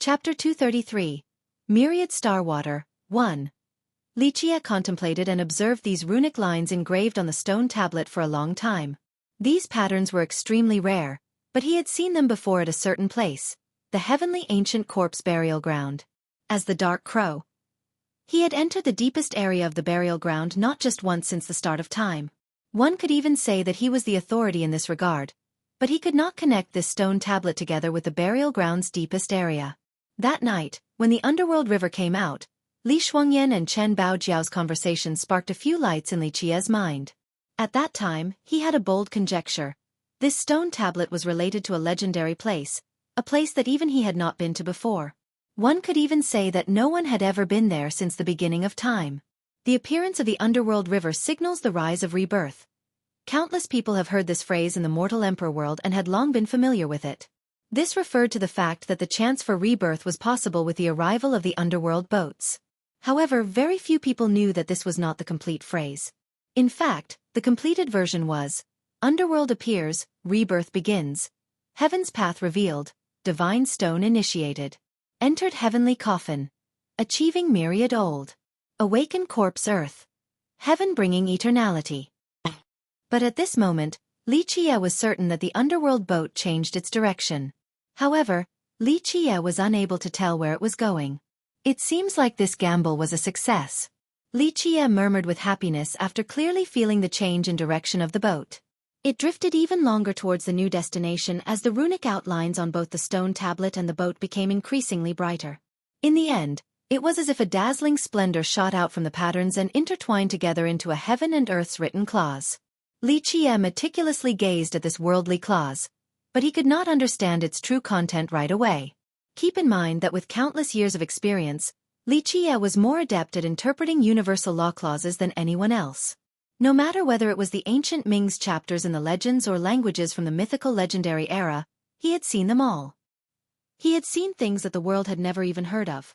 Chapter 233. Myriad Star Water, 1. Lichia contemplated and observed these runic lines engraved on the stone tablet for a long time. These patterns were extremely rare, but he had seen them before at a certain place, the heavenly ancient corpse burial ground. As the Dark Crow, he had entered the deepest area of the burial ground not just once since the start of time. One could even say that he was the authority in this regard, but he could not connect this stone tablet together with the burial ground's deepest area. That night, when the underworld river came out, Li Shuangyan and Chen Baojiao's conversation sparked a few lights in Li Qia's mind. At that time, he had a bold conjecture. This stone tablet was related to a legendary place, a place that even he had not been to before. One could even say that no one had ever been there since the beginning of time. The appearance of the underworld river signals the rise of rebirth. Countless people have heard this phrase in the mortal emperor world and had long been familiar with it. This referred to the fact that the chance for rebirth was possible with the arrival of the underworld boats. However, very few people knew that this was not the complete phrase. In fact, the completed version was, underworld appears, rebirth begins, heaven's path revealed, divine stone initiated, entered heavenly coffin, achieving myriad old, awaken corpse earth, heaven bringing eternality. But at this moment, Li Qia was certain that the underworld boat changed its direction. However, Li Qia was unable to tell where it was going. It seems like this gamble was a success. Li Qia murmured with happiness after clearly feeling the change in direction of the boat. It drifted even longer towards the new destination as the runic outlines on both the stone tablet and the boat became increasingly brighter. In the end, it was as if a dazzling splendor shot out from the patterns and intertwined together into a heaven and earth's written clause. Li Qia meticulously gazed at this worldly clause, but he could not understand its true content right away. Keep in mind that with countless years of experience, Li Qia was more adept at interpreting universal law clauses than anyone else. No matter whether it was the ancient Ming's chapters in the legends or languages from the mythical legendary era, he had seen them all. He had seen things that the world had never even heard of.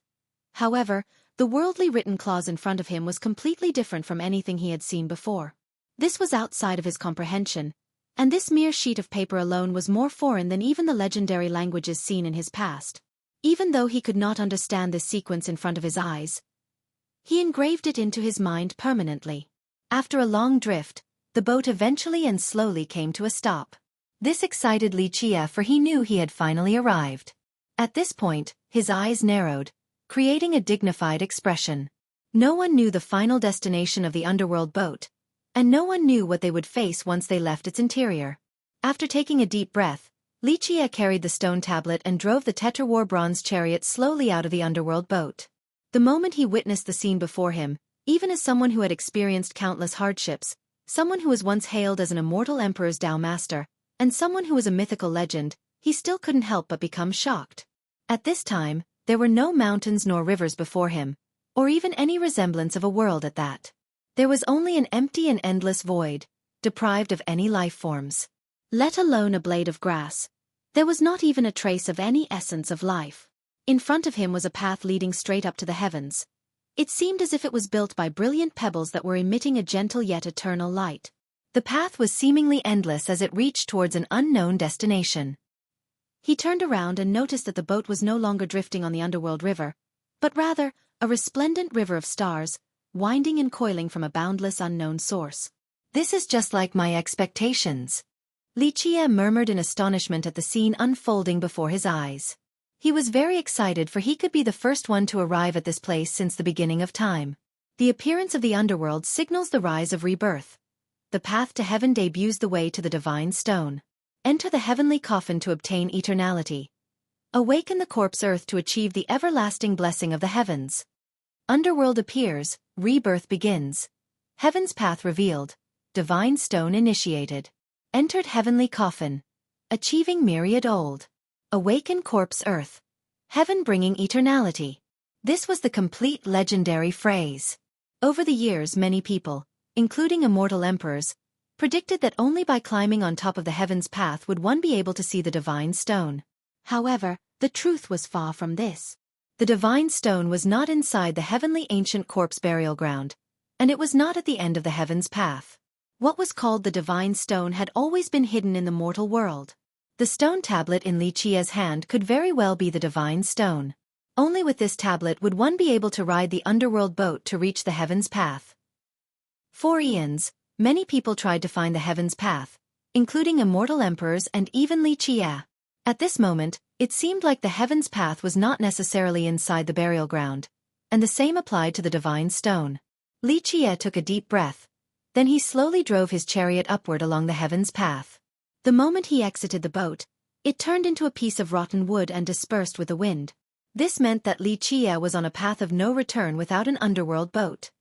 However, the worldly written clause in front of him was completely different from anything he had seen before. This was outside of his comprehension, and this mere sheet of paper alone was more foreign than even the legendary languages seen in his past. Even though he could not understand this sequence in front of his eyes, he engraved it into his mind permanently. After a long drift, the boat eventually and slowly came to a stop. This excited Li Qia, for he knew he had finally arrived. At this point, his eyes narrowed, creating a dignified expression. No one knew the final destination of the underworld boat, and no one knew what they would face once they left its interior. After taking a deep breath, Li Qia carried the stone tablet and drove the tetra-war bronze chariot slowly out of the underworld boat. The moment he witnessed the scene before him, even as someone who had experienced countless hardships, someone who was once hailed as an immortal emperor's Tao master, and someone who was a mythical legend, he still couldn't help but become shocked. At this time, there were no mountains nor rivers before him, or even any resemblance of a world at that. There was only an empty and endless void, deprived of any life forms. Let alone a blade of grass. There was not even a trace of any essence of life. In front of him was a path leading straight up to the heavens. It seemed as if it was built by brilliant pebbles that were emitting a gentle yet eternal light. The path was seemingly endless as it reached towards an unknown destination. He turned around and noticed that the boat was no longer drifting on the underworld river, but rather, a resplendent river of stars, winding and coiling from a boundless unknown source. This is just like my expectations. Li Qia murmured in astonishment at the scene unfolding before his eyes. He was very excited, for he could be the first one to arrive at this place since the beginning of time. The appearance of the underworld signals the rise of rebirth. The path to heaven debuts the way to the divine stone. Enter the heavenly coffin to obtain eternality. Awaken the corpse earth to achieve the everlasting blessing of the heavens. Underworld appears, rebirth begins. Heaven's path revealed, divine stone initiated. Entered heavenly coffin, achieving myriad old. Awaken corpse earth, heaven bringing eternality. This was the complete legendary phrase. Over the years, many people, including immortal emperors, predicted that only by climbing on top of the heaven's path would one be able to see the divine stone. However, the truth was far from this. The divine stone was not inside the heavenly ancient corpse burial ground, and it was not at the end of the heaven's path. What was called the divine stone had always been hidden in the mortal world. The stone tablet in Li Qia's hand could very well be the divine stone. Only with this tablet would one be able to ride the underworld boat to reach the heaven's path. For eons, many people tried to find the heaven's path, including immortal emperors and even Li Qia. At this moment, it seemed like the heaven's path was not necessarily inside the burial ground, and the same applied to the divine stone. Li Qia took a deep breath. Then he slowly drove his chariot upward along the heaven's path. The moment he exited the boat, it turned into a piece of rotten wood and dispersed with the wind. This meant that Li Qia was on a path of no return without an underworld boat.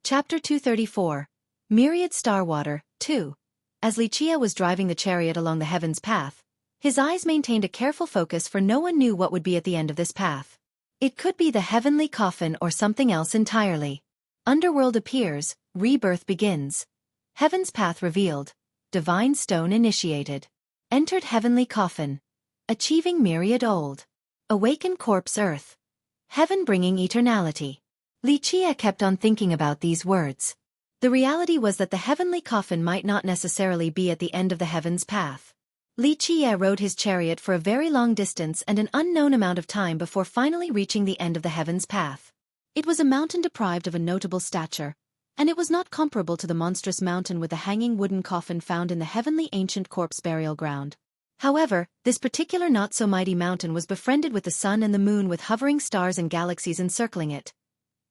Chapter 234. Myriad Star Water, 2. As Li Qia was driving the chariot along the heaven's path, his eyes maintained a careful focus, for no one knew what would be at the end of this path. It could be the heavenly coffin or something else entirely. Underworld appears, rebirth begins. Heaven's path revealed. Divine stone initiated. Entered heavenly coffin. Achieving myriad old. Awaken corpse earth. Heaven bringing eternality. Li Qia kept on thinking about these words. The reality was that the heavenly coffin might not necessarily be at the end of the heaven's path. Li Qia rode his chariot for a very long distance and an unknown amount of time before finally reaching the end of the heaven's path. It was a mountain deprived of a notable stature, and it was not comparable to the monstrous mountain with the hanging wooden coffin found in the heavenly ancient corpse burial ground. However, this particular not-so-mighty mountain was befriended with the sun and the moon, with hovering stars and galaxies encircling it.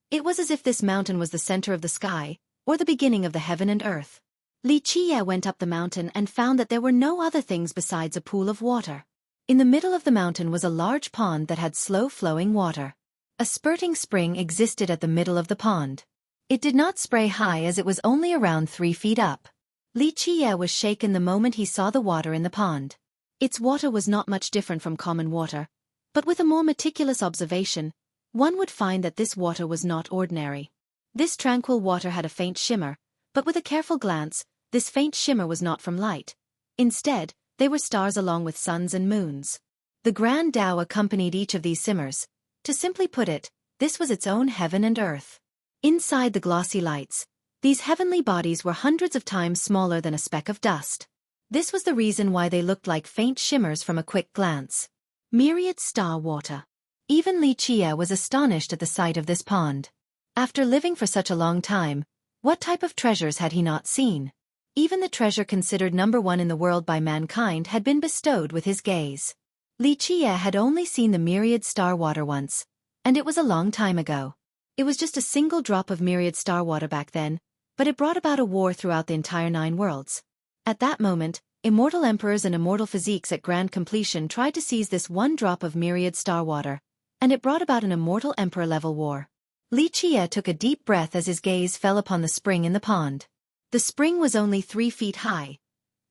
It was as if this mountain was the center of the sky, or the beginning of the heaven and earth. Li Qia went up the mountain and found that there were no other things besides a pool of water. In the middle of the mountain was a large pond that had slow-flowing water. A spurting spring existed at the middle of the pond. It did not spray high as it was only around 3 feet up. Li Qia was shaken the moment he saw the water in the pond. Its water was not much different from common water, but with a more meticulous observation, one would find that this water was not ordinary. This tranquil water had a faint shimmer, but with a careful glance, this faint shimmer was not from light. Instead, they were stars along with suns and moons. The Grand Tao accompanied each of these shimmers. To simply put it, this was its own heaven and earth. Inside the glossy lights, these heavenly bodies were hundreds of times smaller than a speck of dust. This was the reason why they looked like faint shimmers from a quick glance. Myriad star water. Even Li Qia was astonished at the sight of this pond. After living for such a long time, what type of treasures had he not seen? Even the treasure considered number one in the world by mankind had been bestowed with his gaze. Li Qia had only seen the myriad star water once, and it was a long time ago. It was just a single drop of myriad star water back then, but it brought about a war throughout the entire 9 worlds. At that moment, immortal emperors and immortal physiques at grand completion tried to seize this one drop of myriad star water, and it brought about an immortal emperor-level war. Li Qia took a deep breath as his gaze fell upon the spring in the pond. The spring was only 3 feet high.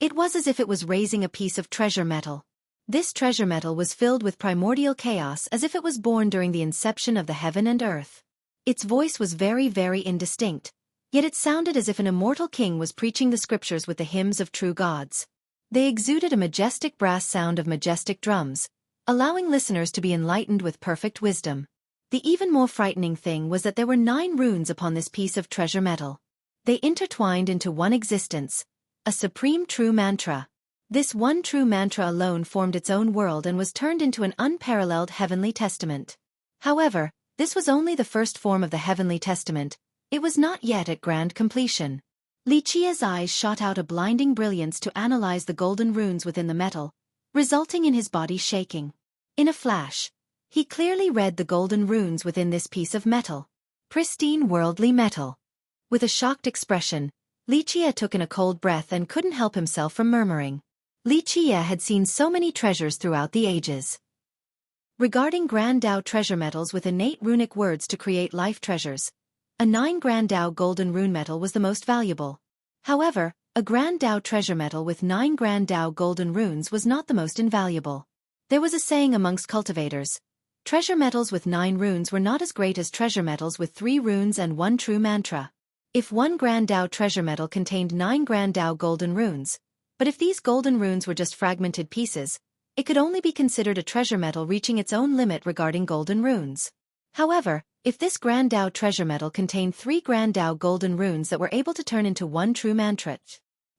It was as if it was raising a piece of treasure metal. This treasure metal was filled with primordial chaos, as if it was born during the inception of the heaven and earth. Its voice was very, very indistinct, yet it sounded as if an immortal king was preaching the scriptures with the hymns of true gods. They exuded a majestic brass sound of majestic drums, allowing listeners to be enlightened with perfect wisdom. The even more frightening thing was that there were 9 runes upon this piece of treasure metal. They intertwined into one existence, a supreme true mantra. This one true mantra alone formed its own world and was turned into an unparalleled heavenly testament. However, this was only the first form of the heavenly testament. It was not yet at grand completion. Li Qia's eyes shot out a blinding brilliance to analyze the golden runes within the metal, resulting in his body shaking. In a flash, he clearly read the golden runes within this piece of metal. Pristine worldly metal. With a shocked expression, Li Qia took in a cold breath and couldn't help himself from murmuring. Li Qia had seen so many treasures throughout the ages. Regarding Grand Tao treasure metals with innate runic words to create life treasures, a 9 Grand Tao golden rune metal was the most valuable. However, a Grand Tao treasure metal with 9 Grand Tao golden runes was not the most invaluable. There was a saying amongst cultivators: treasure metals with 9 runes were not as great as treasure metals with 3 runes and 1 true mantra. If 1 Grand Tao treasure metal contained 9 Grand Tao golden runes, but if these golden runes were just fragmented pieces, it could only be considered a treasure metal reaching its own limit regarding golden runes. However, if this Grand Tao treasure metal contained 3 Grand Tao golden runes that were able to turn into 1 true mantra,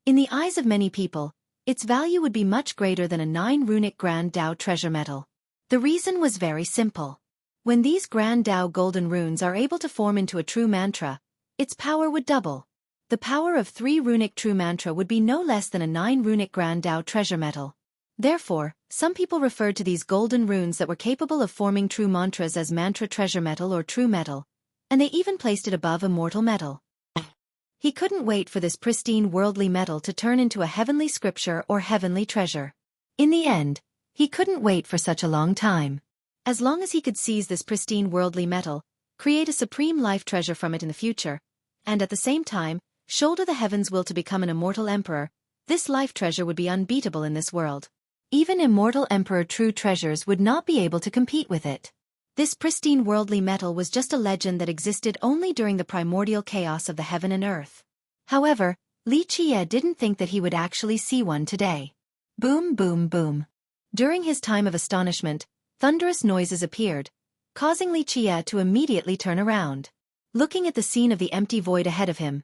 In the eyes of many people, its value would be much greater than a 9 runic Grand Dao treasure metal. The reason was very simple. When these Grand Dao golden runes are able to form into a true mantra, its power would double. The power of 3 runic true mantra would be no less than a 9 runic Grand Dao treasure metal. Therefore, some people referred to these golden runes that were capable of forming true mantras as mantra treasure metal or true metal, and they even placed it above immortal metal. He couldn't wait for this pristine worldly metal to turn into a heavenly scripture or heavenly treasure. In the end, he couldn't wait for such a long time. As long as he could seize this pristine worldly metal, create a supreme life treasure from it in the future, and at the same time, shoulder the heaven's will to become an immortal emperor, this life treasure would be unbeatable in this world. Even immortal emperor true treasures would not be able to compete with it. This pristine worldly metal was just a legend that existed only during the primordial chaos of the heaven and earth. However, Li Qiye didn't think that he would actually see one today. Boom, boom, boom. During his time of astonishment, thunderous noises appeared, causing Li Qiye to immediately turn around. Looking at the scene of the empty void ahead of him,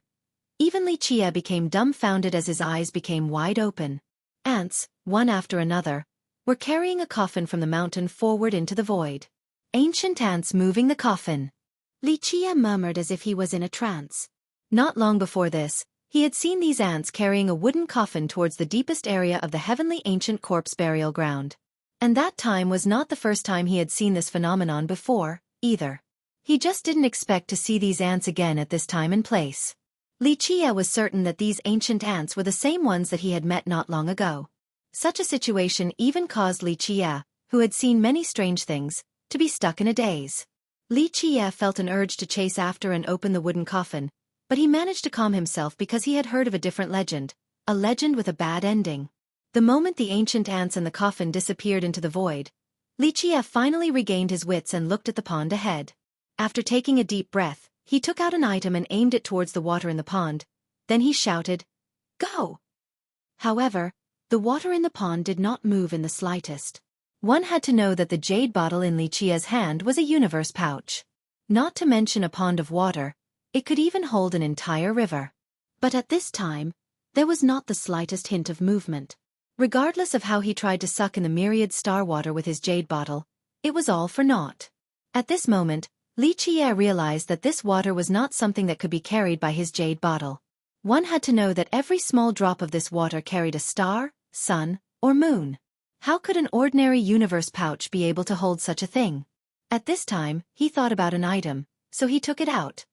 even Li Qiye became dumbfounded as his eyes became wide open. Ants, one after another, were carrying a coffin from the mountain forward into the void. Ancient ants moving the coffin. Li Qiye murmured as if he was in a trance. Not long before this, he had seen these ants carrying a wooden coffin towards the deepest area of the heavenly ancient corpse burial ground. And that time was not the first time he had seen this phenomenon before, either. He just didn't expect to see these ants again at this time and place. Li Qiye was certain that these ancient ants were the same ones that he had met not long ago. Such a situation even caused Li Qiye, who had seen many strange things, to be stuck in a daze. Li Qiye felt an urge to chase after and open the wooden coffin, but he managed to calm himself because he had heard of a different legend, a legend with a bad ending. The moment the ancient ants and the coffin disappeared into the void, Li Qiye finally regained his wits and looked at the pond ahead. After taking a deep breath, he took out an item and aimed it towards the water in the pond. Then he shouted, "Go!" However, the water in the pond did not move in the slightest. One had to know that the jade bottle in Li Qiye's hand was a universe pouch. Not to mention a pond of water, it could even hold an entire river. But at this time, there was not the slightest hint of movement. Regardless of how he tried to suck in the myriad star water with his jade bottle, it was all for naught. At this moment, Li Qiye realized that this water was not something that could be carried by his jade bottle. One had to know that every small drop of this water carried a star, sun, or moon. How could an ordinary universe pouch be able to hold such a thing? At this time, he thought about an item, so he took it out.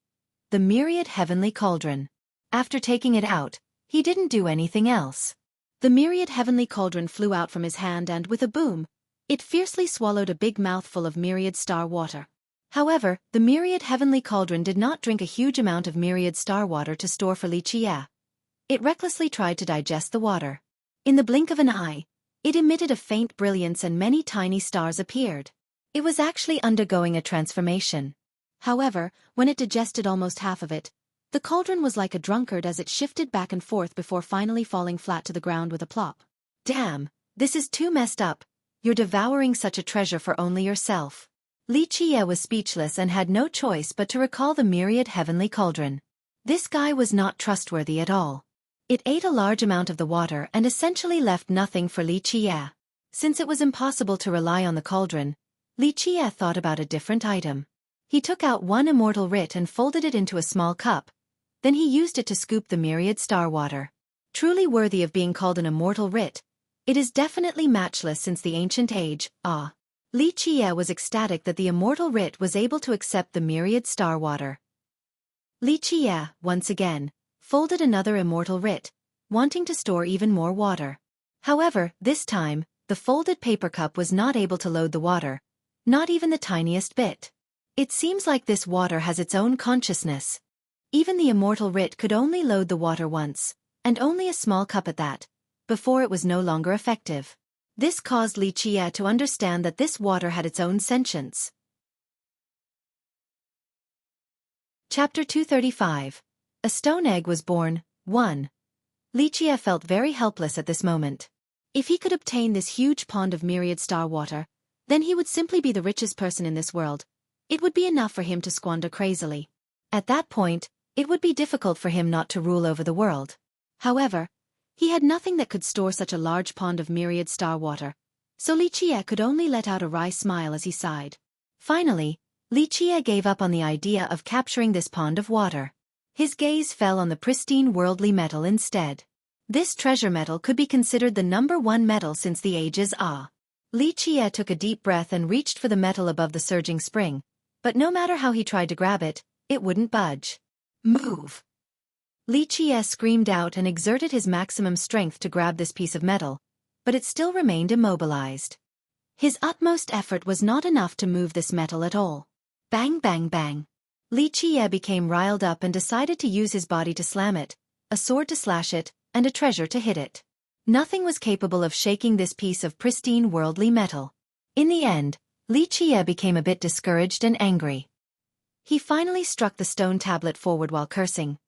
The myriad heavenly cauldron. After taking it out, he didn't do anything else. The myriad heavenly cauldron flew out from his hand and, with a boom, it fiercely swallowed a big mouthful of myriad star water. However, the myriad heavenly cauldron did not drink a huge amount of myriad star water to store for Li Qiye. It recklessly tried to digest the water. In the blink of an eye, it emitted a faint brilliance and many tiny stars appeared. It was actually undergoing a transformation. However, when it digested almost half of it, the cauldron was like a drunkard as it shifted back and forth before finally falling flat to the ground with a plop. Damn, this is too messed up. You're devouring such a treasure for only yourself. Li Qiye was speechless and had no choice but to recall the myriad heavenly cauldron. This guy was not trustworthy at all. It ate a large amount of the water and essentially left nothing for Li Qiye. Since it was impossible to rely on the cauldron, Li Qiye thought about a different item. He took out one immortal writ and folded it into a small cup. Then he used it to scoop the myriad star water. Truly worthy of being called an immortal writ, it is definitely matchless since the ancient age. Li Qiye was ecstatic that the immortal writ was able to accept the myriad star water. Li Qiye, once again, folded another immortal writ, wanting to store even more water. However, this time, the folded paper cup was not able to load the water, not even the tiniest bit. It seems like this water has its own consciousness. Even the immortal writ could only load the water once, and only a small cup at that, before it was no longer effective. This caused Li Qiye to understand that this water had its own sentience. Chapter 235. A stone egg was born. 1. Li Qiye felt very helpless at this moment. If he could obtain this huge pond of myriad star water, then he would simply be the richest person in this world. It would be enough for him to squander crazily. At that point, it would be difficult for him not to rule over the world. However, He had nothing that could store such a large pond of myriad star water, so Li Qie could only let out a wry smile as he sighed. Finally, Li Qie gave up on the idea of capturing this pond of water. His gaze fell on the pristine worldly metal instead. This treasure metal could be considered the #1 metal since the ages. Li Qie took a deep breath and reached for the metal above the surging spring, but no matter how he tried to grab it, it wouldn't budge. Move! Li Qie screamed out and exerted his maximum strength to grab this piece of metal, but it still remained immobilized. His utmost effort was not enough to move this metal at all. Bang bang bang. Li Qie became riled up and decided to use his body to slam it, a sword to slash it, and a treasure to hit it. Nothing was capable of shaking this piece of pristine worldly metal. In the end, Li Qie became a bit discouraged and angry. He finally struck the stone tablet forward while cursing.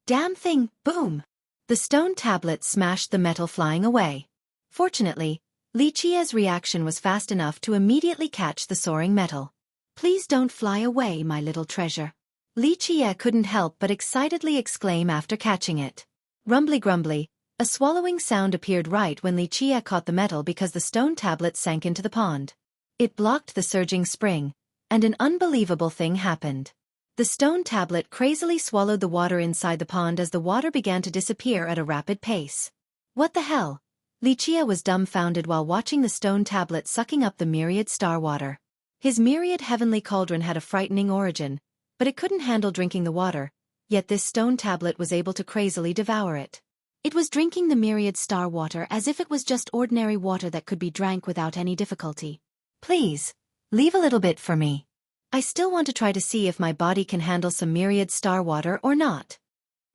Damn thing, boom! The stone tablet smashed the metal, flying away. Fortunately, Li Qie's reaction was fast enough to immediately catch the soaring metal. Please don't fly away, my little treasure. Li Qie couldn't help but excitedly exclaim after catching it. Rumbly grumbly, a swallowing sound appeared right when Li Qie caught the metal because the stone tablet sank into the pond. It blocked the surging spring, and an unbelievable thing happened. The stone tablet crazily swallowed the water inside the pond as the water began to disappear at a rapid pace. What the hell? Li Qie was dumbfounded while watching the stone tablet sucking up the myriad star water. His myriad heavenly cauldron had a frightening origin, but it couldn't handle drinking the water, yet this stone tablet was able to crazily devour it. It was drinking the myriad star water as if it was just ordinary water that could be drank without any difficulty. Please, leave a little bit for me. I still want to try to see if my body can handle some myriad star water or not.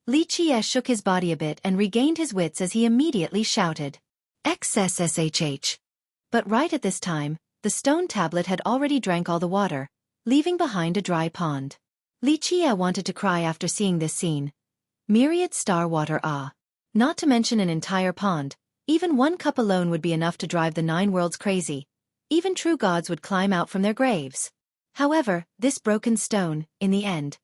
Li Qie shook his body a bit and regained his wits as he immediately shouted, XSSHH. But right at this time, the stone tablet had already drank all the water, leaving behind a dry pond. Li Qie wanted to cry after seeing this scene. Myriad star water, not to mention an entire pond, even one cup alone would be enough to drive the 9 worlds crazy. Even true gods would climb out from their graves. However, this broken stone, in the end,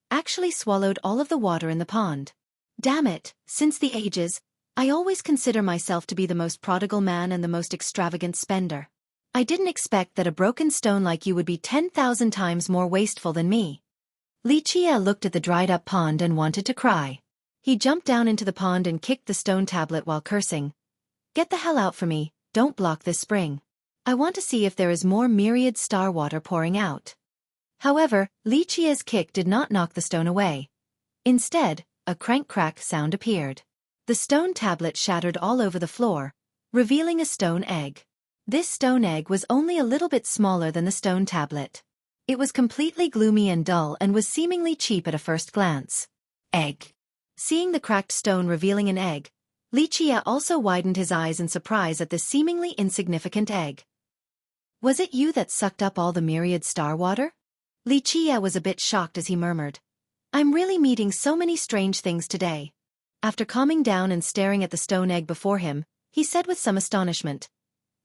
actually swallowed all of the water in the pond. Damn it, since the ages, I always consider myself to be the most prodigal man and the most extravagant spender. I didn't expect that a broken stone like you would be 10,000 times more wasteful than me. Li Qie looked at the dried-up pond and wanted to cry. He jumped down into the pond and kicked the stone tablet while cursing. Get the hell out for me, don't block this spring. I want to see if there is more myriad star water pouring out. However, Li Qie's kick did not knock the stone away. Instead, a crank-crack sound appeared. The stone tablet shattered all over the floor, revealing a stone egg. This stone egg was only a little bit smaller than the stone tablet. It was completely gloomy and dull and was seemingly cheap at a first glance. Egg. Seeing the cracked stone revealing an egg, Li Qie also widened his eyes in surprise at this seemingly insignificant egg. Was it you that sucked up all the myriad star water? Li Qie was a bit shocked as he murmured. I'm really meeting so many strange things today. After calming down and staring at the stone egg before him, he said with some astonishment,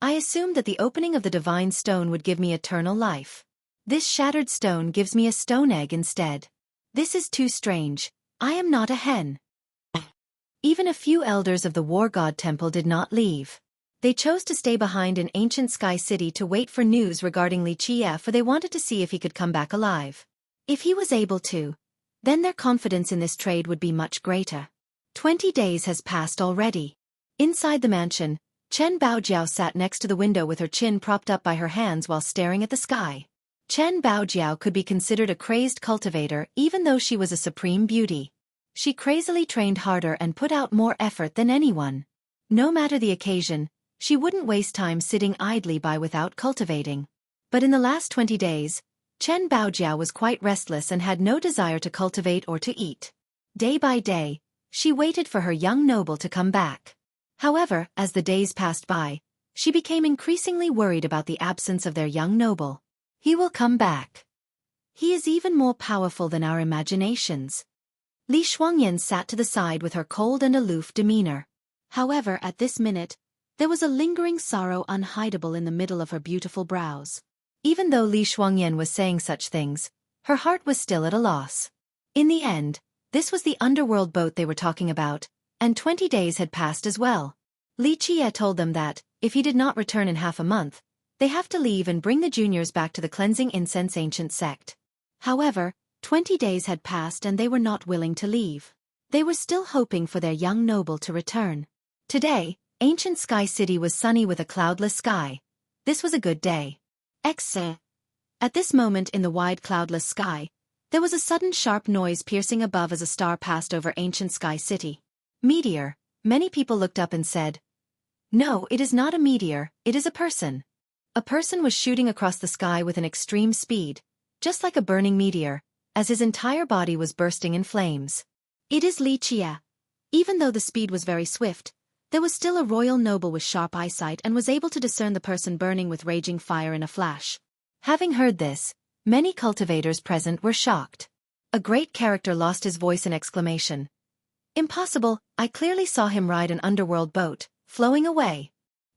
I assumed that the opening of the divine stone would give me eternal life. This shattered stone gives me a stone egg instead. This is too strange. I am not a hen. Even a few elders of the war god temple did not leave. They chose to stay behind in ancient Sky City to wait for news regarding Li Qie, for they wanted to see if he could come back alive. If he was able to, then their confidence in this trade would be much greater. 20 days has passed already. Inside the mansion, Chen Baojiao sat next to the window with her chin propped up by her hands while staring at the sky. Chen Baojiao could be considered a crazed cultivator even though she was a supreme beauty. She crazily trained harder and put out more effort than anyone. No matter the occasion, she wouldn't waste time sitting idly by without cultivating. But in the last 20 days, Chen Baojiao was quite restless and had no desire to cultivate or to eat. Day by day, she waited for her young noble to come back. However, as the days passed by, she became increasingly worried about the absence of their young noble. He will come back. He is even more powerful than our imaginations. Li Shuangyan sat to the side with her cold and aloof demeanor. However, at this minute, there was a lingering sorrow unhideable in the middle of her beautiful brows. Even though Li Shuangyan was saying such things, her heart was still at a loss. In the end, this was the underworld boat they were talking about, and 20 days had passed as well. Li Qie told them that, if he did not return in half a month, they have to leave and bring the juniors back to the cleansing incense ancient sect. However, 20 days had passed and they were not willing to leave. They were still hoping for their young noble to return. Today, ancient Sky City was sunny with a cloudless sky. This was a good day. At this moment in the wide cloudless sky, there was a sudden sharp noise piercing above as a star passed over ancient Sky City. Meteor. Many people looked up and said, "No, it is not a meteor, it is a person." A person was shooting across the sky with an extreme speed, just like a burning meteor, as his entire body was bursting in flames. It is Li Qie. Even though the speed was very swift, there was still a royal noble with sharp eyesight and was able to discern the person burning with raging fire in a flash. Having heard this, many cultivators present were shocked. A great character lost his voice in exclamation. "Impossible, I clearly saw him ride an underworld boat, flowing away.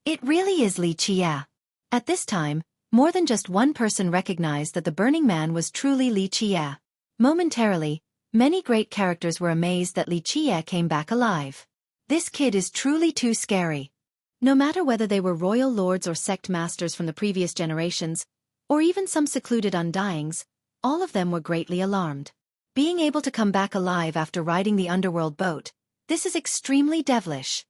It really is Li Qie." At this time, more than just one person recognized that the burning man was truly Li Qie. Momentarily, many great characters were amazed that Li Qie came back alive. This kid is truly too scary. No matter whether they were royal lords or sect masters from the previous generations, or even some secluded undyings, all of them were greatly alarmed. Being able to come back alive after riding the underworld boat, this is extremely devilish.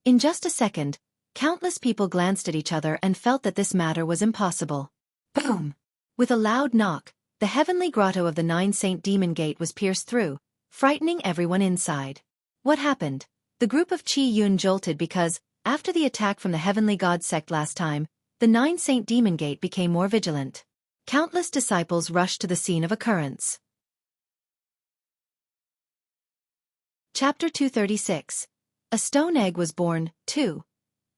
In just a second, countless people glanced at each other and felt that this matter was impossible. Boom! With a loud knock, the heavenly grotto of the Nine Saint Demon Gate was pierced through, frightening everyone inside. What happened? The group of Qi Yun jolted because, after the attack from the Heavenly God sect last time, the Nine Saint Demon Gate became more vigilant. Countless disciples rushed to the scene of occurrence. Chapter 236. A stone egg was born, too.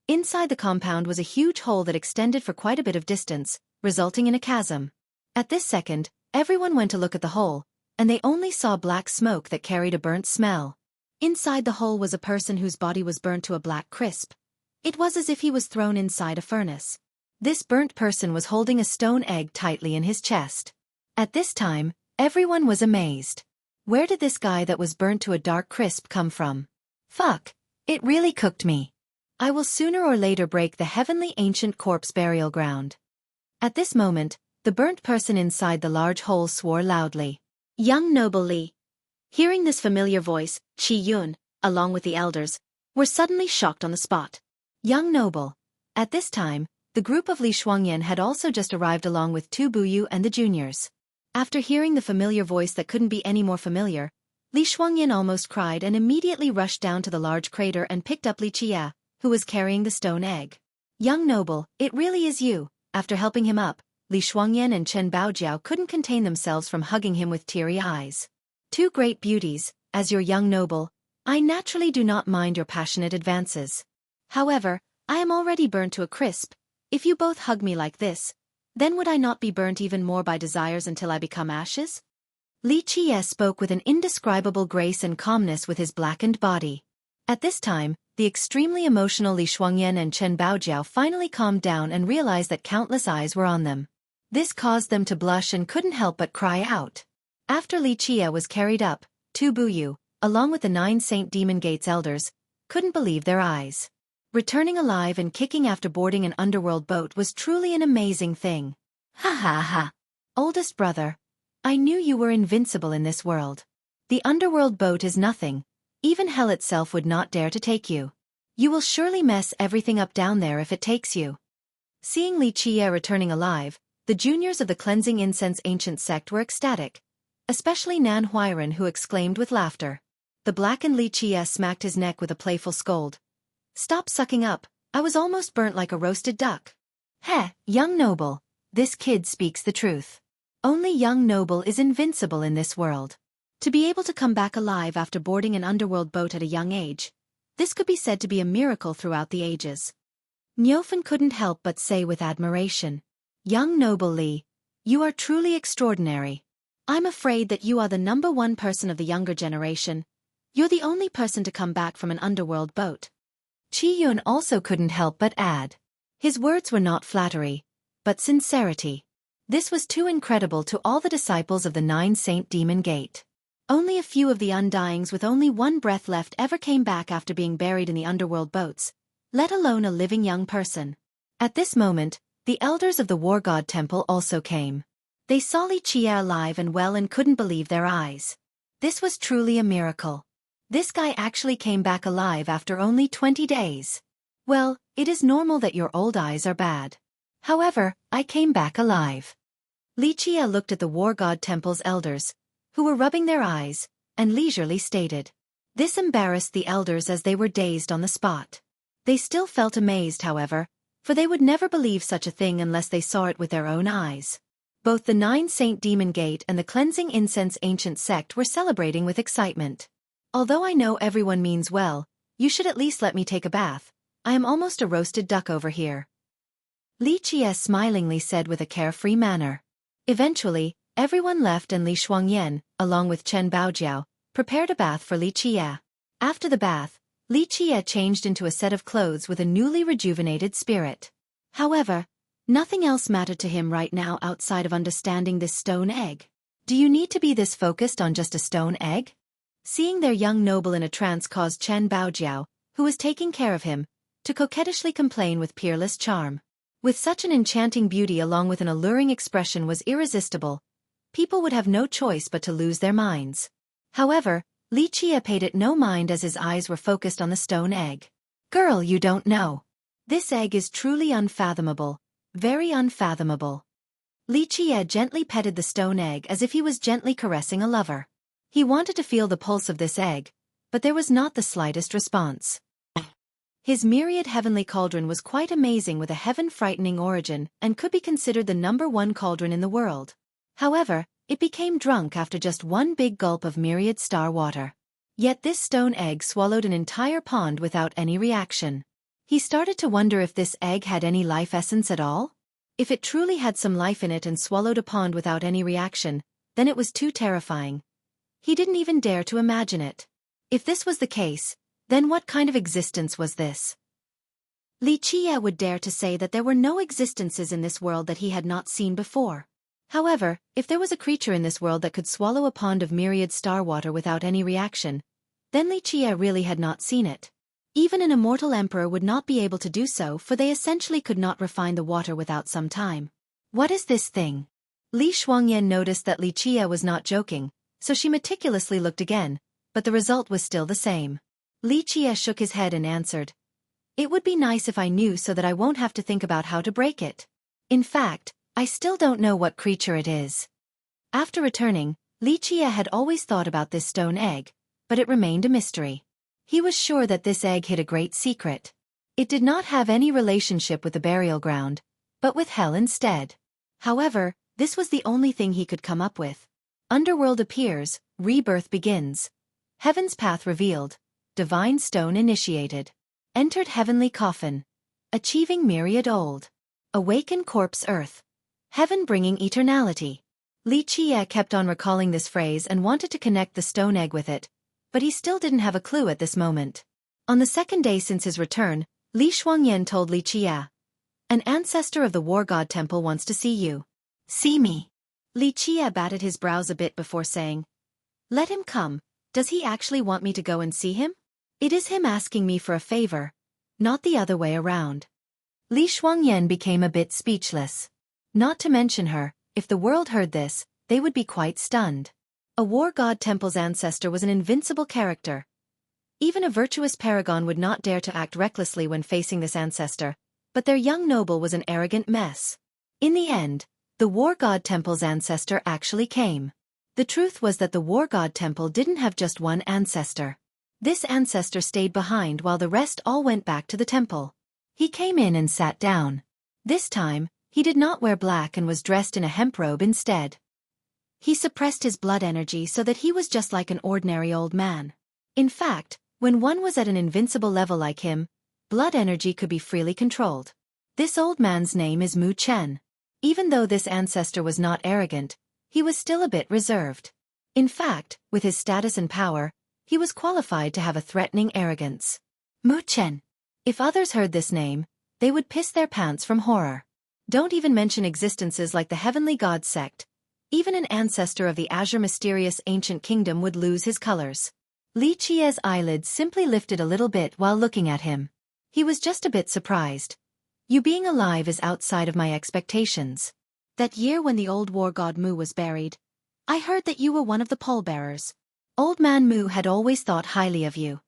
Inside the compound was a huge hole that extended for quite a bit of distance, resulting in a chasm. At this second, everyone went to look at the hole, and they only saw black smoke that carried a burnt smell. Inside the hole was a person whose body was burnt to a black crisp. It was as if he was thrown inside a furnace. This burnt person was holding a stone egg tightly in his chest. At this time, everyone was amazed. Where did this guy that was burnt to a dark crisp come from? Fuck, it really cooked me. I will sooner or later break the heavenly ancient corpse burial ground. At this moment, the burnt person inside the large hole swore loudly. Young noble Li. Hearing this familiar voice, Qi Yun, along with the elders, were suddenly shocked on the spot. Young noble. At this time, the group of Li Shuangyan had also just arrived along with Tu Buyu and the juniors. After hearing the familiar voice that couldn't be any more familiar, Li Shuangyan almost cried and immediately rushed down to the large crater and picked up Li Qie, who was carrying the stone egg. Young noble, it really is you. After helping him up, Li Shuangyan and Chen Baojiao couldn't contain themselves from hugging him with teary eyes. Two great beauties, as your young noble, I naturally do not mind your passionate advances. However, I am already burnt to a crisp. If you both hug me like this, then would I not be burnt even more by desires until I become ashes? Li Qie spoke with an indescribable grace and calmness with his blackened body. At this time, the extremely emotional Li Shuangyan and Chen Baojiao finally calmed down and realized that countless eyes were on them. This caused them to blush and couldn't help but cry out. After Li Qie was carried up, Tu Buyu, along with the 9 Saint Demon Gate's elders, couldn't believe their eyes. Returning alive and kicking after boarding an underworld boat was truly an amazing thing. Ha ha ha. Oldest brother, I knew you were invincible in this world. The underworld boat is nothing. Even hell itself would not dare to take you. You will surely mess everything up down there if it takes you. Seeing Li Qie returning alive, the juniors of the Cleansing Incense Ancient Sect were ecstatic. Especially Nan Huiran, who exclaimed with laughter. The blackened Li Qie smacked his neck with a playful scold. Stop sucking up, I was almost burnt like a roasted duck. Heh, young noble, this kid speaks the truth. Only young noble is invincible in this world. To be able to come back alive after boarding an underworld boat at a young age, this could be said to be a miracle throughout the ages. Niufen couldn't help but say with admiration. Young noble Li, you are truly extraordinary. I'm afraid that you are the #1 person of the younger generation. You're the only person to come back from an underworld boat. Qi Yun also couldn't help but add. His words were not flattery, but sincerity. This was too incredible to all the disciples of the 9 Saint Demon Gate. Only a few of the Undyings with only one breath left ever came back after being buried in the underworld boats, let alone a living young person. At this moment, the elders of the War God Temple also came. They saw Li Qie alive and well and couldn't believe their eyes. This was truly a miracle. This guy actually came back alive after only 20 days. Well, it is normal that your old eyes are bad. However, I came back alive. Li Qie looked at the War God Temple's elders, who were rubbing their eyes, and leisurely stated. This embarrassed the elders as they were dazed on the spot. They still felt amazed, however, for they would never believe such a thing unless they saw it with their own eyes. Both the Nine Saint Demon Gate and the Cleansing Incense Ancient Sect were celebrating with excitement. Although I know everyone means well, you should at least let me take a bath. I am almost a roasted duck over here. Li Qie smilingly said with a carefree manner. Eventually, everyone left and Li Shuangyan, along with Chen Baojiao, prepared a bath for Li Qie. After the bath, Li Qie changed into a set of clothes with a newly rejuvenated spirit. However, nothing else mattered to him right now outside of understanding this stone egg. Do you need to be this focused on just a stone egg? Seeing their young noble in a trance caused Chen Baojiao, who was taking care of him, to coquettishly complain with peerless charm. With such an enchanting beauty along with an alluring expression was irresistible, people would have no choice but to lose their minds. However, Li Qie paid it no mind as his eyes were focused on the stone egg. Girl, you don't know. This egg is truly unfathomable, very unfathomable. Li Qie gently petted the stone egg as if he was gently caressing a lover. He wanted to feel the pulse of this egg, but there was not the slightest response. His myriad heavenly cauldron was quite amazing with a heaven-frightening origin and could be considered the #1 cauldron in the world. However, it became drunk after just one big gulp of myriad star water. Yet this stone egg swallowed an entire pond without any reaction. He started to wonder if this egg had any life essence at all. If it truly had some life in it and swallowed a pond without any reaction, then it was too terrifying. He didn't even dare to imagine it. If this was the case, then what kind of existence was this? Li Qie would dare to say that there were no existences in this world that he had not seen before. However, if there was a creature in this world that could swallow a pond of myriad star water without any reaction, then Li Qie really had not seen it. Even an immortal emperor would not be able to do so, for they essentially could not refine the water without some time. What is this thing? Li Shuangyan noticed that Li Qie was not joking, so she meticulously looked again, but the result was still the same. Li Qie shook his head and answered, "It would be nice if I knew so that I won't have to think about how to break it. In fact, I still don't know what creature it is." After returning, Li Qie had always thought about this stone egg, but it remained a mystery. He was sure that this egg hid a great secret. It did not have any relationship with the burial ground, but with hell instead. However, this was the only thing he could come up with. Underworld appears, rebirth begins. Heaven's path revealed, divine stone initiated. Entered heavenly coffin. Achieving myriad old. Awaken corpse earth. Heaven bringing eternality. Li Qie kept on recalling this phrase and wanted to connect the stone egg with it, but he still didn't have a clue at this moment. On the second day since his return, Li Shuangyan told Li Qie, "An ancestor of the War God Temple wants to see you." "See me?" Li Qie batted his brows a bit before saying, "Let him come. Does he actually want me to go and see him? It is him asking me for a favor, not the other way around." Li Shuangyan became a bit speechless. Not to mention her, if the world heard this, they would be quite stunned. A War God Temple's ancestor was an invincible character. Even a virtuous paragon would not dare to act recklessly when facing this ancestor, but their young noble was an arrogant mess. In the end, the War God Temple's ancestor actually came. The truth was that the War God Temple didn't have just one ancestor. This ancestor stayed behind while the rest all went back to the temple. He came in and sat down. This time, he did not wear black and was dressed in a hemp robe instead. He suppressed his blood energy so that he was just like an ordinary old man. In fact, when one was at an invincible level like him, blood energy could be freely controlled. This old man's name is Mu Chen. Even though this ancestor was not arrogant, he was still a bit reserved. In fact, with his status and power, he was qualified to have a threatening arrogance. Mu Chen. If others heard this name, they would piss their pants from horror. Don't even mention existences like the Heavenly God sect, Even an ancestor of the azure mysterious ancient kingdom would lose his colors. Li Qia's eyelids simply lifted a little bit while looking at him. He was just a bit surprised. You being alive is outside of my expectations. That year when the old war god Mu was buried, I heard that you were one of the pallbearers. Old man Mu had always thought highly of you.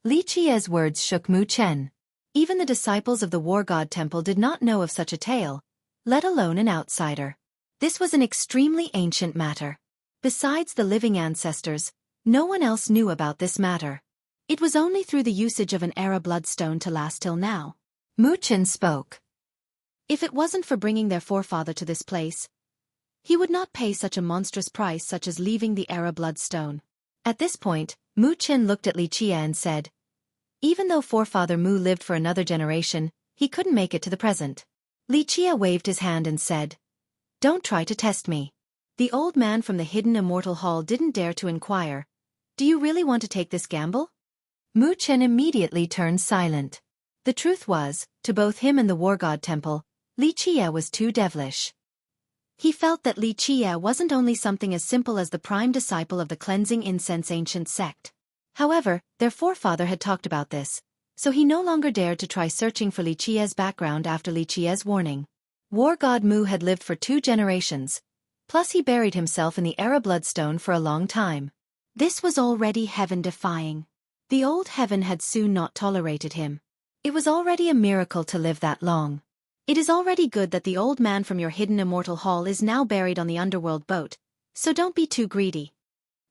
Li Qia's words shook Mu Chen. Even the disciples of the war god temple did not know of such a tale, let alone an outsider. This was an extremely ancient matter. Besides the living ancestors, no one else knew about this matter. It was only through the usage of an era bloodstone to last till now. Mu Chen spoke. If it wasn't for bringing their forefather to this place, he would not pay such a monstrous price such as leaving the era bloodstone. At this point, Mu Chen looked at Li Qia and said, even though forefather Mu lived for another generation, he couldn't make it to the present. Li Qia waved his hand and said, don't try to test me. The old man from the hidden immortal hall didn't dare to inquire, do you really want to take this gamble? Mu Chen immediately turned silent. The truth was, to both him and the war god temple, Li Qia was too devilish. He felt that Li Qia wasn't only something as simple as the prime disciple of the cleansing incense ancient sect. However, their forefather had talked about this, so he no longer dared to try searching for Li Qia's background after Li Qia's warning. War god Mu had lived for 2 generations, plus he buried himself in the era bloodstone for a long time. This was already heaven-defying. The old heaven had soon not tolerated him. It was already a miracle to live that long. It is already good that the old man from your hidden immortal hall is now buried on the underworld boat, so don't be too greedy.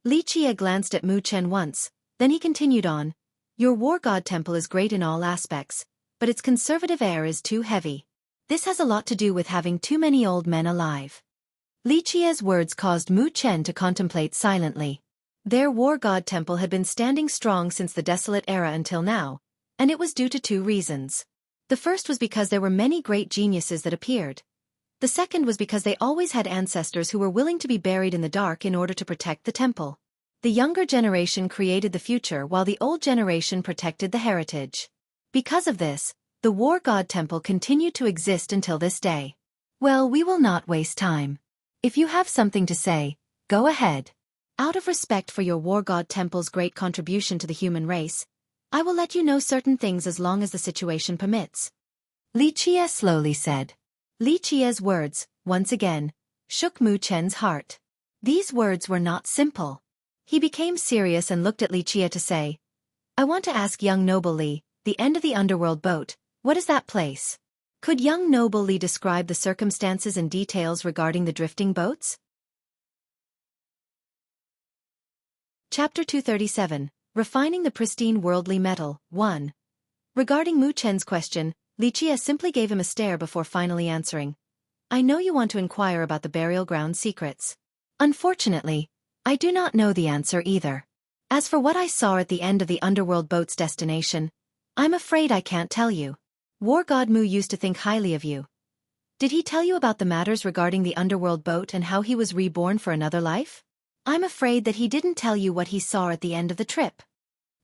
Li Qia glanced at Mu Chen once, then he continued on, your war god temple is great in all aspects, but its conservative air is too heavy. This has a lot to do with having too many old men alive. Li Qia's words caused Mu Chen to contemplate silently. Their war god temple had been standing strong since the desolate era until now, and it was due to 2 reasons. The first was because there were many great geniuses that appeared. The second was because they always had ancestors who were willing to be buried in the dark in order to protect the temple. The younger generation created the future while the old generation protected the heritage. Because of this, the war god temple continued to exist until this day. Well, we will not waste time. If you have something to say, go ahead. Out of respect for your war god temple's great contribution to the human race, I will let you know certain things as long as the situation permits. Li Qia slowly said. Li Qia's words, once again, shook Mu Chen's heart. These words were not simple. He became serious and looked at Li Qia to say, I want to ask young noble Li, the end of the underworld boat, what is that place? Could young noble Li describe the circumstances and details regarding the drifting boats? Chapter 237, Refining the Pristine Worldly Metal, 1. Regarding Mu Chen's question, Li Qia simply gave him a stare before finally answering. I know you want to inquire about the burial ground secrets. Unfortunately, I do not know the answer either. As for what I saw at the end of the underworld boat's destination, I'm afraid I can't tell you. War god Mu used to think highly of you. Did he tell you about the matters regarding the underworld boat and how he was reborn for another life? I'm afraid that he didn't tell you what he saw at the end of the trip.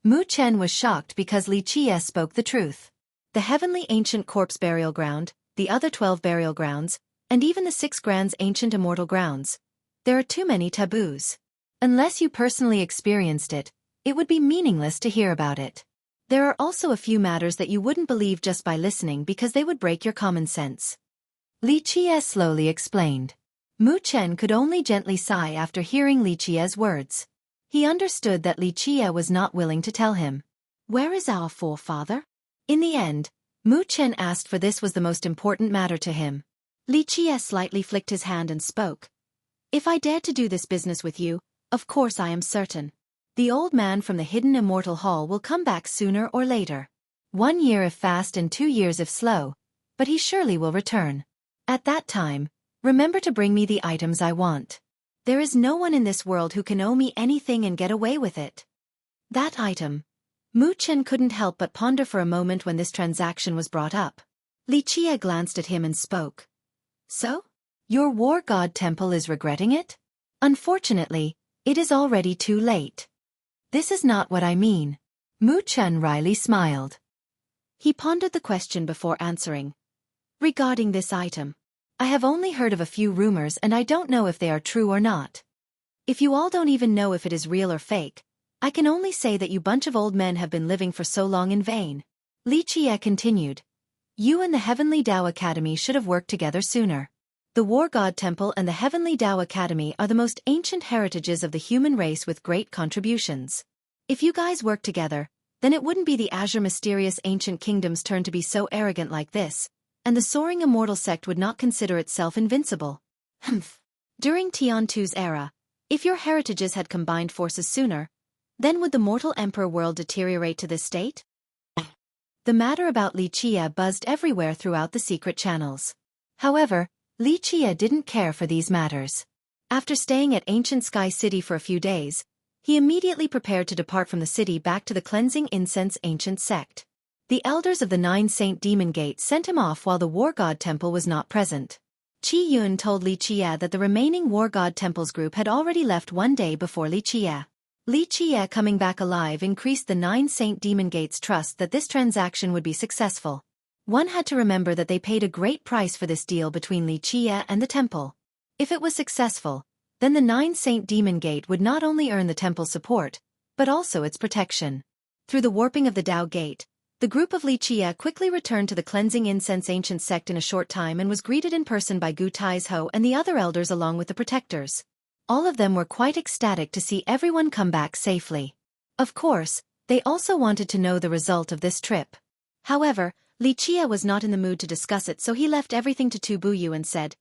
Mu Chen was shocked because Li Qia spoke the truth. The heavenly ancient corpse burial ground, the other 12 burial grounds, and even the 6 grands ancient immortal grounds. There are too many taboos. Unless you personally experienced it, it would be meaningless to hear about it. There are also a few matters that you wouldn't believe just by listening because they would break your common sense. Li Qia slowly explained. Mu Chen could only gently sigh after hearing Li Qia's words. He understood that Li Qia was not willing to tell him. Where is our forefather? In the end, Mu Chen asked for this was the most important matter to him. Li Qia slightly flicked his hand and spoke. If I dared to do this business with you, of course I am certain. The old man from the hidden immortal hall will come back sooner or later. 1 year if fast and 2 years if slow, but he surely will return. At that time, remember to bring me the items I want. There is no one in this world who can owe me anything and get away with it. That item. Mu Chen couldn't help but ponder for a moment when this transaction was brought up. Li Qia glanced at him and spoke. So? Your war god temple is regretting it? Unfortunately, it is already too late. This is not what I mean. Mu Chen wryly smiled. He pondered the question before answering. Regarding this item. I have only heard of a few rumors and I don't know if they are true or not. If you all don't even know if it is real or fake, I can only say that you bunch of old men have been living for so long in vain. Li Qie continued. You and the Heavenly Tao Academy should have worked together sooner. The War God Temple and the Heavenly Tao Academy are the most ancient heritages of the human race with great contributions. If you guys work together, then it wouldn't be the Azure mysterious ancient kingdom's turn to be so arrogant like this, and the soaring immortal sect would not consider itself invincible. Humph. During Tiantu's era, if your heritages had combined forces sooner, then would the mortal emperor world deteriorate to this state? The matter about Li Qie buzzed everywhere throughout the secret channels. However, Li Qie didn't care for these matters. After staying at Ancient Sky City for a few days, he immediately prepared to depart from the city back to the Cleansing Incense Ancient Sect. The elders of the 9 Saint Demon Gate sent him off while the War God Temple was not present. Qi Yun told Li Qie that the remaining War God Temple's group had already left one day before Li Qie. Li Qie coming back alive increased the 9 Saint Demon Gate's trust that this transaction would be successful. One had to remember that they paid a great price for this deal between Li Qie and the temple. If it was successful, then the 9 Saint Demon Gate would not only earn the temple's support, but also its protection. Through the warping of the Tao Gate, the group of Li Qie quickly returned to the Cleansing Incense Ancient Sect in a short time and was greeted in person by Gu Taizhou and the other elders along with the protectors. All of them were quite ecstatic to see everyone come back safely. Of course, they also wanted to know the result of this trip. However, Li Qie was not in the mood to discuss it, so he left everything to Tu Buyu and said,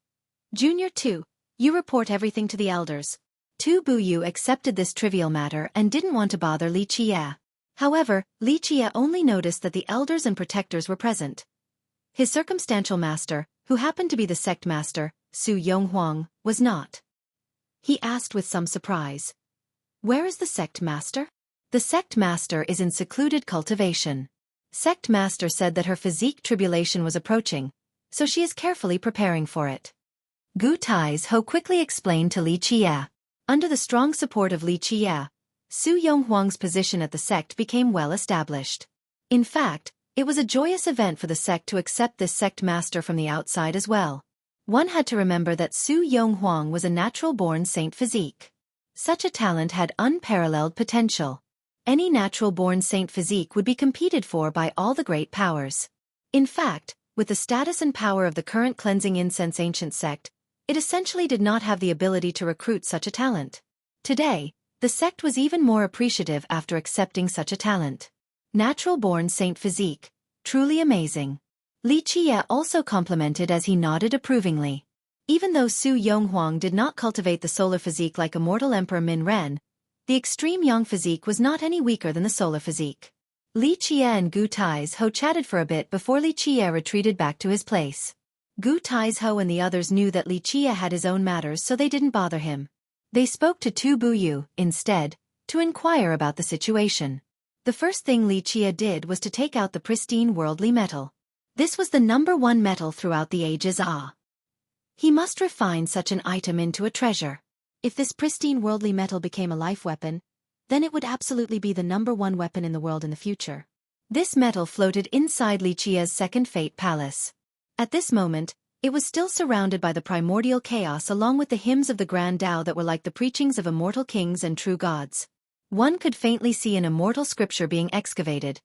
Junior Tu, you report everything to the elders. Tu Buyu accepted this trivial matter and didn't want to bother Li Qie. However, Li Qie only noticed that the elders and protectors were present. His circumstantial master, who happened to be the sect master, Su Yonghuang, was not. He asked with some surprise. Where is the sect master? The sect master is in secluded cultivation. Sect master said that her physique tribulation was approaching, so she is carefully preparing for it. Gu Taizhou quickly explained to Li Qie. Under the strong support of Li Qie, Su Yonghuang's position at the sect became well established. In fact, it was a joyous event for the sect to accept this sect master from the outside as well. One had to remember that Su Yonghuang was a natural-born saint physique. Such a talent had unparalleled potential. Any natural-born saint physique would be competed for by all the great powers. In fact, with the status and power of the current Cleansing Incense Ancient Sect, it essentially did not have the ability to recruit such a talent. Today, the sect was even more appreciative after accepting such a talent. Natural-born saint physique, truly amazing. Li Qie also complimented as he nodded approvingly. Even though Su Yonghuang did not cultivate the solar physique like immortal Emperor Min Ren, the extreme yang physique was not any weaker than the solar physique. Li Qie and Gu Taizhou chatted for a bit before Li Qie retreated back to his place. Gu Taizhou and the others knew that Li Qie had his own matters, so they didn't bother him. They spoke to Tu Buyu, instead, to inquire about the situation. The first thing Li Qie did was to take out the pristine worldly metal. This was the #1 metal throughout the ages. He must refine such an item into a treasure. If this pristine worldly metal became a life weapon, then it would absolutely be the #1 weapon in the world in the future. This metal floated inside Li Qie's second fate palace. At this moment, it was still surrounded by the primordial chaos along with the hymns of the Grand Tao that were like the preachings of immortal kings and true gods. One could faintly see an immortal scripture being excavated,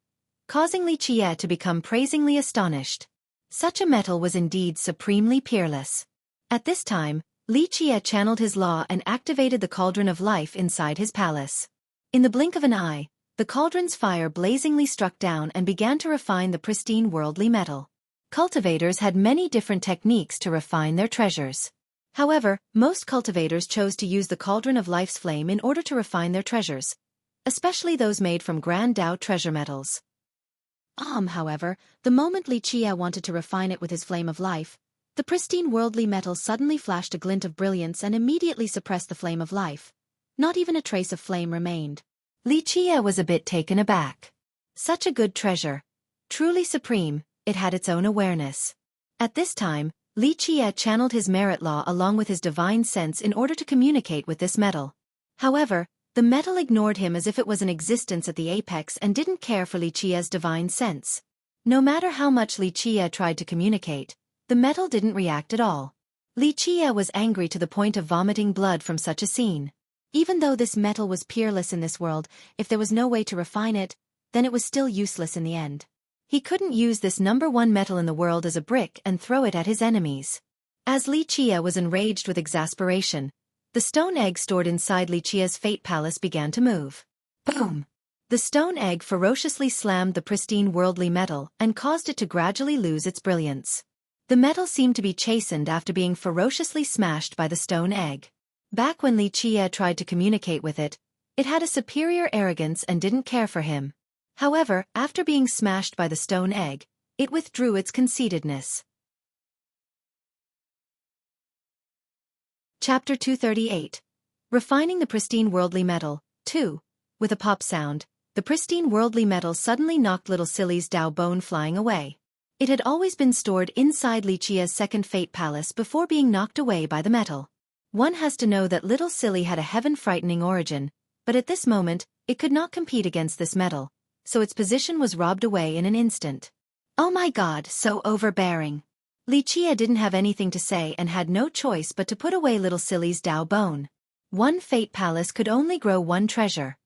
causing Li Qie to become praisingly astonished. Such a metal was indeed supremely peerless. At this time, Li Qie channeled his law and activated the cauldron of life inside his palace. In the blink of an eye, the cauldron's fire blazingly struck down and began to refine the pristine worldly metal. Cultivators had many different techniques to refine their treasures. However, most cultivators chose to use the cauldron of life's flame in order to refine their treasures, especially those made from Grand Tao treasure metals. However, the moment Li Qie wanted to refine it with his flame of life, the pristine worldly metal suddenly flashed a glint of brilliance and immediately suppressed the flame of life. Not even a trace of flame remained. Li Qie was a bit taken aback. Such a good treasure. Truly supreme, it had its own awareness. At this time, Li Qie channeled his merit law along with his divine sense in order to communicate with this metal. However, the metal ignored him as if it was an existence at the apex and didn't care for Li Qie's divine sense. No matter how much Li Qie tried to communicate, the metal didn't react at all. Li Qie was angry to the point of vomiting blood from such a scene. Even though this metal was peerless in this world, if there was no way to refine it, then it was still useless in the end. He couldn't use this number one metal in the world as a brick and throw it at his enemies. As Li Qie was enraged with exasperation, the stone egg stored inside Li Qie's fate palace began to move. Boom! The stone egg ferociously slammed the pristine worldly metal and caused it to gradually lose its brilliance. The metal seemed to be chastened after being ferociously smashed by the stone egg. Back when Li Qie tried to communicate with it, it had a superior arrogance and didn't care for him. However, after being smashed by the stone egg, it withdrew its conceitedness. Chapter 238. Refining the pristine worldly metal. 2. With a pop sound, the pristine worldly metal suddenly knocked little Silly's Dao bone flying away. It had always been stored inside Li Qie's second fate palace before being knocked away by the metal. One has to know that little Silly had a heaven-frightening origin, but at this moment, it could not compete against this metal, so its position was robbed away in an instant. Oh my god, so overbearing. Li Qie didn't have anything to say and had no choice but to put away little Silly's Dao bone. One fate palace could only grow one treasure.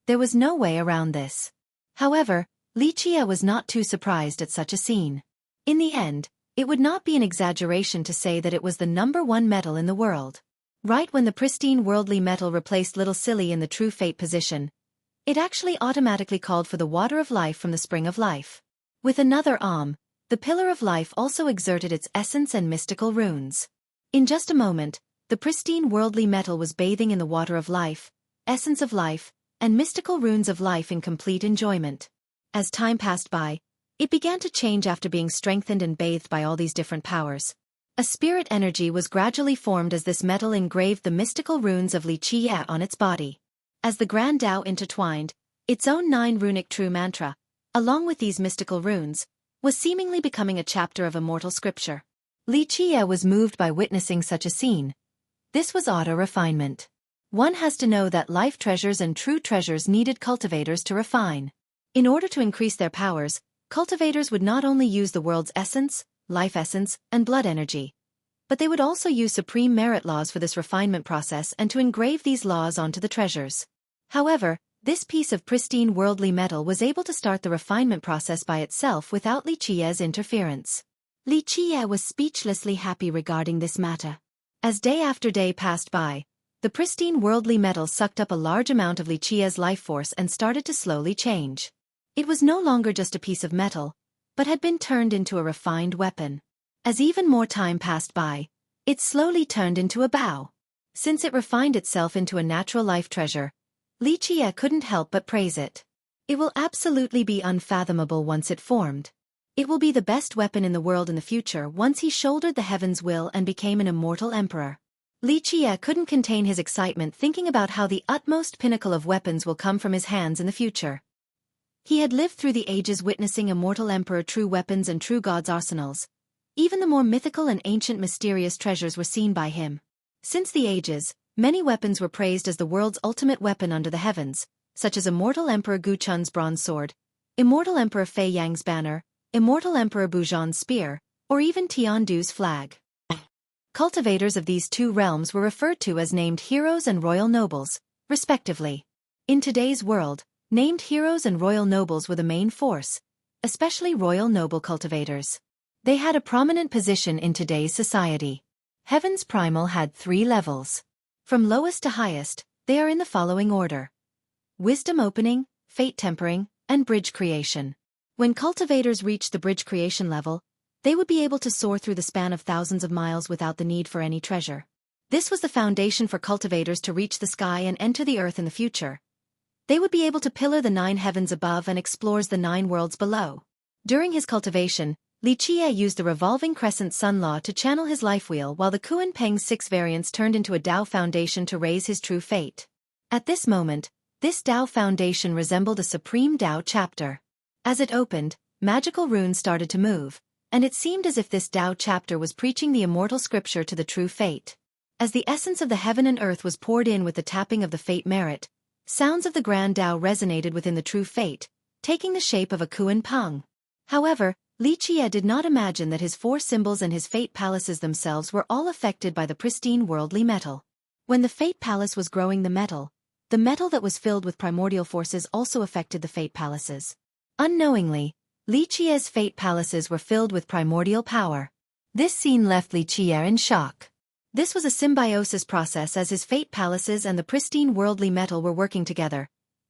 There was no way around this. However, Li Qie was not too surprised at such a scene. In the end, it would not be an exaggeration to say that it was the number one metal in the world. Right when the pristine worldly metal replaced little Silly in the true fate position, it actually automatically called for the water of life from the spring of life. With another the pillar of life also exerted its essence and mystical runes. In just a moment, the pristine worldly metal was bathing in the water of life, essence of life, and mystical runes of life in complete enjoyment. As time passed by, it began to change after being strengthened and bathed by all these different powers. A spirit energy was gradually formed as this metal engraved the mystical runes of Li Qie on its body. As the Grand Tao intertwined, its own 9 runic true mantra, along with these mystical runes, was seemingly becoming a chapter of immortal scripture. Li Qie was moved by witnessing such a scene. This was auto-refinement. One has to know that life treasures and true treasures needed cultivators to refine. In order to increase their powers, cultivators would not only use the world's essence, life essence, and blood energy, but they would also use supreme merit laws for this refinement process and to engrave these laws onto the treasures. However, this piece of pristine worldly metal was able to start the refinement process by itself without Li Qie's interference. Li Qie was speechlessly happy regarding this matter. As day after day passed by, the pristine worldly metal sucked up a large amount of Li Qie's life force and started to slowly change. It was no longer just a piece of metal, but had been turned into a refined weapon. As even more time passed by, it slowly turned into a bow. Since it refined itself into a natural life treasure, Li Qie couldn't help but praise it. It will absolutely be unfathomable once it formed. It will be the best weapon in the world in the future once he shouldered the heaven's will and became an immortal emperor. Li Qie couldn't contain his excitement thinking about how the utmost pinnacle of weapons will come from his hands in the future. He had lived through the ages witnessing immortal emperor true weapons and true gods' arsenals. Even the more mythical and ancient mysterious treasures were seen by him. Since the ages, many weapons were praised as the world's ultimate weapon under the heavens, such as Immortal Emperor Gu Chun's bronze sword, Immortal Emperor Fei Yang's banner, Immortal Emperor Buzhan's spear, or even Tiandu's flag. Cultivators of these two realms were referred to as named heroes and royal nobles, respectively. In today's world, named heroes and royal nobles were the main force, especially royal noble cultivators. They had a prominent position in today's society. Heaven's primal had 3 levels. From lowest to highest, they are in the following order: wisdom opening, fate tempering, and bridge creation. When cultivators reached the bridge creation level, they would be able to soar through the span of thousands of miles without the need for any treasure. This was the foundation for cultivators to reach the sky and enter the earth in the future. They would be able to pillar the 9 heavens above and explore the 9 worlds below. During his cultivation, Li Qie used the revolving crescent sun law to channel his life wheel while the Kuan Peng's 6 variants turned into a Tao foundation to raise his true fate. At this moment, this Tao foundation resembled a supreme Tao chapter. As it opened, magical runes started to move, and it seemed as if this Tao chapter was preaching the immortal scripture to the true fate. As the essence of the heaven and earth was poured in with the tapping of the fate merit, sounds of the Grand Tao resonated within the true fate, taking the shape of a Kuan Peng. However, Li Qie did not imagine that his four symbols and his fate palaces themselves were all affected by the pristine worldly metal. When the fate palace was growing the metal that was filled with primordial forces also affected the fate palaces. Unknowingly, Li Qie's fate palaces were filled with primordial power. This scene left Li Qie in shock. This was a symbiosis process as his fate palaces and the pristine worldly metal were working together,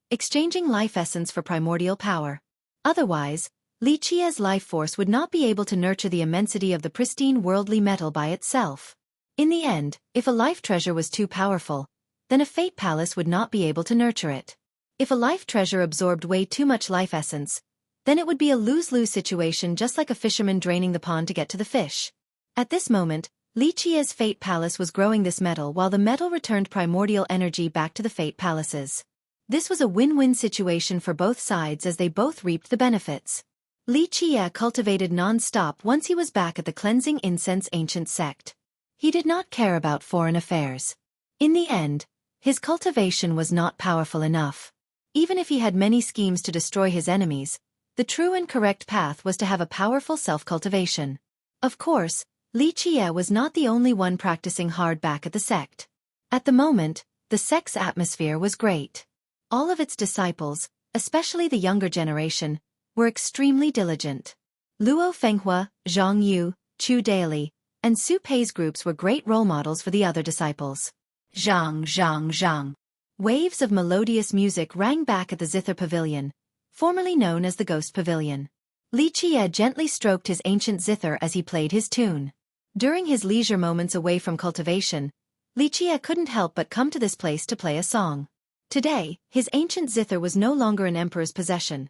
exchanging life essence for primordial power. Otherwise, Li Qie's life force would not be able to nurture the immensity of the pristine worldly metal by itself. In the end, if a life treasure was too powerful, then a fate palace would not be able to nurture it. If a life treasure absorbed way too much life essence, then it would be a lose-lose situation, just like a fisherman draining the pond to get to the fish. At this moment, Li Qie's fate palace was growing this metal while the metal returned primordial energy back to the fate palaces. This was a win-win situation for both sides as they both reaped the benefits. Li Qie cultivated non-stop once he was back at the cleansing incense ancient sect. He did not care about foreign affairs. In the end, his cultivation was not powerful enough. Even if he had many schemes to destroy his enemies, the true and correct path was to have a powerful self-cultivation. Of course, Li Qie was not the only one practicing hard back at the sect. At the moment, the sect's atmosphere was great. All of its disciples, especially the younger generation, were extremely diligent. Luo Fenghua, Zhang Yu, Chu Daili, and Su Pei's groups were great role models for the other disciples. Zhang, zhang, zhang. Waves of melodious music rang back at the Zither Pavilion, formerly known as the Ghost Pavilion. Li Qie gently stroked his ancient zither as he played his tune. During his leisure moments away from cultivation, Li Qie couldn't help but come to this place to play a song. Today, his ancient zither was no longer an emperor's possession.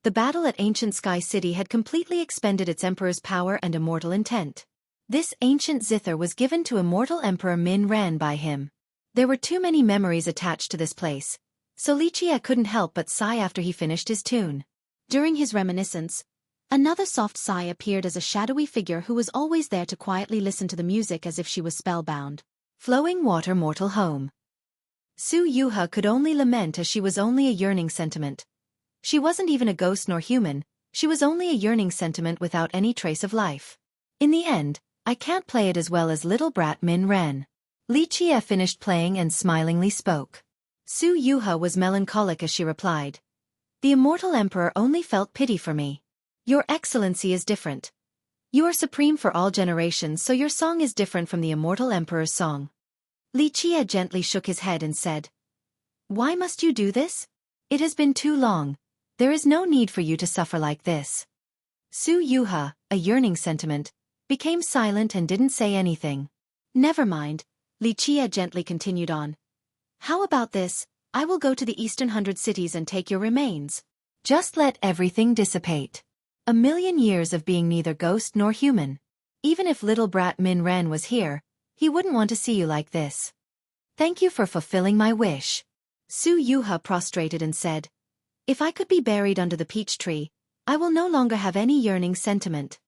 The battle at ancient Sky City had completely expended its emperor's power and immortal intent. This ancient zither was given to immortal Emperor Min Ren by him. There were too many memories attached to this place, so Li Qie couldn't help but sigh after he finished his tune. During his reminiscence, another soft sigh appeared as a shadowy figure who was always there to quietly listen to the music as if she was spellbound. Flowing water, mortal home. Su Yuha could only lament as she was only a yearning sentiment. She wasn't even a ghost nor human, she was only a yearning sentiment without any trace of life. In the end, I can't play it as well as little brat Min Ren. Li Qie finished playing and smilingly spoke. Su Yuha was melancholic as she replied. The immortal emperor only felt pity for me. Your excellency is different. You are supreme for all generations, so your song is different from the immortal emperor's song. Li Qie gently shook his head and said, Why must you do this? It has been too long. There is no need for you to suffer like this. Su Yuha, a yearning sentiment, became silent and didn't say anything. Never mind, Li Qie gently continued on. How about this? I will go to the eastern 100 cities and take your remains. Just let everything dissipate. 1,000,000 years of being neither ghost nor human. Even if little brat Min Ren was here, he wouldn't want to see you like this. Thank you for fulfilling my wish. Su Yuha prostrated and said, If I could be buried under the peach tree, I will no longer have any yearning sentiment.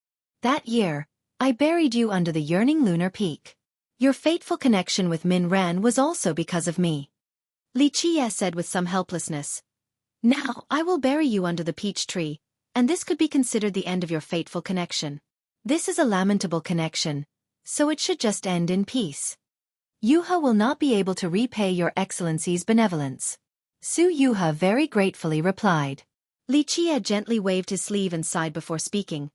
That year, I buried you under the yearning lunar peak. Your fateful connection with Min Ren was also because of me. Li Qie said with some helplessness. Now I will bury you under the peach tree, and this could be considered the end of your fateful connection. This is a lamentable connection, so it should just end in peace. Yuha will not be able to repay your excellency's benevolence. Su Yuha very gratefully replied. Li Qie gently waved his sleeve and sighed before speaking.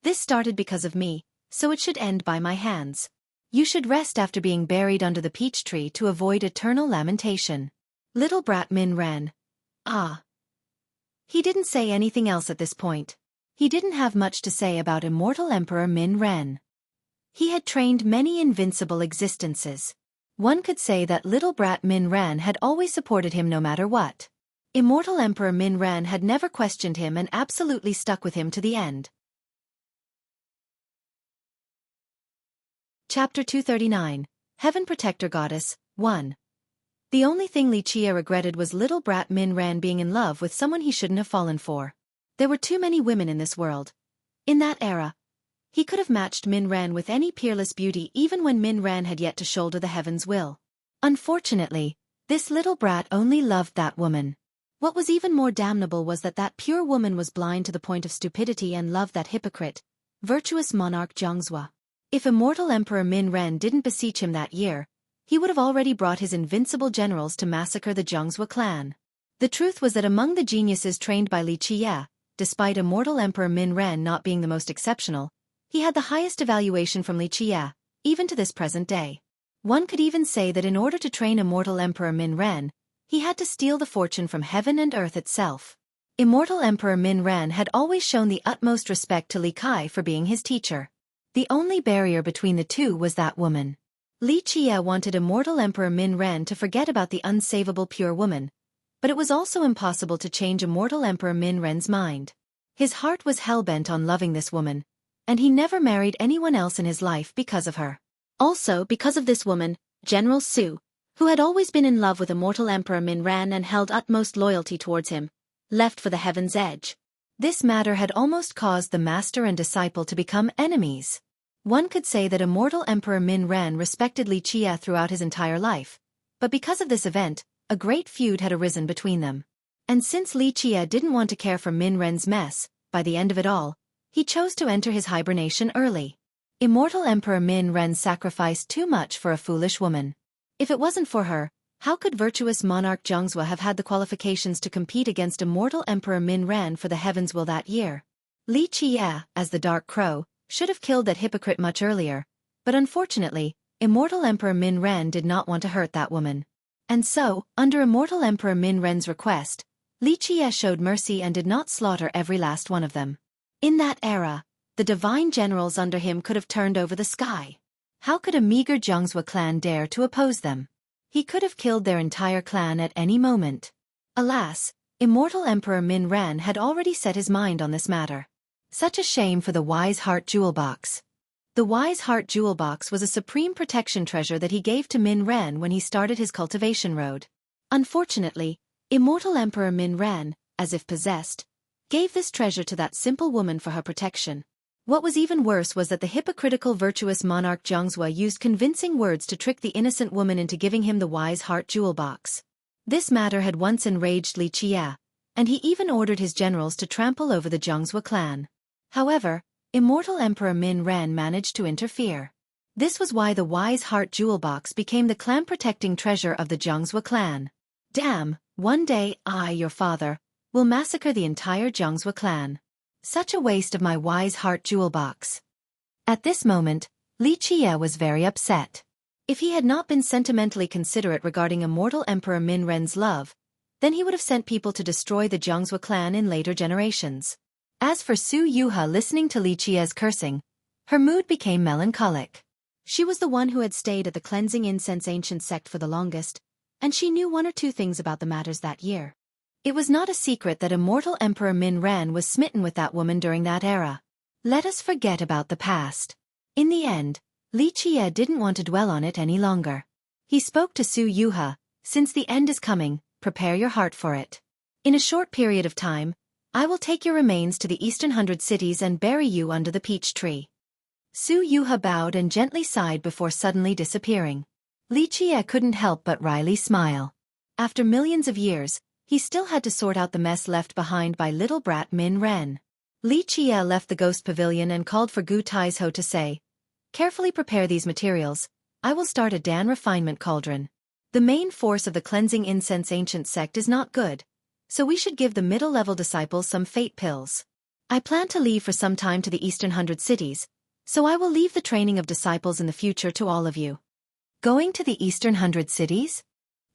This started because of me, so it should end by my hands. You should rest after being buried under the peach tree to avoid eternal lamentation. Little brat Min Ren. Ah. He didn't say anything else at this point. He didn't have much to say about immortal Emperor Min Ren. He had trained many invincible existences. One could say that little brat Min Ren had always supported him no matter what. Immortal Emperor Min Ren had never questioned him and absolutely stuck with him to the end. Chapter 239, Heaven Protector Goddess, 1. The only thing Li Qie regretted was little brat Min Ren being in love with someone he shouldn't have fallen for. There were too many women in this world. In that era, he could have matched Min Ren with any peerless beauty even when Min Ren had yet to shoulder the heaven's will. Unfortunately, this little brat only loved that woman. What was even more damnable was that that pure woman was blind to the point of stupidity and loved that hypocrite, virtuous monarch Zhengzhou. If immortal Emperor Min Ren didn't beseech him that year, he would have already brought his invincible generals to massacre the Zhengzhou clan. The truth was that among the geniuses trained by Li Qiye, despite immortal Emperor Min Ren not being the most exceptional, he had the highest evaluation from Li Qiye, even to this present day. One could even say that in order to train immortal Emperor Min Ren, he had to steal the fortune from heaven and earth itself. Immortal Emperor Min Ren had always shown the utmost respect to Li Kai for being his teacher. The only barrier between the two was that woman. Li Qiye wanted immortal Emperor Min Ren to forget about the unsavable pure woman, but it was also impossible to change immortal Emperor Min Ren's mind. His heart was hell-bent on loving this woman, and he never married anyone else in his life because of her. Also, because of this woman, General Su, who had always been in love with immortal Emperor Min Ren and held utmost loyalty towards him, left for the Heaven's Edge. This matter had almost caused the master and disciple to become enemies. One could say that immortal Emperor Min Ren respected Li Qiye throughout his entire life, but because of this event, a great feud had arisen between them. And since Li Qiye didn't want to care for Min Ren's mess, by the end of it all, he chose to enter his hibernation early. Immortal Emperor Min Ren sacrificed too much for a foolish woman. If it wasn't for her, how could virtuous monarch Zhengzhou have had the qualifications to compete against immortal Emperor Min Ren for the heaven's will that year? Li Qiye, as the Dark Crow, should have killed that hypocrite much earlier, but unfortunately, immortal Emperor Min Ren did not want to hurt that woman. And so, under immortal Emperor Min Ren's request, Li Qiye showed mercy and did not slaughter every last one of them. In that era, the divine generals under him could have turned over the sky. How could a meager Zhengzhou clan dare to oppose them? He could have killed their entire clan at any moment. Alas, immortal Emperor Min Ren had already set his mind on this matter. Such a shame for the Wise Heart Jewel Box. The Wise Heart Jewel Box was a supreme protection treasure that he gave to Min Ren when he started his cultivation road. Unfortunately, immortal Emperor Min Ren, as if possessed, gave this treasure to that simple woman for her protection. What was even worse was that the hypocritical virtuous monarch Zhengzhou used convincing words to trick the innocent woman into giving him the Wise Heart Jewel Box. This matter had once enraged Li Qiye, and he even ordered his generals to trample over the Zhengzhou clan. However, immortal Emperor Min Ren managed to interfere. This was why the Wise Heart Jewel Box became the clan-protecting treasure of the Zhengzhou clan. Damn, one day I, your father, will massacre the entire Zhengzhou clan. Such a waste of my Wise Heart Jewel Box. At this moment, Li Qiye was very upset. If he had not been sentimentally considerate regarding immortal Emperor Min Ren's love, then he would have sent people to destroy the Zhengzhou clan in later generations. As for Su Yuha listening to Li Qiye's cursing, her mood became melancholic. She was the one who had stayed at the cleansing incense ancient sect for the longest, and she knew one or two things about the matters that year. It was not a secret that immortal Emperor Min Ren was smitten with that woman during that era. Let us forget about the past. In the end, Li Qiye didn't want to dwell on it any longer. He spoke to Su Yuha, "Since the end is coming, prepare your heart for it. In a short period of time, I will take your remains to the Eastern 100 Cities and bury you under the peach tree." Su Yuha bowed and gently sighed before suddenly disappearing. Li Qiye couldn't help but wryly smile. After millions of years, he still had to sort out the mess left behind by little brat Min Ren. Li Qiye left the ghost pavilion and called for Gu Taizhou to say, "Carefully prepare these materials. I will start a Dan refinement cauldron. The main force of the cleansing incense ancient sect is not good, so we should give the middle-level disciples some fate pills. I plan to leave for some time to the Eastern 100 Cities, so I will leave the training of disciples in the future to all of you." Going to the Eastern 100 Cities?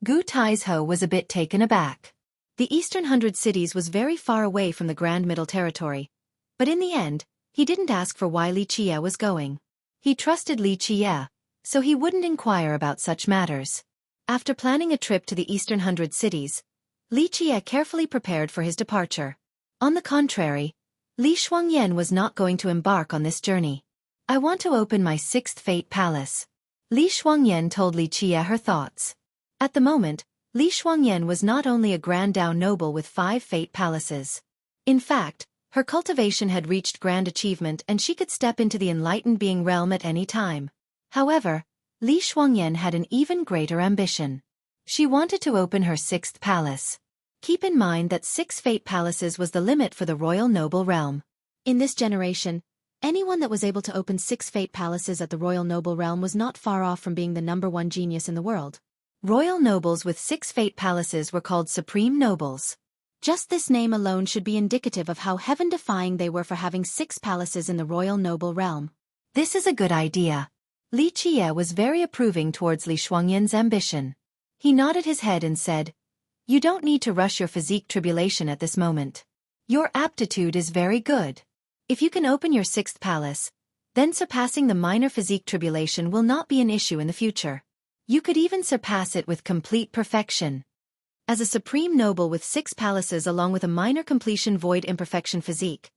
Gu Taizhou was a bit taken aback. The Eastern 100 Cities was very far away from the Grand Middle Territory, but in the end, he didn't ask for why Li Qiye was going. He trusted Li Qiye, so he wouldn't inquire about such matters. After planning a trip to the Eastern 100 Cities, Li Qiye carefully prepared for his departure. On the contrary, Li Shuangyan was not going to embark on this journey. "I want to open my 6th Fate Palace." Li Shuangyan told Li Qiye her thoughts. At the moment, Li Shuangyan was not only a Grand Dao noble with 5 Fate Palaces. In fact, her cultivation had reached grand achievement and she could step into the enlightened being realm at any time. However, Li Shuangyan had an even greater ambition. She wanted to open her 6th palace. Keep in mind that 6 fate palaces was the limit for the royal noble realm. In this generation, anyone that was able to open 6 fate palaces at the royal noble realm was not far off from being the #1 genius in the world. Royal nobles with 6 fate palaces were called supreme nobles. Just this name alone should be indicative of how heaven-defying they were for having 6 palaces in the royal noble realm. This is a good idea. Li Qie was very approving towards Li Shuangyan's ambition. He nodded his head and said, "You don't need to rush your physique tribulation at this moment. Your aptitude is very good. If you can open your 6th palace, then surpassing the minor physique tribulation will not be an issue in the future. You could even surpass it with complete perfection." As a supreme noble with 6 palaces along with a minor completion void imperfection physique,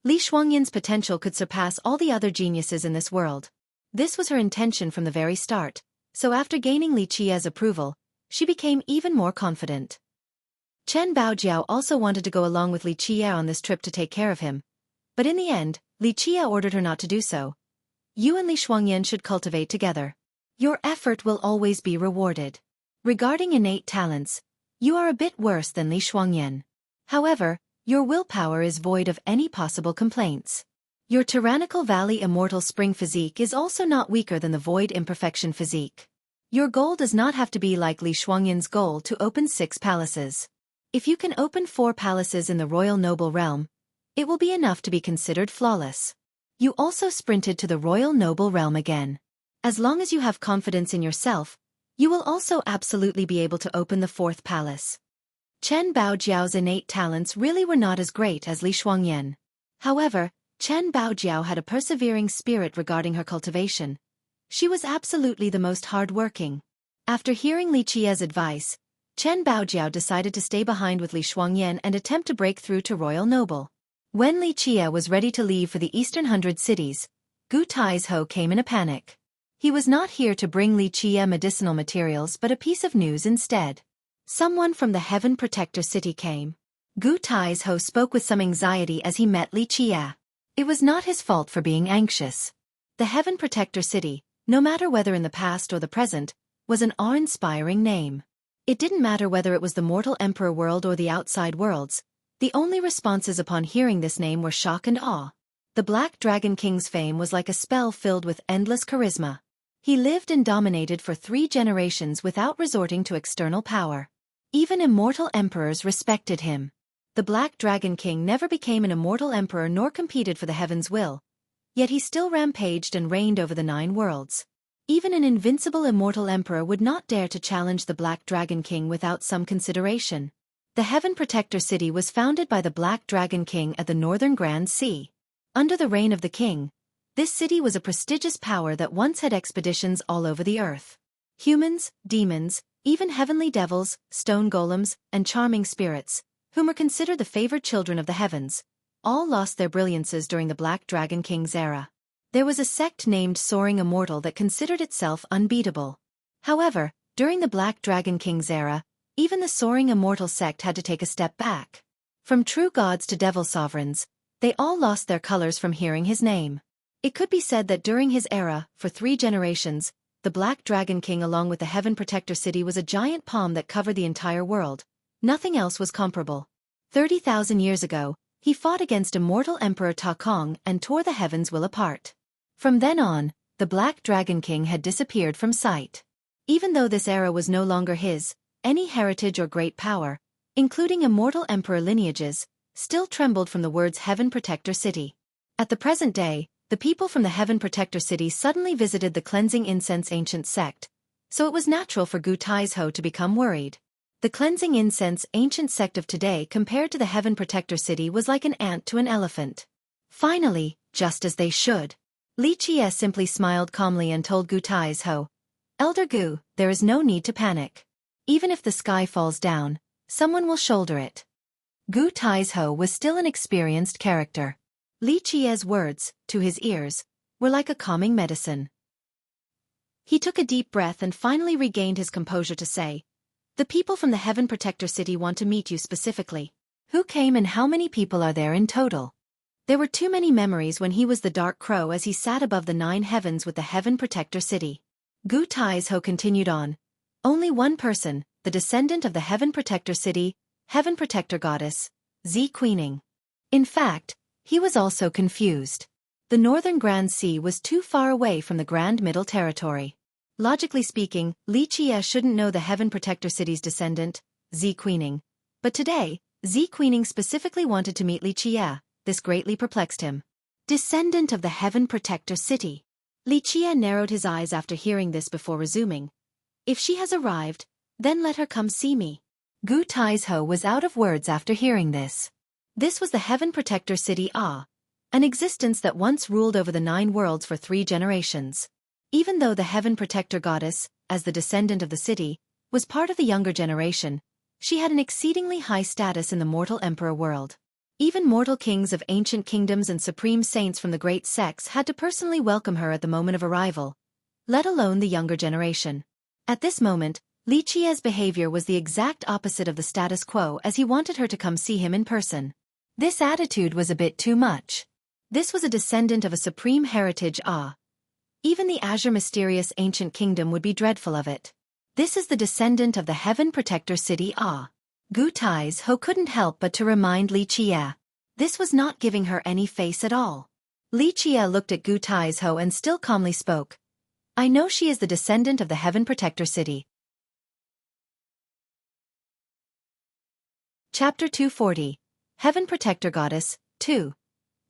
Li Shuangyan's potential could surpass all the other geniuses in this world. This was her intention from the very start, so after gaining Li Qie's approval, she became even more confident. Chen Baojiao also wanted to go along with Li Qie on this trip to take care of him, but in the end, Li Qie ordered her not to do so. "You and Li Shuangyan should cultivate together. Your effort will always be rewarded. Regarding innate talents, you are a bit worse than Li Shuangyan. However, your willpower is void of any possible complaints. Your tyrannical valley immortal spring physique is also not weaker than the void imperfection physique. Your goal does not have to be like Li Shuangyan's goal to open 6 palaces. If you can open 4 palaces in the royal noble realm, it will be enough to be considered flawless. You also sprinted to the royal noble realm again. As long as you have confidence in yourself, you will also absolutely be able to open the 4th palace." Chen Baojiao's innate talents really were not as great as Li Shuangyan. However, Chen Baojiao had a persevering spirit regarding her cultivation. She was absolutely the most hard-working. After hearing Li Qie's advice, Chen Baojiao decided to stay behind with Li Shuangyan and attempt to break through to royal noble. When Li Qie was ready to leave for the eastern 100 cities, Gu Taizhou came in a panic. He was not here to bring Li Qie medicinal materials but a piece of news instead. Someone from the Heaven Protector City came. Gu Taizhou spoke with some anxiety as he met Li Qie. It was not his fault for being anxious. The Heaven Protector City, no matter whether in the past or the present, was an awe-inspiring name. It didn't matter whether it was the mortal emperor world or the outside worlds. The only responses upon hearing this name were shock and awe. The Black Dragon King's fame was like a spell filled with endless charisma. He lived and dominated for 3 generations without resorting to external power. Even immortal emperors respected him. The Black Dragon King never became an immortal emperor nor competed for the heaven's will, yet he still rampaged and reigned over the 9 worlds. Even an invincible immortal emperor would not dare to challenge the Black Dragon King without some consideration. The Heaven Protector City was founded by the Black Dragon King at the Northern Grand Sea. Under the reign of the king, this city was a prestigious power that once had expeditions all over the earth. Humans, demons, even heavenly devils, stone golems, and charming spirits, whom are considered the favored children of the heavens, all lost their brilliances during the Black Dragon King's era. There was a sect named Soaring Immortal that considered itself unbeatable. However, during the Black Dragon King's era, even the Soaring Immortal sect had to take a step back. From true gods to devil sovereigns, they all lost their colors from hearing his name. It could be said that during his era, for 3 generations, the Black Dragon King along with the Heaven Protector City was a giant palm that covered the entire world. Nothing else was comparable. 30,000 years ago, he fought against immortal Emperor Ta Kong and tore the heavens will apart. From then on, the Black Dragon King had disappeared from sight. Even though this era was no longer his, any heritage or great power, including immortal emperor lineages, still trembled from the words Heaven Protector City. At the present day, the people from the Heaven Protector City suddenly visited the Cleansing Incense Ancient Sect, so it was natural for Gu Taizhou to become worried. The Cleansing Incense Ancient Sect of today compared to the Heaven Protector City was like an ant to an elephant. Finally, just as they should. Li Qie simply smiled calmly and told Gu Taizhou, "Elder Gu, there is no need to panic. Even if the sky falls down, someone will shoulder it." Gu Taizhou was still an experienced character. Li Qie's words, to his ears, were like a calming medicine. He took a deep breath and finally regained his composure to say, "The people from the Heaven Protector City want to meet you specifically. Who came and how many people are there in total?" There were too many memories when he was the Dark Crow as he sat above the 9 heavens with the Heaven Protector City. Gu Taizhou continued on, "Only one person, the descendant of the Heaven Protector City, Heaven Protector Goddess, Xueqi. In fact, he was also confused. The northern Grand Sea was too far away from the Grand Middle Territory. Logically speaking, Lichia shouldn't know the Heaven Protector City's descendant, Xueqi. But today, Xueqi specifically wanted to meet Lichia. This greatly perplexed him. Descendant of the Heaven Protector City. Lichia narrowed his eyes after hearing this before resuming. If she has arrived, then let her come see me. Gu Taizhou was out of words after hearing this. This was the Heaven Protector City an existence that once ruled over the 9 worlds for 3 generations. Even though the Heaven Protector Goddess, as the descendant of the city, was part of the younger generation, she had an exceedingly high status in the mortal emperor world. Even mortal kings of ancient kingdoms and supreme saints from the great sects had to personally welcome her at the moment of arrival, let alone the younger generation. At this moment, Lichia's behavior was the exact opposite of the status quo, as he wanted her to come see him in person. This attitude was a bit too much. This was a descendant of a supreme heritage Even the Azure mysterious ancient kingdom would be dreadful of it. This is the descendant of the Heaven Protector City Gu Taizhou couldn't help but to remind Lichia. This was not giving her any face at all. Lichia looked at Gu Taizhou and still calmly spoke. I know she is the descendant of the Heaven Protector City. Chapter 240. Heaven Protector Goddess, 2.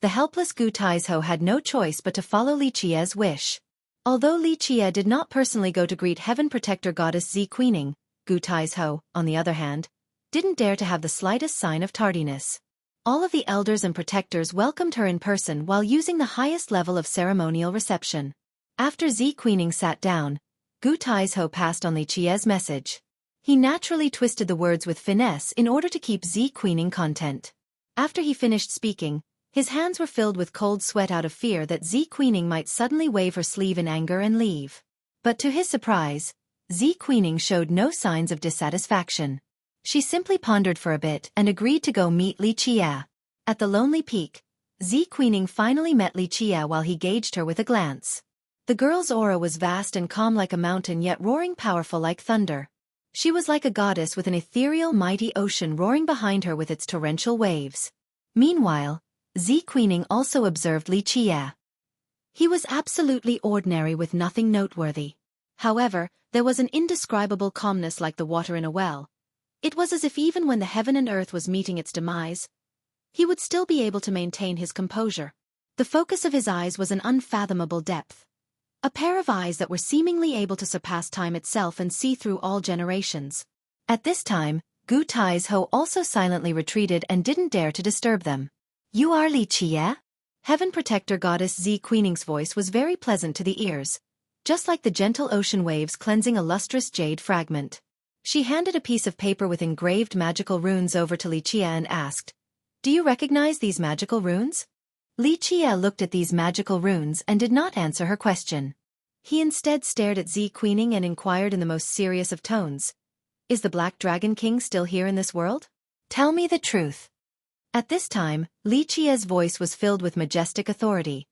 The helpless Gu Taizhou had no choice but to follow Lichia's wish. Although Lichia did not personally go to greet Heaven Protector Goddess Xueqi, Gu Taizhou, on the other hand, didn't dare to have the slightest sign of tardiness. All of the elders and protectors welcomed her in person while using the highest level of ceremonial reception. After Xueqi sat down, Gu Taizhou passed on Lichia's message. He naturally twisted the words with finesse in order to keep Xueqi content. After he finished speaking, his hands were filled with cold sweat out of fear that Xueqi might suddenly wave her sleeve in anger and leave. But to his surprise, Xueqi showed no signs of dissatisfaction. She simply pondered for a bit and agreed to go meet Lichia. At the Lonely Peak, Xueqi finally met Lichia while he gauged her with a glance. The girl's aura was vast and calm like a mountain, yet roaring powerful like thunder. She was like a goddess with an ethereal mighty ocean roaring behind her with its torrential waves. Meanwhile, Xueqi also observed Lichia. He was absolutely ordinary with nothing noteworthy. However, there was an indescribable calmness like the water in a well. It was as if even when the heaven and earth was meeting its demise, he would still be able to maintain his composure. The focus of his eyes was an unfathomable depth. A pair of eyes that were seemingly able to surpass time itself and see through all generations. At this time, Gu Taizhou also silently retreated and didn't dare to disturb them. You are Lichia? Heaven Protector Goddess Xueqi's voice was very pleasant to the ears, just like the gentle ocean waves cleansing a lustrous jade fragment. She handed a piece of paper with engraved magical runes over to Lichia and asked, Do you recognize these magical runes? Lichia looked at these magical runes and did not answer her question. He instead stared at Xueqi and inquired in the most serious of tones, Is the Black Dragon King still here in this world? Tell me the truth. At this time, Lichia's voice was filled with majestic authority.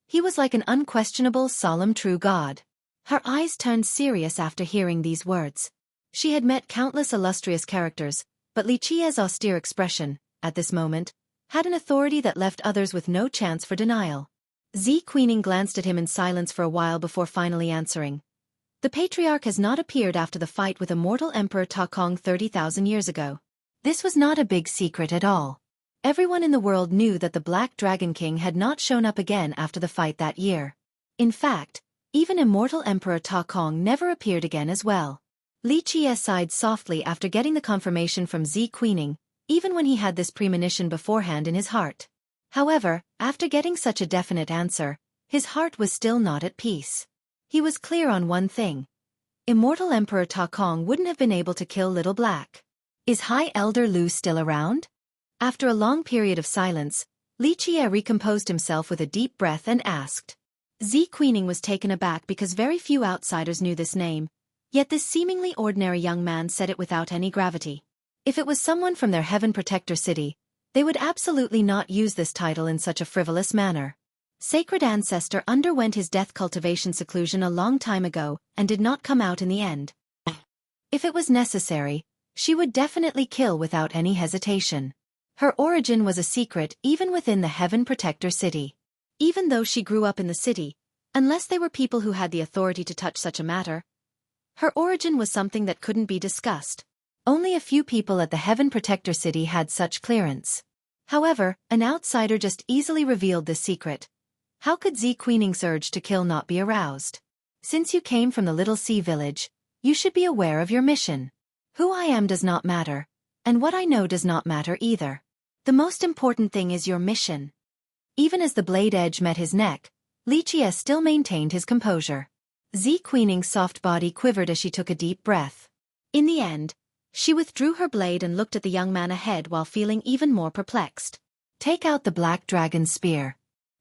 He was like an unquestionable, solemn true god. Her eyes turned serious after hearing these words. She had met countless illustrious characters, but Lichia's austere expression, at this moment, had an authority that left others with no chance for denial. Xueqi glanced at him in silence for a while before finally answering. The patriarch has not appeared after the fight with immortal Emperor Ta Kong 30,000 years ago. This was not a big secret at all. Everyone in the world knew that the Black Dragon King had not shown up again after the fight that year. In fact, even immortal Emperor Ta Kong never appeared again as well. Lichia sighed softly after getting the confirmation from Xueqi, even when he had this premonition beforehand in his heart. However, after getting such a definite answer, his heart was still not at peace. He was clear on one thing. Immortal Emperor Ta Kong wouldn't have been able to kill Little Black. Is High Elder Lu still around? After a long period of silence, Lichia recomposed himself with a deep breath and asked. Xueqi was taken aback because very few outsiders knew this name, yet this seemingly ordinary young man said it without any gravity. If it was someone from their Heaven Protector City, they would absolutely not use this title in such a frivolous manner. Sacred Ancestor underwent his death cultivation seclusion a long time ago and did not come out in the end. If it was necessary, She would definitely kill without any hesitation. Her origin was a secret even within the Heaven Protector city. Even though she grew up in the city, unless they were people who had the authority to touch such a matter, her origin was something that couldn't be discussed. Only a few people at the Heaven Protector city had such clearance. However, an outsider just easily revealed this secret. How could Xueqi's urge to kill not be aroused? Since you came from the little sea village, you should be aware of your mission. Who I am does not matter, and what I know does not matter either. The most important thing is your mission. Even as the blade edge met his neck, Lichia still maintained his composure. Xueqi's soft body quivered as she took a deep breath. In the end, she withdrew her blade and looked at the young man ahead while feeling even more perplexed. Take out the black dragon spear,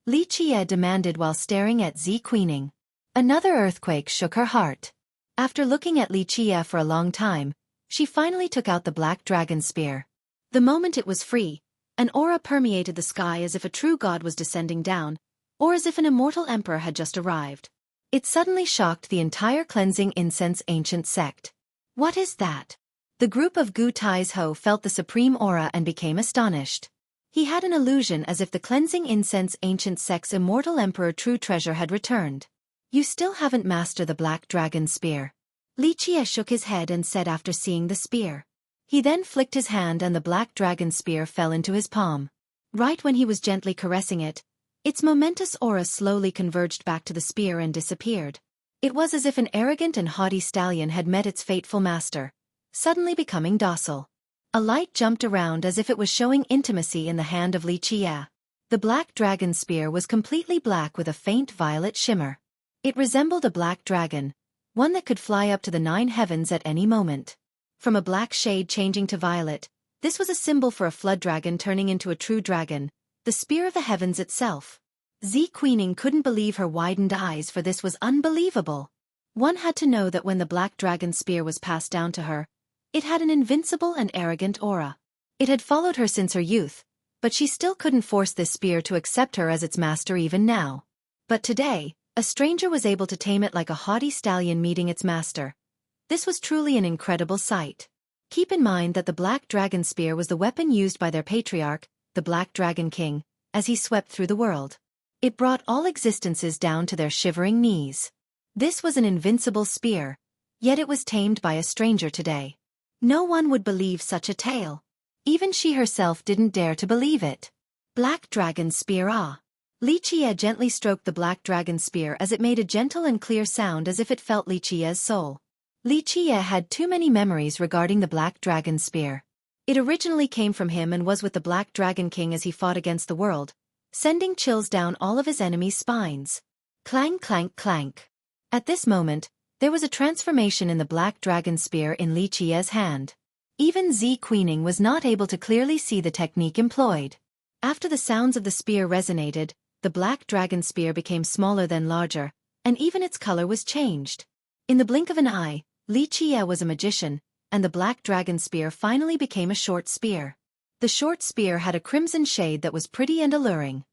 Lichia demanded while staring at Xueqi. Another earthquake shook her heart. After looking at Lichia for a long time, she finally took out the black dragon spear. The moment it was free, an aura permeated the sky as if a true god was descending down, or as if an immortal emperor had just arrived. It suddenly shocked the entire cleansing incense ancient sect. What is that? The group of Gu Tai's Ho felt the supreme aura and became astonished. He had an illusion as if the cleansing incense ancient sect's immortal emperor true treasure had returned. You still haven't mastered the black dragon spear. Lichia shook his head and said after seeing the spear. He then flicked his hand and the black dragon spear fell into his palm. Right when he was gently caressing it, its momentous aura slowly converged back to the spear and disappeared. It was as if an arrogant and haughty stallion had met its fateful master, suddenly becoming docile. A light jumped around as if it was showing intimacy in the hand of Lichia. The black dragon spear was completely black with a faint violet shimmer. It resembled a black dragon, one that could fly up to the 9 heavens at any moment. From a black shade changing to violet, this was a symbol for a flood dragon turning into a true dragon, the spear of the heavens itself. Xueqi couldn't believe her widened eyes, for this was unbelievable. One had to know that when the black dragon spear was passed down to her, it had an invincible and arrogant aura. It had followed her since her youth, but she still couldn't force this spear to accept her as its master even now. But today, a stranger was able to tame it like a haughty stallion meeting its master. This was truly an incredible sight. Keep in mind that the black dragon spear was the weapon used by their patriarch, the Black Dragon King, as he swept through the world. It brought all existences down to their shivering knees. This was an invincible spear, yet it was tamed by a stranger today. No one would believe such a tale. Even she herself didn't dare to believe it. Black dragon spear, ah. Lichia gently stroked the black dragon spear as it made a gentle and clear sound as if it felt Lichia's soul. Lichia had too many memories regarding the black dragon spear. It originally came from him and was with the Black Dragon King as he fought against the world, sending chills down all of his enemies' spines. Clang clank clank. At this moment, there was a transformation in the black dragon spear in Lichia's hand. Even Xueqi was not able to clearly see the technique employed. After the sounds of the spear resonated, the black dragon spear became smaller then larger, and even its color was changed. In the blink of an eye, Lichia was a magician, and the black dragon spear finally became a short spear. The short spear had a crimson shade that was pretty and alluring.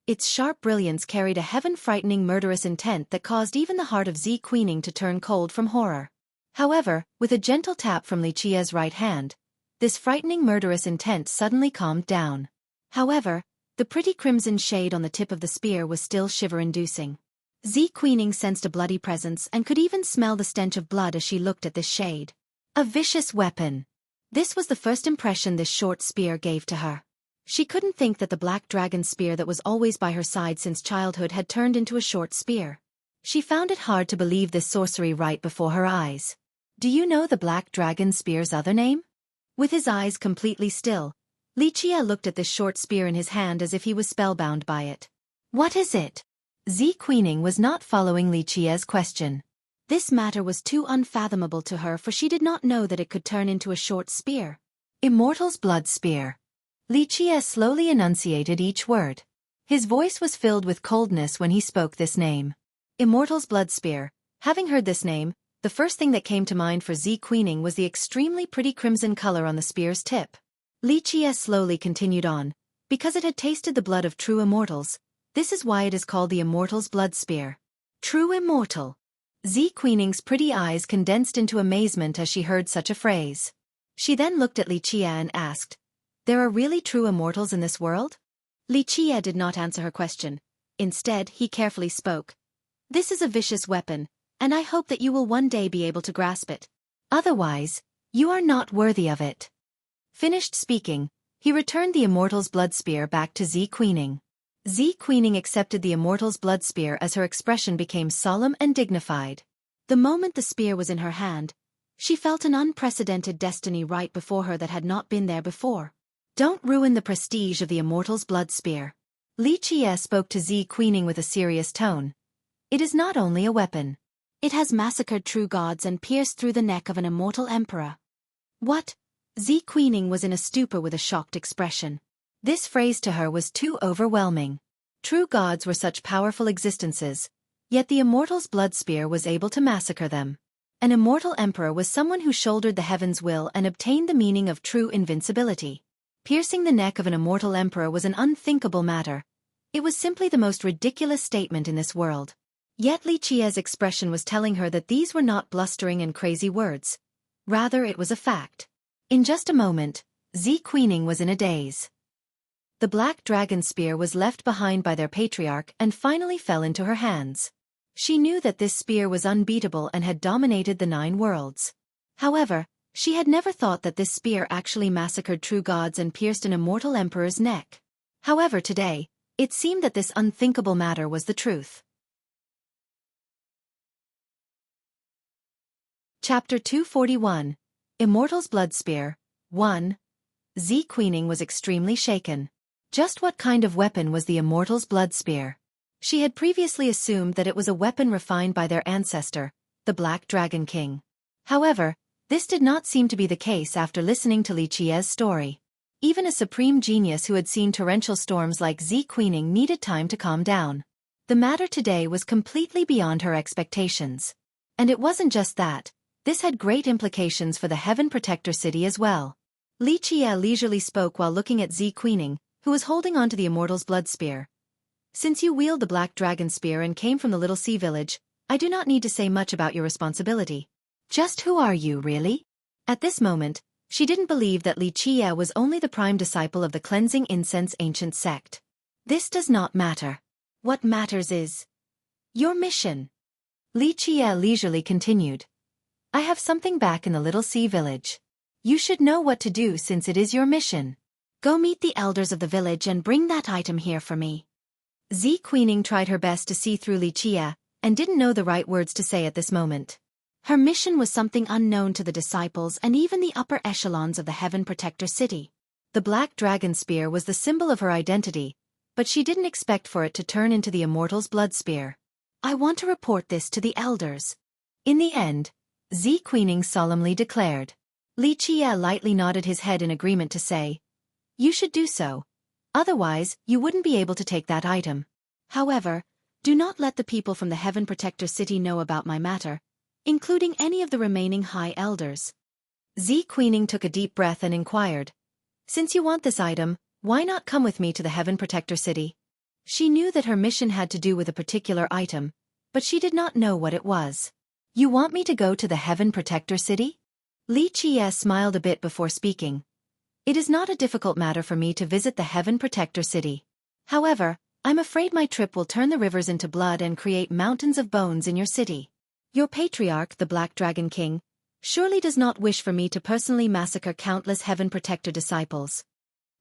Its sharp brilliance carried a heaven-frightening murderous intent that caused even the heart of Xueqi to turn cold from horror. However, with a gentle tap from Lichia's right hand, this frightening murderous intent suddenly calmed down. However, the pretty crimson shade on the tip of the spear was still shiver-inducing. Xueqi sensed a bloody presence and could even smell the stench of blood as she looked at this shade. A vicious weapon. This was the first impression this short spear gave to her. She couldn't think that the black dragon spear that was always by her side since childhood had turned into a short spear. She found it hard to believe this sorcery right before her eyes. Do you know the black dragon spear's other name? With his eyes completely still, Lichia looked at this short spear in his hand as if he was spellbound by it. What is it? Xueqi was not following Lichia's question. This matter was too unfathomable to her, for she did not know that it could turn into a short spear. Immortal's blood spear. Lichia slowly enunciated each word. His voice was filled with coldness when he spoke this name. Immortal's blood spear. Having heard this name, the first thing that came to mind for Xueqi was the extremely pretty crimson color on the spear's tip. Lichia slowly continued on. Because it had tasted the blood of true immortals, this is why it is called the Immortal's blood spear. True immortal. Xueqi's pretty eyes condensed into amazement as she heard such a phrase. She then looked at Lichia and asked, "There are really true immortals in this world?" Lichia did not answer her question. Instead, he carefully spoke. "This is a vicious weapon, and I hope that you will one day be able to grasp it. Otherwise, you are not worthy of it." Finished speaking, he returned the immortal's blood spear back to Xueqi. Xueqi accepted the immortal's blood spear as her expression became solemn and dignified. The moment the spear was in her hand, she felt an unprecedented destiny right before her that had not been there before. "Don't ruin the prestige of the immortal's blood spear." Lichia spoke to Xueqi with a serious tone. "It is not only a weapon. It has massacred true gods and pierced through the neck of an immortal emperor." "What?" Xueqi was in a stupor with a shocked expression. This phrase to her was too overwhelming. True gods were such powerful existences, yet the immortal's blood spear was able to massacre them. An immortal emperor was someone who shouldered the heaven's will and obtained the meaning of true invincibility. Piercing the neck of an immortal emperor was an unthinkable matter. It was simply the most ridiculous statement in this world. Yet Lichia's expression was telling her that these were not blustering and crazy words. Rather, it was a fact. In just a moment, Xueqi was in a daze. The black dragon spear was left behind by their patriarch and finally fell into her hands. She knew that this spear was unbeatable and had dominated the 9 worlds. However, she had never thought that this spear actually massacred true gods and pierced an immortal emperor's neck. However, today, it seemed that this unthinkable matter was the truth. Chapter 241. Immortal's Blood Spear. 1. Xueqi was extremely shaken. Just what kind of weapon was the immortal's blood spear? She had previously assumed that it was a weapon refined by their ancestor, the Black Dragon King. However, this did not seem to be the case after listening to Lichia's story. Even a supreme genius who had seen torrential storms like Xueqi needed time to calm down. The matter today was completely beyond her expectations. And it wasn't just that. This had great implications for the Heaven Protector City as well. Lichia leisurely spoke while looking at Xueqi, who was holding onto the immortal's blood spear. "Since you wield the black dragon spear and came from the little sea village, I do not need to say much about your responsibility. Just who are you, really?" At this moment, she didn't believe that Lichia was only the prime disciple of the cleansing incense ancient sect. "This does not matter. What matters is your mission." Lichia leisurely continued. "I have something back in the little sea village. You should know what to do since it is your mission. Go meet the elders of the village and bring that item here for me." Xueqi tried her best to see through Lichia, and didn't know the right words to say at this moment. Her mission was something unknown to the disciples and even the upper echelons of the Heaven Protector City. The black dragon spear was the symbol of her identity, but she didn't expect for it to turn into the immortal's blood spear. "I want to report this to the elders." In the end, Xueqi solemnly declared. Lichia lightly nodded his head in agreement to say, "You should do so. Otherwise, you wouldn't be able to take that item. However, do not let the people from the Heaven Protector City know about my matter, including any of the remaining high elders." Xueqi took a deep breath and inquired, "Since you want this item, why not come with me to the Heaven Protector City?" She knew that her mission had to do with a particular item, but she did not know what it was. "You want me to go to the Heaven Protector City?" Lichia smiled a bit before speaking. "It is not a difficult matter for me to visit the Heaven Protector City. However, I'm afraid my trip will turn the rivers into blood and create mountains of bones in your city. Your patriarch, the Black Dragon King, surely does not wish for me to personally massacre countless Heaven Protector disciples."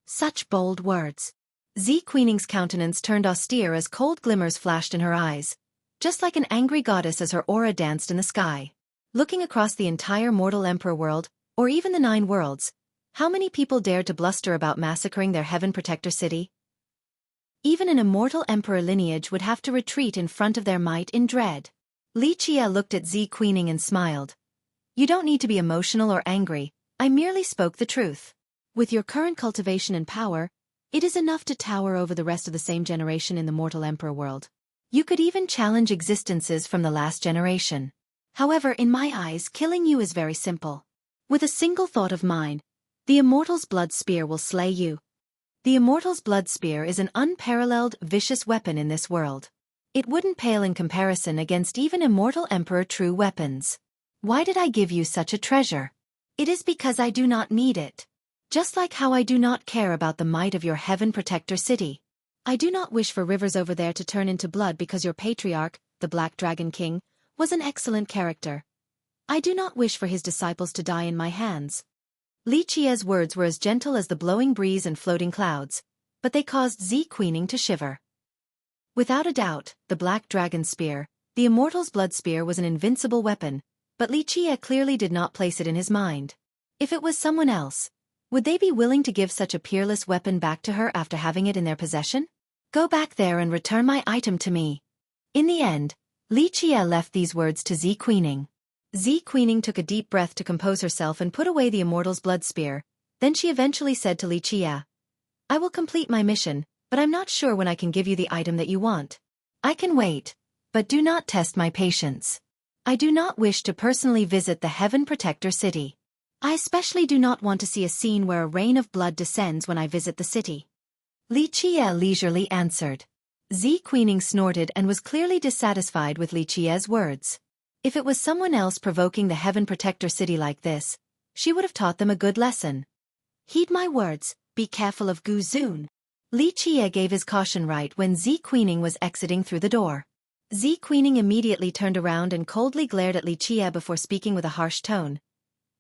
Such bold words. Xueqi's countenance turned austere as cold glimmers flashed in her eyes, just like an angry goddess as her aura danced in the sky. Looking across the entire mortal emperor world, or even the 9 worlds, how many people dared to bluster about massacring their Heaven Protector City? Even an immortal emperor lineage would have to retreat in front of their might in dread. Lichia looked at Xueqi and smiled. "You don't need to be emotional or angry, I merely spoke the truth. With your current cultivation and power, it is enough to tower over the rest of the same generation in the mortal emperor world. You could even challenge existences from the last generation. However, in my eyes, killing you is very simple. With a single thought of mine, the Immortal's Blood Spear will slay you." The Immortal's Blood Spear is an unparalleled, vicious weapon in this world. It wouldn't pale in comparison against even Immortal Emperor true weapons. "Why did I give you such a treasure? It is because I do not need it. Just like how I do not care about the might of your heaven protector city. I do not wish for rivers over there to turn into blood because your patriarch, the Black Dragon King, was an excellent character. I do not wish for his disciples to die in my hands. Li Qia's words were as gentle as the blowing breeze and floating clouds, but they caused Xueqi to shiver. Without a doubt, the Black Dragon Spear, the Immortal's Blood Spear, was an invincible weapon, but Li Qia clearly did not place it in his mind. If it was someone else, would they be willing to give such a peerless weapon back to her after having it in their possession? Go back there and return my item to me. In the end, Li Qia left these words to Xueqi. Xueqi took a deep breath to compose herself and put away the Immortal's Blood Spear. Then she eventually said to Li Qia, I will complete my mission, but I'm not sure when I can give you the item that you want. I can wait, but do not test my patience. I do not wish to personally visit the Heaven Protector City. I especially do not want to see a scene where a rain of blood descends when I visit the city. Li Qia leisurely answered. Xueqi snorted and was clearly dissatisfied with Li Qia's words. If it was someone else provoking the Heaven Protector City like this, she would have taught them a good lesson. Heed my words, be careful of Gu Zun. Li Qia gave his caution right when Xueqi was exiting through the door. Xueqi immediately turned around and coldly glared at Li Qia before speaking with a harsh tone.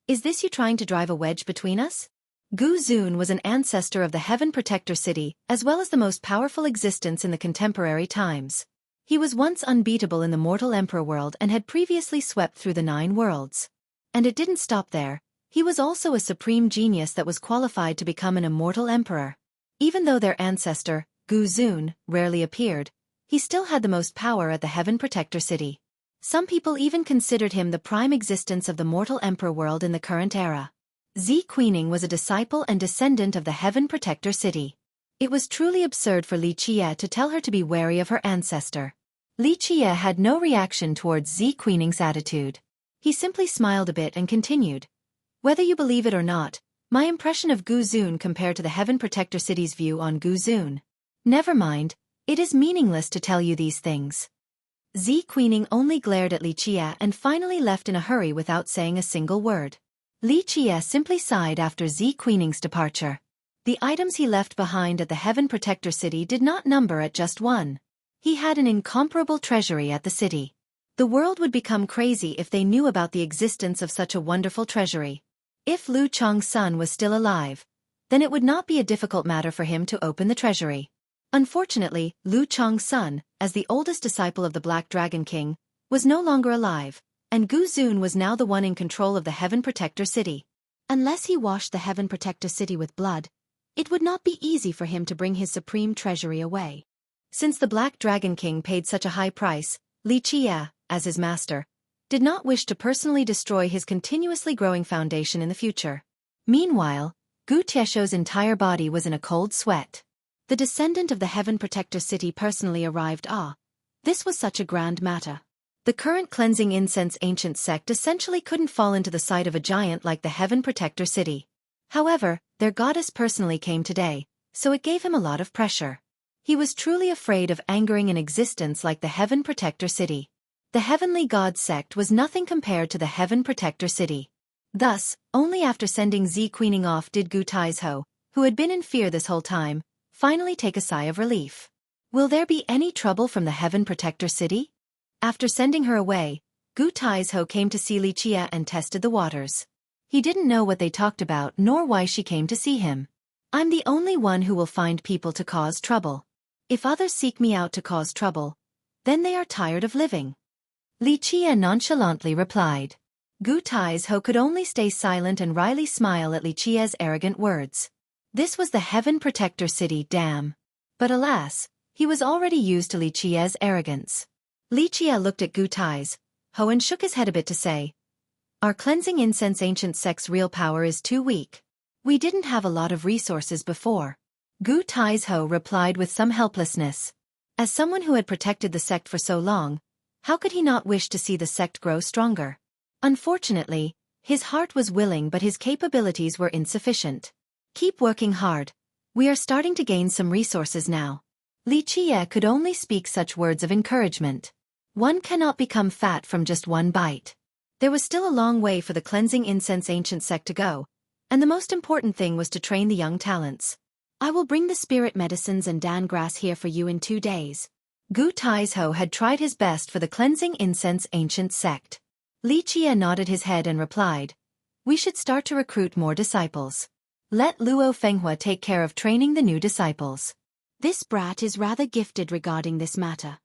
Is this you trying to drive a wedge between us? Gu Zun was an ancestor of the Heaven Protector City, as well as the most powerful existence in the contemporary times. He was once unbeatable in the mortal emperor world and had previously swept through the 9 worlds. And it didn't stop there. He was also a supreme genius that was qualified to become an immortal emperor. Even though their ancestor, Gu Zun, rarely appeared, he still had the most power at the Heaven Protector City. Some people even considered him the prime existence of the mortal emperor world in the current era. Xueqi was a disciple and descendant of the Heaven Protector City. It was truly absurd for Li Qia to tell her to be wary of her ancestor. Li Qia had no reaction towards Xueqi's attitude. He simply smiled a bit and continued. Whether you believe it or not, my impression of Gu Zun compared to the Heaven Protector City's view on Gu Zun. Never mind, it is meaningless to tell you these things. Xueqi only glared at Li Qia and finally left in a hurry without saying a single word. Li Qia simply sighed after Xueqi's departure. The items he left behind at the Heaven Protector City did not number at just 1. He had an incomparable treasury at the city. The world would become crazy if they knew about the existence of such a wonderful treasury. If Lu Chong's son was still alive, then it would not be a difficult matter for him to open the treasury. Unfortunately, Lu Chong's son, as the oldest disciple of the Black Dragon King, was no longer alive, and Gu Zun was now the one in control of the Heaven Protector City. Unless he washed the Heaven Protector City with blood, it would not be easy for him to bring his supreme treasury away. Since the Black Dragon King paid such a high price, Li Qia, as his master, did not wish to personally destroy his continuously growing foundation in the future. Meanwhile, Gu Tiesho's entire body was in a cold sweat. The descendant of the Heaven Protector City personally arrived. This was such a grand matter. The current cleansing incense ancient sect essentially couldn't fall into the sight of a giant like the Heaven Protector City. However, their goddess personally came today, so it gave him a lot of pressure. He was truly afraid of angering an existence like the Heaven Protector City. The Heavenly God sect was nothing compared to the Heaven Protector City. Thus, only after sending Xueqi off did Gu Taizhou, who had been in fear this whole time, finally take a sigh of relief. Will there be any trouble from the Heaven Protector City? After sending her away, Gu Taizhou came to see Li Qia and tested the waters. He didn't know what they talked about nor why she came to see him. I'm the only one who will find people to cause trouble. If others seek me out to cause trouble, then they are tired of living. Li Qia nonchalantly replied. Gu Taizhou could only stay silent and wryly smile at Li Qia's arrogant words. This was the Heaven Protector City, damn. But alas, he was already used to Li Qia's arrogance. Li Qia looked at Gu Taizhou and shook his head a bit to say, Our cleansing incense ancient sect's real power is too weak. We didn't have a lot of resources before. Gu Taizhou replied with some helplessness. As someone who had protected the sect for so long, how could he not wish to see the sect grow stronger? Unfortunately, his heart was willing but his capabilities were insufficient. Keep working hard. We are starting to gain some resources now. Li Qia could only speak such words of encouragement. One cannot become fat from just one bite. There was still a long way for the cleansing incense ancient sect to go, and the most important thing was to train the young talents. I will bring the spirit medicines and Dan grass here for you in 2 days. Gu Taizhou had tried his best for the cleansing incense ancient sect. Li Qie nodded his head and replied, "We should start to recruit more disciples. Let Luo Fenghua take care of training the new disciples. This brat is rather gifted regarding this matter."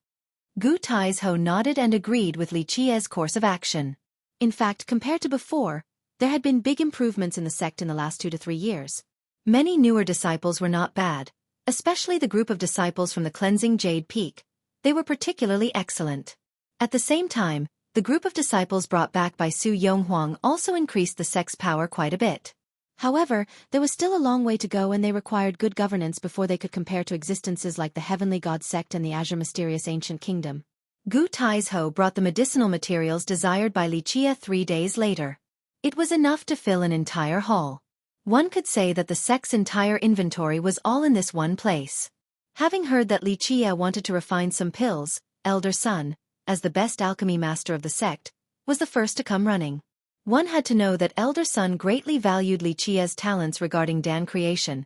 Gu Taizhou nodded and agreed with Li Qie's course of action. In fact, compared to before, there had been big improvements in the sect in the last 2 to 3 years. Many newer disciples were not bad, especially the group of disciples from the cleansing Jade Peak. They were particularly excellent. At the same time, the group of disciples brought back by Su Yonghuang also increased the sect's power quite a bit. However, there was still a long way to go and they required good governance before they could compare to existences like the Heavenly God sect and the Azure Mysterious Ancient Kingdom. Gu Taizhou brought the medicinal materials desired by Li Qie 3 days later. It was enough to fill an entire hall. One could say that the sect's entire inventory was all in this one place. Having heard that Li Qie wanted to refine some pills, Elder Sun, as the best alchemy master of the sect, was the first to come running. One had to know that Elder Sun greatly valued Li Qie's talents regarding Dan creation,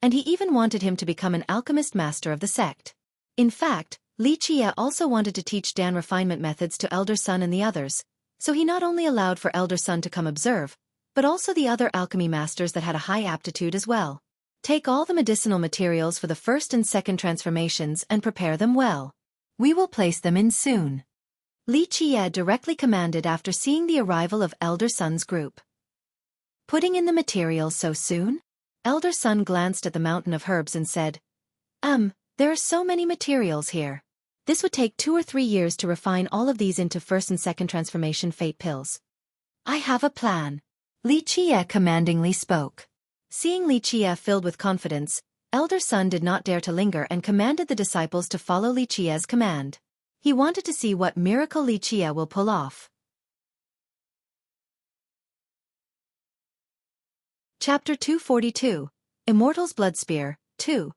and he even wanted him to become an alchemist master of the sect. In fact, Li Qie also wanted to teach Dan refinement methods to Elder Sun and the others, so he not only allowed for Elder Sun to come observe, but also the other alchemy masters that had a high aptitude as well. Take all the medicinal materials for the first and second transformations and prepare them well. We will place them in soon. Li Qie directly commanded after seeing the arrival of Elder Sun's group. Putting in the materials so soon? Elder Sun glanced at the mountain of herbs and said, there are so many materials here. This would take 2 or 3 years to refine all of these into first and second transformation fate pills. I have a plan. Li Qie commandingly spoke. Seeing Li Qie filled with confidence, Elder Sun did not dare to linger and commanded the disciples to follow Li Qie's command. He wanted to see what miracle Li Qie will pull off. Chapter 242, Immortal's Blood Spear, 2.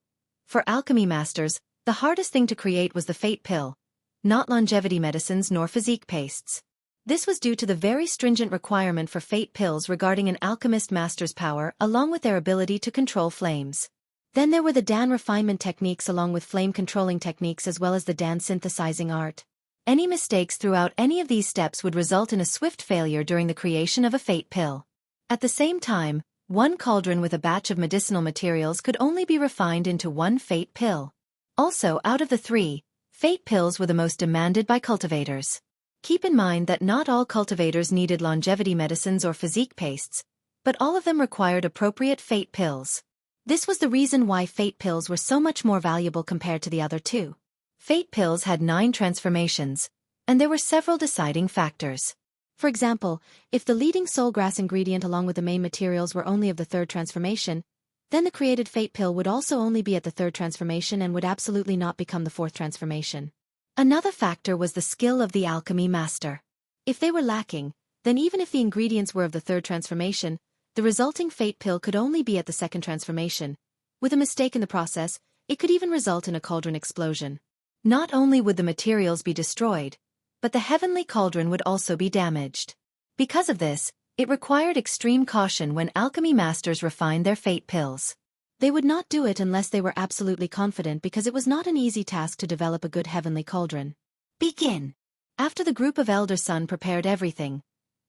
For alchemy masters, the hardest thing to create was the fate pill, not longevity medicines nor physique pastes. This was due to the very stringent requirement for fate pills regarding an alchemist master's power along with their ability to control flames. Then there were the Dan refinement techniques along with flame controlling techniques as well as the Dan synthesizing art. Any mistakes throughout any of these steps would result in a swift failure during the creation of a fate pill. At the same time, one cauldron with a batch of medicinal materials could only be refined into one fate pill. Also, out of the 3, fate pills were the most demanded by cultivators. Keep in mind that not all cultivators needed longevity medicines or physique pastes, but all of them required appropriate fate pills. This was the reason why fate pills were so much more valuable compared to the other 2. Fate pills had 9 transformations, and there were several deciding factors. For example, if the leading soulgrass ingredient along with the main materials were only of the 3rd transformation, then the created fate pill would also only be at the 3rd transformation and would absolutely not become the 4th transformation. Another factor was the skill of the alchemy master. If they were lacking, then even if the ingredients were of the 3rd transformation, the resulting fate pill could only be at the 2nd transformation. With a mistake in the process, it could even result in a cauldron explosion. Not only would the materials be destroyed, but the heavenly cauldron would also be damaged. Because of this, it required extreme caution when alchemy masters refined their fate pills. They would not do it unless they were absolutely confident because it was not an easy task to develop a good heavenly cauldron. Begin! After the group of Elder Sun prepared everything,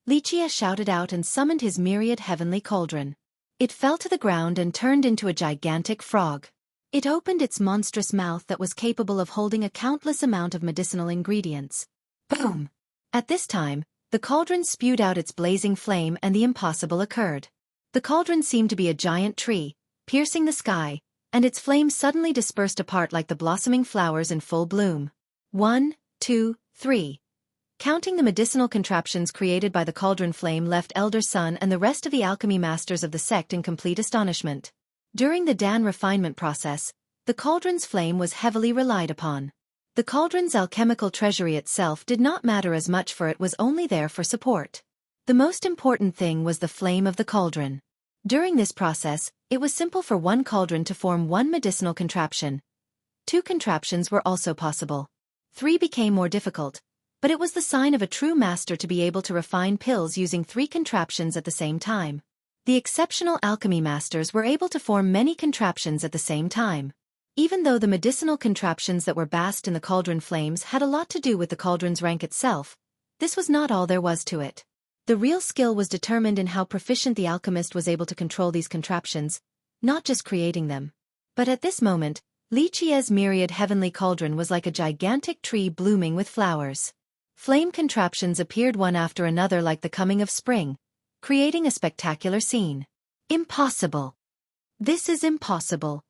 Li Qie shouted out and summoned his myriad heavenly cauldron. It fell to the ground and turned into a gigantic frog. It opened its monstrous mouth that was capable of holding a countless amount of medicinal ingredients. Boom! At this time, the cauldron spewed out its blazing flame and the impossible occurred. The cauldron seemed to be a giant tree, piercing the sky, and its flames suddenly dispersed apart like the blossoming flowers in full bloom. 1, 2, 3. Counting the medicinal contraptions created by the cauldron flame left Elder Sun and the rest of the alchemy masters of the sect in complete astonishment. During the Dan refinement process, the cauldron's flame was heavily relied upon. The cauldron's alchemical treasury itself did not matter as much for it was only there for support. The most important thing was the flame of the cauldron. During this process, it was simple for one cauldron to form one medicinal contraption. 2 contraptions were also possible. 3 became more difficult, But it was the sign of a true master to be able to refine pills using 3 contraptions at the same time. The exceptional alchemy masters were able to form many contraptions at the same time. Even though the medicinal contraptions that were basked in the cauldron flames had a lot to do with the cauldron's rank itself, this was not all there was to it. The real skill was determined in how proficient the alchemist was able to control these contraptions, not just creating them. But at this moment, Xueqi's myriad heavenly cauldron was like a gigantic tree blooming with flowers. Flame contraptions appeared one after another like the coming of spring, creating a spectacular scene. Impossible! This is impossible.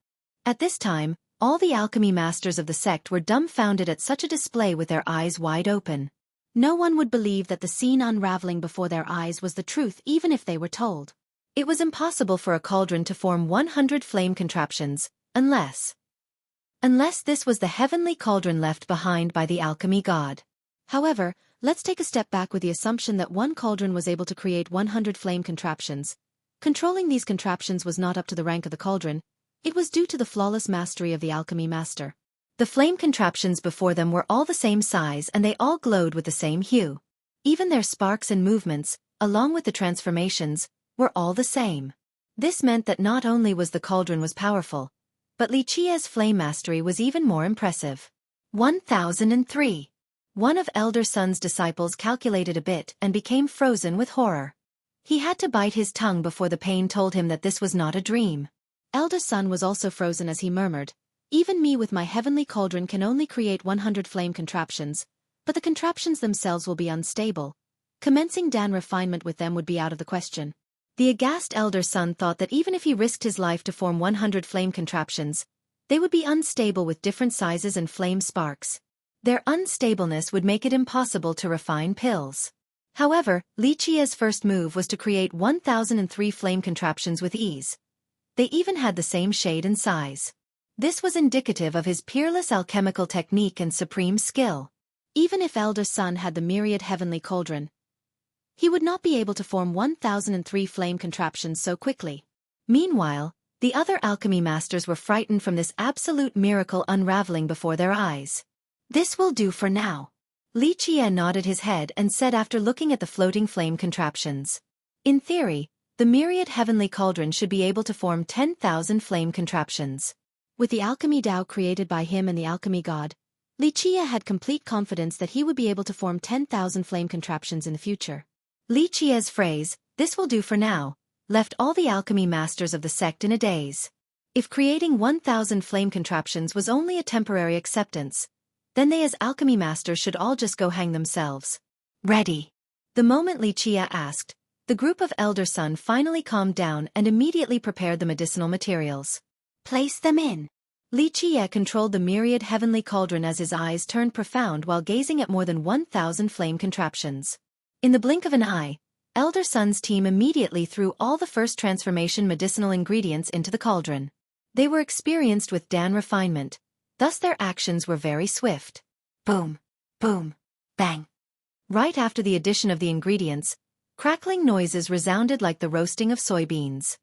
At this time, all the alchemy masters of the sect were dumbfounded at such a display with their eyes wide open. No one would believe that the scene unraveling before their eyes was the truth even if they were told. It was impossible for a cauldron to form 100 flame contraptions, unless this was the heavenly cauldron left behind by the alchemy god. However, let's take a step back with the assumption that one cauldron was able to create 100 flame contraptions. Controlling these contraptions was not up to the rank of the cauldron, it was due to the flawless mastery of the alchemy master. The flame contraptions before them were all the same size and they all glowed with the same hue. Even their sparks and movements, along with the transformations, were all the same. This meant that not only was the cauldron powerful, but Xueqi's flame mastery was even more impressive. 1003. One of Elder Sun's disciples calculated a bit and became frozen with horror. He had to bite his tongue before the pain told him that this was not a dream. Elder Sun was also frozen as he murmured, "Even me with my heavenly cauldron can only create 100 flame contraptions, but the contraptions themselves will be unstable. Commencing Dan refinement with them would be out of the question." The aghast Elder Sun thought that even if he risked his life to form 100 flame contraptions, they would be unstable with different sizes and flame sparks. Their unstableness would make it impossible to refine pills. However, Xueqi's first move was to create 1003 flame contraptions with ease. They even had the same shade and size. This was indicative of his peerless alchemical technique and supreme skill. Even if Elder Sun had the myriad heavenly cauldron, he would not be able to form 1003 flame contraptions so quickly. Meanwhile, the other alchemy masters were frightened from this absolute miracle unraveling before their eyes. "This will do for now." Xueqi nodded his head and said after looking at the floating flame contraptions. In theory, the myriad heavenly cauldron should be able to form 10,000 flame contraptions. With the alchemy Tao created by him and the alchemy god, Xueqi had complete confidence that he would be able to form 10,000 flame contraptions in the future. Xueqi's phrase, "This will do for now," left all the alchemy masters of the sect in a daze. If creating 1,000 flame contraptions was only a temporary acceptance, then they as alchemy masters should all just go hang themselves. "Ready?" The moment Xueqi asked, the group of Elder Sun finally calmed down and immediately prepared the medicinal materials. "Place them in." Xueqi controlled the myriad heavenly cauldron as his eyes turned profound while gazing at more than 1,000 flame contraptions. In the blink of an eye, Elder Sun's team immediately threw all the first transformation medicinal ingredients into the cauldron. They were experienced with Dan refinement, thus their actions were very swift. Boom, boom, bang. Right after the addition of the ingredients, crackling noises resounded like the roasting of soybeans.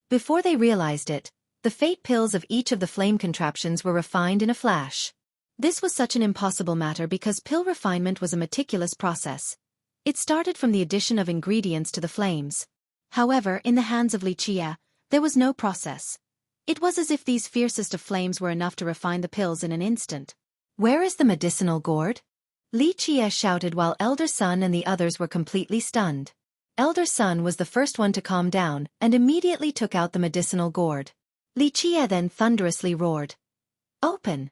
Before they realized it, the fate pills of each of the flame contraptions were refined in a flash. This was such an impossible matter because pill refinement was a meticulous process. It started from the addition of ingredients to the flames. However, in the hands of Xueqi, there was no process. It was as if these fiercest of flames were enough to refine the pills in an instant. "Where is the medicinal gourd?" Xueqi shouted while Elder Sun and the others were completely stunned. Elder Sun was the first one to calm down and immediately took out the medicinal gourd. Xueqi then thunderously roared, "Open!"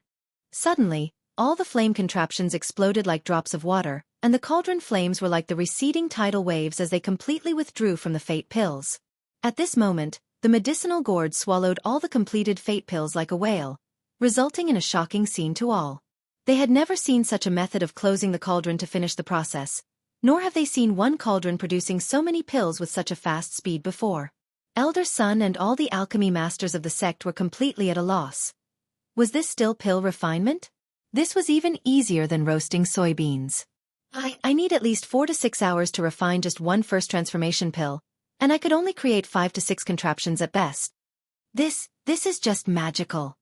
Suddenly, all the flame contraptions exploded like drops of water, and the cauldron flames were like the receding tidal waves as they completely withdrew from the fate pills. At this moment, the medicinal gourd swallowed all the completed fate pills like a whale, resulting in a shocking scene to all. They had never seen such a method of closing the cauldron to finish the process, nor have they seen one cauldron producing so many pills with such a fast speed before. Elder Sun and all the alchemy masters of the sect were completely at a loss. Was this still pill refinement? This was even easier than roasting soybeans. I need at least 4 to 6 hours to refine just one first transformation pill, and I could only create 5 to 6 contraptions at best. This is just magical.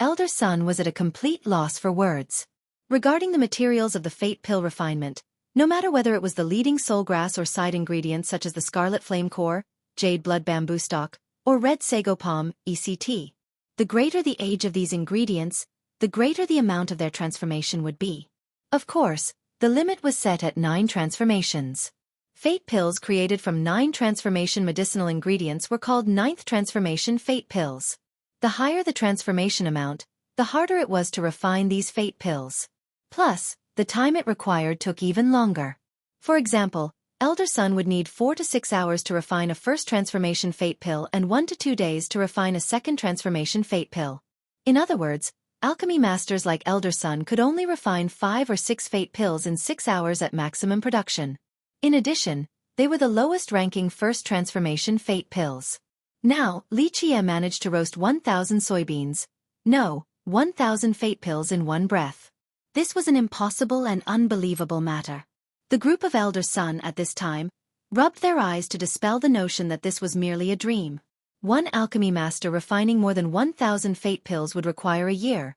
Elder Sun was at a complete loss for words. Regarding the materials of the fate pill refinement, no matter whether it was the leading soulgrass or side ingredients such as the scarlet flame core, jade blood bamboo stalk, or red sago palm, ECT, the greater the age of these ingredients, the greater the amount of their transformation would be. Of course, the limit was set at 9 transformations. Fate pills created from 9 transformation medicinal ingredients were called 9th transformation fate pills. The higher the transformation amount, the harder it was to refine these fate pills. Plus, the time it required took even longer. For example, Elder Sun would need 4 to 6 hours to refine a first transformation fate pill and 1 to 2 days to refine a second transformation fate pill. In other words, alchemy masters like Elder Sun could only refine 5 or 6 fate pills in 6 hours at maximum production. In addition, they were the lowest-ranking first transformation fate pills. Now, Xueqi managed to roast 1,000 soybeans. No, 1,000 fate pills in one breath. This was an impossible and unbelievable matter. The group of Elder Sun at this time rubbed their eyes to dispel the notion that this was merely a dream. One alchemy master refining more than 1,000 fate pills would require a year.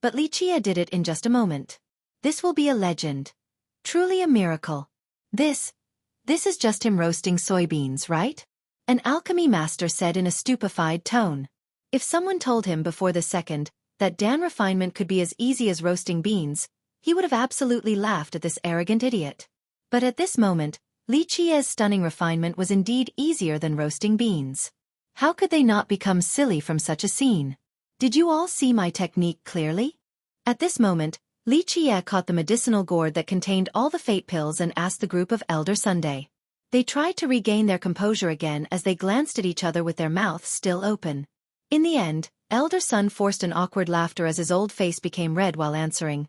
But Xueqi did it in just a moment. This will be a legend. Truly a miracle. This is just him roasting soybeans, right? An alchemy master said in a stupefied tone. If someone told him before the second that Dan refinement could be as easy as roasting beans, he would have absolutely laughed at this arrogant idiot. But at this moment, Xueqi's stunning refinement was indeed easier than roasting beans. How could they not become silly from such a scene? Did you all see my technique clearly? At this moment, Xueqi caught the medicinal gourd that contained all the fate pills and asked the group of Elder Sunday. They tried to regain their composure again as they glanced at each other with their mouths still open. In the end, Elder Sun forced an awkward laughter as his old face became red while answering.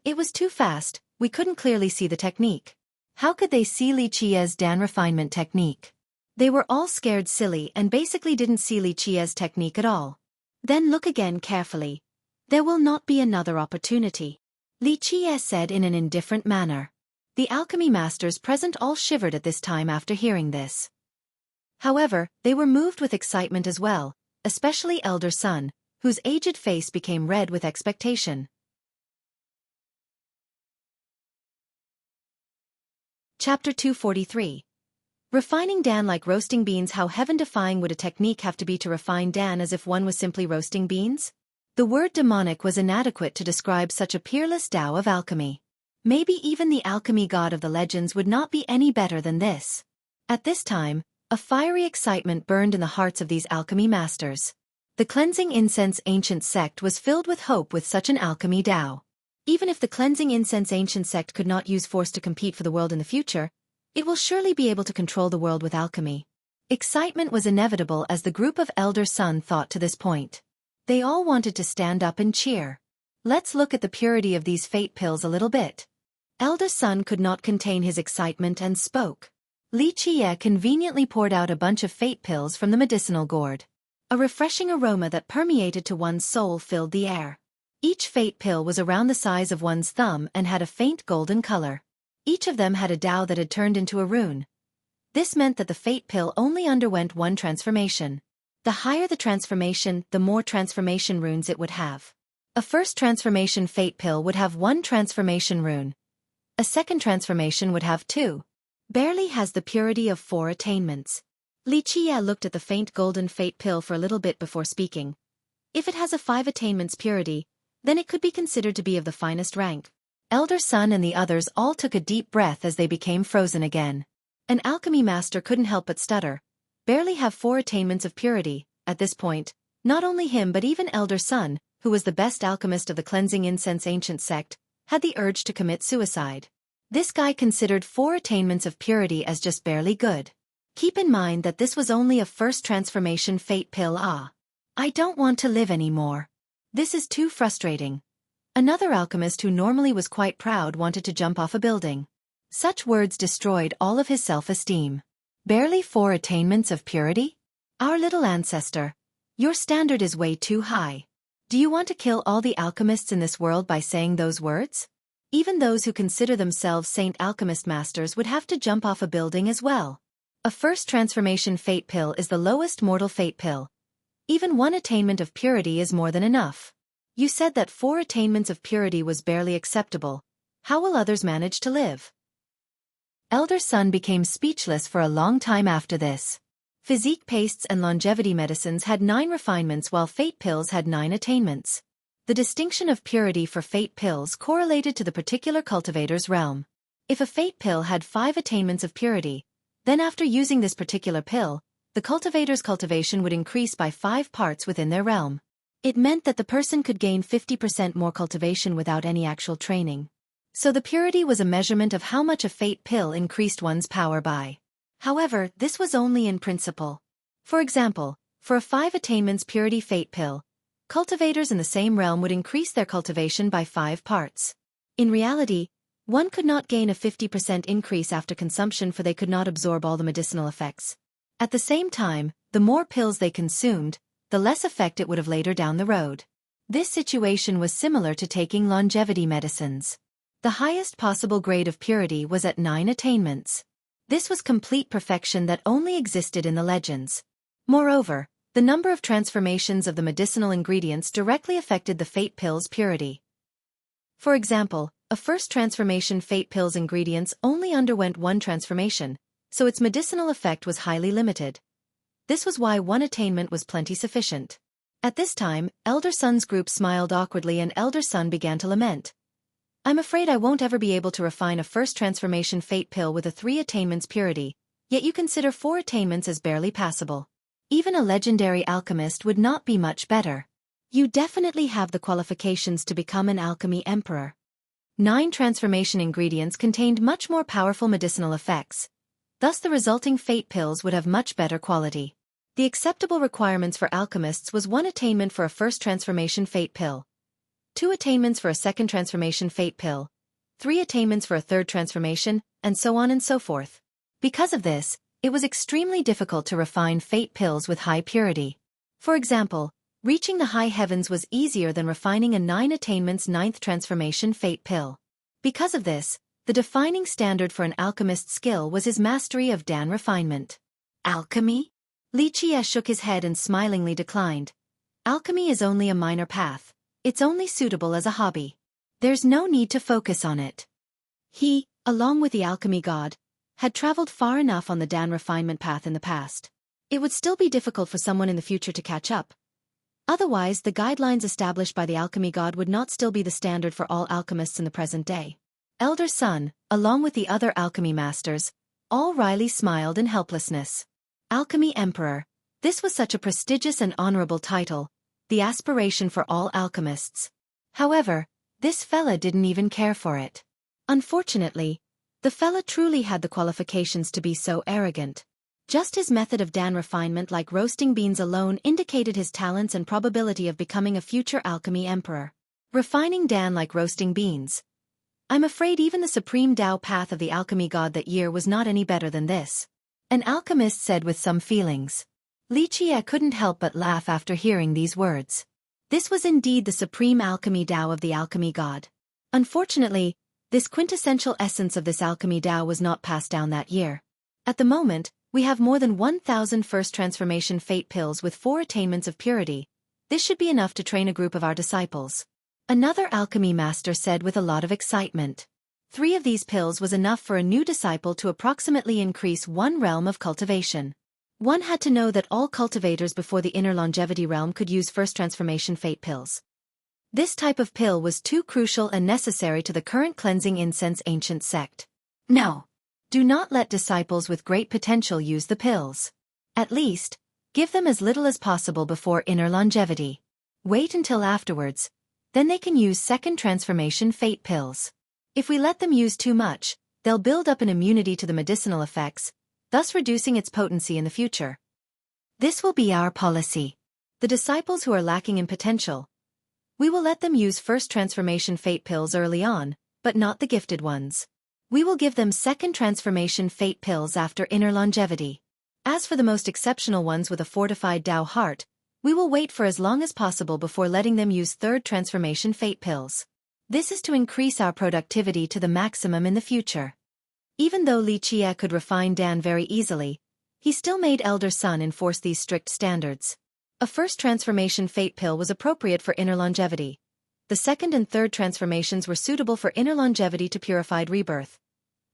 It was too fast, we couldn't clearly see the technique. How could they see Xueqi's Dan refinement technique? They were all scared silly and basically didn't see Xueqi's technique at all. Then look again carefully. There will not be another opportunity. Xueqi said in an indifferent manner. The alchemy masters present all shivered at this time after hearing this. However, they were moved with excitement as well, especially Elder Sun, whose aged face became red with expectation. Chapter 243. Refining Dan like roasting beans. How heaven-defying would a technique have to be to refine Dan as if one was simply roasting beans? The word demonic was inadequate to describe such a peerless Tao of alchemy. Maybe even the alchemy god of the legends would not be any better than this. At this time, a fiery excitement burned in the hearts of these alchemy masters. The cleansing incense ancient sect was filled with hope with such an alchemy Tao. Even if the cleansing incense ancient sect could not use force to compete for the world in the future, it will surely be able to control the world with alchemy. Excitement was inevitable as the group of Elder Sun thought to this point. They all wanted to stand up and cheer. Let's look at the purity of these fate pills a little bit. Elder Sun could not contain his excitement and spoke. Xueqi conveniently poured out a bunch of fate pills from the medicinal gourd. A refreshing aroma that permeated to one's soul filled the air. Each fate pill was around the size of one's thumb and had a faint golden color. Each of them had a Tao that had turned into a rune. This meant that the fate pill only underwent one transformation. The higher the transformation, the more transformation runes it would have. A first transformation fate pill would have 1 transformation rune. A second transformation would have 2. Barely has the purity of 4 attainments. Xueqi looked at the faint golden fate pill for a little bit before speaking. If it has a 5 attainments purity, then it could be considered to be of the finest rank. Elder Sun and the others all took a deep breath as they became frozen again. An alchemy master couldn't help but stutter. Barely have 4 attainments of purity. At this point, not only him but even Elder Sun, who was the best alchemist of the cleansing incense ancient sect, had the urge to commit suicide. This guy considered 4 attainments of purity as just barely good. Keep in mind that this was only a first transformation fate pill. I don't want to live anymore. This is too frustrating. Another alchemist who normally was quite proud wanted to jump off a building. Such words destroyed all of his self-esteem. Barely 4 attainments of purity? Our little ancestor. Your standard is way too high. Do you want to kill all the alchemists in this world by saying those words? Even those who consider themselves saint alchemist masters would have to jump off a building as well. A first transformation fate pill is the lowest mortal fate pill. Even 1 attainment of purity is more than enough. You said that 4 attainments of purity was barely acceptable. How will others manage to live? Elder Sun became speechless for a long time after this. Physique pastes and longevity medicines had 9 refinements while fate pills had 9 attainments. The distinction of purity for fate pills correlated to the particular cultivator's realm. If a fate pill had 5 attainments of purity, then after using this particular pill, the cultivator's cultivation would increase by 5 parts within their realm. It meant that the person could gain 50% more cultivation without any actual training. So the purity was a measurement of how much a fate pill increased one's power by. However, this was only in principle. For example, for a 5 attainments purity fate pill, cultivators in the same realm would increase their cultivation by 5 parts. In reality, one could not gain a 50% increase after consumption, for they could not absorb all the medicinal effects. At the same time, the more pills they consumed, the less effect it would have later down the road. This situation was similar to taking longevity medicines. The highest possible grade of purity was at 9 attainments. This was complete perfection that only existed in the legends. Moreover, the number of transformations of the medicinal ingredients directly affected the fate pill's purity. For example, a first transformation fate pill's ingredients only underwent 1 transformation, so its medicinal effect was highly limited. This was why 1 attainment was plenty sufficient. At this time, Elder Sun's group smiled awkwardly and Elder Sun began to lament. I'm afraid I won't ever be able to refine a first transformation fate pill with a 3 attainments purity, yet you consider 4 attainments as barely passable. Even a legendary alchemist would not be much better. You definitely have the qualifications to become an alchemy emperor. 9 transformation ingredients contained much more powerful medicinal effects. Thus the resulting fate pills would have much better quality. The acceptable requirements for alchemists was 1 attainment for a first transformation fate pill, 2 attainments for a second transformation fate pill, 3 attainments for a third transformation, and so on and so forth. Because of this, it was extremely difficult to refine fate pills with high purity. For example, reaching the high heavens was easier than refining a 9 attainments 9th transformation fate pill. Because of this, the defining standard for an alchemist's skill was his mastery of Dan refinement. Alchemy? Xueqi shook his head and smilingly declined. Alchemy is only a minor path. It's only suitable as a hobby. There's no need to focus on it. He, along with the alchemy god, had traveled far enough on the Dan refinement path in the past. It would still be difficult for someone in the future to catch up. Otherwise, the guidelines established by the alchemy god would not still be the standard for all alchemists in the present day. Elder Sun, along with the other alchemy masters, all wryly smiled in helplessness. Alchemy Emperor. This was such a prestigious and honorable title, the aspiration for all alchemists. However, this fella didn't even care for it. Unfortunately, the fella truly had the qualifications to be so arrogant. Just his method of Dan refinement, like roasting beans alone, indicated his talents and probability of becoming a future alchemy emperor. Refining Dan like roasting beans. I'm afraid even the supreme Tao path of the alchemy god that year was not any better than this. An alchemist said with some feelings. Xueqi couldn't help but laugh after hearing these words. This was indeed the supreme alchemy Tao of the alchemy god. Unfortunately, this quintessential essence of this alchemy Tao was not passed down that year. At the moment, we have more than 1,000 first transformation fate pills with 4 attainments of purity. This should be enough to train a group of our disciples. Another alchemy master said with a lot of excitement. 3 of these pills was enough for a new disciple to approximately increase 1 realm of cultivation. One had to know that all cultivators before the inner longevity realm could use first transformation fate pills. This type of pill was too crucial and necessary to the current cleansing incense ancient sect. No. Do not let disciples with great potential use the pills. At least, give them as little as possible before inner longevity. Wait until afterwards, then they can use second transformation fate pills. If we let them use too much, they'll build up an immunity to the medicinal effects, thus reducing its potency in the future. This will be our policy. The disciples who are lacking in potential, we will let them use first transformation fate pills early on, but not the gifted ones. We will give them second transformation fate pills after inner longevity. As for the most exceptional ones with a fortified Tao heart, we will wait for as long as possible before letting them use third transformation fate pills. This is to increase our productivity to the maximum in the future. Even though Xueqi could refine Dan very easily, he still made Elder Sun enforce these strict standards. A first transformation fate pill was appropriate for inner longevity, The second and third transformations were suitable for inner longevity to purified rebirth.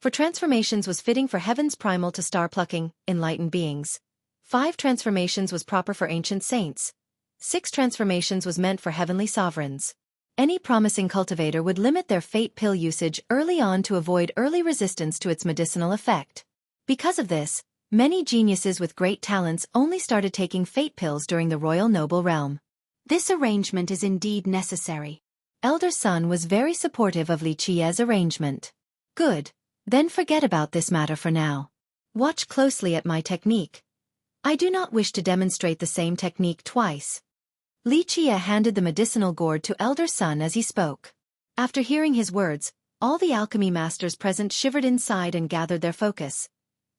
For transformations was fitting for heaven's primal to star-plucking, enlightened beings. 5 transformations was proper for ancient saints. 6 transformations was meant for heavenly sovereigns. Any promising cultivator would limit their fate pill usage early on to avoid early resistance to its medicinal effect. Because of this, many geniuses with great talents only started taking fate pills during the royal noble realm. This arrangement is indeed necessary. Elder Sun was very supportive of Li Qiye's arrangement. Good. Then forget about this matter for now. Watch closely at my technique. I do not wish to demonstrate the same technique twice. Li Qiye handed the medicinal gourd to Elder Sun as he spoke. After hearing his words, all the alchemy masters present shivered inside and gathered their focus.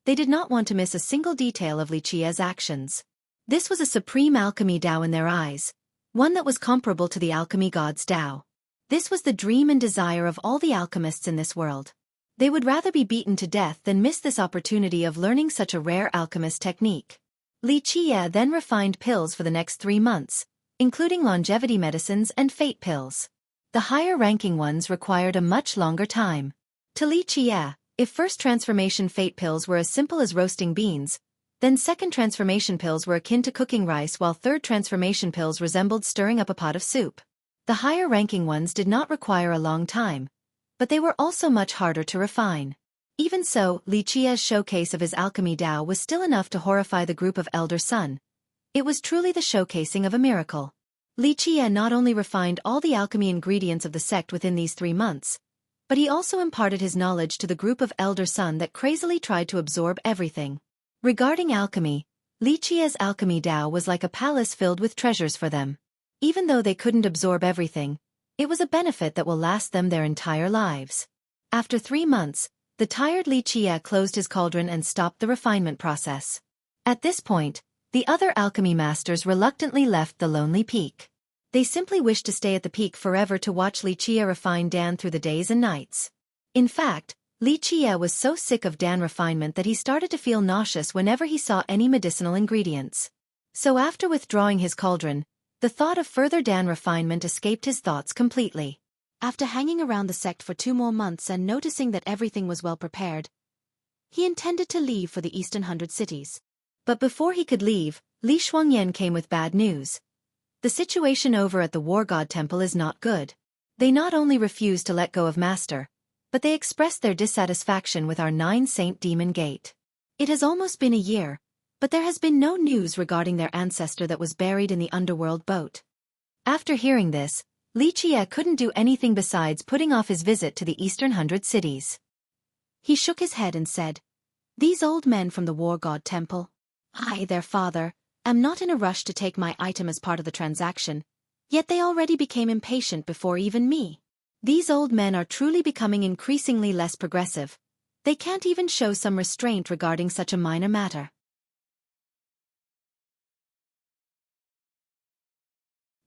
They did not want to miss a single detail of Li Qiye's actions. This was a supreme alchemy Tao in their eyes, one that was comparable to the alchemy god's Tao. This was the dream and desire of all the alchemists in this world. They would rather be beaten to death than miss this opportunity of learning such a rare alchemist technique. Li Qiye then refined pills for the next 3 months, including longevity medicines and fate pills. The higher-ranking ones required a much longer time. To Li Qiye, if first transformation fate pills were as simple as roasting beans, then second transformation pills were akin to cooking rice, while third transformation pills resembled stirring up a pot of soup. The higher-ranking ones did not require a long time, but they were also much harder to refine. Even so, Li Qiye's showcase of his alchemy Tao was still enough to horrify the group of Elder Sun. It was truly the showcasing of a miracle. Li Qiye not only refined all the alchemy ingredients of the sect within these 3 months, but he also imparted his knowledge to the group of Elder Sun that crazily tried to absorb everything. Regarding alchemy, Li Qiye's alchemy Tao was like a palace filled with treasures for them. Even though they couldn't absorb everything, it was a benefit that will last them their entire lives. After 3 months, the tired Li Qiye closed his cauldron and stopped the refinement process. At this point, the other alchemy masters reluctantly left the lonely peak. They simply wished to stay at the peak forever to watch Li Qiye refine Dan through the days and nights. In fact, Li Qiye was so sick of Dan refinement that he started to feel nauseous whenever he saw any medicinal ingredients. So after withdrawing his cauldron, the thought of further Dan refinement escaped his thoughts completely. After hanging around the sect for 2 more months and noticing that everything was well prepared, he intended to leave for the Eastern 100 cities. But before he could leave, Li Shuangyan came with bad news. The situation over at the War God Temple is not good. They not only refuse to let go of Master, but they expressed their dissatisfaction with our 9 Saint Demon Gate. It has almost been a year, but there has been no news regarding their ancestor that was buried in the underworld boat. After hearing this, Li Qiye couldn't do anything besides putting off his visit to the Eastern 100 cities. He shook his head and said, "These old men from the War God Temple? I, their father, am not in a rush to take my item as part of the transaction, yet they already became impatient before even me. These old men are truly becoming increasingly less progressive. They can't even show some restraint regarding such a minor matter."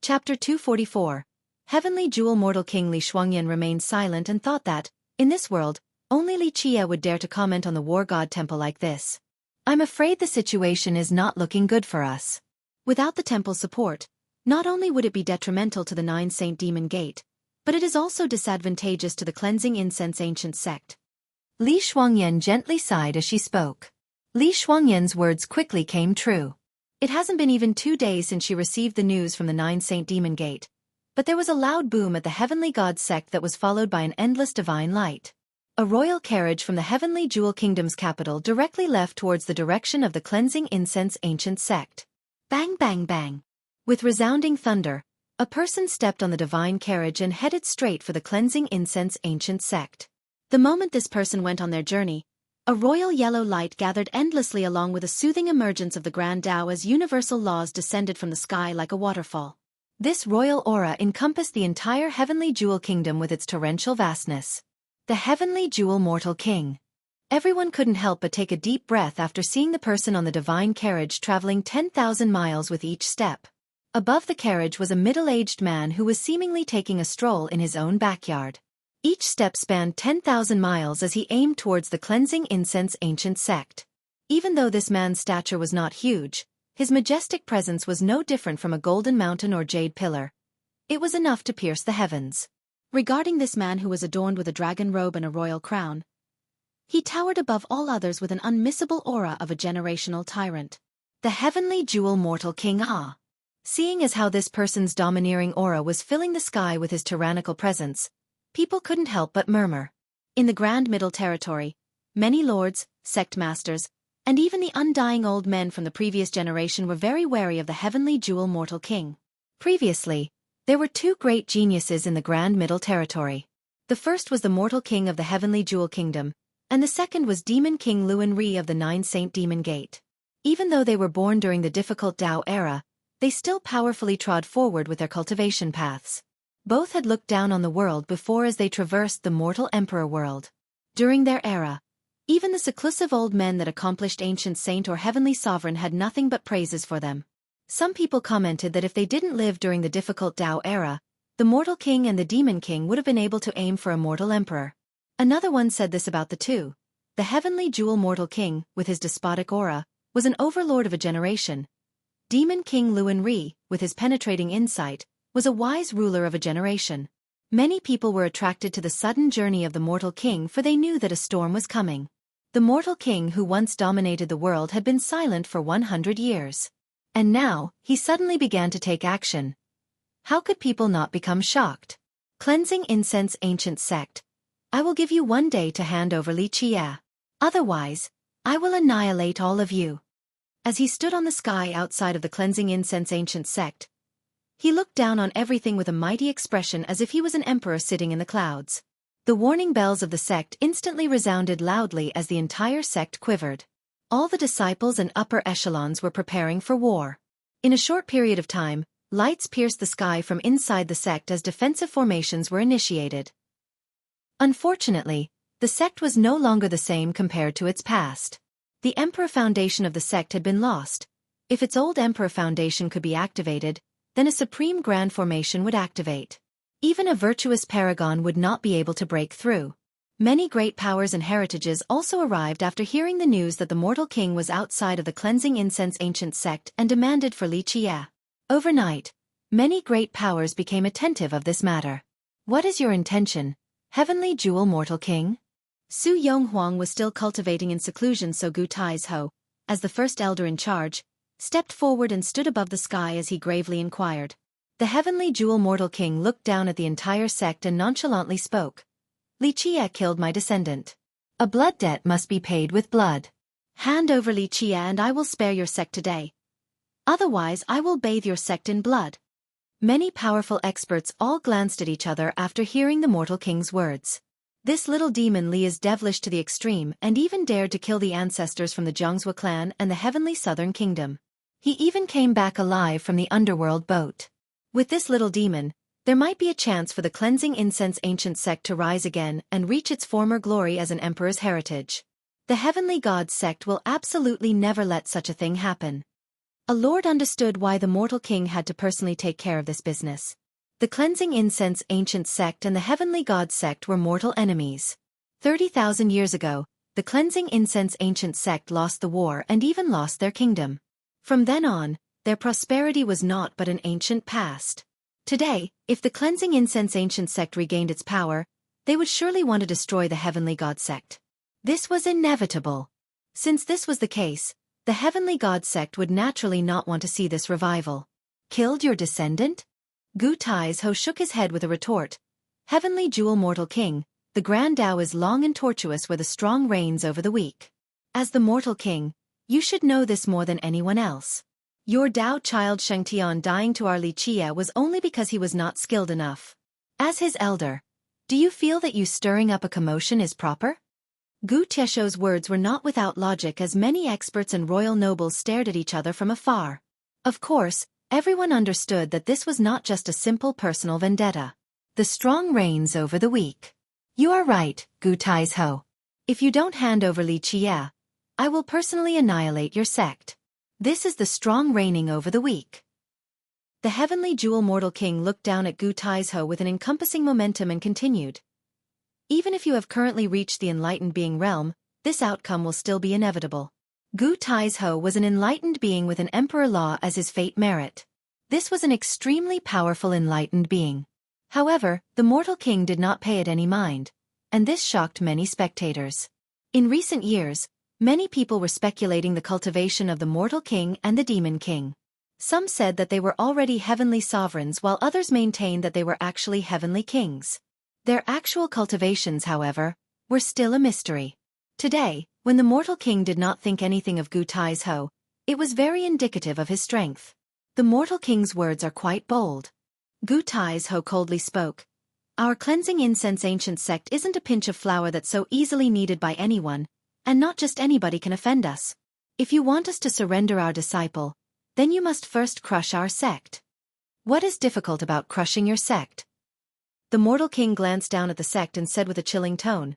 Chapter 244. Heavenly Jewel Mortal King Li Shuangyan remained silent and thought that, in this world, only Li Qiye would dare to comment on the War God Temple like this. "I'm afraid the situation is not looking good for us. Without the temple's support, not only would it be detrimental to the 9 Saint Demon Gate, but it is also disadvantageous to the Cleansing Incense Ancient Sect." Li Shuangyan gently sighed as she spoke. Li Shuangyan's words quickly came true. It hasn't been even 2 days since she received the news from the 9 Saint Demon Gate, but there was a loud boom at the Heavenly God sect that was followed by an endless divine light. A royal carriage from the Heavenly Jewel Kingdom's capital directly left towards the direction of the Cleansing Incense Ancient Sect. Bang bang bang. With resounding thunder, a person stepped on the divine carriage and headed straight for the Cleansing Incense Ancient Sect. The moment this person went on their journey, a royal yellow light gathered endlessly along with a soothing emergence of the Grand Tao as universal laws descended from the sky like a waterfall. This royal aura encompassed the entire Heavenly Jewel Kingdom with its torrential vastness. The Heavenly Jewel Mortal King. Everyone couldn't help but take a deep breath after seeing the person on the divine carriage traveling 10,000 miles with each step. Above the carriage was a middle-aged man who was seemingly taking a stroll in his own backyard. Each step spanned 10,000 miles as he aimed towards the Cleansing Incense Ancient Sect. Even though this man's stature was not huge, his majestic presence was no different from a golden mountain or jade pillar. It was enough to pierce the heavens. Regarding this man who was adorned with a dragon robe and a royal crown, he towered above all others with an unmissable aura of a generational tyrant. The heavenly jewel mortal king Ah. Seeing as how this person's domineering aura was filling the sky with his tyrannical presence, people couldn't help but murmur. In the Grand Middle Territory, many lords, sect masters, and even the undying old men from the previous generation were very wary of the heavenly jewel mortal king. Previously, there were two great geniuses in the Grand Middle Territory. The first was the mortal king of the heavenly jewel kingdom, and the second was Demon King Luan Ri of the Nine Saint Demon Gate. Even though they were born during the difficult Tao era, they still powerfully trod forward with their cultivation paths. Both had looked down on the world before as they traversed the mortal emperor world. During their era, even the seclusive old men that accomplished ancient saint or heavenly sovereign had nothing but praises for them. Some people commented that if they didn't live during the difficult Tao era, the mortal king and the demon king would have been able to aim for a mortal emperor. Another one said this about the two. The heavenly jewel mortal king, with his despotic aura, was an overlord of a generation. Demon King Luan Ri, with his penetrating insight, was a wise ruler of a generation. Many people were attracted to the sudden journey of the mortal king, for they knew that a storm was coming. The mortal king who once dominated the world had been silent for 100 years. And now, he suddenly began to take action. How could people not become shocked? Cleansing incense ancient sect. I will give you 1 day to hand over Li Chia. Otherwise, I will annihilate all of you. As he stood on the sky outside of the cleansing incense ancient sect, he looked down on everything with a mighty expression as if he was an emperor sitting in the clouds. The warning bells of the sect instantly resounded loudly as the entire sect quivered. All the disciples and upper echelons were preparing for war. In a short period of time, lights pierced the sky from inside the sect as defensive formations were initiated. Unfortunately, the sect was no longer the same compared to its past. The Emperor Foundation of the sect had been lost. If its old Emperor Foundation could be activated, then a Supreme Grand Formation would activate. Even a virtuous paragon would not be able to break through. Many great powers and heritages also arrived after hearing the news that the mortal king was outside of the cleansing incense ancient sect and demanded for Li Chia. Overnight, many great powers became attentive of this matter. What is your intention, heavenly jewel mortal king? Su Yonghuang was still cultivating in seclusion, so Gu Taizhou, as the first elder in charge, stepped forward and stood above the sky as he gravely inquired. The heavenly jewel mortal king looked down at the entire sect and nonchalantly spoke. Li Chia killed my descendant. A blood debt must be paid with blood. Hand over Li Chia and I will spare your sect today. Otherwise I will bathe your sect in blood. Many powerful experts all glanced at each other after hearing the mortal king's words. This little demon Li is devilish to the extreme and even dared to kill the ancestors from the Zhongzhou clan and the heavenly southern kingdom. He even came back alive from the underworld boat. With this little demon, there might be a chance for the cleansing incense ancient sect to rise again and reach its former glory as an emperor's heritage. The heavenly god sect will absolutely never let such a thing happen. A lord understood why the mortal king had to personally take care of this business. The cleansing incense ancient sect and the heavenly god sect were mortal enemies. 30,000 years ago, the cleansing incense ancient sect lost the war and even lost their kingdom. From then on, their prosperity was naught but an ancient past. Today, if the cleansing incense ancient sect regained its power, they would surely want to destroy the heavenly god sect. This was inevitable. Since this was the case, the heavenly god sect would naturally not want to see this revival. Killed your descendant? Gu Taizhou shook his head with a retort. Heavenly jewel mortal king, the grand Tao is long and tortuous where the strong reigns over the weak. As the mortal king, you should know this more than anyone else. Your Tao child Shengtian dying to our Li Chia was only because he was not skilled enough. As his elder, do you feel that you stirring up a commotion is proper? Gu Tieshou's words were not without logic as many experts and royal nobles stared at each other from afar. Of course, everyone understood that this was not just a simple personal vendetta. The strong reigns over the weak. You are right, Gu Taizhou. If you don't hand over Li Chia, I will personally annihilate your sect. This is the strong reigning over the weak. The heavenly jewel mortal king looked down at Gu Taizhou with an encompassing momentum and continued. Even if you have currently reached the enlightened being realm, this outcome will still be inevitable. Gu Taizhou was an enlightened being with an emperor law as his fate merit. This was an extremely powerful enlightened being. However, the mortal king did not pay it any mind, and this shocked many spectators. In recent years, many people were speculating the cultivation of the mortal king and the demon king. Some said that they were already heavenly sovereigns while others maintained that they were actually heavenly kings. Their actual cultivations, however, were still a mystery. Today, when the mortal king did not think anything of Gu Taizhou, it was very indicative of his strength. The mortal king's words are quite bold. Gu Taizhou coldly spoke. Our cleansing incense ancient sect isn't a pinch of flour that's so easily needed by anyone, and not just anybody can offend us. If you want us to surrender our disciple, then you must first crush our sect. What is difficult about crushing your sect? The mortal king glanced down at the sect and said with a chilling tone,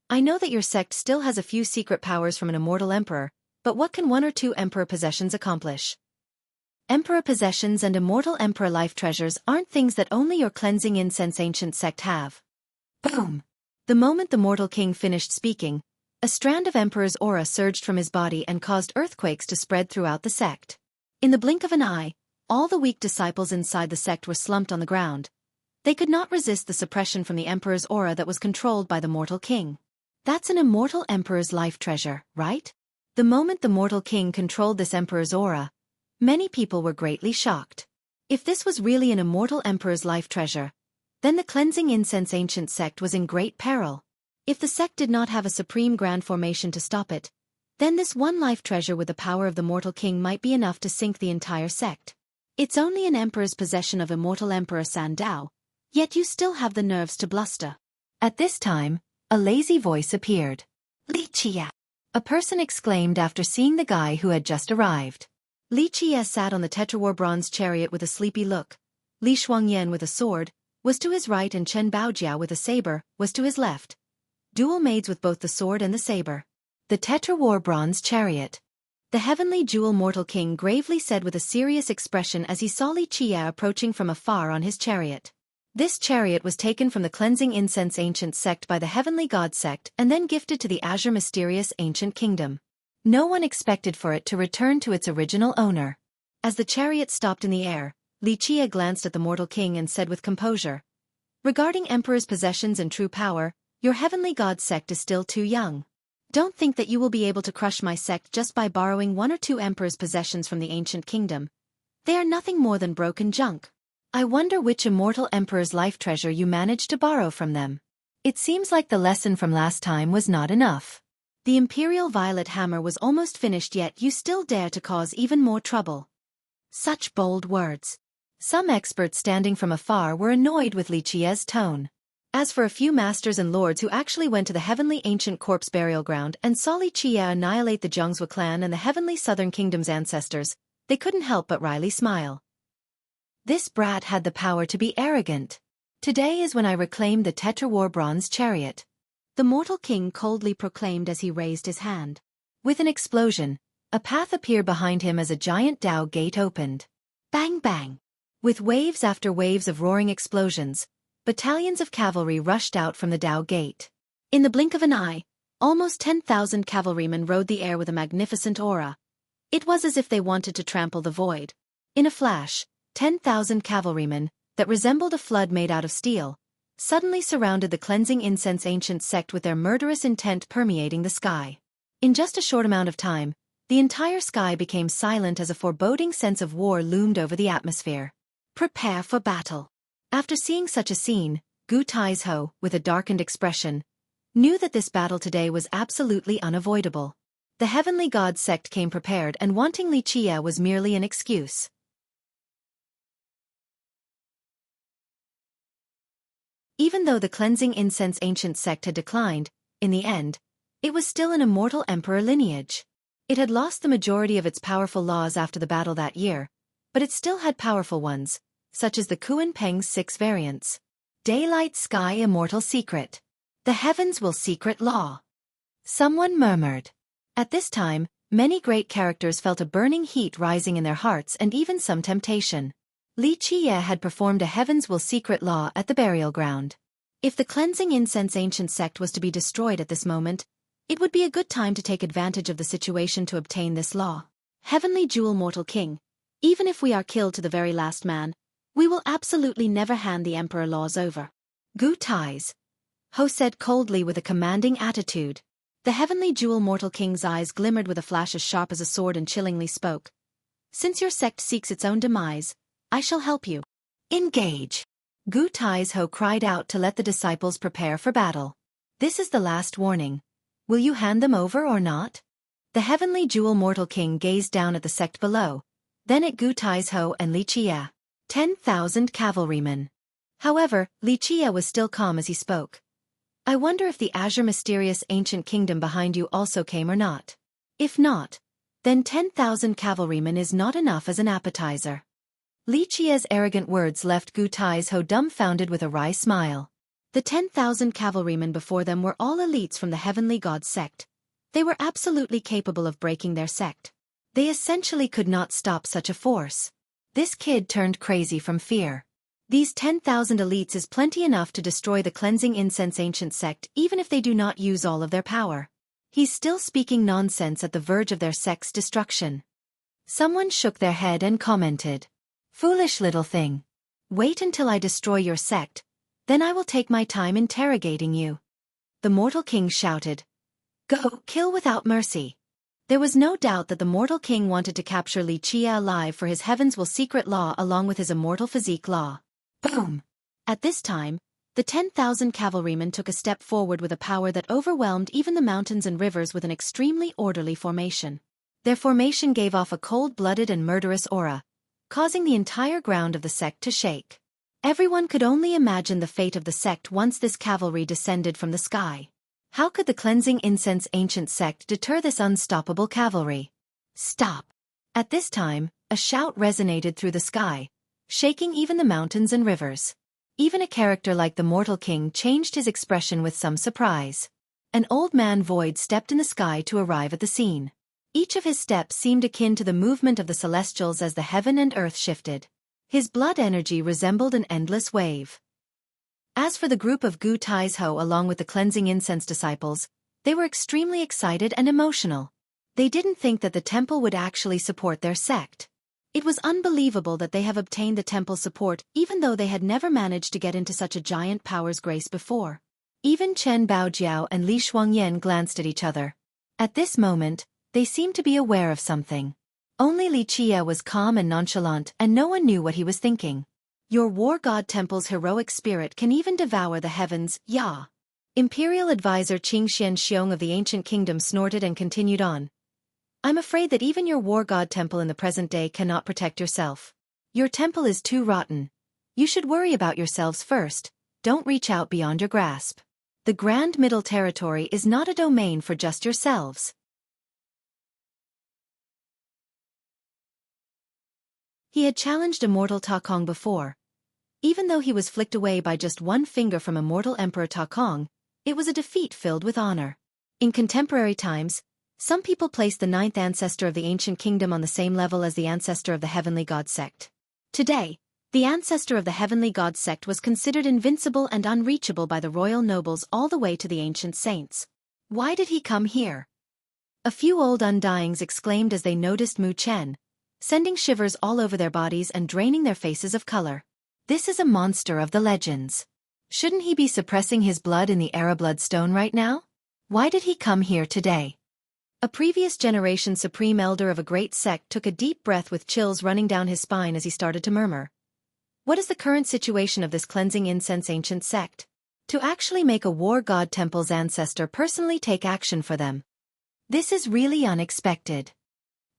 I know that your sect still has a few secret powers from an immortal emperor, but what can 1 or 2 emperor possessions accomplish? Emperor possessions and immortal emperor life treasures aren't things that only your cleansing incense ancient sect have. Boom! The moment the mortal king finished speaking, a strand of emperor's aura surged from his body and caused earthquakes to spread throughout the sect. In the blink of an eye, all the weak disciples inside the sect were slumped on the ground. They could not resist the suppression from the emperor's aura that was controlled by the mortal king. That's an immortal emperor's life treasure, right? The moment the mortal king controlled this emperor's aura, many people were greatly shocked. If this was really an immortal emperor's life treasure, then the cleansing incense ancient sect was in great peril. If the sect did not have a supreme grand formation to stop it, then this one life treasure with the power of the mortal king might be enough to sink the entire sect. It's only an emperor's possession of immortal Emperor Sandao, yet you still have the nerves to bluster. At this time, a lazy voice appeared. Li Qie! A person exclaimed after seeing the guy who had just arrived. Li Qie sat on the Tetrawar bronze chariot with a sleepy look. Li Shuangyan with a sword was to his right and Chen Baojia with a saber was to his left. Dual maids with both the sword and the saber. The Tetrawar bronze chariot. The heavenly jewel mortal king gravely said with a serious expression as he saw Li Qie approaching from afar on his chariot. This chariot was taken from the cleansing incense ancient sect by the heavenly god sect and then gifted to the azure mysterious ancient kingdom. No one expected for it to return to its original owner. As the chariot stopped in the air, Li Qie glanced at the mortal king and said with composure, regarding emperor's possessions and true power, your heavenly god sect is still too young. Don't think that you will be able to crush my sect just by borrowing 1 or 2 emperor's possessions from the ancient kingdom. They are nothing more than broken junk. I wonder which immortal emperor's life treasure you managed to borrow from them. It seems like the lesson from last time was not enough. The imperial violet hammer was almost finished, yet you still dare to cause even more trouble. Such bold words. Some experts standing from afar were annoyed with Li Qie's tone. As for a few masters and lords who actually went to the heavenly ancient corpse burial ground and saw Li Qie annihilate the Zhongzhou clan and the heavenly southern kingdom's ancestors, they couldn't help but wryly smile. This brat had the power to be arrogant. Today is when I reclaim the Tetrawar bronze chariot. The mortal king coldly proclaimed as he raised his hand. With an explosion, a path appeared behind him as a giant Dao gate opened. Bang bang! With waves after waves of roaring explosions, battalions of cavalry rushed out from the Dao gate. In the blink of an eye, almost 10,000 cavalrymen rode the air with a magnificent aura. It was as if they wanted to trample the void. In a flash, 10,000 cavalrymen, that resembled a flood made out of steel, suddenly surrounded the cleansing incense ancient sect with their murderous intent permeating the sky. In just a short amount of time, the entire sky became silent as a foreboding sense of war loomed over the atmosphere. Prepare for battle. After seeing such a scene, Gu Taizhou, with a darkened expression, knew that this battle today was absolutely unavoidable. The heavenly god sect came prepared and wanting Li Qie was merely an excuse. Even though the cleansing incense ancient sect had declined, in the end, it was still an immortal emperor lineage. It had lost the majority of its powerful laws after the battle that year, but it still had powerful ones, such as the Kuan Peng's 6 variants. Daylight Sky Immortal Secret. The Heavens Will Secret Law. Someone murmured. At this time, many great characters felt a burning heat rising in their hearts and even some temptation. Li Qie had performed a Heavens Will Secret Law at the burial ground. If the cleansing incense ancient sect was to be destroyed at this moment, it would be a good time to take advantage of the situation to obtain this law. Heavenly Jewel Mortal King, Even if we are killed to the very last man, we will absolutely never hand the emperor laws over. Gu Tai's Ho said coldly with a commanding attitude. The heavenly jewel mortal king's eyes glimmered with a flash as sharp as a sword and chillingly spoke. Since your sect seeks its own demise, I shall help you. Engage! Gu Tai's Ho cried out to let the disciples prepare for battle. This is the last warning. Will you hand them over or not? The heavenly jewel mortal king gazed down at the sect below, then at Gu Tai's Ho and Li Chia. 10,000 cavalrymen. However, Li Chia was still calm as he spoke. I wonder if the azure mysterious ancient kingdom behind you also came or not. If not, then 10,000 cavalrymen is not enough as an appetizer. Li Chia's arrogant words left Gu Tai's Ho dumbfounded with a wry smile. The 10,000 cavalrymen before them were all elites from the heavenly god sect. They were absolutely capable of breaking their sect. They essentially could not stop such a force. This kid turned crazy from fear. These 10,000 elites is plenty enough to destroy the cleansing incense ancient sect even if they do not use all of their power. He's still speaking nonsense at the verge of their sect's destruction. Someone shook their head and commented. Foolish little thing. Wait until I destroy your sect, then I will take my time interrogating you. The mortal king shouted. Go, kill without mercy. There was no doubt that the mortal king wanted to capture Li Chia alive for his heavens will secret law along with his immortal physique law. Boom! At this time, the 10,000 cavalrymen took a step forward with a power that overwhelmed even the mountains and rivers with an extremely orderly formation. Their formation gave off a cold-blooded and murderous aura, causing the entire ground of the sect to shake. Everyone could only imagine the fate of the sect once this cavalry descended from the sky. How could the cleansing incense ancient sect deter this unstoppable cavalry? Stop! At this time, a shout resonated through the sky, shaking even the mountains and rivers. Even a character like the mortal king changed his expression with some surprise. An old man void stepped in the sky to arrive at the scene. Each of his steps seemed akin to the movement of the celestials as the heaven and earth shifted. His blood energy resembled an endless wave. As for the group of Gu Tai's Ho along with the cleansing incense disciples, they were extremely excited and emotional. They didn't think that the temple would actually support their sect. It was unbelievable that they have obtained the temple's support even though they had never managed to get into such a giant power's grace before. Even Chen Baojiao and Li Shuangyan glanced at each other. At this moment, they seemed to be aware of something. Only Li Chia was calm and nonchalant and no one knew what he was thinking. Your war god temple's heroic spirit can even devour the heavens, ya. Imperial advisor Qingxian Xiong of the ancient kingdom snorted and continued on. I'm afraid that even your war god temple in the present day cannot protect yourself. Your temple is too rotten. You should worry about yourselves first, don't reach out beyond your grasp. The Grand Middle Territory is not a domain for just yourselves. He had challenged immortal Ta Kong before. Even though he was flicked away by just one finger from immortal Emperor Ta Kong, it was a defeat filled with honor. In contemporary times, some people place the ninth ancestor of the ancient kingdom on the same level as the ancestor of the heavenly god sect. Today, the ancestor of the heavenly god sect was considered invincible and unreachable by the royal nobles all the way to the ancient saints. Why did he come here? A few old undyings exclaimed as they noticed Mu Chen, sending shivers all over their bodies and draining their faces of color. This is a monster of the legends. Shouldn't he be suppressing his blood in the Era Bloodstone right now? Why did he come here today? A previous generation supreme elder of a great sect took a deep breath with chills running down his spine as he started to murmur. What is the current situation of this cleansing incense ancient sect? To actually make a war god temple's ancestor personally take action for them. This is really unexpected.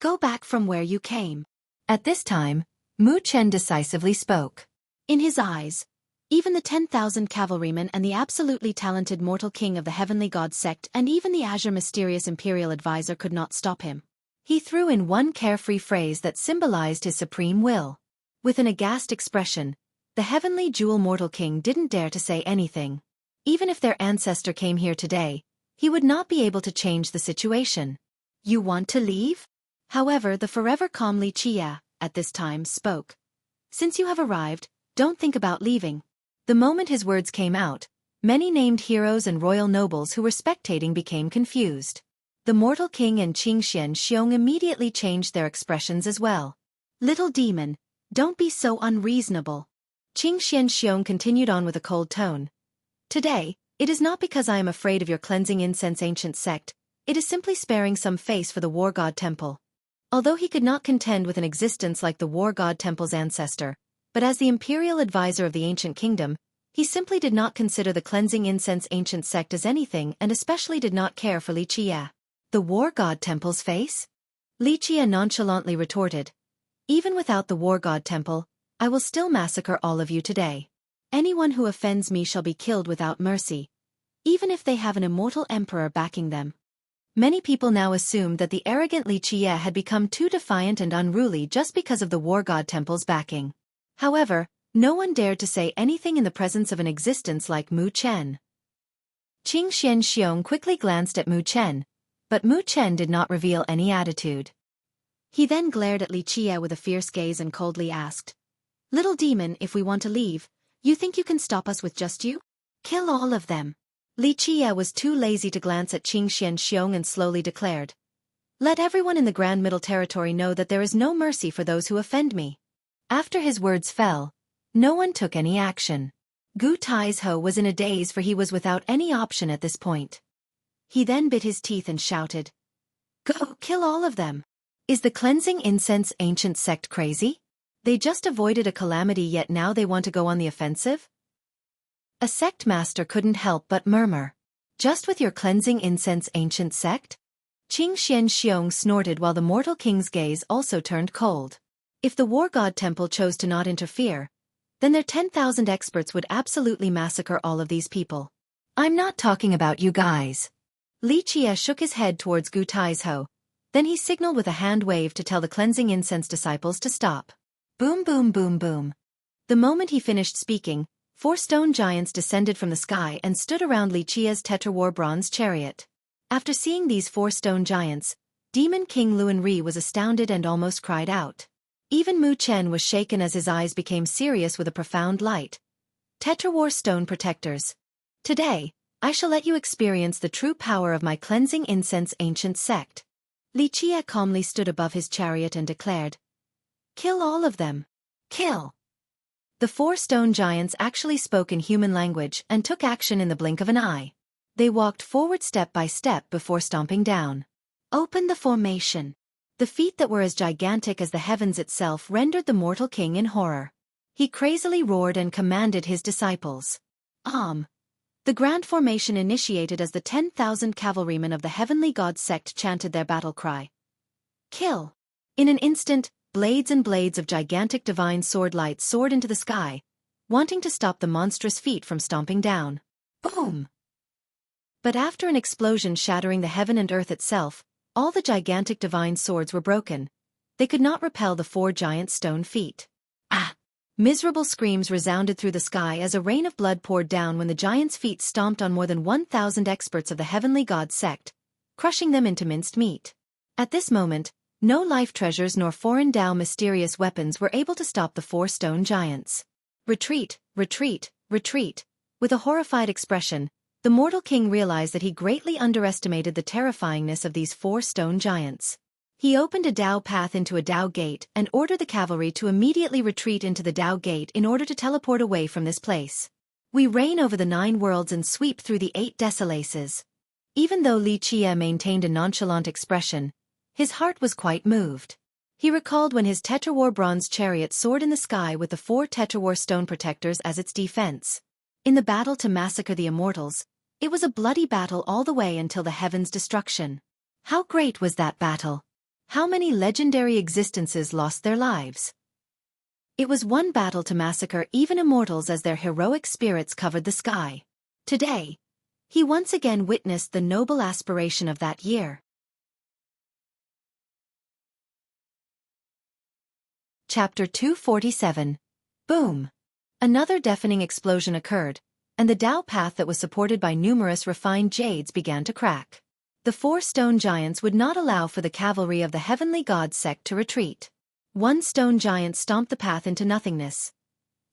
Go back from where you came. At this time, Mu Chen decisively spoke. In his eyes, even the 10,000 cavalrymen and the absolutely talented mortal king of the heavenly god sect and even the azure mysterious imperial advisor could not stop him. He threw in one carefree phrase that symbolized his supreme will. With an aghast expression, the heavenly jewel mortal king didn't dare to say anything. Even if their ancestor came here today, he would not be able to change the situation. You want to leave? However, the forever calm Li Chia, at this time, spoke. Since you have arrived, don't think about leaving. The moment his words came out, many named heroes and royal nobles who were spectating became confused. The mortal king and Qingxian Xiong immediately changed their expressions as well. Little demon, don't be so unreasonable. Qing Xiong continued on with a cold tone. Today, it is not because I am afraid of your cleansing incense ancient sect, it is simply sparing some face for the War God Temple. Although he could not contend with an existence like the War God Temple's ancestor, but as the imperial advisor of the ancient kingdom, he simply did not consider the cleansing incense ancient sect as anything and especially did not care for Li Qie. The War God Temple's face? Li Qie nonchalantly retorted. Even without the War God Temple, I will still massacre all of you today. Anyone who offends me shall be killed without mercy, even if they have an immortal emperor backing them. Many people now assumed that the arrogant Li Qie had become too defiant and unruly just because of the War God Temple's backing. However, no one dared to say anything in the presence of an existence like Mu Chen. Qing Xiong quickly glanced at Mu Chen, but Mu Chen did not reveal any attitude. He then glared at Li Qie with a fierce gaze and coldly asked, "Little demon, if we want to leave, you think you can stop us with just you? Kill all of them." Li Qie was too lazy to glance at Qing Xiong and slowly declared, "Let everyone in the Grand Middle Territory know that there is no mercy for those who offend me." After his words fell, no one took any action. Gu Taizhou was in a daze for he was without any option at this point. He then bit his teeth and shouted, "Go, kill all of them! Is the cleansing incense ancient sect crazy? They just avoided a calamity yet now they want to go on the offensive?" A sect master couldn't help but murmur, "Just with your cleansing incense ancient sect?" Qing Xiong snorted while the mortal king's gaze also turned cold. If the War God Temple chose to not interfere, then their 10,000 experts would absolutely massacre all of these people. "I'm not talking about you guys." Li Qie shook his head towards Gu Taizhou, then he signaled with a hand wave to tell the cleansing incense disciples to stop. Boom boom boom boom. The moment he finished speaking, 4 stone giants descended from the sky and stood around Li Qie's tetrawar bronze chariot. After seeing these 4 stone giants, Demon King Luan Ri was astounded and almost cried out. Even Mu Chen was shaken as his eyes became serious with a profound light. Tetrawar stone protectors. Today, I shall let you experience the true power of my cleansing incense ancient sect. Li Qie calmly stood above his chariot and declared, "Kill all of them. Kill." The 4 stone giants actually spoke in human language and took action in the blink of an eye. They walked forward step by step before stomping down. Open the formation. The feet that were as gigantic as the heavens itself rendered the mortal king in horror. He crazily roared and commanded his disciples. The grand formation initiated as the 10,000 cavalrymen of the heavenly god sect chanted their battle cry. Kill. In an instant, blades and blades of gigantic divine sword light soared into the sky, wanting to stop the monstrous feet from stomping down. Boom! But after an explosion shattering the heaven and earth itself, all the gigantic divine swords were broken. They could not repel the 4 giant stone feet. Ah! Miserable screams resounded through the sky as a rain of blood poured down when the giants' feet stomped on more than 1,000 experts of the heavenly god sect, crushing them into minced meat. At this moment, no life treasures nor foreign Dao mysterious weapons were able to stop the 4 stone giants. Retreat, retreat, retreat. With a horrified expression, the mortal king realized that he greatly underestimated the terrifyingness of these 4 stone giants. He opened a Dao path into a Dao gate and ordered the cavalry to immediately retreat into the Dao gate in order to teleport away from this place. We reign over the 9 worlds and sweep through the 8 desolaces. Even though Li Qie maintained a nonchalant expression, his heart was quite moved. He recalled when his tetrawar bronze chariot soared in the sky with the 4 tetrawar stone protectors as its defense. In the battle to massacre the immortals, it was a bloody battle all the way until the heaven's destruction. How great was that battle? How many legendary existences lost their lives? It was one battle to massacre even immortals as their heroic spirits covered the sky. Today, he once again witnessed the noble aspiration of that year. Chapter 247. Boom! Another deafening explosion occurred, and the Dao path that was supported by numerous refined jades began to crack. The 4 stone giants would not allow for the cavalry of the heavenly god sect to retreat. 1 stone giant stomped the path into nothingness.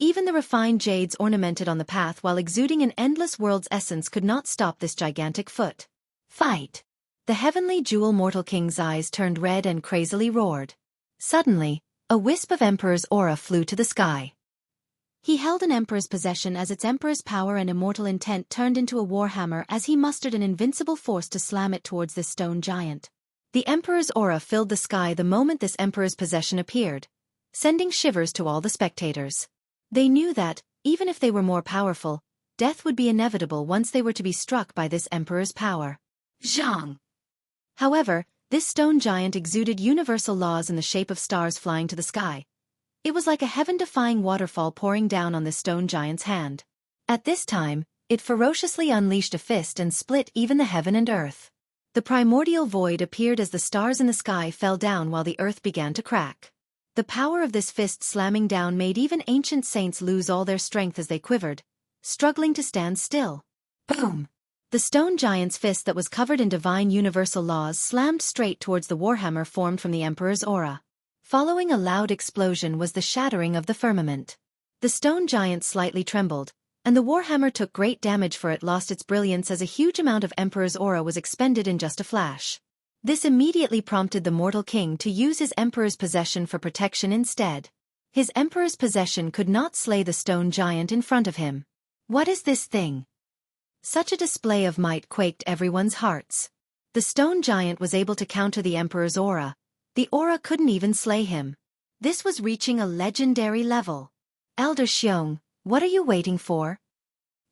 Even the refined jades ornamented on the path while exuding an endless world's essence could not stop this gigantic foot. Fight! The heavenly jewel mortal king's eyes turned red and crazily roared. Suddenly, A wisp of Emperor's aura flew to the sky. He held an Emperor's possession as its Emperor's power and immortal intent turned into a warhammer as he mustered an invincible force to slam it towards this stone giant. The Emperor's aura filled the sky the moment this Emperor's possession appeared, sending shivers to all the spectators. They knew that, even if they were more powerful, death would be inevitable once they were to be struck by this Emperor's power. Zhang! However, this stone giant exuded universal laws in the shape of stars flying to the sky. It was like a heaven-defying waterfall pouring down on this stone giant's hand. At this time, it ferociously unleashed a fist and split even the heaven and earth. The primordial void appeared as the stars in the sky fell down while the earth began to crack. The power of this fist slamming down made even ancient saints lose all their strength as they quivered, struggling to stand still. Boom! The stone giant's fist that was covered in divine universal laws slammed straight towards the warhammer formed from the Emperor's aura. Following a loud explosion was the shattering of the firmament. The stone giant slightly trembled, and the warhammer took great damage for it lost its brilliance as a huge amount of Emperor's aura was expended in just a flash. This immediately prompted the mortal king to use his Emperor's possession for protection instead. His Emperor's possession could not slay the stone giant in front of him. What is this thing? Such a display of might quaked everyone's hearts. The stone giant was able to counter the Emperor's aura. The aura couldn't even slay him. This was reaching a legendary level. Elder Xiong, what are you waiting for?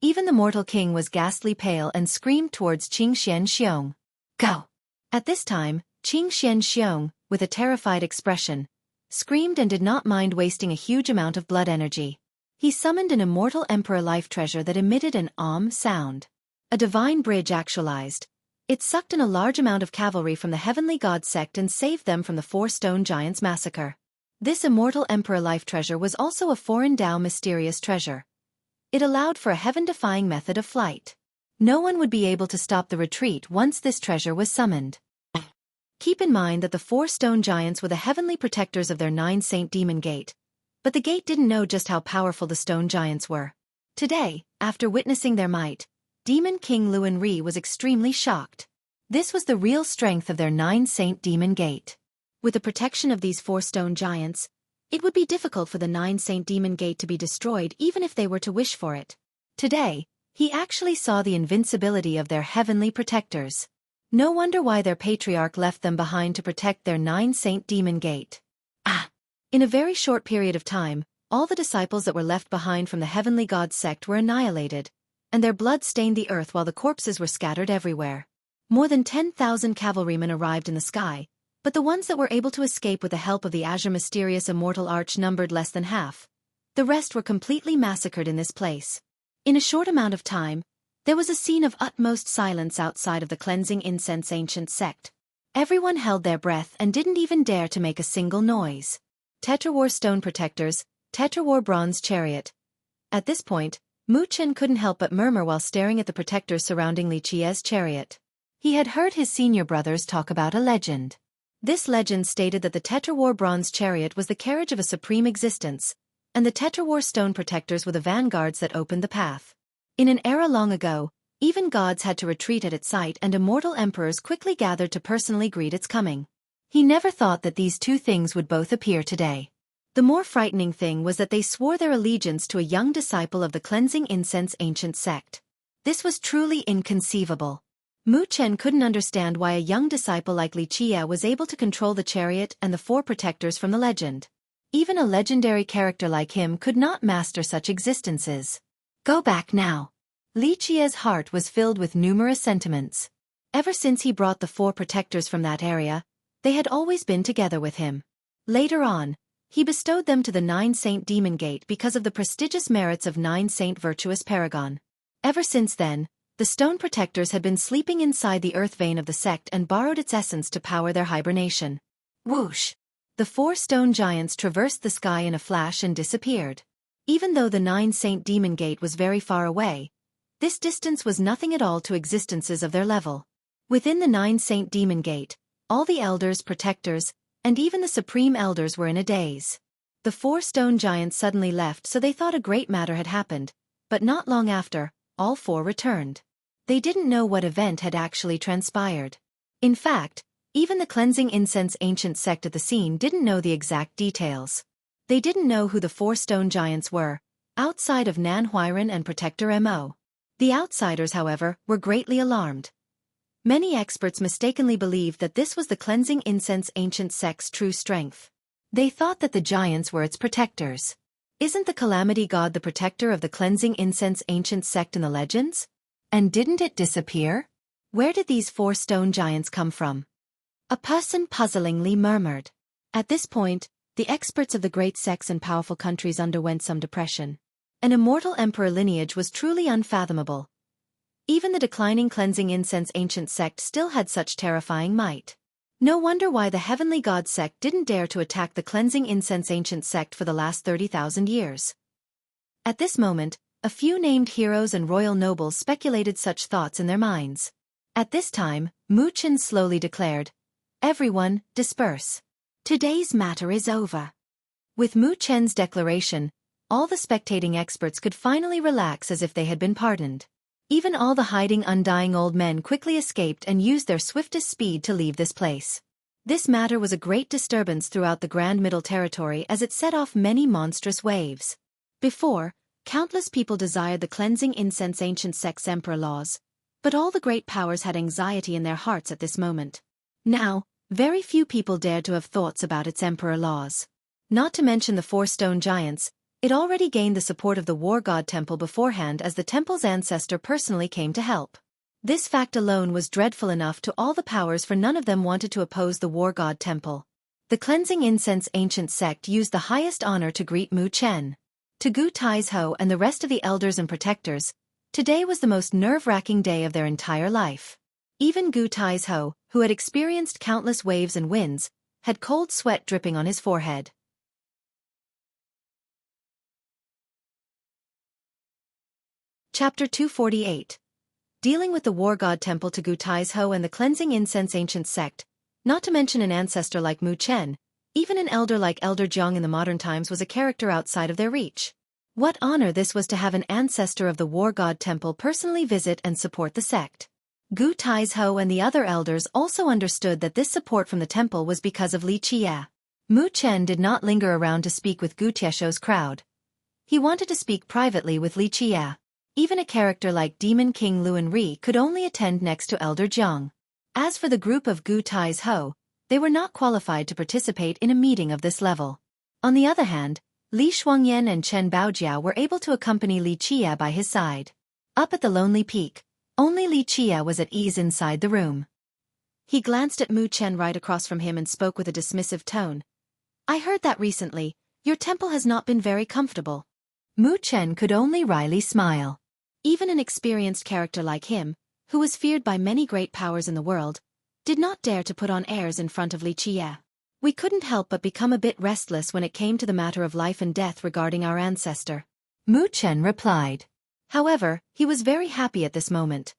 Even the mortal king was ghastly pale and screamed towards Qing Xian Xiong. Go! At this time, Qing Xian Xiong, with a terrified expression, screamed and did not mind wasting a huge amount of blood energy. He summoned an immortal Emperor life treasure that emitted an sound. A divine bridge actualized. It sucked in a large amount of cavalry from the heavenly god sect and saved them from the 4 stone giants massacre. This immortal Emperor life treasure was also a foreign Dao mysterious treasure. It allowed for a heaven-defying method of flight. No one would be able to stop the retreat once this treasure was summoned. Keep in mind that the 4 stone giants were the heavenly protectors of their 9 Saint Demon Gate. But the gate didn't know just how powerful the stone giants were. Today, after witnessing their might, Demon King Luan Ri was extremely shocked. This was the real strength of their 9 Saint Demon Gate. With the protection of these 4 stone giants, it would be difficult for the 9 Saint Demon Gate to be destroyed even if they were to wish for it. Today, he actually saw the invincibility of their heavenly protectors. No wonder why their patriarch left them behind to protect their 9 Saint Demon Gate. In a very short period of time, all the disciples that were left behind from the heavenly god sect were annihilated, and their blood stained the earth while the corpses were scattered everywhere. More than 10,000 cavalrymen arrived in the sky, but the ones that were able to escape with the help of the Azure mysterious immortal arch numbered less than half. The rest were completely massacred in this place. In a short amount of time, there was a scene of utmost silence outside of the cleansing incense ancient sect. Everyone held their breath and didn't even dare to make a single noise. Tetrawar Stone Protectors, Tetrawar Bronze Chariot. At this point, Mu Chen couldn't help but murmur while staring at the protectors surrounding Li Qie's chariot. He had heard his senior brothers talk about a legend. This legend stated that the Tetrawar Bronze Chariot was the carriage of a supreme existence, and the Tetrawar Stone Protectors were the vanguards that opened the path. In an era long ago, even gods had to retreat at its sight and immortal emperors quickly gathered to personally greet its coming. He never thought that these 2 things would both appear today. The more frightening thing was that they swore their allegiance to a young disciple of the cleansing incense ancient sect. This was truly inconceivable. Mu Chen couldn't understand why a young disciple like Li Qie was able to control the chariot and the 4 protectors from the legend. Even a legendary character like him could not master such existences. Go back now. Li Qie's heart was filled with numerous sentiments. Ever since he brought the 4 protectors from that area, they had always been together with him. Later on, he bestowed them to the 9 Saint Demon Gate because of the prestigious merits of 9 Saint Virtuous Paragon. Ever since then, the stone protectors had been sleeping inside the earth vein of the sect and borrowed its essence to power their hibernation. Whoosh! The 4 stone giants traversed the sky in a flash and disappeared. Even though the 9 Saint Demon Gate was very far away, this distance was nothing at all to existences of their level. Within the 9 Saint Demon Gate, all the elders, protectors, and even the supreme elders were in a daze. The 4 stone giants suddenly left, so they thought a great matter had happened, but not long after, all 4 returned. They didn't know what event had actually transpired. In fact, Even the cleansing incense ancient sect at the scene didn't know the exact details. They didn't know who the 4 stone giants were, outside of Nan Huiran and Protector Mo. The outsiders, however, were greatly alarmed. Many experts mistakenly believed that this was the cleansing incense ancient sect's true strength. They thought that the giants were its protectors. Isn't the calamity god the protector of the cleansing incense ancient sect in the legends? And didn't it disappear? Where did these 4 stone giants come from? A person puzzlingly murmured. At this point, the experts of the great sects and powerful countries underwent some depression. An immortal emperor lineage was truly unfathomable. Even the declining cleansing incense ancient sect still had such terrifying might. No wonder why the heavenly god sect didn't dare to attack the cleansing incense ancient sect for the last 30,000 years. At this moment, a few named heroes and royal nobles speculated such thoughts in their minds. At this time, Mu Chen slowly declared, "Everyone, disperse. Today's matter is over." With Mu Chen's declaration, all the spectating experts could finally relax as if they had been pardoned. Even all the hiding undying old men quickly escaped and used their swiftest speed to leave this place. This matter was a great disturbance throughout the Grand Middle Territory as it set off many monstrous waves. Before, countless people desired the cleansing incense ancient sect's emperor laws, but all the great powers had anxiety in their hearts at this moment. Now, very few people dared to have thoughts about its emperor laws. Not to mention the 4 stone giants, it already gained the support of the War God Temple beforehand as the temple's ancestor personally came to help. This fact alone was dreadful enough to all the powers, for none of them wanted to oppose the War God Temple. The cleansing incense ancient sect used the highest honor to greet Mu Chen. To Gu Taizhou and the rest of the elders and protectors, today was the most nerve-wracking day of their entire life. Even Gu Taizhou, who had experienced countless waves and winds, had cold sweat dripping on his forehead. Chapter 248. Dealing with the War God Temple to Gu Taizhou and the cleansing incense ancient sect, not to mention an ancestor like Mu Chen, even an elder like Elder Jiang in the modern times was a character outside of their reach. What honor this was to have an ancestor of the War God Temple personally visit and support the sect. Gu Taizhou and the other elders also understood that this support from the temple was because of Li Qia. Mu Chen did not linger around to speak with Gu Tieshou's crowd. He wanted to speak privately with Li Qia. Even a character like Demon King Luan Ri could only attend next to Elder Jiang. As for the group of Gu Taizhou, they were not qualified to participate in a meeting of this level. On the other hand, Li Shuangyan and Chen Baojiao were able to accompany Li Qia by his side. Up at the lonely peak, only Li Qia was at ease inside the room. He glanced at Mu Chen right across from him and spoke with a dismissive tone. "I heard that recently, your temple has not been very comfortable." Mu Chen could only wryly smile. Even an experienced character like him, who was feared by many great powers in the world, did not dare to put on airs in front of Li Qia. "We couldn't help but become a bit restless when it came to the matter of life and death regarding our ancestor," Mu Chen replied. However, he was very happy at this moment.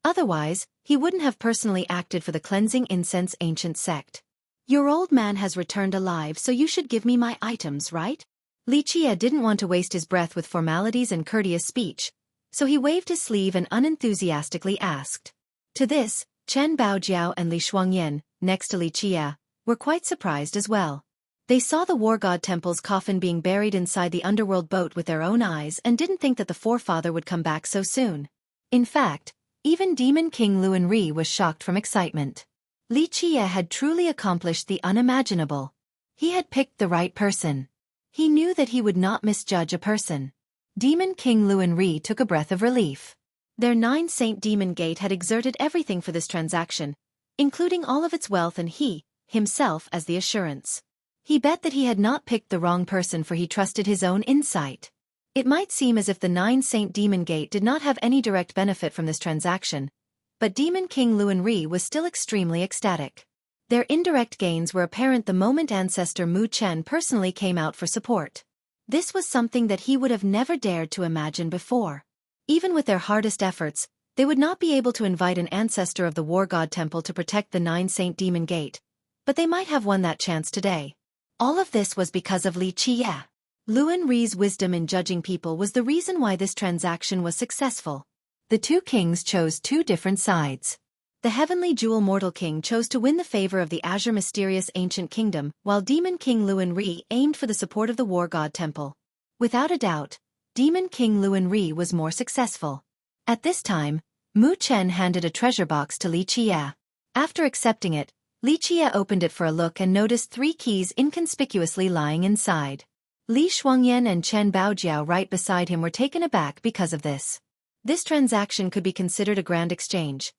Otherwise, he wouldn't have personally acted for the cleansing incense ancient sect. "Your old man has returned alive, so you should give me my items, right?" Li Qia didn't want to waste his breath with formalities and courteous speech, so he waved his sleeve and unenthusiastically asked. To this, Chen Baojiao and Li Shuangyan, next to Li Qia, were quite surprised as well. They saw the War God Temple's coffin being buried inside the underworld boat with their own eyes and didn't think that the forefather would come back so soon. In fact, even Demon King Luan Ri was shocked from excitement. Li Qia had truly accomplished the unimaginable. He had picked the right person. He knew that he would not misjudge a person. Demon King Luan Ri took a breath of relief. Their 9 Saint Demon Gate had exerted everything for this transaction, including all of its wealth, and he, himself, as the assurance. He bet that he had not picked the wrong person, for he trusted his own insight. It might seem as if the 9 Saint Demon Gate did not have any direct benefit from this transaction, but Demon King Luan Ri was still extremely ecstatic. Their indirect gains were apparent the moment ancestor Mu Chen personally came out for support. This was something that he would have never dared to imagine before. Even with their hardest efforts, they would not be able to invite an ancestor of the War God Temple to protect the 9 Saint Demon Gate, but they might have won that chance today. All of this was because of Li Qia. Luan Ri's wisdom in judging people was the reason why this transaction was successful. The 2 kings chose 2 different sides. The heavenly jewel Mortal King chose to win the favor of the Azure mysterious ancient kingdom, while Demon King Luanri aimed for the support of the War God Temple. Without a doubt, Demon King Luanri was more successful. At this time, Mu Chen handed a treasure box to Li Qie. After accepting it, Li Qie opened it for a look and noticed 3 keys inconspicuously lying inside. Li Shuangyan and Chen Baojiao right beside him were taken aback because of this. This transaction could be considered a grand exchange.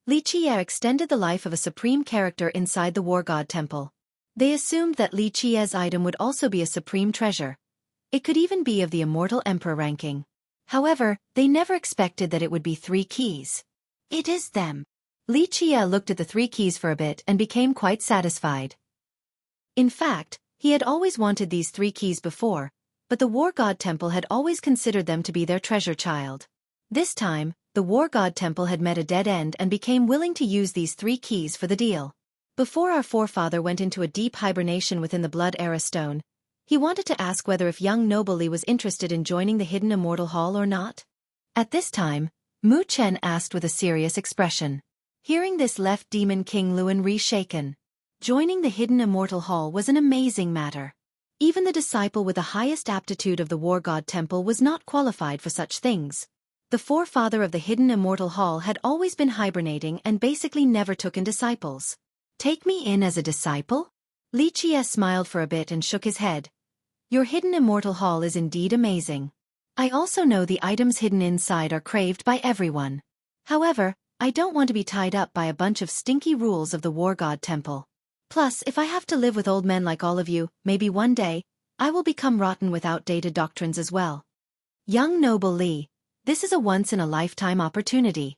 Li Qie extended the life of a supreme character inside the War God Temple. They assumed that Li Qie's item would also be a supreme treasure. It could even be of the immortal emperor ranking. However, they never expected that it would be 3 keys. It is them. Li Qie looked at the 3 keys for a bit and became quite satisfied. In fact, he had always wanted these 3 keys before, but the War God Temple had always considered them to be their treasure child. This time, the War God Temple had met a dead end and became willing to use these 3 keys for the deal. Before our forefather went into a deep hibernation within the Blood Era Stone, he wanted to ask whether if young Noble Li was interested in joining the Hidden Immortal Hall or not. At this time, Mu Chen asked with a serious expression. Hearing this left Demon King Luanri shaken. Joining the Hidden Immortal Hall was an amazing matter. Even the disciple with the highest aptitude of the War God Temple was not qualified for such things. The forefather of the Hidden Immortal Hall had always been hibernating and basically never took in disciples. Take me in as a disciple? Li Qie smiled for a bit and shook his head. Your Hidden Immortal Hall is indeed amazing. I also know the items hidden inside are craved by everyone. However, I don't want to be tied up by a bunch of stinky rules of the War God Temple. Plus, if I have to live with old men like all of you, maybe one day, I will become rotten with outdated doctrines as well. Young Noble Li, this is a once-in-a-lifetime opportunity.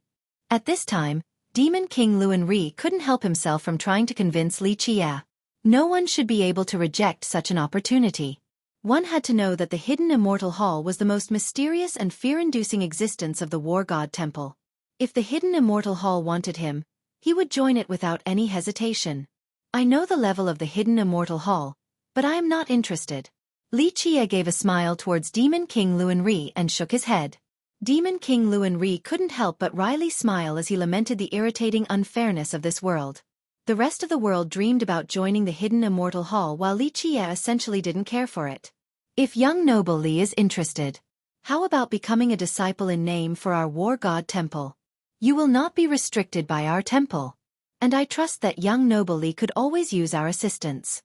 At this time, Demon King Luanri couldn't help himself from trying to convince Li Qie. No one should be able to reject such an opportunity. One had to know that the Hidden Immortal Hall was the most mysterious and fear-inducing existence of the War God Temple. If the Hidden Immortal Hall wanted him, he would join it without any hesitation. I know the level of the Hidden Immortal Hall, but I am not interested. Li Qie gave a smile towards Demon King Luanri and shook his head. Demon King Luanri couldn't help but wryly smile as he lamented the irritating unfairness of this world. The rest of the world dreamed about joining the Hidden Immortal Hall while Li Qie essentially didn't care for it. If young Noble Li is interested, how about becoming a disciple in name for our War God Temple? You will not be restricted by our temple. And I trust that young Noble Li could always use our assistance.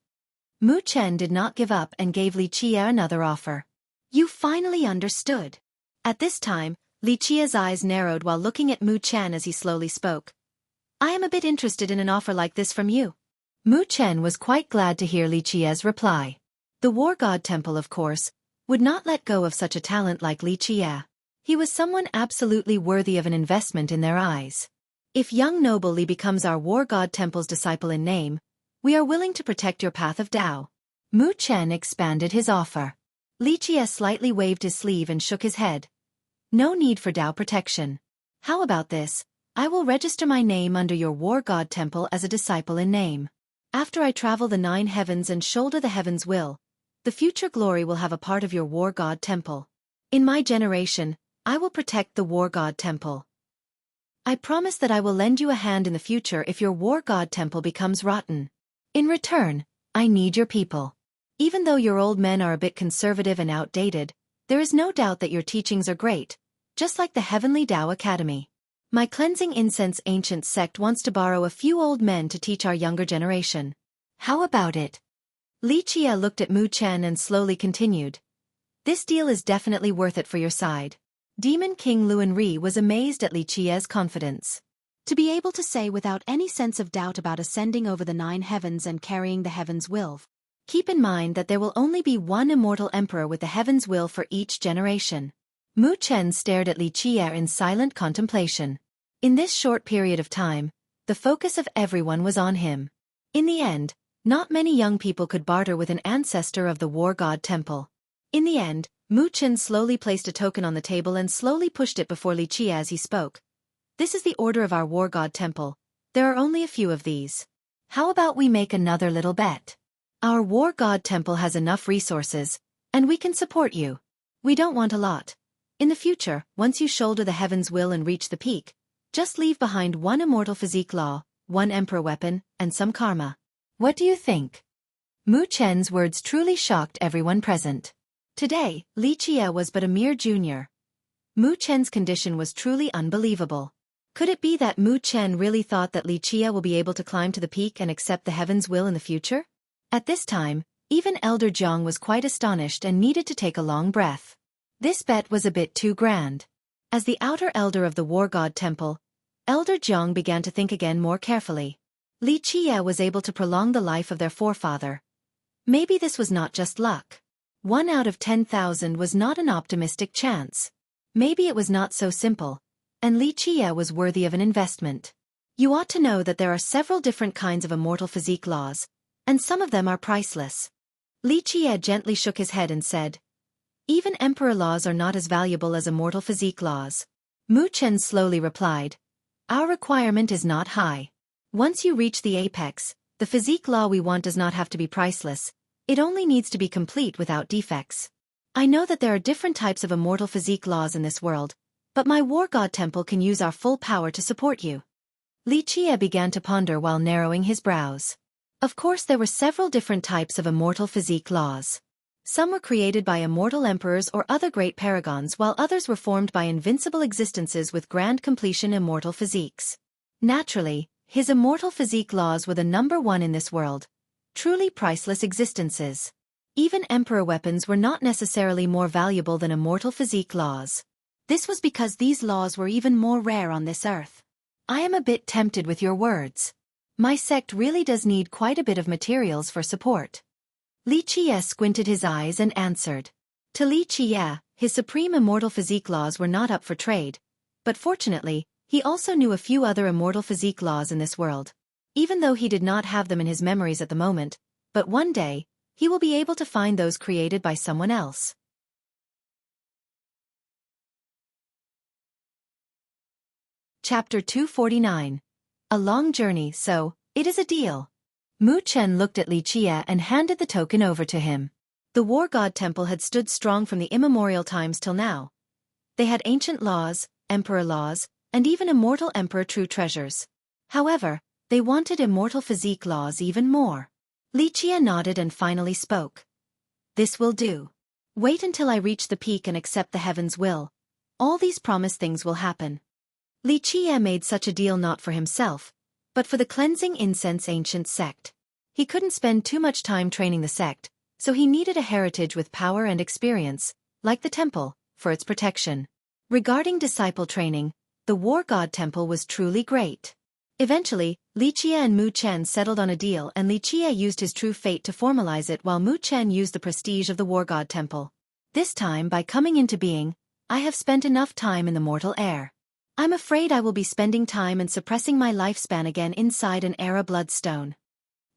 Mu Chen did not give up and gave Li Qie another offer. You finally understood. At this time, Li Qie's eyes narrowed while looking at Mu Chen as he slowly spoke. I am a bit interested in an offer like this from you. Mu Chen was quite glad to hear Li Qie's reply. The War God Temple, of course, would not let go of such a talent like Li Qie. He was someone absolutely worthy of an investment in their eyes. If young Noble Li becomes our War God Temple's disciple in name, we are willing to protect your path of Dao. Mu Chen expanded his offer. Li Qie slightly waved his sleeve and shook his head. No need for Dao protection. How about this? I will register my name under your War God Temple as a disciple in name. After I travel the 9 heavens and shoulder the heaven's will, the future glory will have a part of your War God Temple. In my generation, I will protect the War God Temple. I promise that I will lend you a hand in the future if your War God Temple becomes rotten. In return, I need your people. Even though your old men are a bit conservative and outdated, there is no doubt that your teachings are great, just like the Heavenly Dao Academy. My cleansing incense ancient sect wants to borrow a few old men to teach our younger generation. How about it? Li Qie looked at Mu Chen and slowly continued. This deal is definitely worth it for your side. Demon King Luanri was amazed at Li Qie's confidence. To be able to say without any sense of doubt about ascending over the 9 heavens and carrying the heaven's will. Keep in mind that there will only be one immortal emperor with the heaven's will for each generation. Mu Chen stared at Li Qie in silent contemplation. In this short period of time, the focus of everyone was on him. In the end, not many young people could barter with an ancestor of the War God Temple. In the end, Mu Chen slowly placed a token on the table and slowly pushed it before Li Qie as he spoke. This is the order of our War God Temple. There are only a few of these. How about we make another little bet? Our War God Temple has enough resources, and we can support you. We don't want a lot. In the future, once you shoulder the heaven's will and reach the peak, Just leave behind one immortal physique law, one emperor weapon, and some karma. What do you think? Mu Chen's words truly shocked everyone present. Today, Li Qie was but a mere junior. Mu Chen's condition was truly unbelievable. Could it be that Mu Chen really thought that Li Qie will be able to climb to the peak and accept the heaven's will in the future? At this time, even Elder Jiang was quite astonished and needed to take a long breath. This bet was a bit too grand. As the outer elder of the War God Temple, Elder Jiang began to think again more carefully. Li Qie was able to prolong the life of their forefather. Maybe this was not just luck. 1 out of 10,000 was not an optimistic chance. Maybe it was not so simple, and Li Qie was worthy of an investment. You ought to know that there are several different kinds of immortal physique laws, and some of them are priceless. Li Qie gently shook his head and said, even emperor laws are not as valuable as immortal physique laws. Mu Chen slowly replied, our requirement is not high. Once you reach the apex, the physique law we want does not have to be priceless, it only needs to be complete without defects. I know that there are different types of immortal physique laws in this world, but my War God Temple can use our full power to support you. Li Qie began to ponder while narrowing his brows. Of course there were several different types of immortal physique laws. Some were created by immortal emperors or other great paragons while others were formed by invincible existences with grand completion immortal physiques. Naturally, his immortal physique laws were the number one in this world. Truly priceless existences. Even emperor weapons were not necessarily more valuable than immortal physique laws. This was because these laws were even more rare on this earth. I am a bit tempted with your words. My sect really does need quite a bit of materials for support. Li Qie squinted his eyes and answered. To Li Qie, his supreme immortal physique laws were not up for trade, but fortunately, he also knew a few other immortal physique laws in this world. Even though he did not have them in his memories at the moment, but one day, he will be able to find those created by someone else. Chapter 249. A long journey, so, it is a deal. Mu Chen looked at Li Qie and handed the token over to him. The War God Temple had stood strong from the immemorial times till now. They had ancient laws, emperor laws, and even immortal emperor true treasures. However, they wanted immortal physique laws even more. Li Qie nodded and finally spoke. This will do. Wait until I reach the peak and accept the heaven's will. All these promised things will happen. Li Qie made such a deal not for himself, but for the cleansing incense ancient sect. He couldn't spend too much time training the sect, so he needed a heritage with power and experience, like the temple, for its protection. Regarding disciple training, the War God Temple was truly great. Eventually, Li Qie and Mu Chen settled on a deal and Li Qie used his true fate to formalize it while Mu Chen used the prestige of the War God Temple. This time by coming into being, I have spent enough time in the mortal air. I'm afraid I will be spending time and suppressing my lifespan again inside an era bloodstone.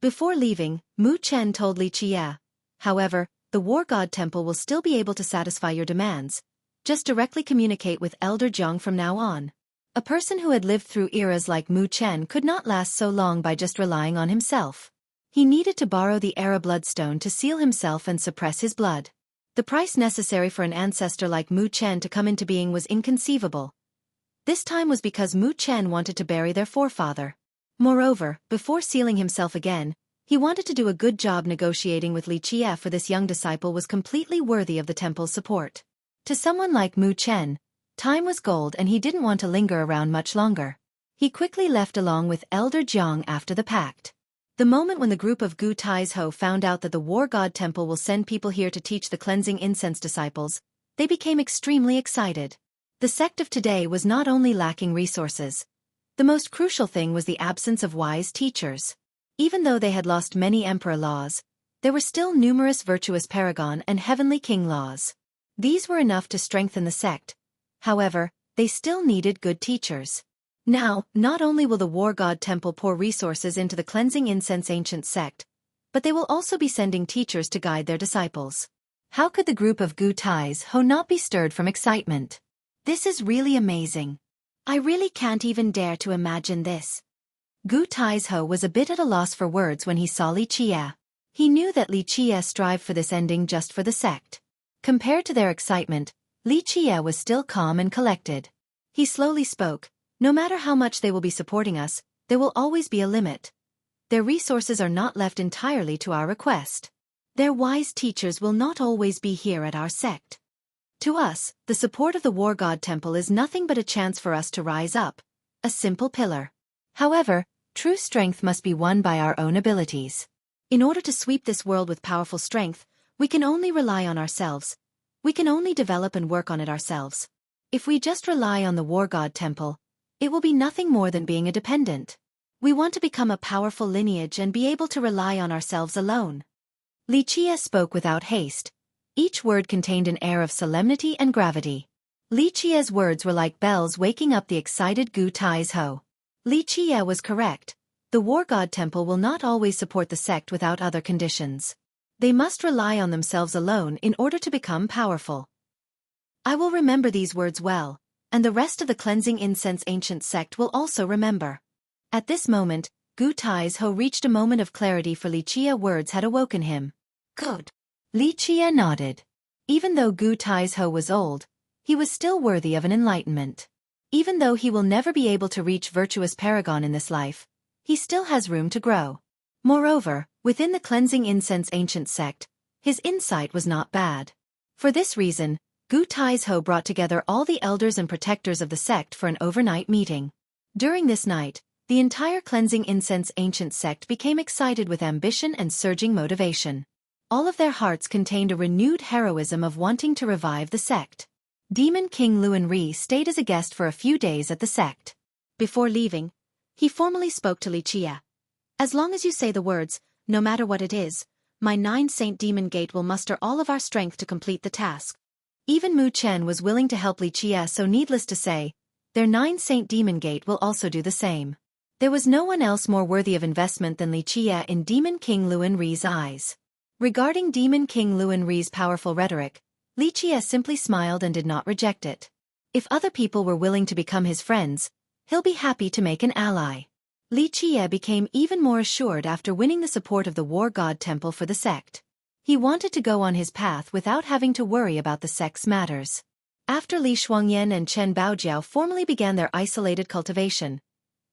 Before leaving, Mu Chen told Li Qie, however, the War God Temple will still be able to satisfy your demands. Just directly communicate with Elder Jiang from now on. A person who had lived through eras like Mu Chen could not last so long by just relying on himself. He needed to borrow the era bloodstone to seal himself and suppress his blood. The price necessary for an ancestor like Mu Chen to come into being was inconceivable. This time was because Mu Chen wanted to bury their forefather. Moreover, before sealing himself again, he wanted to do a good job negotiating with Li Qie for this young disciple was completely worthy of the temple's support. To someone like Mu Chen, time was gold and he didn't want to linger around much longer. He quickly left along with Elder Jiang after the pact. The moment when the group of Gu Tai's Ho found out that the War God Temple will send people here to teach the cleansing incense disciples, they became extremely excited. The sect of today was not only lacking resources. The most crucial thing was the absence of wise teachers. Even though they had lost many emperor laws, there were still numerous virtuous paragon and heavenly king laws. These were enough to strengthen the sect. However, they still needed good teachers. Now, not only will the War God Temple pour resources into the cleansing incense ancient sect, but they will also be sending teachers to guide their disciples. How could the group of Gu Tai's Ho not be stirred from excitement? This is really amazing. I really can't even dare to imagine this. Gu Tai's Ho was a bit at a loss for words when he saw Li Qie. He knew that Li Qie strived for this ending just for the sect. Compared to their excitement, Li Qie was still calm and collected. He slowly spoke, No matter how much they will be supporting us, there will always be a limit. Their resources are not left entirely to our request. Their wise teachers will not always be here at our sect. To us, the support of the War God Temple is nothing but a chance for us to rise up, a simple pillar. However, true strength must be won by our own abilities. In order to sweep this world with powerful strength, we can only rely on ourselves. We can only develop and work on it ourselves. If we just rely on the War God Temple, it will be nothing more than being a dependent. We want to become a powerful lineage and be able to rely on ourselves alone. Li Chia spoke without haste. Each word contained an air of solemnity and gravity. Li Chia's words were like bells waking up the excited Gu Tai's Ho. Li Chia was correct. The War God Temple will not always support the sect without other conditions. They must rely on themselves alone in order to become powerful. I will remember these words well, and the rest of the Cleansing Incense Ancient Sect will also remember. At this moment, Gu Tai's Ho reached a moment of clarity, for Li Chia words had awoken him. Good. Li Chia nodded. Even though Gu Tai's Ho was old, he was still worthy of an enlightenment. Even though he will never be able to reach virtuous paragon in this life, he still has room to grow. Moreover, within the Cleansing Incense Ancient Sect, his insight was not bad. For this reason, Gu Tai's Ho brought together all the elders and protectors of the sect for an overnight meeting. During this night, the entire Cleansing Incense Ancient Sect became excited with ambition and surging motivation. All of their hearts contained a renewed heroism of wanting to revive the sect. Demon King Luan Ri stayed as a guest for a few days at the sect. Before leaving, he formally spoke to Li Chia. As long as you say the words, no matter what it is, my 9-Saint Demon Gate will muster all of our strength to complete the task. Even Mu Chen was willing to help Li Chia, so needless to say, their 9-Saint Demon Gate will also do the same. There was no one else more worthy of investment than Li Chia in Demon King Luan Ri's eyes. Regarding Demon King Luan Ri's powerful rhetoric, Li Chia simply smiled and did not reject it. If other people were willing to become his friends, he'll be happy to make an ally. Li Chia became even more assured after winning the support of the War God Temple for the sect. He wanted to go on his path without having to worry about the sect's matters. After Li Shuangyan and Chen Baojiao formally began their isolated cultivation,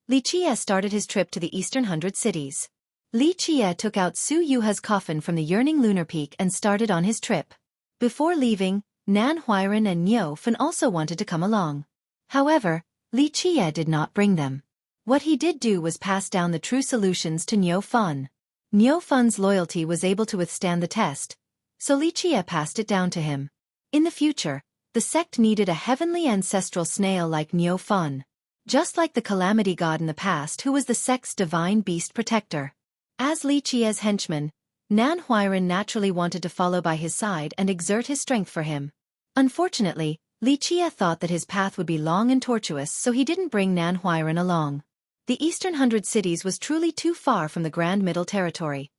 Li Chia started his trip to the Eastern 100 Cities. Li Chia took out Su Yuha's coffin from the yearning lunar peak and started on his trip. Before leaving, Nan Huiran and Niu Fan also wanted to come along. However, Li Chia did not bring them. What he did do was pass down the true solutions to Niu Fan. Niu Fan's loyalty was able to withstand the test, so Li Chia passed it down to him. In the future, the sect needed a heavenly ancestral snail like Niu Fan. Just like the Calamity God in the past, who was the sect's divine beast protector. As Li Chia's henchman, Nan Huiran naturally wanted to follow by his side and exert his strength for him. Unfortunately, Li Chia thought that his path would be long and tortuous, so he didn't bring Nan Huiran along. The Eastern 100 Cities was truly too far from the Grand Middle Territory.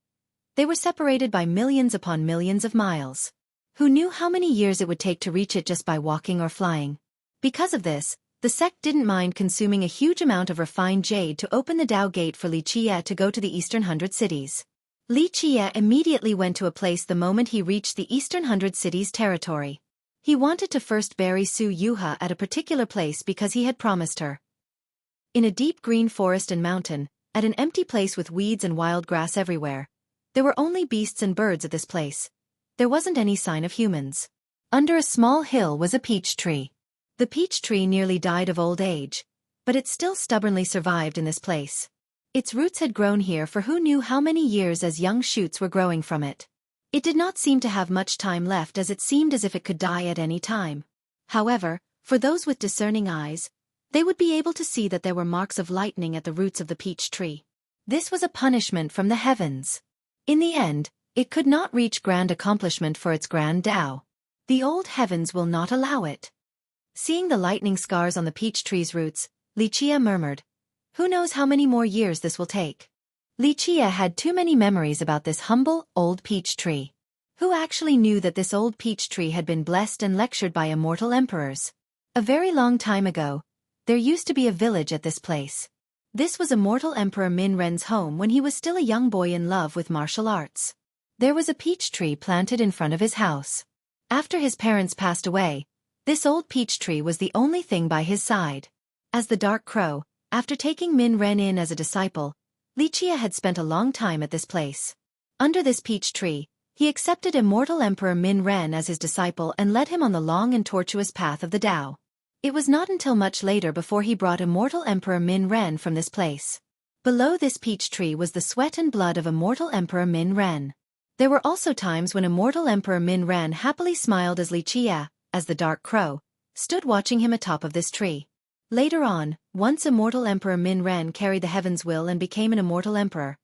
They were separated by millions upon millions of miles. Who knew how many years it would take to reach it just by walking or flying? Because of this, the sect didn't mind consuming a huge amount of refined jade to open the Dao Gate for Li Chia to go to the Eastern 100 Cities. Li Chia immediately went to a place the moment he reached the Eastern 100 Cities territory. He wanted to first bury Su Yuha at a particular place because he had promised her. In a deep green forest and mountain, at an empty place with weeds and wild grass everywhere. There were only beasts and birds at this place. There wasn't any sign of humans. Under a small hill was a peach tree. The peach tree nearly died of old age, but it still stubbornly survived in this place. Its roots had grown here for who knew how many years, as young shoots were growing from it. It did not seem to have much time left, as it seemed as if it could die at any time. However, for those with discerning eyes, they would be able to see that there were marks of lightning at the roots of the peach tree. This was a punishment from the heavens. In the end, it could not reach grand accomplishment for its grand Tao. The old heavens will not allow it. Seeing the lightning scars on the peach tree's roots, Li Chia murmured, "Who knows how many more years this will take?" Li Chia had too many memories about this humble, old peach tree. Who actually knew that this old peach tree had been blessed and lectured by immortal emperors? A very long time ago, there used to be a village at this place. This was immortal Emperor Min Ren's home when he was still a young boy in love with martial arts. There was a peach tree planted in front of his house. After his parents passed away, this old peach tree was the only thing by his side. As the Dark Crow, after taking Min Ren in as a disciple, Lichia had spent a long time at this place. Under this peach tree, he accepted immortal Emperor Min Ren as his disciple and led him on the long and tortuous path of the Tao. It was not until much later before he brought immortal Emperor Min Ren from this place. Below this peach tree was the sweat and blood of immortal Emperor Min Ren. There were also times when immortal Emperor Min Ren happily smiled as Lichia, as the Dark Crow, stood watching him atop of this tree. Later on, once immortal Emperor Min Ren carried the heaven's will and became an immortal emperor.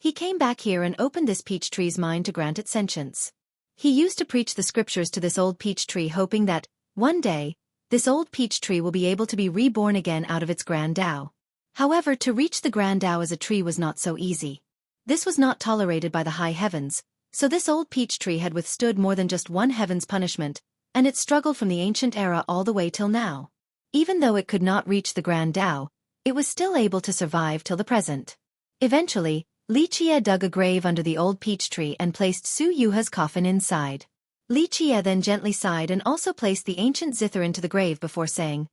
He came back here and opened this peach tree's mind to grant it sentience. He used to preach the scriptures to this old peach tree, hoping that, one day, this old peach tree will be able to be reborn again out of its grand Tao. However, to reach the grand Tao as a tree was not so easy. This was not tolerated by the high heavens, so this old peach tree had withstood more than just one heaven's punishment, and it struggled from the ancient era all the way till now. Even though it could not reach the grand Tao, it was still able to survive till the present. Eventually, Lichia dug a grave under the old peach tree and placed Su Yuha's coffin inside. Lichia then gently sighed and also placed the ancient zither into the grave before saying,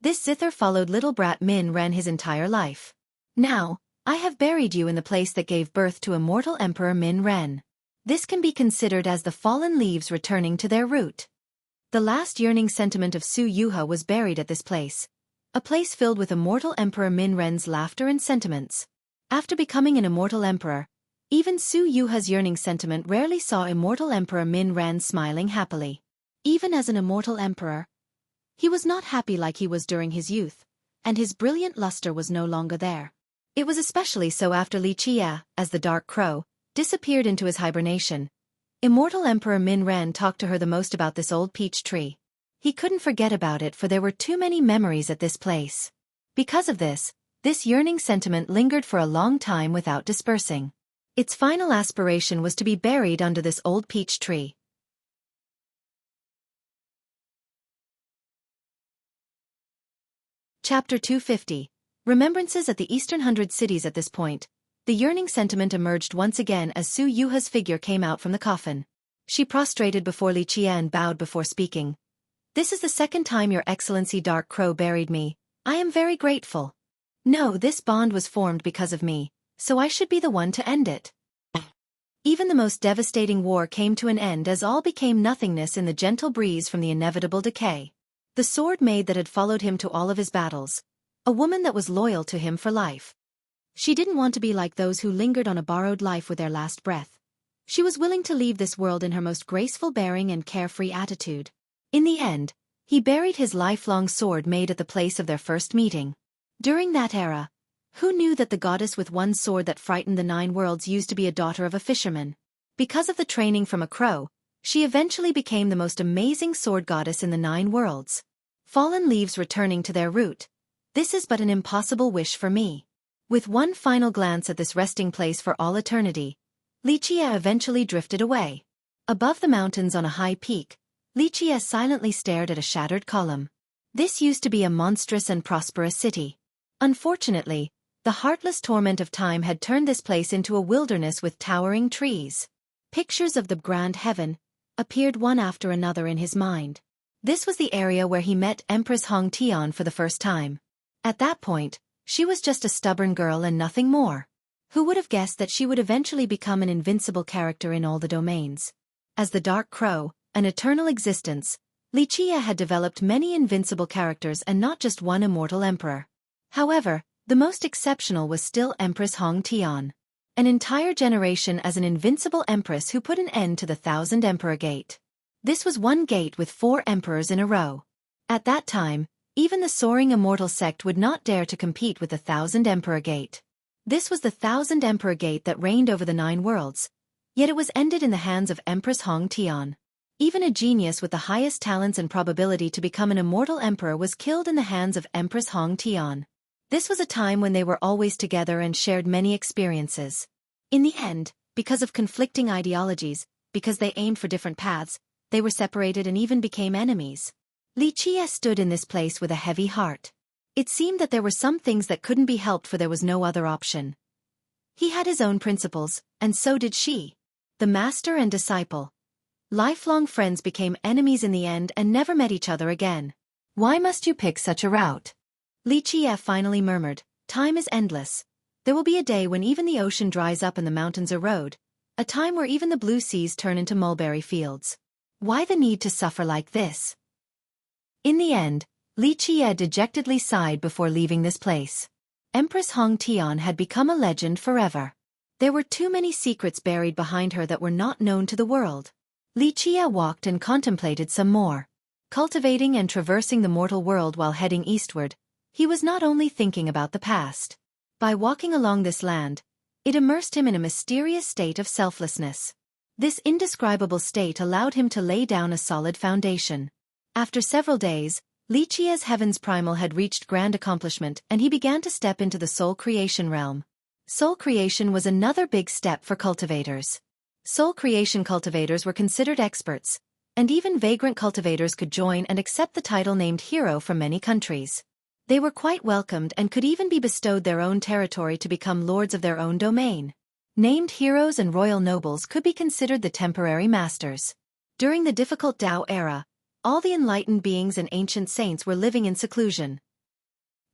"This zither followed little brat Min Ren his entire life. Now, I have buried you in the place that gave birth to immortal Emperor Min Ren. This can be considered as the fallen leaves returning to their root." The last yearning sentiment of Su Yuha was buried at this place, a place filled with immortal Emperor Min Ren's laughter and sentiments. After becoming an immortal emperor, even Su Yuha's yearning sentiment rarely saw immortal Emperor Min Ren smiling happily. Even as an immortal emperor, he was not happy like he was during his youth, and his brilliant luster was no longer there. It was especially so after Lichia, as the Dark Crow, disappeared into his hibernation. Immortal Emperor Min Ren talked to her the most about this old peach tree. He couldn't forget about it, for there were too many memories at this place. Because of this yearning sentiment lingered for a long time without dispersing. Its final aspiration was to be buried under this old peach tree. Chapter 250. Remembrances at the Eastern Hundred Cities. At this point, the yearning sentiment emerged once again as Su Yuha's figure came out from the coffin. She prostrated before Lichia and bowed before speaking. "This is the second time Your Excellency Dark Crow buried me. I am very grateful. No, this bond was formed because of me, so I should be the one to end it." Even the most devastating war came to an end as all became nothingness in the gentle breeze from the inevitable decay. The sword maid that had followed him to all of his battles, a woman that was loyal to him for life. She didn't want to be like those who lingered on a borrowed life with their last breath. She was willing to leave this world in her most graceful bearing and carefree attitude. In the end, he buried his lifelong sword maid at the place of their first meeting. During that era, who knew that the goddess with one sword that frightened the 9 worlds used to be a daughter of a fisherman? Because of the training from a crow, she eventually became the most amazing sword goddess in the 9 worlds. Fallen leaves returning to their root. This is but an impossible wish for me. With one final glance at this resting place for all eternity, Lichia eventually drifted away. Above the mountains on a high peak, Lichia silently stared at a shattered column. This used to be a monstrous and prosperous city. Unfortunately, the heartless torment of time had turned this place into a wilderness with towering trees. Pictures of the grand heaven appeared one after another in his mind. This was the area where he met Empress Hong Tian for the first time. At that point, she was just a stubborn girl and nothing more. Who would have guessed that she would eventually become an invincible character in all the domains? As the Dark Crow, an eternal existence, Lichia had developed many invincible characters and not just one immortal emperor. However, the most exceptional was still Empress Hong Tian. An entire generation as an invincible empress who put an end to the 1000 Emperor Gate. This was one gate with 4 emperors in a row. At that time, even the soaring immortal sect would not dare to compete with the 1000 Emperor Gate. This was the 1000 Emperor Gate that reigned over the 9 worlds, yet it was ended in the hands of Empress Hong Tian. Even a genius with the highest talents and probability to become an immortal emperor was killed in the hands of Empress Hong Tian. This was a time when they were always together and shared many experiences. In the end, because of conflicting ideologies, because they aimed for different paths, they were separated and even became enemies. Lichia stood in this place with a heavy heart. It seemed that there were some things that couldn't be helped, for there was no other option. He had his own principles, and so did she. The master and disciple. Lifelong friends became enemies in the end and never met each other again. Why must you pick such a route? Li Qie finally murmured, "Time is endless. There will be a day when even the ocean dries up and the mountains erode, a time where even the blue seas turn into mulberry fields. Why the need to suffer like this?" In the end, Li Qie dejectedly sighed before leaving this place. Empress Hong Tian had become a legend forever. There were too many secrets buried behind her that were not known to the world. Li Qie walked and contemplated some more. Cultivating and traversing the mortal world while heading eastward, he was not only thinking about the past. By walking along this land, it immersed him in a mysterious state of selflessness. This indescribable state allowed him to lay down a solid foundation. After several days, Li Qie's heaven's primal had reached grand accomplishment and he began to step into the soul creation realm. Soul creation was another big step for cultivators. Soul creation cultivators were considered experts, and even vagrant cultivators could join and accept the title named hero from many countries. They were quite welcomed and could even be bestowed their own territory to become lords of their own domain. Named heroes and royal nobles could be considered the temporary masters. During the difficult Tao era, all the enlightened beings and ancient saints were living in seclusion.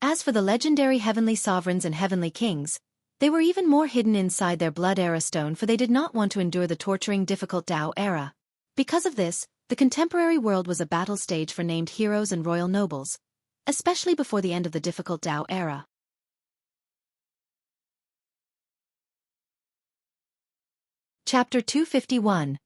As for the legendary heavenly sovereigns and heavenly kings, they were even more hidden inside their blood era stone, for they did not want to endure the torturing difficult Tao era. Because of this, the contemporary world was a battle stage for named heroes and royal nobles, especially before the end of the difficult Tao era. Chapter 251.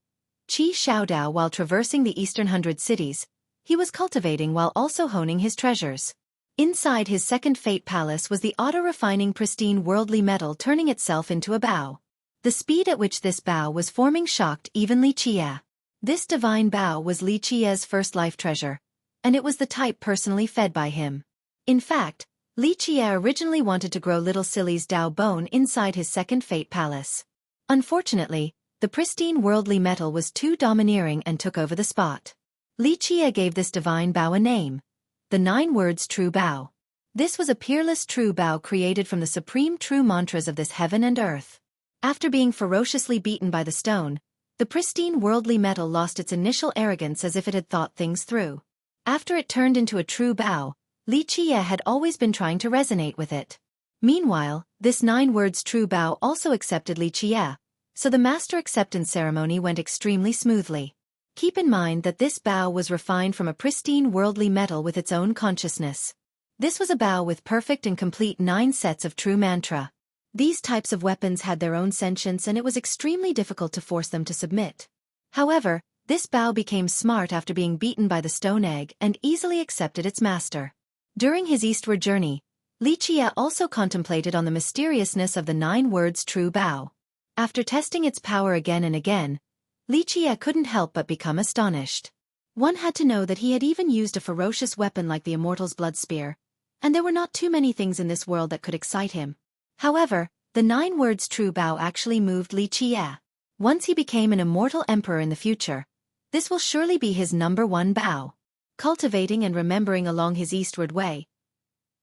Qi Xiaodao. While traversing the eastern 100 cities, he was cultivating while also honing his treasures. Inside his second fate palace was the auto-refining pristine worldly metal turning itself into a bow. The speed at which this bow was forming shocked even Li Qie. This divine bow was Li Qie's first life treasure, and it was the type personally fed by him. In fact, Li Qie originally wanted to grow little Silly's Dao bone inside his second fate palace. Unfortunately, the pristine worldly metal was too domineering and took over the spot. Li Qie gave this divine bow a name: the 9 words True Bow. This was a peerless true bow created from the supreme true mantras of this heaven and earth. After being ferociously beaten by the stone, the pristine worldly metal lost its initial arrogance as if it had thought things through. After it turned into a true bow, Li Qie had always been trying to resonate with it. Meanwhile, this 9 words true bow also accepted Li Qie, so the master acceptance ceremony went extremely smoothly. Keep in mind that this bow was refined from a pristine worldly metal with its own consciousness. This was a bow with perfect and complete 9 sets of true mantra. These types of weapons had their own sentience and it was extremely difficult to force them to submit. However, this bow became smart after being beaten by the stone egg and easily accepted its master. During his eastward journey, Li Qie also contemplated on the mysteriousness of the 9 words true bow. After testing its power again and again, Li Qie couldn't help but become astonished. One had to know that he had even used a ferocious weapon like the immortal's blood spear, and there were not too many things in this world that could excite him. However, the 9 words true bow actually moved Li Qie. Once he became an immortal emperor in the future, this will surely be his #1 bow. Cultivating and remembering along his eastward way,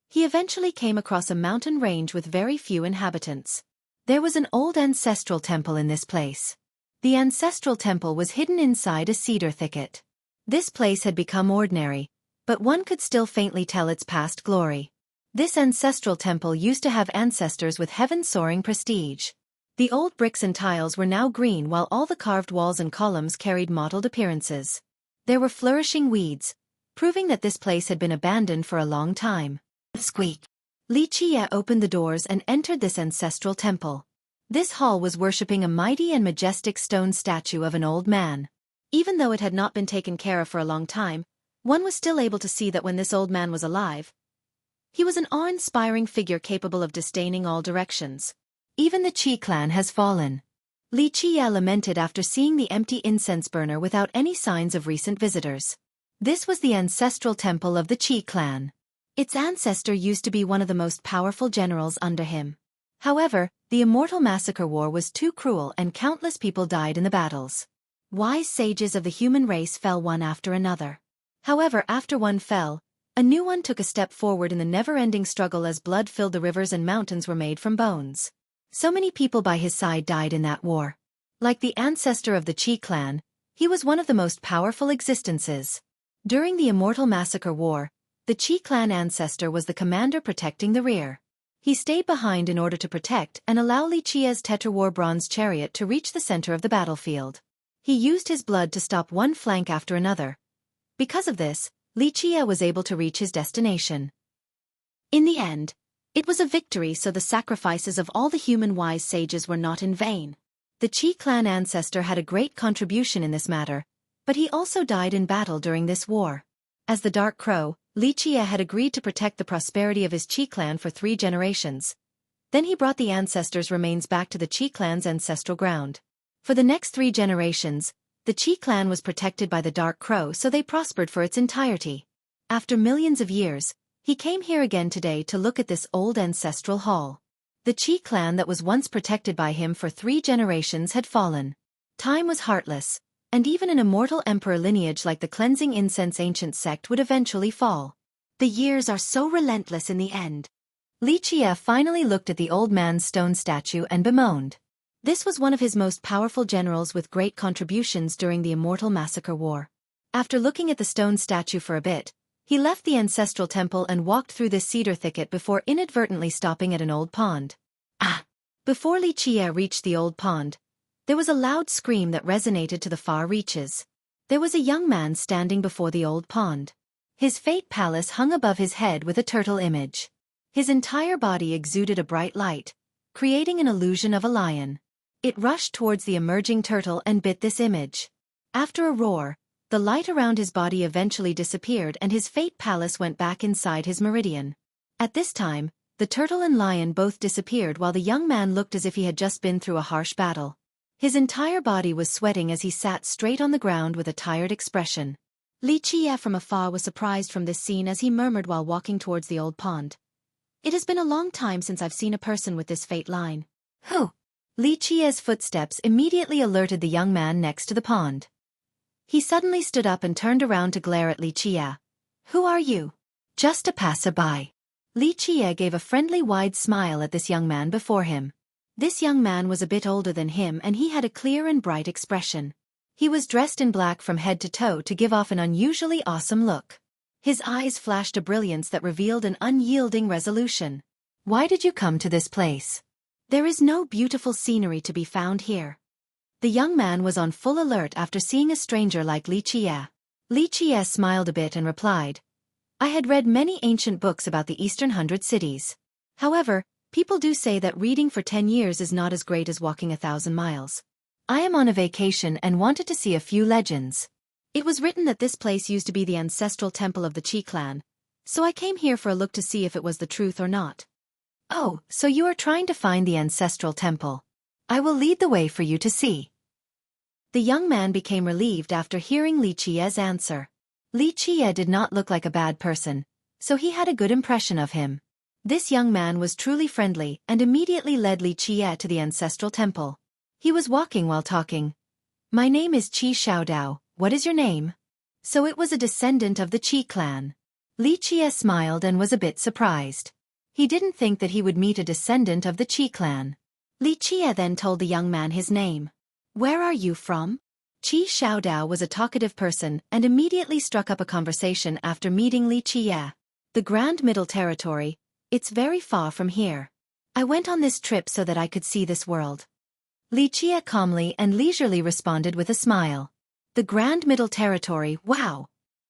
he eventually came across a mountain range with very few inhabitants. There was an old ancestral temple in this place. The ancestral temple was hidden inside a cedar thicket. This place had become ordinary, but one could still faintly tell its past glory. This ancestral temple used to have ancestors with heaven-soaring prestige. The old bricks and tiles were now green while all the carved walls and columns carried mottled appearances. There were flourishing weeds, proving that this place had been abandoned for a long time. Squeak. Li Qie opened the doors and entered this ancestral temple. This hall was worshipping a mighty and majestic stone statue of an old man. Even though it had not been taken care of for a long time, one was still able to see that when this old man was alive, he was an awe-inspiring figure capable of disdaining all directions. Even the Qi clan has fallen. Li Qie lamented after seeing the empty incense burner without any signs of recent visitors. This was the ancestral temple of the Qi clan. Its ancestor used to be one of the most powerful generals under him. However, the immortal massacre war was too cruel and countless people died in the battles. Wise sages of the human race fell one after another. However, after one fell, a new one took a step forward in the never-ending struggle as blood filled the rivers and mountains were made from bones. So many people by his side died in that war. Like the ancestor of the Qi clan, he was one of the most powerful existences. During the immortal massacre war, the The Qi clan ancestor was the commander protecting the rear. He stayed behind in order to protect and allow Li Qia's Tetra-War bronze chariot to reach the center of the battlefield. He used his blood to stop one flank after another. Because of this, Li Qia was able to reach his destination. In the end, it was a victory, so the sacrifices of all the human wise sages were not in vain. The Qi clan ancestor had a great contribution in this matter, but he also died in battle during this war. As the Dark Crow, Li Qia had agreed to protect the prosperity of his Qi clan for 3 generations. Then he brought the ancestors' remains back to the Qi clan's ancestral ground. For the next 3 generations, the Qi clan was protected by the Dark Crow, so they prospered for its entirety. After millions of years, he came here again today to look at this old ancestral hall. The Qi clan that was once protected by him for 3 generations had fallen. Time was heartless, and even an immortal emperor lineage like the Cleansing Incense ancient sect would eventually fall. The years are so relentless in the end. Li Qia finally looked at the old man's stone statue and bemoaned. This was one of his most powerful generals with great contributions during the Immortal Massacre War. After looking at the stone statue for a bit, he left the ancestral temple and walked through this cedar thicket before inadvertently stopping at an old pond. Ah! Before Li Qia reached the old pond, there was a loud scream that resonated to the far reaches. There was a young man standing before the old pond. His fate palace hung above his head with a turtle image. His entire body exuded a bright light, creating an illusion of a lion. It rushed towards the emerging turtle and bit this image. After a roar, the light around his body eventually disappeared and his fate palace went back inside his meridian. At this time, the turtle and lion both disappeared while the young man looked as if he had just been through a harsh battle. His entire body was sweating as he sat straight on the ground with a tired expression. Li Qia from afar was surprised from this scene as he murmured while walking towards the old pond. "It has been a long time since I've seen a person with this fate line." "Who?" Li Qia's footsteps immediately alerted the young man next to the pond. He suddenly stood up and turned around to glare at Li Qia. "Who are you?" "Just a passerby." Li Qia gave a friendly wide smile at this young man before him. This young man was a bit older than him and he had a clear and bright expression. He was dressed in black from head to toe to give off an unusually awesome look. His eyes flashed a brilliance that revealed an unyielding resolution. "Why did you come to this place?" "There is no beautiful scenery to be found here." The young man was on full alert after seeing a stranger like Li Qia. Li Qia smiled a bit and replied, "I had read many ancient books about the Eastern 100 cities. However, people do say that reading for 10 years is not as great as walking 1,000 miles. I am on a vacation and wanted to see a few legends. It was written that this place used to be the ancestral temple of the Qi clan, so I came here for a look to see if it was the truth or not." "Oh, so you are trying to find the ancestral temple. I will lead the way for you to see." The young man became relieved after hearing Li Qia's answer. Li Qia did not look like a bad person, so he had a good impression of him. This young man was truly friendly and immediately led Li Qia to the ancestral temple. He was walking while talking. "My name is Qi Xiaodao, what is your name?" So it was a descendant of the Qi clan. Li Qia smiled and was a bit surprised. He didn't think that he would meet a descendant of the Qi clan. Li Qia then told the young man his name. "Where are you from?" Qi Xiaodao was a talkative person and immediately struck up a conversation after meeting Li Qia. "The Grand Middle Territory. It's very far from here. I went on this trip so that I could see this world." Li Qia calmly and leisurely responded with a smile. "The Grand Middle Territory, wow!"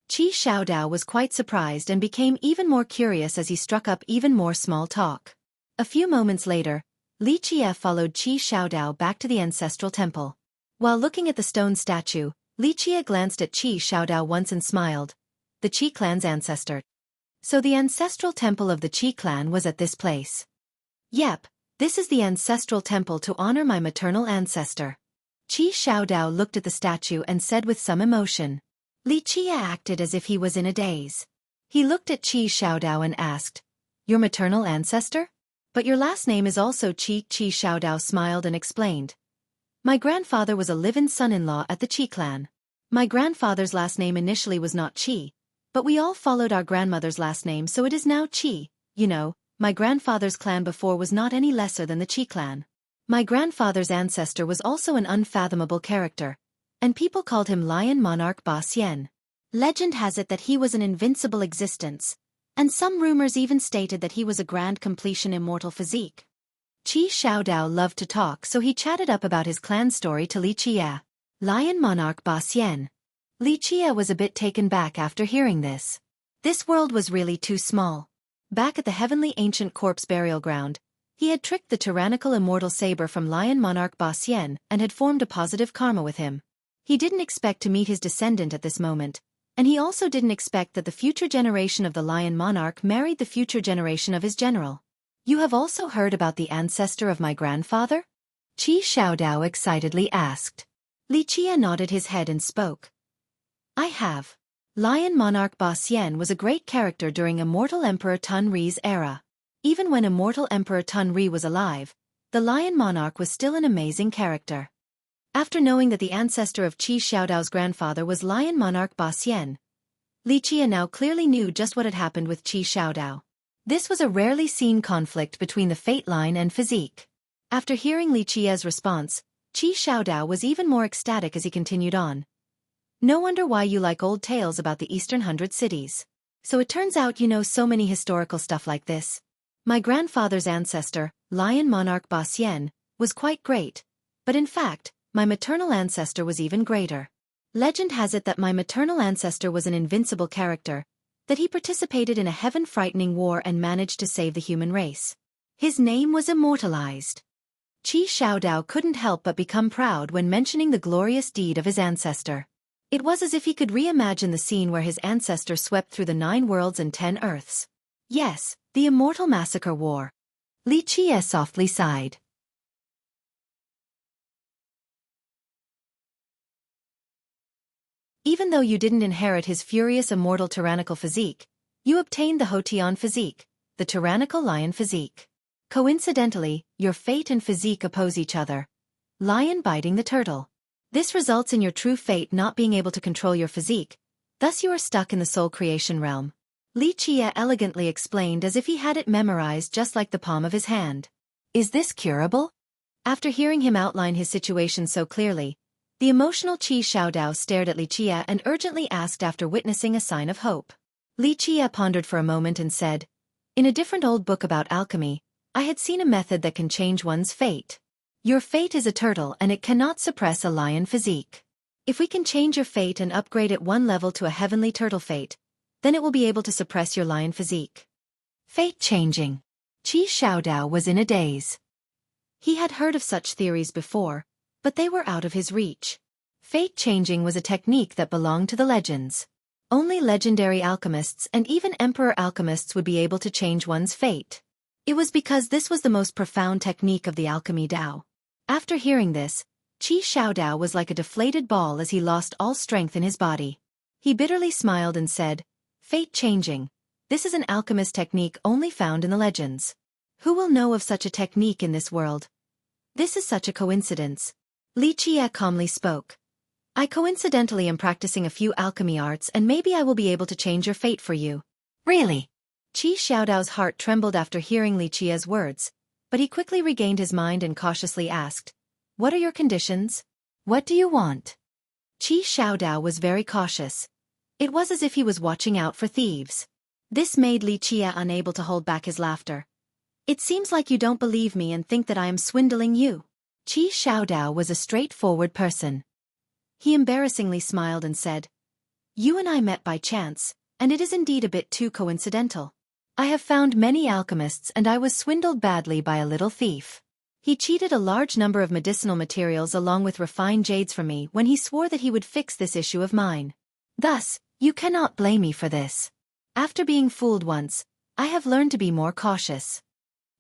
Qi Xiaodao was quite surprised and became even more curious as he struck up even more small talk. A few moments later, Li Qia followed Qi Xiaodao back to the ancestral temple. While looking at the stone statue, Li Qia glanced at Qi Xiaodao once and smiled. The Qi clan's ancestor. So the ancestral temple of the Qi clan was at this place. "Yep, this is the ancestral temple to honor my maternal ancestor." Qi Xiaodao looked at the statue and said with some emotion. Li Qia acted as if he was in a daze. He looked at Qi Xiaodao and asked, "Your maternal ancestor? But your last name is also Qi." Qi Xiaodao smiled and explained. "My grandfather was a live-in son-in-law at the Qi clan. My grandfather's last name initially was not Qi, but we all followed our grandmother's last name so it is now Qi. You know, my grandfather's clan before was not any lesser than the Qi clan. My grandfather's ancestor was also an unfathomable character, and people called him Lion Monarch Ba Xian. Legend has it that he was an invincible existence, And some rumors even stated that he was a grand completion immortal physique. Qi Xiaodao loved to talk, so he chatted up about his clan story to Li Qie. Lion Monarch Ba Xian. Li Qie was a bit taken back after hearing this. This world was really too small. Back at the heavenly ancient corpse burial ground, he had tricked the tyrannical immortal saber from Lion Monarch Ba Xian and had formed a positive karma with him. He didn't expect to meet his descendant at this moment, and he also didn't expect that the future generation of the Lion Monarch married the future generation of his general. You have also heard about the ancestor of my grandfather? Qi Xiaodao excitedly asked. Li Qie nodded his head and spoke. I have. Lion Monarch Ba Xian was a great character during Immortal Emperor Tun Ri's era. Even when Immortal Emperor Tun Ri was alive, the Lion Monarch was still an amazing character. After knowing that the ancestor of Qi Xiaodao's grandfather was Lion Monarch Ba Xian, Li Qie now clearly knew just what had happened with Qi Xiaodao. This was a rarely seen conflict between the fate line and physique. After hearing Li Qie's response, Qi Xiaodao was even more ecstatic as he continued on. No wonder why you like old tales about the Eastern 100 cities. So it turns out you know so many historical stuff like this. My grandfather's ancestor, Lion Monarch Ba Xian, was quite great, but in fact, my maternal ancestor was even greater. Legend has it that my maternal ancestor was an invincible character, that he participated in a heaven-frightening war and managed to save the human race. His name was immortalized. Qi Xiaodao couldn't help but become proud when mentioning the glorious deed of his ancestor. It was as if he could reimagine the scene where his ancestor swept through the 9 worlds and 10 earths. Yes, the immortal massacre war. Li Qie softly sighed. Even though you didn't inherit his furious immortal tyrannical physique, you obtained the Hotian physique, the tyrannical lion physique. Coincidentally, your fate and physique oppose each other. Lion biting the turtle. This results in your true fate not being able to control your physique, thus you are stuck in the soul creation realm. Li Qie elegantly explained as if he had it memorized just like the palm of his hand. Is this curable? After hearing him outline his situation so clearly, the emotional Qi Xiaodao stared at Li Qie and urgently asked after witnessing a sign of hope. Li Qie pondered for a moment and said, in a different old book about alchemy, I had seen a method that can change one's fate. Your fate is a turtle and it cannot suppress a lion physique. If we can change your fate and upgrade it 1 level to a heavenly turtle fate, then it will be able to suppress your lion physique. Fate changing. Qi Xiaodao was in a daze. He had heard of such theories before, but they were out of his reach. Fate changing was a technique that belonged to the legends. Only legendary alchemists and even emperor alchemists would be able to change one's fate. It was because this was the most profound technique of the alchemy Dao. After hearing this, Qi Xiaodao was like a deflated ball as he lost all strength in his body. He bitterly smiled and said, Fate changing. This is an alchemist technique only found in the legends. Who will know of such a technique in this world? This is such a coincidence. Li Qie calmly spoke. I coincidentally am practicing a few alchemy arts and maybe I will be able to change your fate for you. Really? Qi Xiaodao's heart trembled after hearing Li Qie's words, but he quickly regained his mind and cautiously asked, What are your conditions? What do you want? Qi Xiaodao was very cautious. It was as if he was watching out for thieves. This made Li Qie unable to hold back his laughter. It seems like you don't believe me and think that I am swindling you. Qi Xiaodao was a straightforward person. He embarrassingly smiled and said, You and I met by chance, and it is indeed a bit too coincidental. I have found many alchemists and I was swindled badly by a little thief. He cheated a large number of medicinal materials along with refined jades from me when he swore that he would fix this issue of mine. Thus, you cannot blame me for this. After being fooled once, I have learned to be more cautious.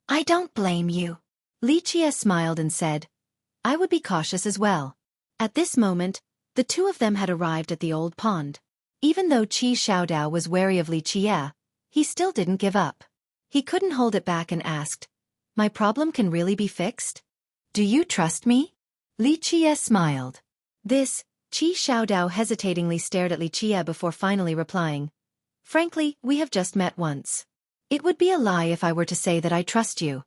I don't blame you. Li Qie smiled and said, I would be cautious as well. At this moment, the two of them had arrived at the old pond. Even though Qi Xiaodao was wary of Li Qie, he still didn't give up. He couldn't hold it back and asked, My problem can really be fixed? Do you trust me? Li Qie smiled. This, Qi Xiaodao hesitatingly stared at Li Qie before finally replying, Frankly, we have just met once. It would be a lie if I were to say that I trust you.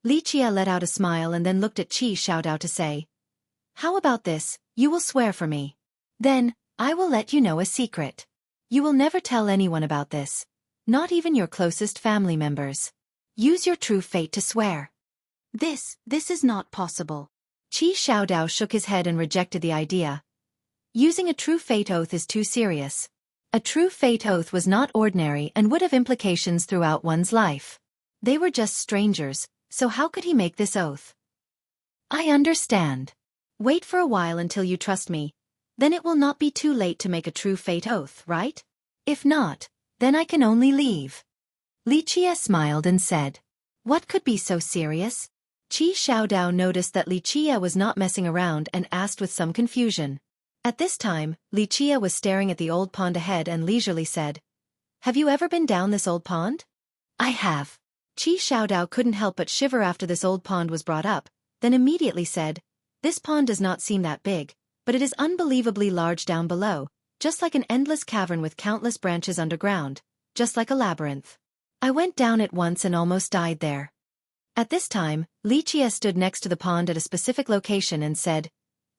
Li Qie let out a smile and then looked at Qi Xiaodao to say, How about this, you will swear for me. Then, I will let you know a secret. You will never tell anyone about this. Not even your closest family members. Use your true fate to swear. This is not possible. Qi Xiaodao shook his head and rejected the idea. Using a true fate oath is too serious. A true fate oath was not ordinary and would have implications throughout one's life. They were just strangers, so how could he make this oath? I understand. Wait for a while until you trust me. Then it will not be too late to make a true fate oath, right? If not, then I can only leave. Li Qie smiled and said. What could be so serious? Qi Xiaodao noticed that Li Qie was not messing around and asked with some confusion. At this time, Li Qie was staring at the old pond ahead and leisurely said, Have you ever been down this old pond? I have. Qi Xiaodao couldn't help but shiver after this old pond was brought up, then immediately said, This pond does not seem that big, but it is unbelievably large down below, just like an endless cavern with countless branches underground, just like a labyrinth. I went down it once and almost died there. At this time, Li Qie stood next to the pond at a specific location and said,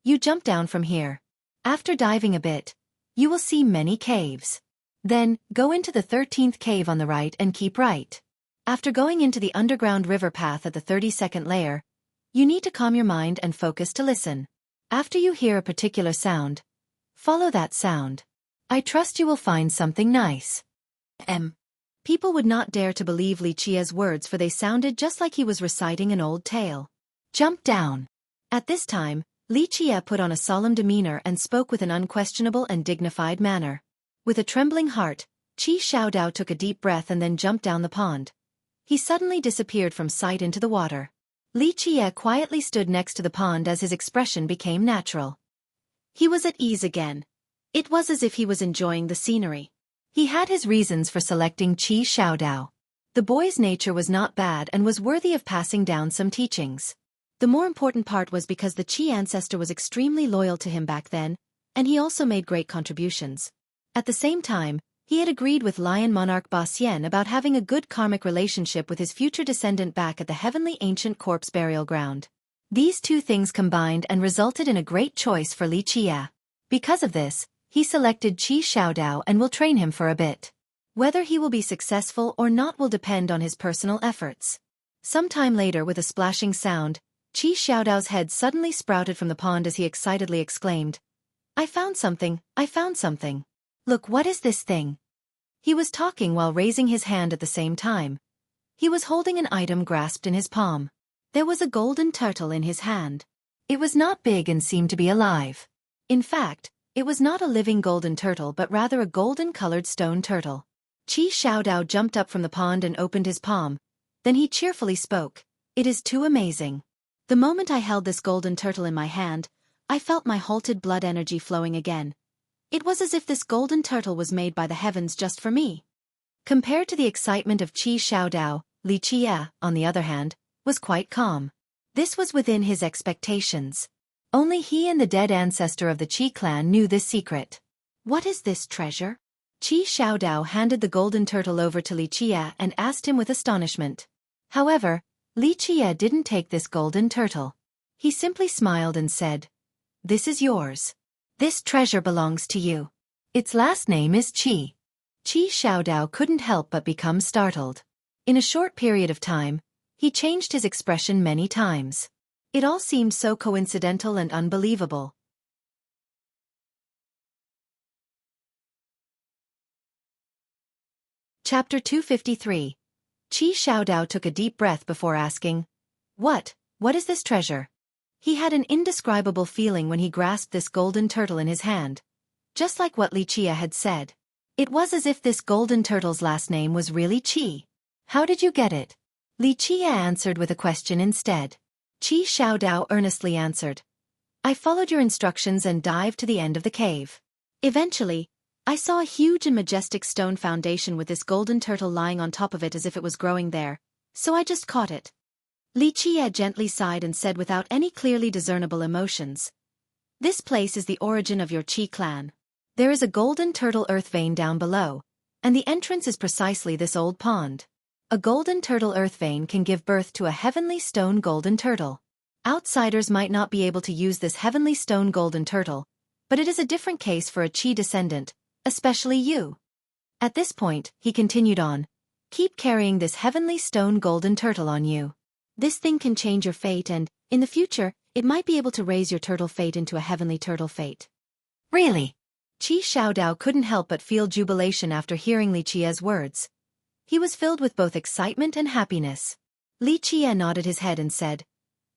You jump down from here. After diving a bit, you will see many caves. Then, go into the 13th cave on the right and keep right. After going into the underground river path at the 32nd layer, you need to calm your mind and focus to listen. After you hear a particular sound, follow that sound. I trust you will find something nice. People would not dare to believe Li Qie's words, for they sounded just like he was reciting an old tale. Jump down. At this time, Li Qie put on a solemn demeanor and spoke with an unquestionable and dignified manner. With a trembling heart, Qi Xiaodao took a deep breath and then jumped down the pond. He suddenly disappeared from sight into the water. Li Qie quietly stood next to the pond as his expression became natural. He was at ease again. It was as if he was enjoying the scenery. He had his reasons for selecting Qi Xiaodao. The boy's nature was not bad and was worthy of passing down some teachings. The more important part was because the Qi ancestor was extremely loyal to him back then, and he also made great contributions. At the same time, he had agreed with Lion Monarch Ba Xian about having a good karmic relationship with his future descendant back at the heavenly ancient corpse burial ground. These two things combined and resulted in a great choice for Li Qie. Because of this, he selected Qi Xiaodao and will train him for a bit. Whether he will be successful or not will depend on his personal efforts. Sometime later, with a splashing sound, Qi Xiaodao's head suddenly sprouted from the pond as he excitedly exclaimed, I found something, I found something. Look, what is this thing? He was talking while raising his hand at the same time. He was holding an item grasped in his palm. There was a golden turtle in his hand. It was not big and seemed to be alive. In fact, it was not a living golden turtle but rather a golden-colored stone turtle. Qi Xiaodao jumped up from the pond and opened his palm. Then he cheerfully spoke, It is too amazing. The moment I held this golden turtle in my hand, I felt my halted blood energy flowing again. It was as if this golden turtle was made by the heavens just for me. Compared to the excitement of Qi Xiaodao, Li Qie, on the other hand, was quite calm. This was within his expectations. Only he and the dead ancestor of the Qi clan knew this secret. What is this treasure? Qi Xiaodao handed the golden turtle over to Li Qie and asked him with astonishment. However, Li Qie didn't take this golden turtle. He simply smiled and said, This is yours. This treasure belongs to you. Its last name is Qi. Qi Xiaodao couldn't help but become startled. In a short period of time, he changed his expression many times. It all seemed so coincidental and unbelievable. Chapter 253. Qi Xiaodao took a deep breath before asking, What is this treasure? He had an indescribable feeling when he grasped this golden turtle in his hand. Just like what Li Qie had said. It was as if this golden turtle's last name was really Qi. How did you get it? Li Qie answered with a question instead. Qi Xiaodao earnestly answered, I followed your instructions and dived to the end of the cave. Eventually, I saw a huge and majestic stone foundation with this golden turtle lying on top of it as if it was growing there, so I just caught it. Li Qie gently sighed and said without any clearly discernible emotions, This place is the origin of your Qi clan. There is a golden turtle earth vein down below, and the entrance is precisely this old pond. A golden turtle earth vein can give birth to a heavenly stone golden turtle. Outsiders might not be able to use this heavenly stone golden turtle, but it is a different case for a Qi descendant, especially you. At this point, he continued on, keep carrying this heavenly stone golden turtle on you. This thing can change your fate and, in the future, it might be able to raise your turtle fate into a heavenly turtle fate. Really? Qi Xiaodao couldn't help but feel jubilation after hearing Li Qia's words. He was filled with both excitement and happiness. Li Qia nodded his head and said,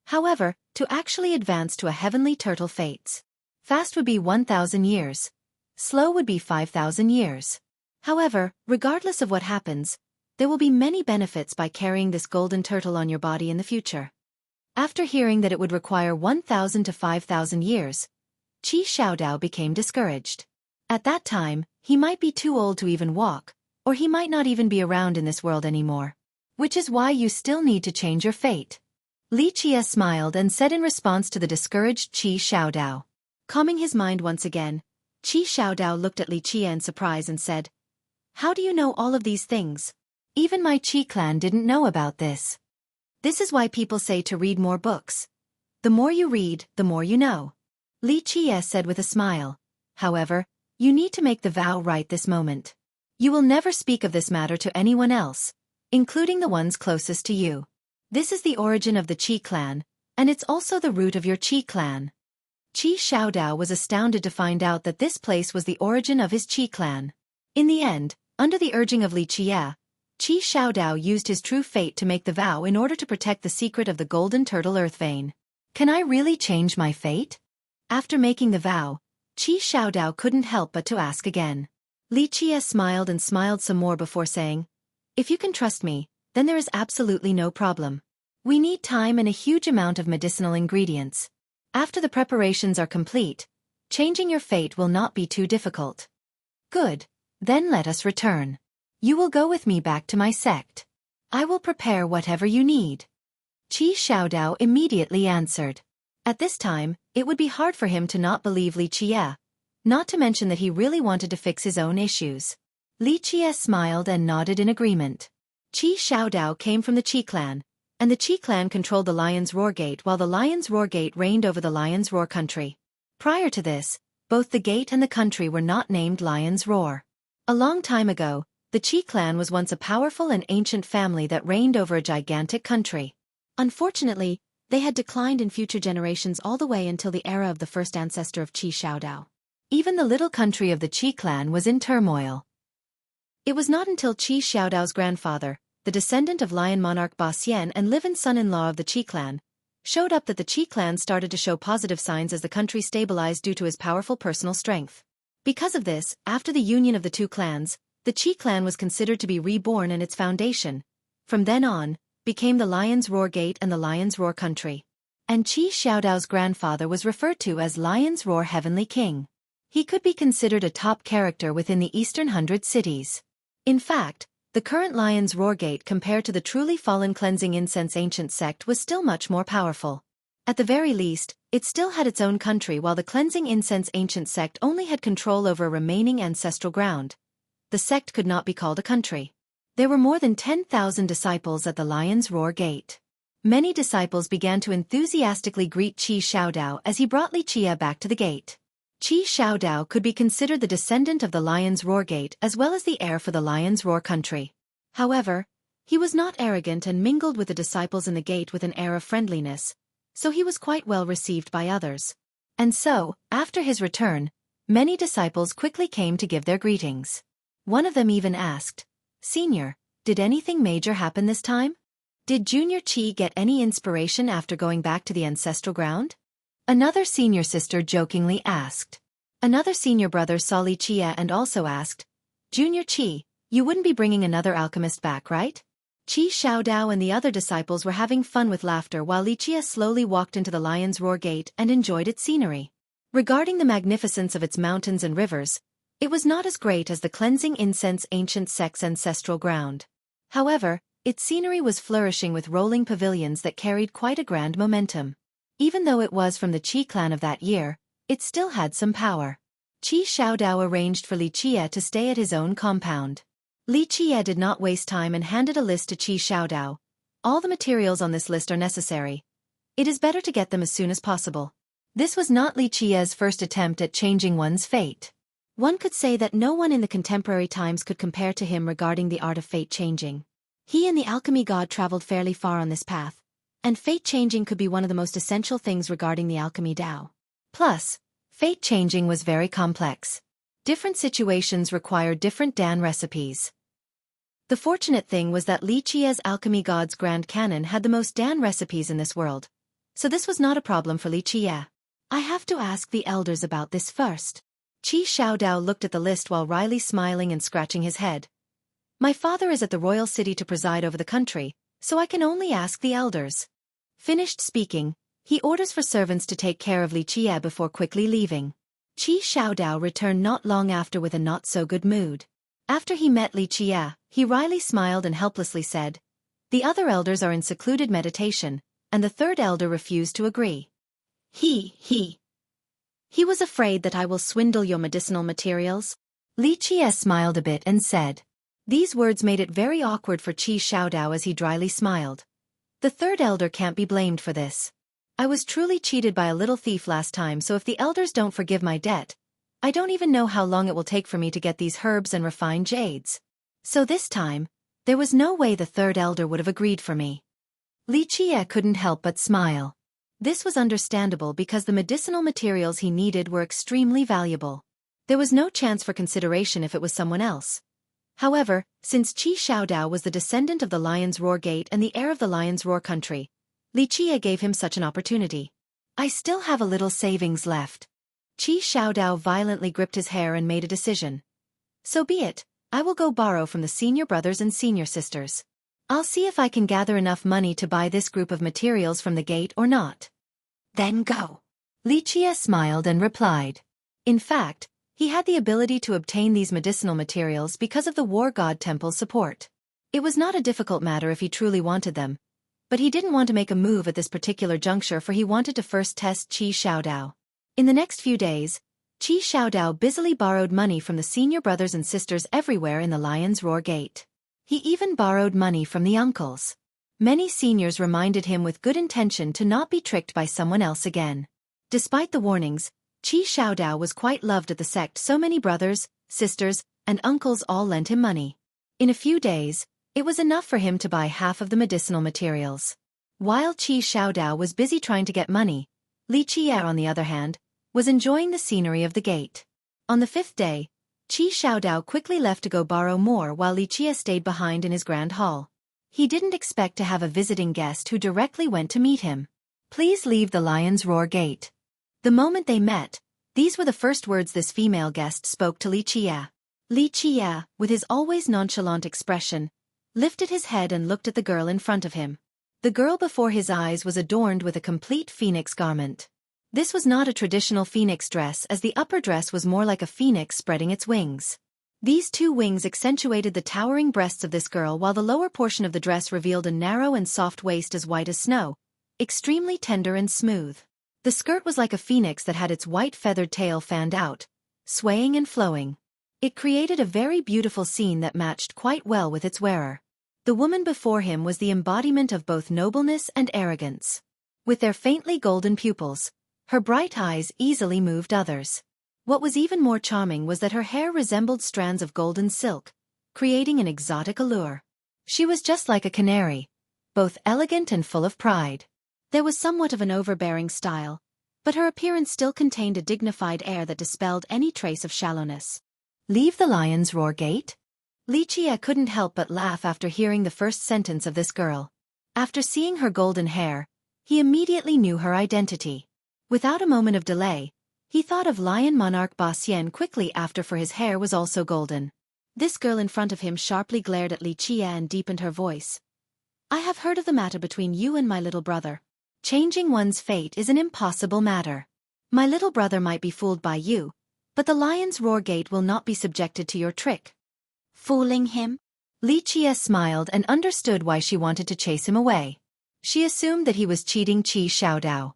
however, to actually advance to a heavenly turtle fates, fast would be 1,000 years. Slow would be 5,000 years. However, regardless of what happens, there will be many benefits by carrying this golden turtle on your body in the future. After hearing that it would require 1,000 to 5,000 years, Qi Xiaodao became discouraged. At that time, he might be too old to even walk, or he might not even be around in this world anymore. Which is why you still need to change your fate. Li Qia smiled and said in response to the discouraged Qi Xiaodao. Calming his mind once again, Qi Xiaodao looked at Li Qia in surprise and said, how do you know all of these things? Even my Qi clan didn't know about this. This is why people say to read more books. The more you read, the more you know. Li Qia said with a smile. However, you need to make the vow right this moment. You will never speak of this matter to anyone else, including the ones closest to you. This is the origin of the Qi clan, and it's also the root of your Qi clan. Qi Xiaodao was astounded to find out that this place was the origin of his Qi clan. In the end, under the urging of Li Qia, Qi Xiaodao used his true fate to make the vow in order to protect the secret of the golden turtle earth vein. Can I really change my fate? After making the vow, Qi Xiaodao couldn't help but to ask again. Li Qia smiled and smiled some more before saying, if you can trust me, then there is absolutely no problem. We need time and a huge amount of medicinal ingredients. After the preparations are complete, changing your fate will not be too difficult. Good. Then let us return. You will go with me back to my sect. I will prepare whatever you need. Qi Xiaodao immediately answered. At this time, it would be hard for him to not believe Li Qia, not to mention that he really wanted to fix his own issues. Li Qia smiled and nodded in agreement. Qi Xiaodao came from the Qi clan, and the Qi clan controlled the Lion's Roar Gate while the Lion's Roar Gate reigned over the Lion's Roar country. Prior to this, both the gate and the country were not named Lion's Roar. A long time ago, the Qi clan was once a powerful and ancient family that reigned over a gigantic country. Unfortunately, they had declined in future generations all the way until the era of the first ancestor of Qi Xiaodao. Even the little country of the Qi clan was in turmoil. It was not until Qi Xiaodao's grandfather, the descendant of Lion Monarch Ba Xian and live-in son-in-law of the Qi clan, showed up that the Qi clan started to show positive signs as the country stabilized due to his powerful personal strength. Because of this, after the union of the two clans, the Qi clan was considered to be reborn and its foundation, from then on, became the Lion's Roar Gate and the Lion's Roar country. And Qi Xiaodao's grandfather was referred to as Lion's Roar Heavenly King. He could be considered a top character within the Eastern 100 cities. In fact, the current Lion's Roar Gate compared to the truly fallen Cleansing Incense ancient sect was still much more powerful. At the very least, it still had its own country while the Cleansing Incense ancient sect only had control over remaining ancestral ground. The sect could not be called a country. There were more than 10,000 disciples at the Lion's Roar Gate. Many disciples began to enthusiastically greet Qi Xiaodao as he brought Li Qia back to the gate. Qi Xiaodao could be considered the descendant of the Lion's Roar Gate as well as the heir for the Lion's Roar country. However, he was not arrogant and mingled with the disciples in the gate with an air of friendliness, so he was quite well received by others. And so, after his return, many disciples quickly came to give their greetings. One of them even asked, "Senior, did anything major happen this time? Did Junior Qi get any inspiration after going back to the ancestral ground?" Another senior sister jokingly asked. Another senior brother saw Li Qia and also asked, "Junior Qi, you wouldn't be bringing another alchemist back, right?" Qi Xiaodao and the other disciples were having fun with laughter while Li Qia slowly walked into the Lion's Roar Gate and enjoyed its scenery. Regarding the magnificence of its mountains and rivers, it was not as great as the Cleansing Incense ancient sect's ancestral ground. However, its scenery was flourishing with rolling pavilions that carried quite a grand momentum. Even though it was from the Qi clan of that year, it still had some power. Qi Xiaodao arranged for Li Qia to stay at his own compound. Li Qia did not waste time and handed a list to Qi Xiaodao. All the materials on this list are necessary. It is better to get them as soon as possible. This was not Li Qia's first attempt at changing one's fate. One could say that no one in the contemporary times could compare to him regarding the art of fate changing. He and the alchemy god traveled fairly far on this path, and fate changing could be one of the most essential things regarding the alchemy Tao. Plus, fate changing was very complex. Different situations required different Dan recipes. The fortunate thing was that Li Qia's alchemy god's grand canon had the most Dan recipes in this world, so this was not a problem for Li Qia. I have to ask the elders about this first. Qi Xiaodao looked at the list while wryly smiling and scratching his head. My father is at the royal city to preside over the country, so I can only ask the elders. Finished speaking, he orders for servants to take care of Li Qia before quickly leaving. Qi Xiaodao returned not long after with a not-so-good mood. After he met Li Qia, he wryly smiled and helplessly said, "The other elders are in secluded meditation, and the third elder refused to agree. He was afraid that I will swindle your medicinal materials." Li Qia smiled a bit and said. These words made it very awkward for Qi Xiaodao as he dryly smiled. The third elder can't be blamed for this. I was truly cheated by a little thief last time, so if the elders don't forgive my debt, I don't even know how long it will take for me to get these herbs and refined jades. So this time, there was no way the third elder would have agreed for me. Li Qia couldn't help but smile. This was understandable because the medicinal materials he needed were extremely valuable. There was no chance for consideration if it was someone else. However, since Qi Xiaodao was the descendant of the Lion's Roar Gate and the heir of the Lion's Roar country, Li Qia gave him such an opportunity. I still have a little savings left. Qi Xiaodao violently gripped his hair and made a decision. So be it, I will go borrow from the senior brothers and senior sisters. I'll see if I can gather enough money to buy this group of materials from the gate or not. Then go. Li Qia smiled and replied. In fact, he had the ability to obtain these medicinal materials because of the War God Temple's support. It was not a difficult matter if he truly wanted them, but he didn't want to make a move at this particular juncture, for he wanted to first test Qi Xiaodao. In the next few days, Qi Xiaodao busily borrowed money from the senior brothers and sisters everywhere in the Lion's Roar Gate. He even borrowed money from the uncles. Many seniors reminded him with good intention to not be tricked by someone else again. Despite the warnings, Qi Xiaodao was quite loved at the sect. So many brothers, sisters, and uncles all lent him money. In a few days, it was enough for him to buy half of the medicinal materials. While Qi Xiaodao was busy trying to get money, Li Qia, on the other hand, was enjoying the scenery of the gate. On the 5th day, Qi Xiaodao quickly left to go borrow more while Li Qia stayed behind in his grand hall. He didn't expect to have a visiting guest who directly went to meet him. Please leave the Lion's Roar Gate. The moment they met, these were the first words this female guest spoke to Li Qia. Li Qia, with his always nonchalant expression, lifted his head and looked at the girl in front of him. The girl before his eyes was adorned with a complete phoenix garment. This was not a traditional phoenix dress, as the upper dress was more like a phoenix spreading its wings. These two wings accentuated the towering breasts of this girl, while the lower portion of the dress revealed a narrow and soft waist as white as snow, extremely tender and smooth. The skirt was like a phoenix that had its white feathered tail fanned out, swaying and flowing. It created a very beautiful scene that matched quite well with its wearer. The woman before him was the embodiment of both nobleness and arrogance. With their faintly golden pupils, her bright eyes easily moved others. What was even more charming was that her hair resembled strands of golden silk, creating an exotic allure. She was just like a canary, both elegant and full of pride. There was somewhat of an overbearing style, but her appearance still contained a dignified air that dispelled any trace of shallowness. Leave the Lion's Roar Gate? Li Qia couldn't help but laugh after hearing the first sentence of this girl. After seeing her golden hair, he immediately knew her identity. Without a moment of delay, he thought of Lion Monarch Ba Xian quickly after, for his hair was also golden. This girl in front of him sharply glared at Li Qia and deepened her voice. I have heard of the matter between you and my little brother. Changing one's fate is an impossible matter. My little brother might be fooled by you, but the Lion's Roar Gate will not be subjected to your trick. Fooling him? Li Qia smiled and understood why she wanted to chase him away. She assumed that he was cheating Qi Xiaodao.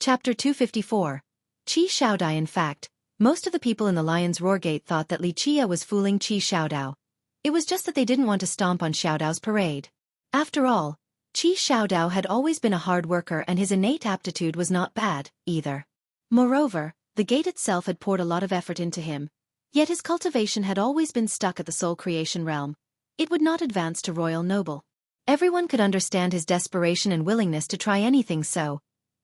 Chapter 254. Qi Xiaodai. In fact, most of the people in the Lion's Roar Gate thought that Li Qia was fooling Qi Xiaodao. It was just that they didn't want to stomp on Xiaodao's parade. After all, Qi Xiaodao had always been a hard worker and his innate aptitude was not bad, either. Moreover, the gate itself had poured a lot of effort into him, yet his cultivation had always been stuck at the soul creation realm. It would not advance to royal noble. Everyone could understand his desperation and willingness to try anything, so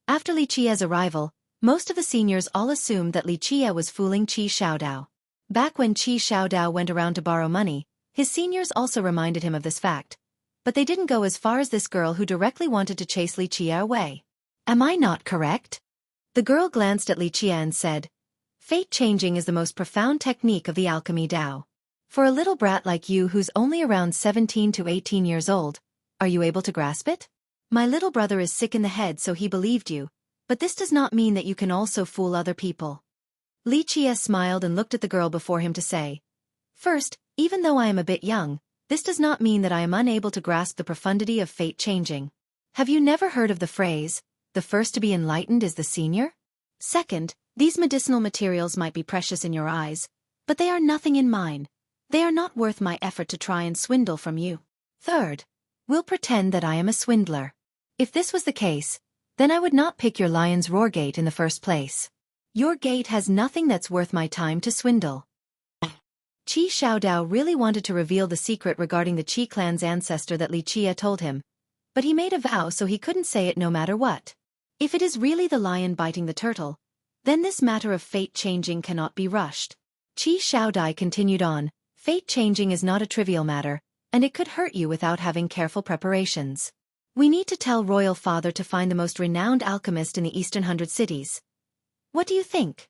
after Li Qia's arrival, most of the seniors all assumed that Li Qia was fooling Qi Xiaodao. Back when Qi Xiaodao went around to borrow money, his seniors also reminded him of this fact. But they didn't go as far as this girl who directly wanted to chase Li Qia away. Am I not correct? The girl glanced at Li Qia and said, Fate changing is the most profound technique of the alchemy Dao. For a little brat like you who's only around 17 to 18 years old, are you able to grasp it? My little brother is sick in the head, so he believed you, but this does not mean that you can also fool other people. Li Qia smiled and looked at the girl before him to say, First, even though I am a bit young, this does not mean that I am unable to grasp the profundity of fate changing. Have you never heard of the phrase, the first to be enlightened is the senior? Second, these medicinal materials might be precious in your eyes, but they are nothing in mine. They are not worth my effort to try and swindle from you. Third, we'll pretend that I am a swindler. If this was the case, then I would not pick your lion's roar gate in the first place. Your gate has nothing that's worth my time to swindle. Qi Xiaodao really wanted to reveal the secret regarding the Qi clan's ancestor that Li Qia told him, but he made a vow so he couldn't say it no matter what. If it is really the lion biting the turtle, then this matter of fate changing cannot be rushed. Qi Xiaodai continued on, fate changing is not a trivial matter, and it could hurt you without having careful preparations. We need to tell Royal Father to find the most renowned alchemist in the Eastern 100 cities. What do you think?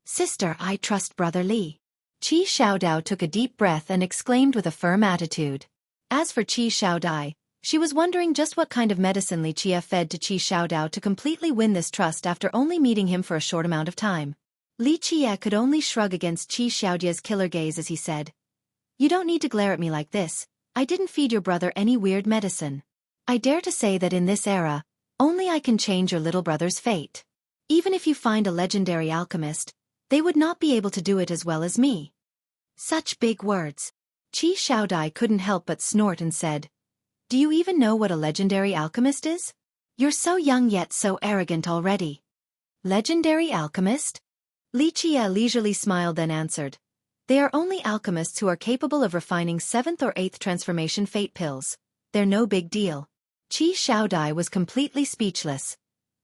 Sister, I trust Brother Li. Qi Xiaodao took a deep breath and exclaimed with a firm attitude. As for Qi Xiaodai, she was wondering just what kind of medicine Li Qia fed to Qi Xiaodao to completely win this trust after only meeting him for a short amount of time. Li Qia could only shrug against Qi Xiaodia's killer gaze as he said, You don't need to glare at me like this. I didn't feed your brother any weird medicine. I dare to say that in this era, only I can change your little brother's fate. Even if you find a legendary alchemist, they would not be able to do it as well as me. Such big words. Qi Xiaodai couldn't help but snort and said, Do you even know what a legendary alchemist is? You're so young yet so arrogant already. Legendary alchemist? Li Qia leisurely smiled then answered, They are only alchemists who are capable of refining 7th or 8th transformation fate pills. They're no big deal. Qi Xiaodai was completely speechless.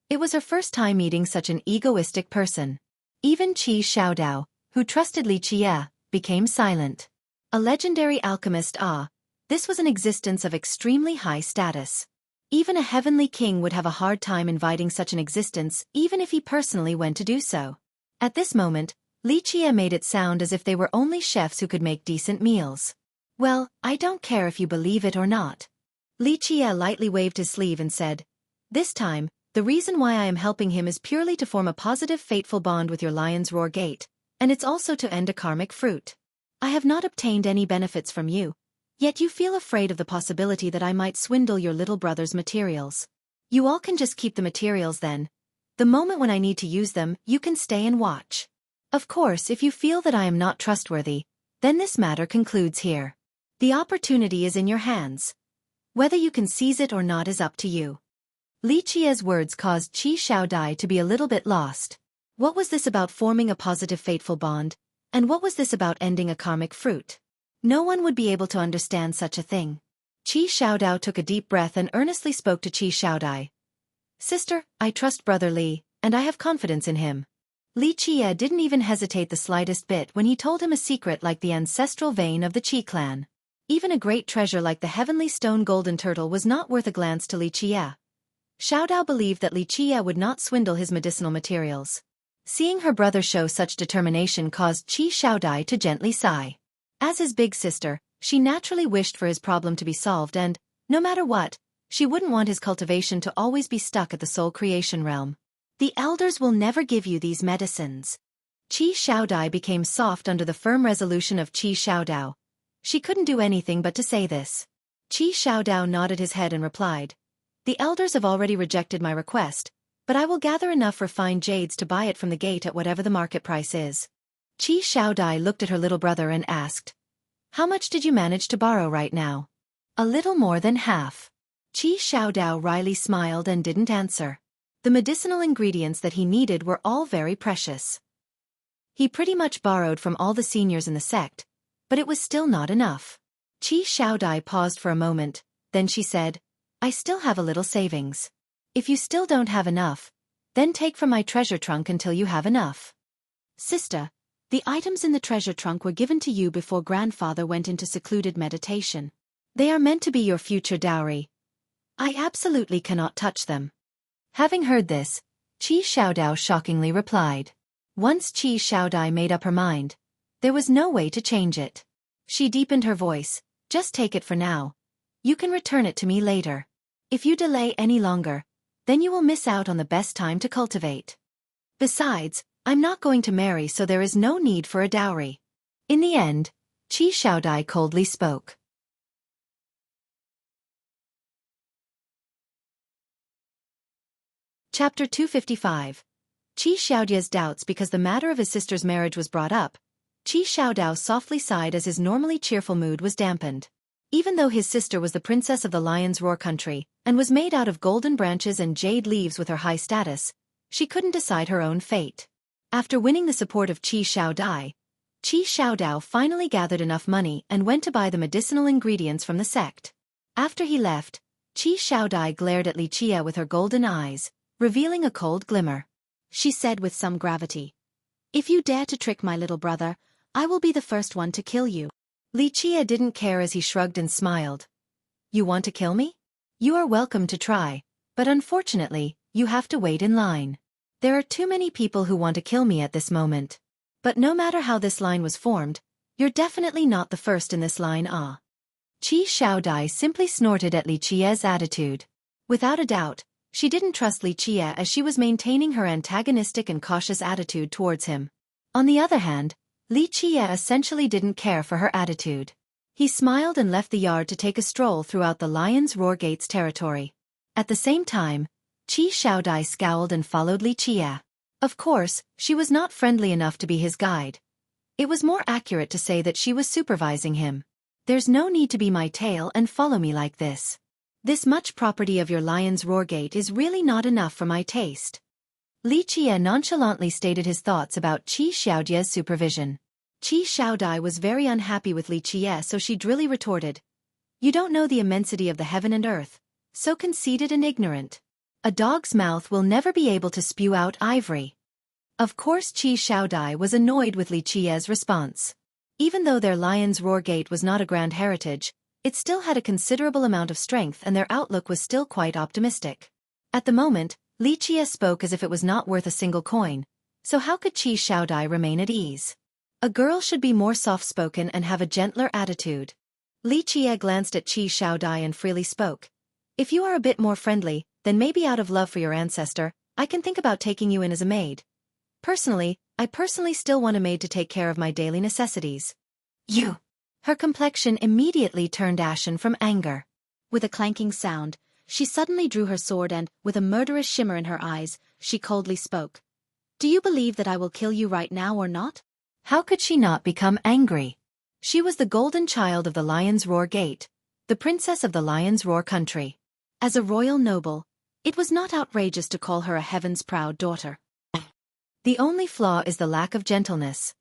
It was her first time meeting such an egoistic person. Even Qi Xiaodao, who trusted Li Qia, became silent. A legendary alchemist, this was an existence of extremely high status. Even a heavenly king would have a hard time inviting such an existence even if he personally went to do so. At this moment, Li Qia made it sound as if they were only chefs who could make decent meals. Well, I don't care if you believe it or not. Li Qia lightly waved his sleeve and said, This time, the reason why I am helping him is purely to form a positive fateful bond with your lion's roar gate, and it's also to end a karmic fruit. I have not obtained any benefits from you, yet you feel afraid of the possibility that I might swindle your little brother's materials. You all can just keep the materials then. The moment when I need to use them, you can stay and watch. Of course, if you feel that I am not trustworthy, then this matter concludes here. The opportunity is in your hands. Whether you can seize it or not is up to you. Li Qia's words caused Qi Xiaodai to be a little bit lost. What was this about forming a positive fateful bond, and what was this about ending a karmic fruit? No one would be able to understand such a thing. Qi Xiaodao took a deep breath and earnestly spoke to Qi Xiaodai. Sister, I trust Brother Li, and I have confidence in him. Li Qia didn't even hesitate the slightest bit when he told him a secret like the ancestral vein of the Qi clan. Even a great treasure like the heavenly stone golden turtle was not worth a glance to Li Qia. Xiaodao believed that Li Qia would not swindle his medicinal materials. Seeing her brother show such determination caused Qi Xiaodai to gently sigh. As his big sister, she naturally wished for his problem to be solved and, no matter what, she wouldn't want his cultivation to always be stuck at the soul creation realm. The elders will never give you these medicines. Qi Xiaodai became soft under the firm resolution of Qi Xiaodao. She couldn't do anything but to say this. Qi Xiaodao nodded his head and replied, The elders have already rejected my request, but I will gather enough refined jades to buy it from the gate at whatever the market price is. Qi Xiaodai looked at her little brother and asked, How much did you manage to borrow right now? A little more than half. Qi Xiaodao wryly smiled and didn't answer. The medicinal ingredients that he needed were all very precious. He pretty much borrowed from all the seniors in the sect, but it was still not enough. Qi Xiaodai paused for a moment, then she said, I still have a little savings. If you still don't have enough, then take from my treasure trunk until you have enough. Sister, the items in the treasure trunk were given to you before grandfather went into secluded meditation. They are meant to be your future dowry. I absolutely cannot touch them. Having heard this, Qi Xiaodao shockingly replied. Once Qi Xiaodai made up her mind, there was no way to change it. She deepened her voice, just take it for now. You can return it to me later. If you delay any longer, then you will miss out on the best time to cultivate. Besides, I'm not going to marry, so there is no need for a dowry. In the end, Qi Xiaodai coldly spoke. Chapter 255. Qi Xiaodia's doubts because the matter of his sister's marriage was brought up. Qi Xiaodao softly sighed as his normally cheerful mood was dampened. Even though his sister was the princess of the Lion's Roar country, and was made out of golden branches and jade leaves with her high status, she couldn't decide her own fate. After winning the support of Qi Xiaodai, Qi Xiaodao finally gathered enough money and went to buy the medicinal ingredients from the sect. After he left, Qi Xiaodai glared at Li Qia with her golden eyes, revealing a cold glimmer. She said with some gravity, If you dare to trick my little brother, I will be the first one to kill you. Li Qia didn't care as he shrugged and smiled. You want to kill me? You are welcome to try, but unfortunately, you have to wait in line. There are too many people who want to kill me at this moment. But no matter how this line was formed, you're definitely not the first in this line. Qi Xiaodai simply snorted at Li Qia's attitude. Without a doubt, she didn't trust Li Qia as she was maintaining her antagonistic and cautious attitude towards him. On the other hand, Li Qia essentially didn't care for her attitude. He smiled and left the yard to take a stroll throughout the Lion's Roar Gate's territory. At the same time, Qi Xiaodai scowled and followed Li Qia. Of course, she was not friendly enough to be his guide. It was more accurate to say that she was supervising him. There's no need to be my tail and follow me like this. This much property of your Lion's Roar Gate is really not enough for my taste. Li Qia nonchalantly stated his thoughts about Qi Xiaodia's supervision. Qi Xiaodai was very unhappy with Li Qia, so she drily retorted, You don't know the immensity of the heaven and earth, so conceited and ignorant. A dog's mouth will never be able to spew out ivory. Of course Qi Xiaodai was annoyed with Li Qia's response. Even though their Lion's Roar Gate was not a grand heritage, it still had a considerable amount of strength and their outlook was still quite optimistic. At the moment, Li Qia spoke as if it was not worth a single coin, so how could Qi Xiaodai remain at ease? A girl should be more soft-spoken and have a gentler attitude. Li Qia glanced at Qi Xiaodai and freely spoke. If you are a bit more friendly, then maybe out of love for your ancestor, I can think about taking you in as a maid. I personally still want a maid to take care of my daily necessities. You! Her complexion immediately turned ashen from anger. With a clanking sound, she suddenly drew her sword and, with a murderous shimmer in her eyes, she coldly spoke. Do you believe that I will kill you right now or not? How could she not become angry? She was the golden child of the Lion's Roar Gate, the princess of the Lion's Roar country. As a royal noble, it was not outrageous to call her a heaven's proud daughter. The only flaw is the lack of gentleness.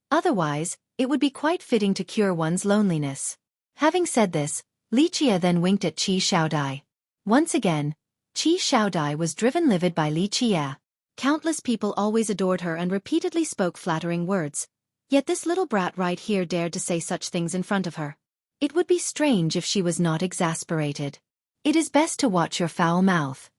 Otherwise, it would be quite fitting to cure one's loneliness. Having said this, Li Qia then winked at Qi Xiaodai. Once again, Qi Xiaodai was driven livid by Li Qia. Countless people always adored her and repeatedly spoke flattering words. Yet this little brat right here dared to say such things in front of her. It would be strange if she was not exasperated. It is best to watch your foul mouth.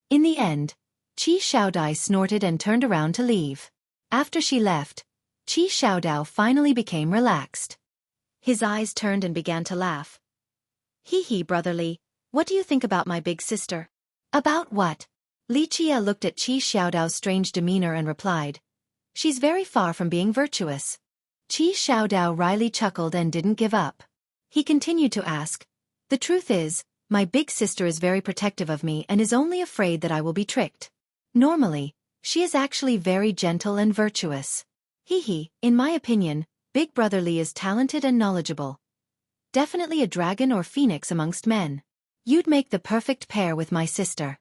In the end, Qi Xiaodai snorted and turned around to leave. After she left, Qi Xiaodao finally became relaxed. His eyes turned and began to laugh. Hee brotherly, what do you think about my big sister? About what? Li Qia looked at Qi Xiaodao's strange demeanor and replied. She's very far from being virtuous. Qi Xiaodao wryly chuckled and didn't give up. He continued to ask. The truth is, my big sister is very protective of me and is only afraid that I will be tricked. Normally, she is actually very gentle and virtuous. In my opinion, Big Brother Li is talented and knowledgeable. Definitely a dragon or phoenix amongst men. You'd make the perfect pair with my sister.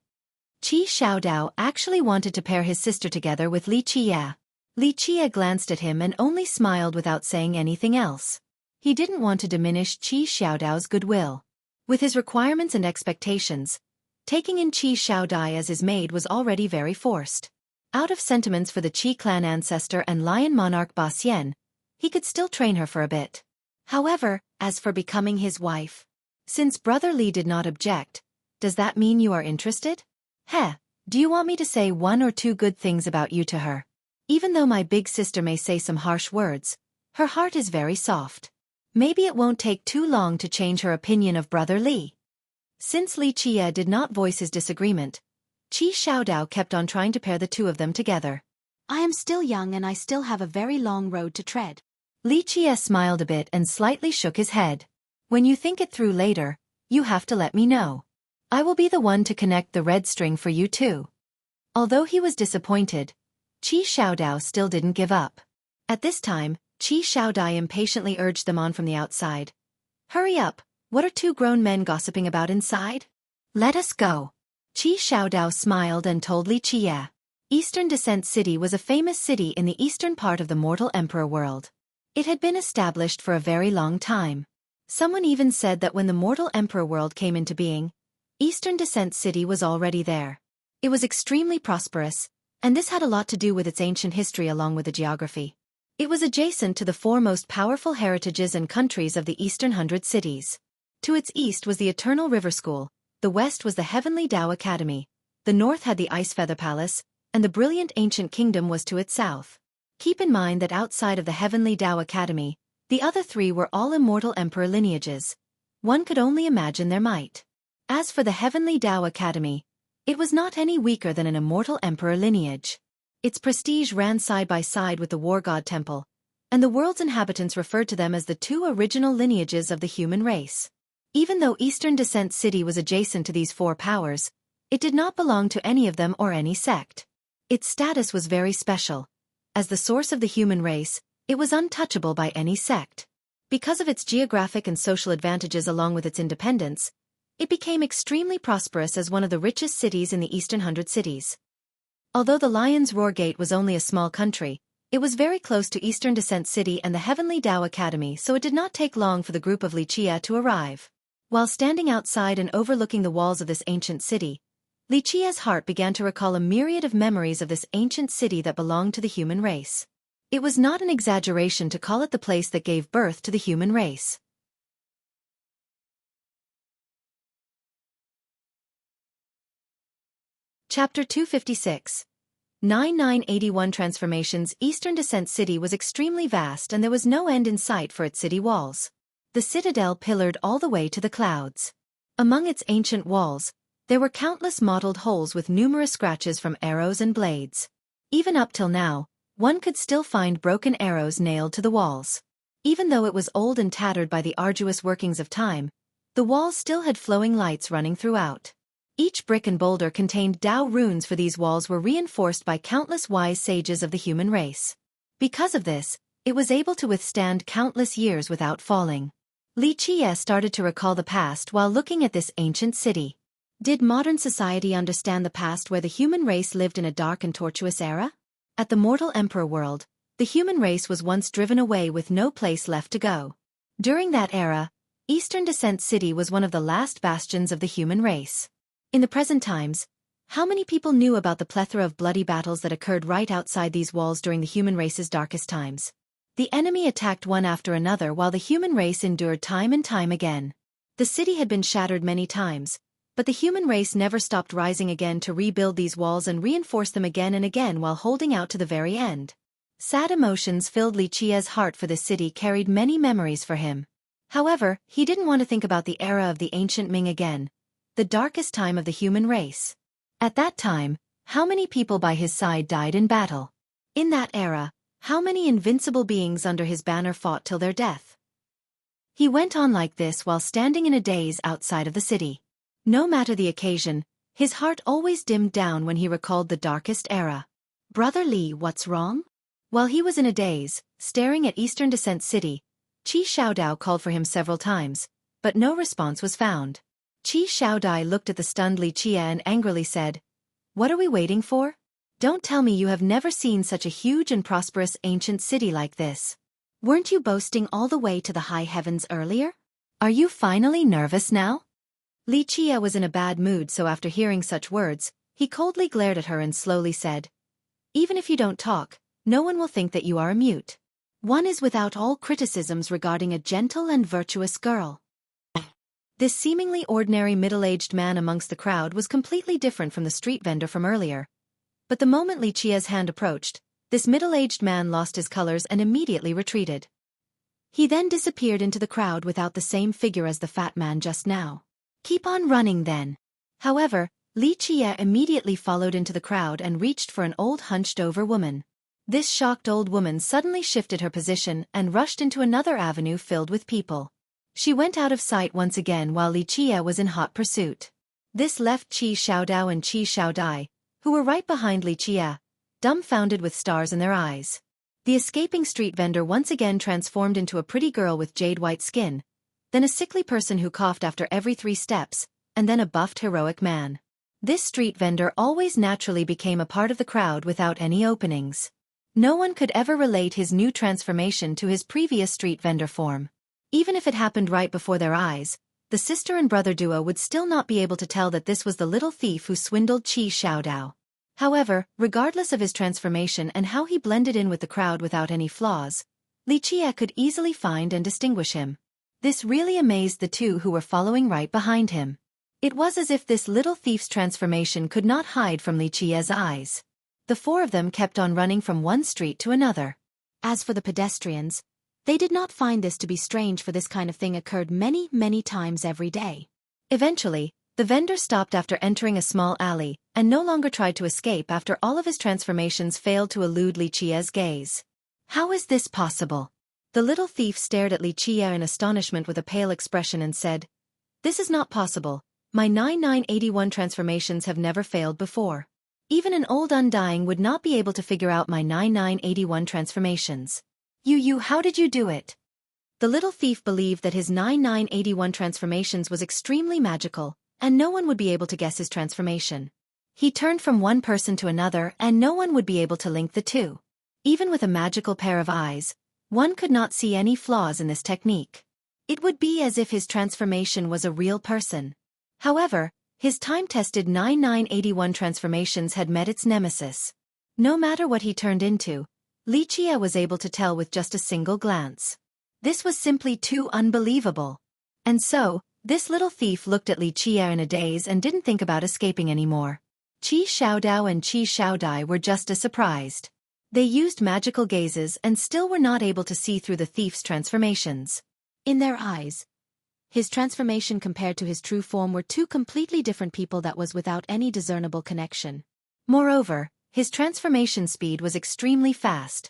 Qi Xiaodao actually wanted to pair his sister together with Li Qia. Li Qia glanced at him and only smiled without saying anything else. He didn't want to diminish Qi Xiaodao's goodwill. With his requirements and expectations, taking in Qi Xiaodai as his maid was already very forced. Out of sentiments for the Qi clan ancestor and lion monarch Ba Xian, he could still train her for a bit. However, as for becoming his wife, since Brother Li did not object, does that mean you are interested? Heh, do you want me to say one or two good things about you to her? Even though my big sister may say some harsh words, her heart is very soft. Maybe it won't take too long to change her opinion of Brother Li. Since Li Qia did not voice his disagreement, Qi Xiaodao kept on trying to pair the two of them together. I am still young and I still have a very long road to tread. Li Qia smiled a bit and slightly shook his head. When you think it through later, you have to let me know. I will be the one to connect the red string for you too. Although he was disappointed, Qi Xiaodao still didn't give up. At this time, Qi Xiaodai impatiently urged them on from the outside. Hurry up, what are two grown men gossiping about inside? Let us go. Qi Xiaodao smiled and told Li Qia. Eastern Descent City was a famous city in the eastern part of the mortal emperor world. It had been established for a very long time. Someone even said that when the mortal emperor world came into being, Eastern Descent City was already there. It was extremely prosperous, and this had a lot to do with its ancient history along with the geography. It was adjacent to the four most powerful heritages and countries of the Eastern 100 cities. To its east was the Eternal River School, the west was the Heavenly Tao Academy, the north had the Ice Feather Palace, and the brilliant ancient kingdom was to its south. Keep in mind that outside of the Heavenly Tao Academy, the other three were all immortal emperor lineages. One could only imagine their might. As for the Heavenly Tao Academy, it was not any weaker than an immortal emperor lineage. Its prestige ran side by side with the War God Temple, and the world's inhabitants referred to them as the two original lineages of the human race. Even though Eastern Descent City was adjacent to these four powers, it did not belong to any of them or any sect. Its status was very special. As the source of the human race, it was untouchable by any sect. Because of its geographic and social advantages along with its independence, it became extremely prosperous as one of the richest cities in the Eastern 100 cities. Although the Lion's Roar Gate was only a small country, it was very close to Eastern Descent City and the Heavenly Tao Academy, so it did not take long for the group of Li Qia to arrive. While standing outside and overlooking the walls of this ancient city, Li Qia's heart began to recall a myriad of memories of this ancient city that belonged to the human race. It was not an exaggeration to call it the place that gave birth to the human race. Chapter 256. 9981 Transformations. Eastern Descent City was extremely vast and there was no end in sight for its city walls. The citadel pillared all the way to the clouds. Among its ancient walls, there were countless mottled holes with numerous scratches from arrows and blades. Even up till now, one could still find broken arrows nailed to the walls. Even though it was old and tattered by the arduous workings of time, the walls still had flowing lights running throughout. Each brick and boulder contained Tao runes, for these walls were reinforced by countless wise sages of the human race. Because of this, it was able to withstand countless years without falling. Li Qia started to recall the past while looking at this ancient city. Did modern society understand the past where the human race lived in a dark and tortuous era? At the mortal emperor world, the human race was once driven away with no place left to go. During that era, Eastern Descent City was one of the last bastions of the human race. In the present times, how many people knew about the plethora of bloody battles that occurred right outside these walls during the human race's darkest times? The enemy attacked one after another while the human race endured time and time again. The city had been shattered many times, but the human race never stopped rising again to rebuild these walls and reinforce them again and again while holding out to the very end. Sad emotions filled Li Qia's heart, for this city carried many memories for him. However, he didn't want to think about the era of the ancient Ming again, the darkest time of the human race. At that time, how many people by his side died in battle? In that era, how many invincible beings under his banner fought till their death? He went on like this while standing in a daze outside of the city. No matter the occasion, his heart always dimmed down when he recalled the darkest era. Brother Li, what's wrong? While he was in a daze, staring at Eastern Descent City, Qi Xiaodao called for him several times, but no response was found. Qi Xiaodai looked at the stunned Li Chia and angrily said, "What are we waiting for? Don't tell me you have never seen such a huge and prosperous ancient city like this. Weren't you boasting all the way to the high heavens earlier? Are you finally nervous now?" Li Chia was in a bad mood, so after hearing such words, he coldly glared at her and slowly said, "Even if you don't talk, no one will think that you are a mute. One is without all criticisms regarding a gentle and virtuous girl." This seemingly ordinary middle-aged man amongst the crowd was completely different from the street vendor from earlier. But the moment Li Chia's hand approached, this middle-aged man lost his colors and immediately retreated. He then disappeared into the crowd without the same figure as the fat man just now. "Keep on running then." However, Li Chia immediately followed into the crowd and reached for an old hunched-over woman. This shocked old woman suddenly shifted her position and rushed into another avenue filled with people. She went out of sight once again while Li Chia was in hot pursuit. This left Qi Xiaodao and Qi Xiaodai, who were right behind Li Chia, dumbfounded with stars in their eyes. The escaping street vendor once again transformed into a pretty girl with jade-white skin, then a sickly person who coughed after every 3 steps, and then a buffed heroic man. This street vendor always naturally became a part of the crowd without any openings. No one could ever relate his new transformation to his previous street vendor form. Even if it happened right before their eyes, the sister and brother duo would still not be able to tell that this was the little thief who swindled Qi Xiaodao. However, regardless of his transformation and how he blended in with the crowd without any flaws, Li Chia could easily find and distinguish him. This really amazed the two who were following right behind him. It was as if this little thief's transformation could not hide from Li Chia's eyes. The 4 of them kept on running from one street to another. As for the pedestrians, they did not find this to be strange, for this kind of thing occurred many, many times every day. Eventually, the vendor stopped after entering a small alley, and no longer tried to escape after all of his transformations failed to elude Li Chia's gaze. "How is this possible?" The little thief stared at Li Chia in astonishment with a pale expression and said, "This is not possible. My 9981 transformations have never failed before. Even an old undying would not be able to figure out my 9981 transformations. How did you do it?" The little thief believed that his 9981 transformations was extremely magical, and no one would be able to guess his transformation. He turned from one person to another and no one would be able to link the two. Even with a magical pair of eyes, one could not see any flaws in this technique. It would be as if his transformation was a real person. However, his time-tested 9981 transformations had met its nemesis. No matter what he turned into, Li Chia was able to tell with just a single glance. This was simply too unbelievable. And so, this little thief looked at Li Chia in a daze and didn't think about escaping anymore. Qi Xiaodao and Qi Xiaodai were just as surprised. They used magical gazes and still were not able to see through the thief's transformations. In their eyes, his transformation compared to his true form were 2 completely different people that was without any discernible connection. Moreover, his transformation speed was extremely fast.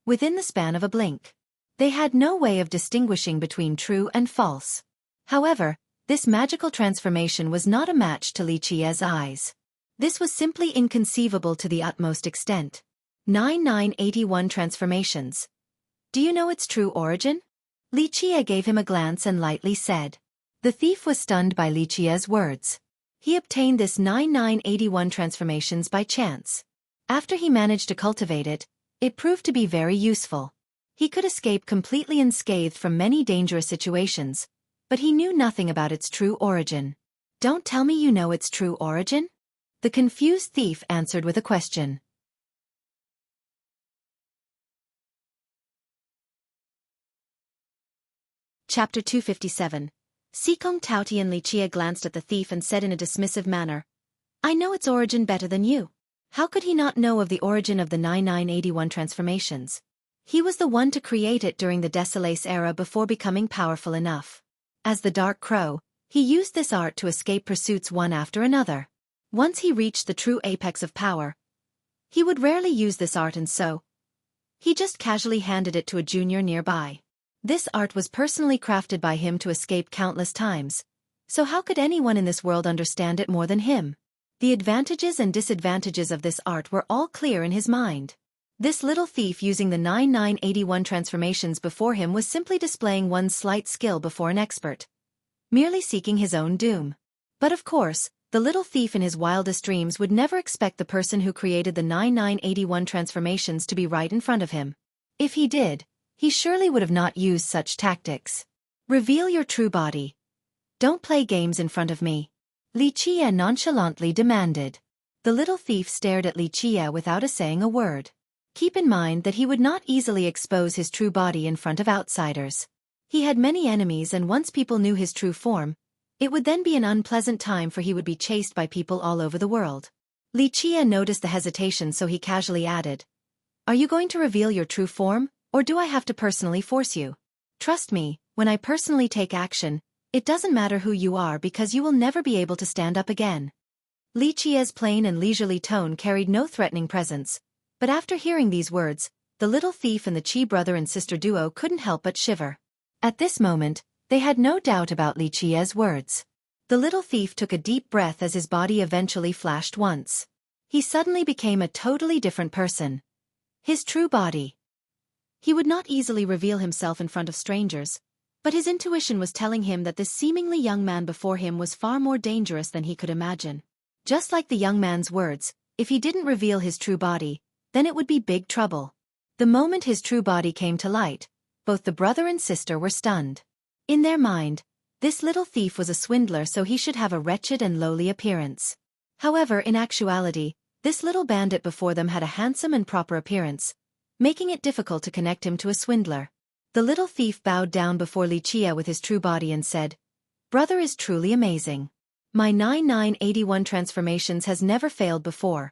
Within the span of a blink. They had no way of distinguishing between true and false. However, this magical transformation was not a match to Li Chia's eyes. This was simply inconceivable to the utmost extent. 9981 transformations. Do you know its true origin? Li Chia gave him a glance and lightly said. The thief was stunned by Li Chia's words. He obtained this 9981 transformations by chance. After he managed to cultivate it, it proved to be very useful. He could escape completely unscathed from many dangerous situations, but he knew nothing about its true origin. Don't tell me you know its true origin? The confused thief answered with a question. Chapter 257. Sikong Taoti and Li Chia glanced at the thief and said in a dismissive manner, "I know its origin better than you." How could he not know of the origin of the 9981 transformations? He was the one to create it during the Desolace era before becoming powerful enough. As the Dark Crow, he used this art to escape pursuits one after another. Once he reached the true apex of power, he would rarely use this art, and so he just casually handed it to a junior nearby. This art was personally crafted by him to escape countless times, so how could anyone in this world understand it more than him? The advantages and disadvantages of this art were all clear in his mind. This little thief using the 9981 transformations before him was simply displaying one slight skill before an expert, merely seeking his own doom. But of course, the little thief in his wildest dreams would never expect the person who created the 9981 transformations to be right in front of him. If he did, he surely would have not used such tactics. Reveal your true body. Don't play games in front of me, Li Qie nonchalantly demanded. The little thief stared at Li Qie without saying a word. Keep in mind that he would not easily expose his true body in front of outsiders. He had many enemies, and once people knew his true form, it would then be an unpleasant time, for he would be chased by people all over the world. Li Qie noticed the hesitation, so he casually added, "Are you going to reveal your true form, or do I have to personally force you? Trust me, when I personally take action, it doesn't matter who you are, because you will never be able to stand up again." Li Qie's plain and leisurely tone carried no threatening presence, but after hearing these words, the little thief and the Qi brother and sister duo couldn't help but shiver. At this moment, they had no doubt about Li Qie's words. The little thief took a deep breath as his body eventually flashed once. He suddenly became a totally different person. His true body. He would not easily reveal himself in front of strangers, but his intuition was telling him that this seemingly young man before him was far more dangerous than he could imagine. Just like the young man's words, if he didn't reveal his true body, then it would be big trouble. The moment his true body came to light, both the brother and sister were stunned. In their mind, this little thief was a swindler, so he should have a wretched and lowly appearance. However, in actuality, this little bandit before them had a handsome and proper appearance, making it difficult to connect him to a swindler. The little thief bowed down before Li Qie with his true body and said, "Brother is truly amazing. My 9981 transformations has never failed before.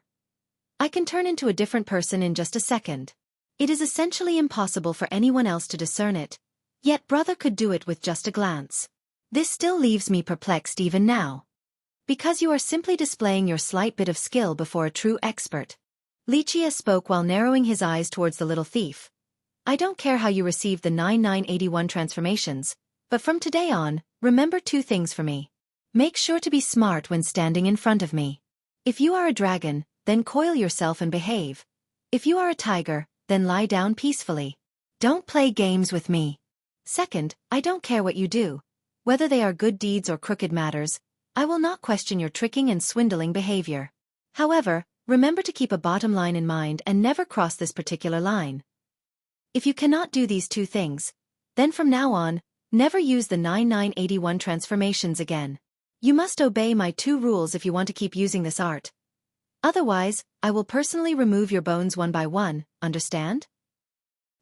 I can turn into a different person in just a second. It is essentially impossible for anyone else to discern it, yet brother could do it with just a glance. This still leaves me perplexed even now. Because you are simply displaying your slight bit of skill before a true expert." Li Qie spoke while narrowing his eyes towards the little thief. "I don't care how you received the 9981 transformations, but from today on, remember two things for me. Make sure to be smart when standing in front of me. If you are a dragon, then coil yourself and behave. If you are a tiger, then lie down peacefully. Don't play games with me. Second, I don't care what you do, whether they are good deeds or crooked matters, I will not question your tricking and swindling behavior. However, remember to keep a bottom line in mind and never cross this particular line. If you cannot do these two things, then from now on, never use the 9981 transformations again. You must obey my two rules if you want to keep using this art. Otherwise, I will personally remove your bones one by one, understand?"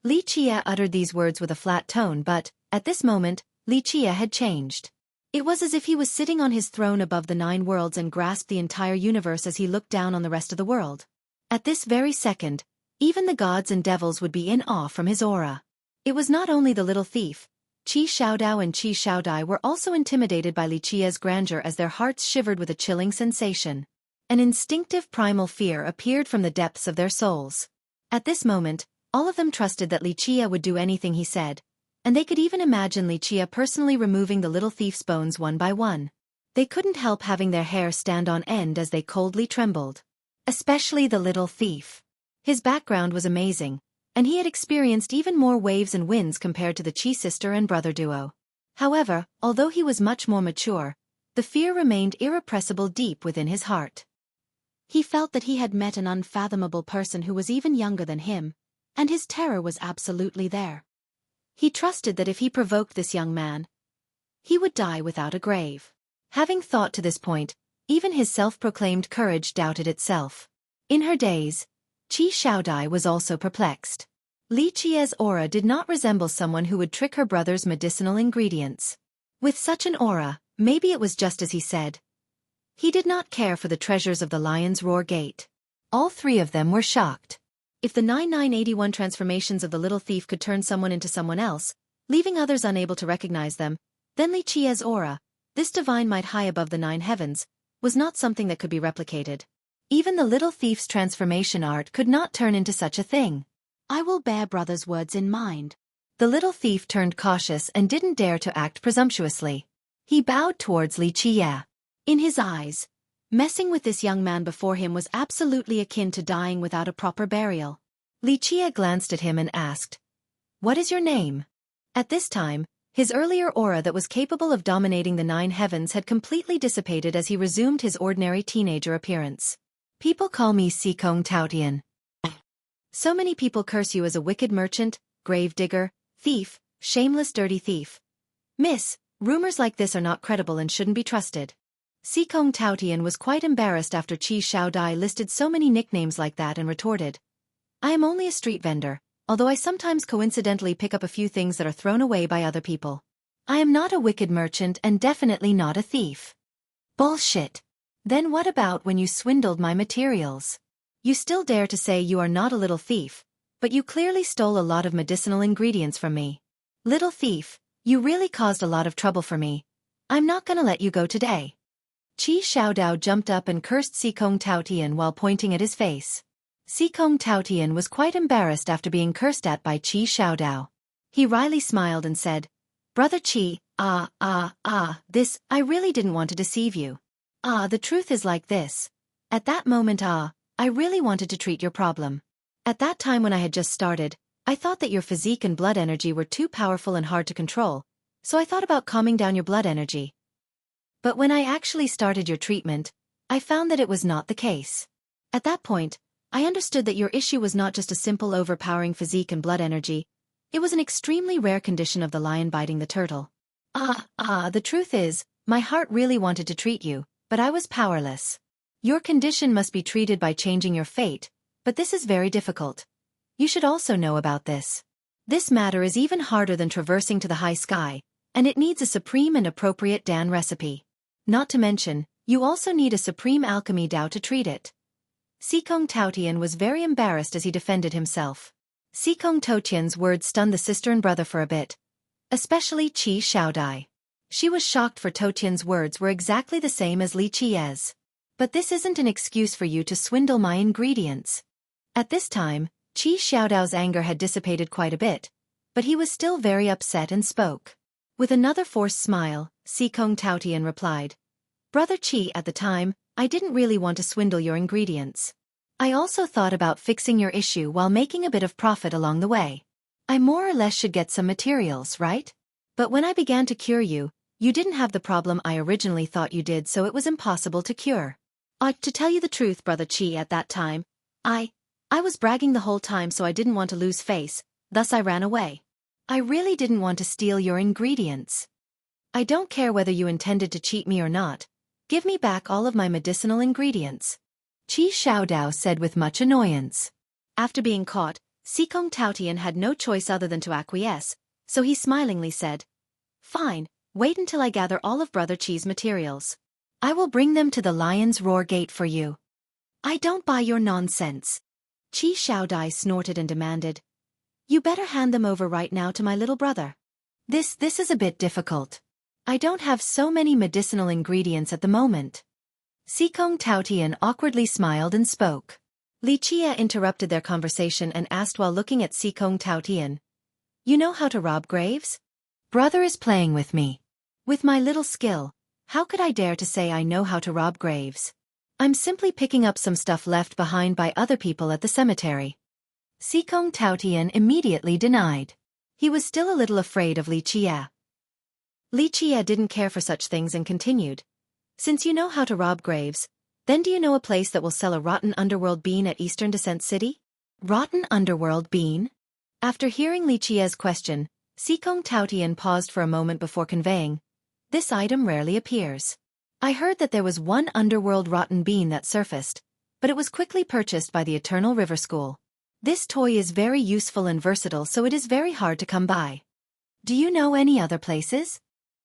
Li Qie uttered these words with a flat tone, but, at this moment, Li Qie had changed. It was as if he was sitting on his throne above the 9 worlds and grasped the entire universe as he looked down on the rest of the world. At this very second, even the gods and devils would be in awe from his aura. It was not only the little thief. Qi Xiaodao and Qi Xiaodai were also intimidated by Li Qie's grandeur, as their hearts shivered with a chilling sensation. An instinctive primal fear appeared from the depths of their souls. At this moment, all of them trusted that Li Qie would do anything he said, and they could even imagine Li Qie personally removing the little thief's bones one by one. They couldn't help having their hair stand on end as they coldly trembled. Especially the little thief. His background was amazing, and he had experienced even more waves and winds compared to the Qi sister and brother duo. However, although he was much more mature, the fear remained irrepressible deep within his heart. He felt that he had met an unfathomable person who was even younger than him, and his terror was absolutely there. He trusted that if he provoked this young man, he would die without a grave. Having thought to this point, even his self-proclaimed courage doubted itself. In her daze, Qi Xiaodai was also perplexed. Li Qie's aura did not resemble someone who would trick her brother's medicinal ingredients. With such an aura, maybe it was just as he said. He did not care for the treasures of the Lion's Roar Gate. All three of them were shocked. If the 9981 transformations of the little thief could turn someone into someone else, leaving others unable to recognize them, then Li Qie's aura, this divine might high above the 9 heavens, was not something that could be replicated. Even the little thief's transformation art could not turn into such a thing. "I will bear brother's words in mind." The little thief turned cautious and didn't dare to act presumptuously. He bowed towards Li Qie. In his eyes, messing with this young man before him was absolutely akin to dying without a proper burial. Li Qie glanced at him and asked, "What is your name?" At this time, His earlier aura that was capable of dominating the 9 heavens had completely dissipated as he resumed his ordinary teenager appearance. People call me Xueqi Taotian. So many people curse you as a wicked merchant, grave digger, thief, shameless dirty thief. Miss, rumors like this are not credible and shouldn't be trusted. Xueqi Taotian was quite embarrassed after Qi Shaodai listed so many nicknames like that and retorted. I am only a street vendor, although I sometimes coincidentally pick up a few things that are thrown away by other people. I am not a wicked merchant and definitely not a thief. Bullshit. Then what about when you swindled my materials? You still dare to say you are not a little thief, but you clearly stole a lot of medicinal ingredients from me. Little thief, you really caused a lot of trouble for me. I'm not gonna let you go today. Qi Shaodao jumped up and cursed Xueqi Taotian while pointing at his face. Xueqi Taotian was quite embarrassed after being cursed at by Qi Shaodao. He wryly smiled and said, Brother Qi, I really didn't want to deceive you. The truth is like this. At that moment I really wanted to treat your problem. At that time when I had just started, I thought that your physique and blood energy were too powerful and hard to control, so I thought about calming down your blood energy. But when I actually started your treatment, I found that it was not the case. At that point, I understood that your issue was not just a simple overpowering physique and blood energy, it was an extremely rare condition of the lion biting the turtle. The truth is, my heart really wanted to treat you, but I was powerless. Your condition must be treated by changing your fate, but this is very difficult. You should also know about this. This matter is even harder than traversing to the high sky, and it needs a supreme and appropriate Dan recipe. Not to mention, you also need a supreme alchemy Dao to treat it. Xueqi Taotian was very embarrassed as he defended himself. Xueqi Taotian's words stunned the sister and brother for a bit. Especially Qi Shaodai. She was shocked, for Taotian's words were exactly the same as Li Qi's. But this isn't an excuse for you to swindle my ingredients. At this time, Qi Xiaodao's anger had dissipated quite a bit, but he was still very upset and spoke. With another forced smile, Xueqi Taotian replied, Brother Qi, at the time, I didn't really want to swindle your ingredients. I also thought about fixing your issue while making a bit of profit along the way. I more or less should get some materials, right? But when I began to cure you, you didn't have the problem I originally thought you did, so it was impossible to cure. To tell you the truth, Brother Qi, at that time, I was bragging the whole time, so I didn't want to lose face, thus I ran away. I really didn't want to steal your ingredients. I don't care whether you intended to cheat me or not. Give me back all of my medicinal ingredients. Qi Shaodao said with much annoyance. After being caught, Xueqi Taotian had no choice other than to acquiesce, so he smilingly said, Fine, wait until I gather all of Brother Qi's materials. I will bring them to the Lion's Roar Gate for you. I don't buy your nonsense. Qi Shaodai snorted and demanded, You better hand them over right now to my little brother. This is a bit difficult. I don't have so many medicinal ingredients at the moment. Xueqi Taotian awkwardly smiled and spoke. Li Qia interrupted their conversation and asked while looking at Xueqi Taotian, You know how to rob graves? Brother is playing with me. With my little skill, how could I dare to say I know how to rob graves? I'm simply picking up some stuff left behind by other people at the cemetery. Xueqi Taotian immediately denied. He was still a little afraid of Li Qia. Li Qia didn't care for such things and continued. Since you know how to rob graves, then do you know a place that will sell a rotten underworld bean at Eastern Descent City? Rotten underworld bean? After hearing Li Qia's question, Xueqi Taotian paused for a moment before conveying, This item rarely appears. I heard that there was one underworld rotten bean that surfaced, but it was quickly purchased by the Eternal River School. This toy is very useful and versatile, so it is very hard to come by. Do you know any other places?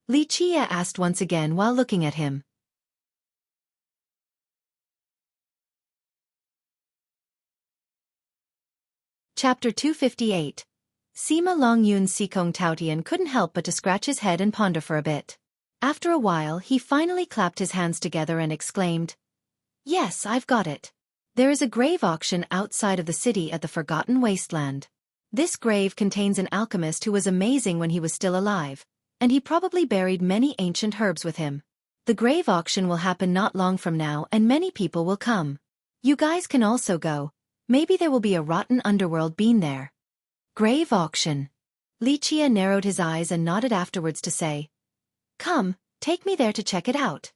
Li Qia asked once again while looking at him. Chapter 258. Sima Longyun. Xueqi Taotian couldn't help but to scratch his head and ponder for a bit. After a while, he finally clapped his hands together and exclaimed, Yes, I've got it. There is a grave auction outside of the city at the Forgotten Wasteland. This grave contains an alchemist who was amazing when he was still alive, and he probably buried many ancient herbs with him. The grave auction will happen not long from now and many people will come. You guys can also go. Maybe there will be a rotten underworld bean there. Grave auction. Lichia narrowed his eyes and nodded afterwards to say, "Come, take me there to check it out."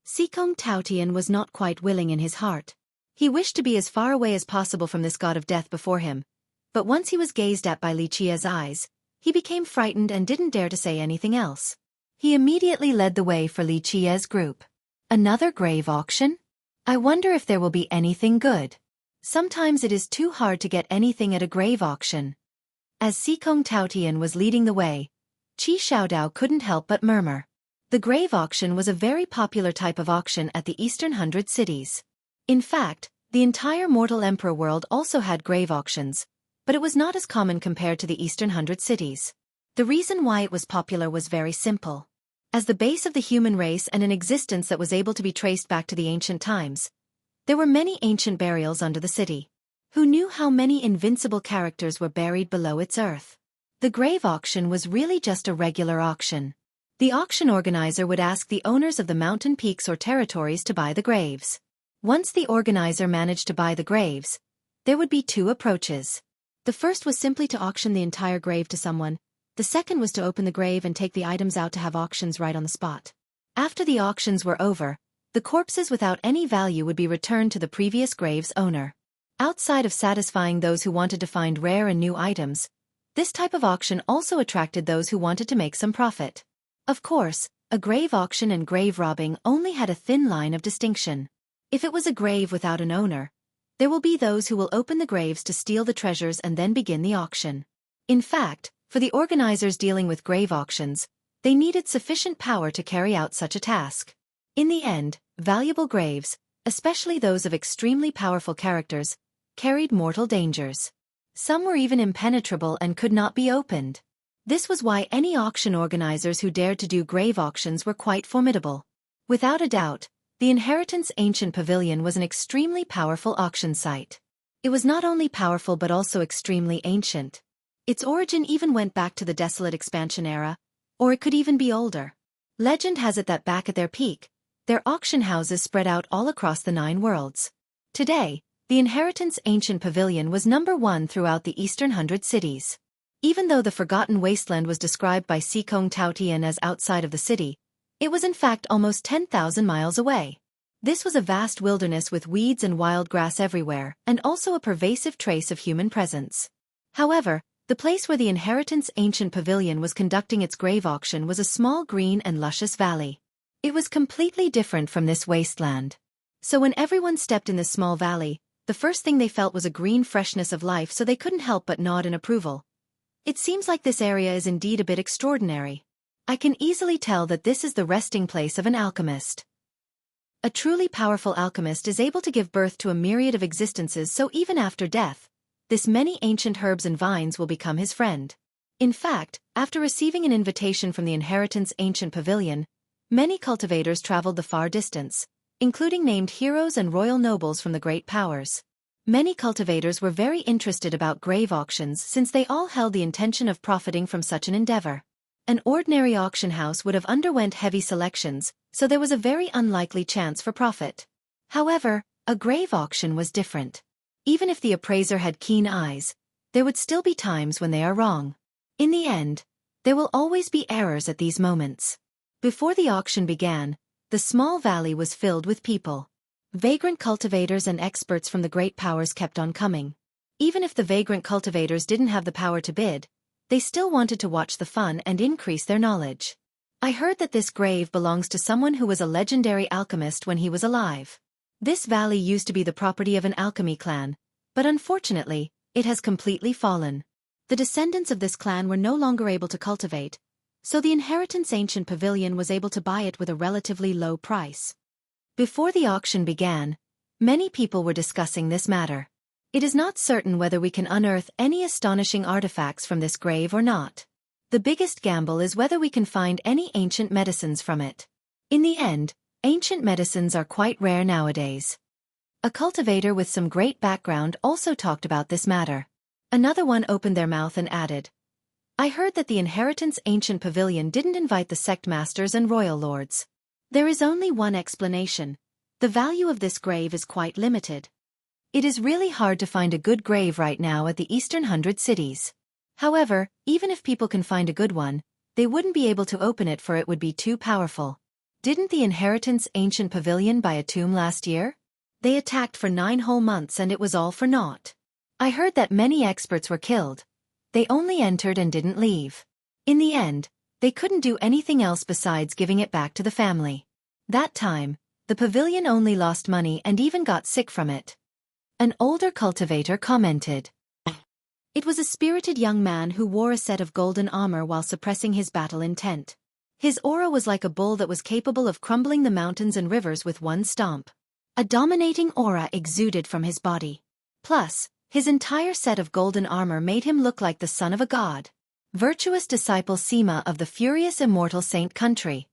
Xueqi Taotian was not quite willing in his heart. He wished to be as far away as possible from this god of death before him, but once he was gazed at by Lichia's eyes, he became frightened and didn't dare to say anything else. He immediately led the way for Lichia's group. "Another grave auction? I wonder if there will be anything good. Sometimes it is too hard to get anything at a grave auction." As Xueqi Taotian was leading the way, Qi Xiaodao couldn't help but murmur. The grave auction was a very popular type of auction at the Eastern 100 cities. In fact, the entire mortal emperor world also had grave auctions, but it was not as common compared to the Eastern 100 cities. The reason why it was popular was very simple. As the base of the human race and an existence that was able to be traced back to the ancient times, there were many ancient burials under the city. Who knew how many invincible characters were buried below its earth? The grave auction was really just a regular auction. The auction organizer would ask the owners of the mountain peaks or territories to buy the graves. Once the organizer managed to buy the graves, there would be two approaches. The first was simply to auction the entire grave to someone. The second was to open the grave and take the items out to have auctions right on the spot. After the auctions were over, the corpses without any value would be returned to the previous grave's owner. Outside of satisfying those who wanted to find rare and new items, this type of auction also attracted those who wanted to make some profit. Of course, a grave auction and grave robbing only had a thin line of distinction. If it was a grave without an owner, there will be those who will open the graves to steal the treasures and then begin the auction. In fact, for the organizers dealing with grave auctions, they needed sufficient power to carry out such a task. In the end, valuable graves, especially those of extremely powerful characters, carried mortal dangers. Some were even impenetrable and could not be opened. This was why any auction organizers who dared to do grave auctions were quite formidable. Without a doubt, the Inheritance Ancient Pavilion was an extremely powerful auction site. It was not only powerful but also extremely ancient. Its origin even went back to the Desolate Expansion era, or it could even be older. Legend has it that back at their peak, their auction houses spread out all across the 9 worlds. Today, the Inheritance Ancient Pavilion was number 1 throughout the Eastern 100 cities. Even though the Forgotten Wasteland was described by Xueqi Taotian as outside of the city, it was in fact almost 10,000 miles away. This was a vast wilderness with weeds and wild grass everywhere, and also a pervasive trace of human presence. However, the place where the Inheritance Ancient Pavilion was conducting its grave auction was a small green and luscious valley. It was completely different from this wasteland. So when everyone stepped in this small valley, the first thing they felt was a green freshness of life, so they couldn't help but nod in approval. It seems like this area is indeed a bit extraordinary. I can easily tell that this is the resting place of an alchemist. A truly powerful alchemist is able to give birth to a myriad of existences, so even after death, this many ancient herbs and vines will become his friend. In fact, after receiving an invitation from the Inheritance Ancient Pavilion, many cultivators traveled the far distance, including named heroes and royal nobles from the great powers. Many cultivators were very interested about grave auctions since they all held the intention of profiting from such an endeavor. An ordinary auction house would have underwent heavy selections, so there was a very unlikely chance for profit. However, a grave auction was different. Even if the appraiser had keen eyes, there would still be times when they are wrong. In the end, there will always be errors at these moments. Before the auction began, the small valley was filled with people. Vagrant cultivators and experts from the great powers kept on coming. Even if the vagrant cultivators didn't have the power to bid, they still wanted to watch the fun and increase their knowledge. I heard that this grave belongs to someone who was a legendary alchemist when he was alive. This valley used to be the property of an alchemy clan, but unfortunately, it has completely fallen. The descendants of this clan were no longer able to cultivate, so the Inheritance Ancient Pavilion was able to buy it with a relatively low price. Before the auction began, many people were discussing this matter. It is not certain whether we can unearth any astonishing artifacts from this grave or not. The biggest gamble is whether we can find any ancient medicines from it. In the end, ancient medicines are quite rare nowadays. A cultivator with some great background also talked about this matter. Another one opened their mouth and added, "I heard that the Inheritance Ancient Pavilion didn't invite the sect masters and royal lords. There is only one explanation. The value of this grave is quite limited. It is really hard to find a good grave right now at the Eastern 100 cities. However, even if people can find a good one, they wouldn't be able to open it for it would be too powerful. Didn't the Inheritance Ancient Pavilion buy a tomb last year? They attacked for 9 whole months and it was all for naught. I heard that many experts were killed. They only entered and didn't leave. In the end, they couldn't do anything else besides giving it back to the family. That time, the pavilion only lost money and even got sick from it. An older cultivator commented. It was a spirited young man who wore a set of golden armor while suppressing his battle intent. His aura was like a bull that was capable of crumbling the mountains and rivers with one stomp. A dominating aura exuded from his body. Plus, his entire set of golden armor made him look like the son of a god. Virtuous disciple Sima of the furious immortal saint country.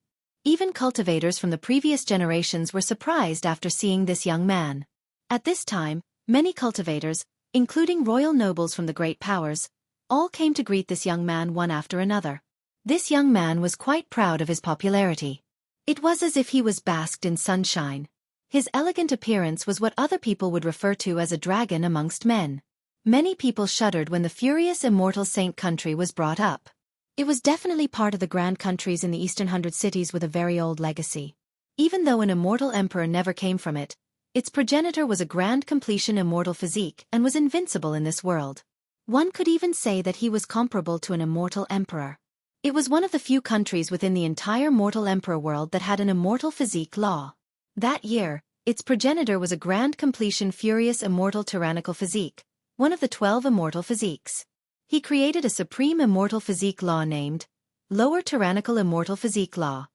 Even cultivators from the previous generations were surprised after seeing this young man. At this time, many cultivators, including royal nobles from the great powers, all came to greet this young man one after another. This young man was quite proud of his popularity. It was as if he was basked in sunshine. His elegant appearance was what other people would refer to as a dragon amongst men. Many people shuddered when the furious immortal saint country was brought up. It was definitely part of the grand countries in the Eastern 100 cities with a very old legacy. Even though an immortal emperor never came from it, its progenitor was a grand completion immortal physique and was invincible in this world. One could even say that he was comparable to an immortal emperor. It was one of the few countries within the entire mortal emperor world that had an immortal physique law. That year, its progenitor was a grand completion furious immortal tyrannical physique, one of the 12 immortal physiques. He created a supreme immortal physique law named Lower Tyrannical Immortal Physique Law.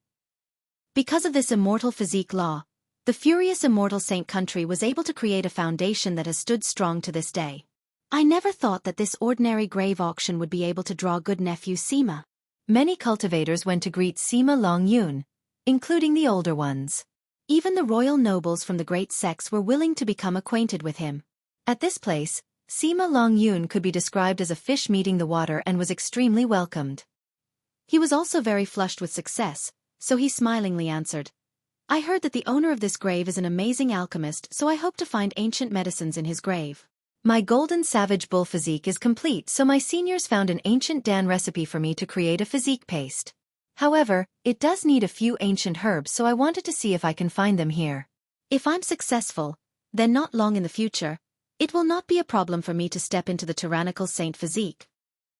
Because of this immortal physique law, the furious immortal saint country was able to create a foundation that has stood strong to this day. I never thought that this ordinary grave auction would be able to draw good nephew Sima. Many cultivators went to greet Sima Longyun, including the older ones. Even the royal nobles from the great sects were willing to become acquainted with him. At this place, Sima Longyun could be described as a fish meeting the water and was extremely welcomed. He was also very flushed with success, so he smilingly answered, I heard that the owner of this grave is an amazing alchemist, so I hope to find ancient medicines in his grave. My golden savage bull physique is complete, so my seniors found an ancient Dan recipe for me to create a physique paste. However, it does need a few ancient herbs, so I wanted to see if I can find them here. If I'm successful, then not long in the future, it will not be a problem for me to step into the tyrannical saint physique.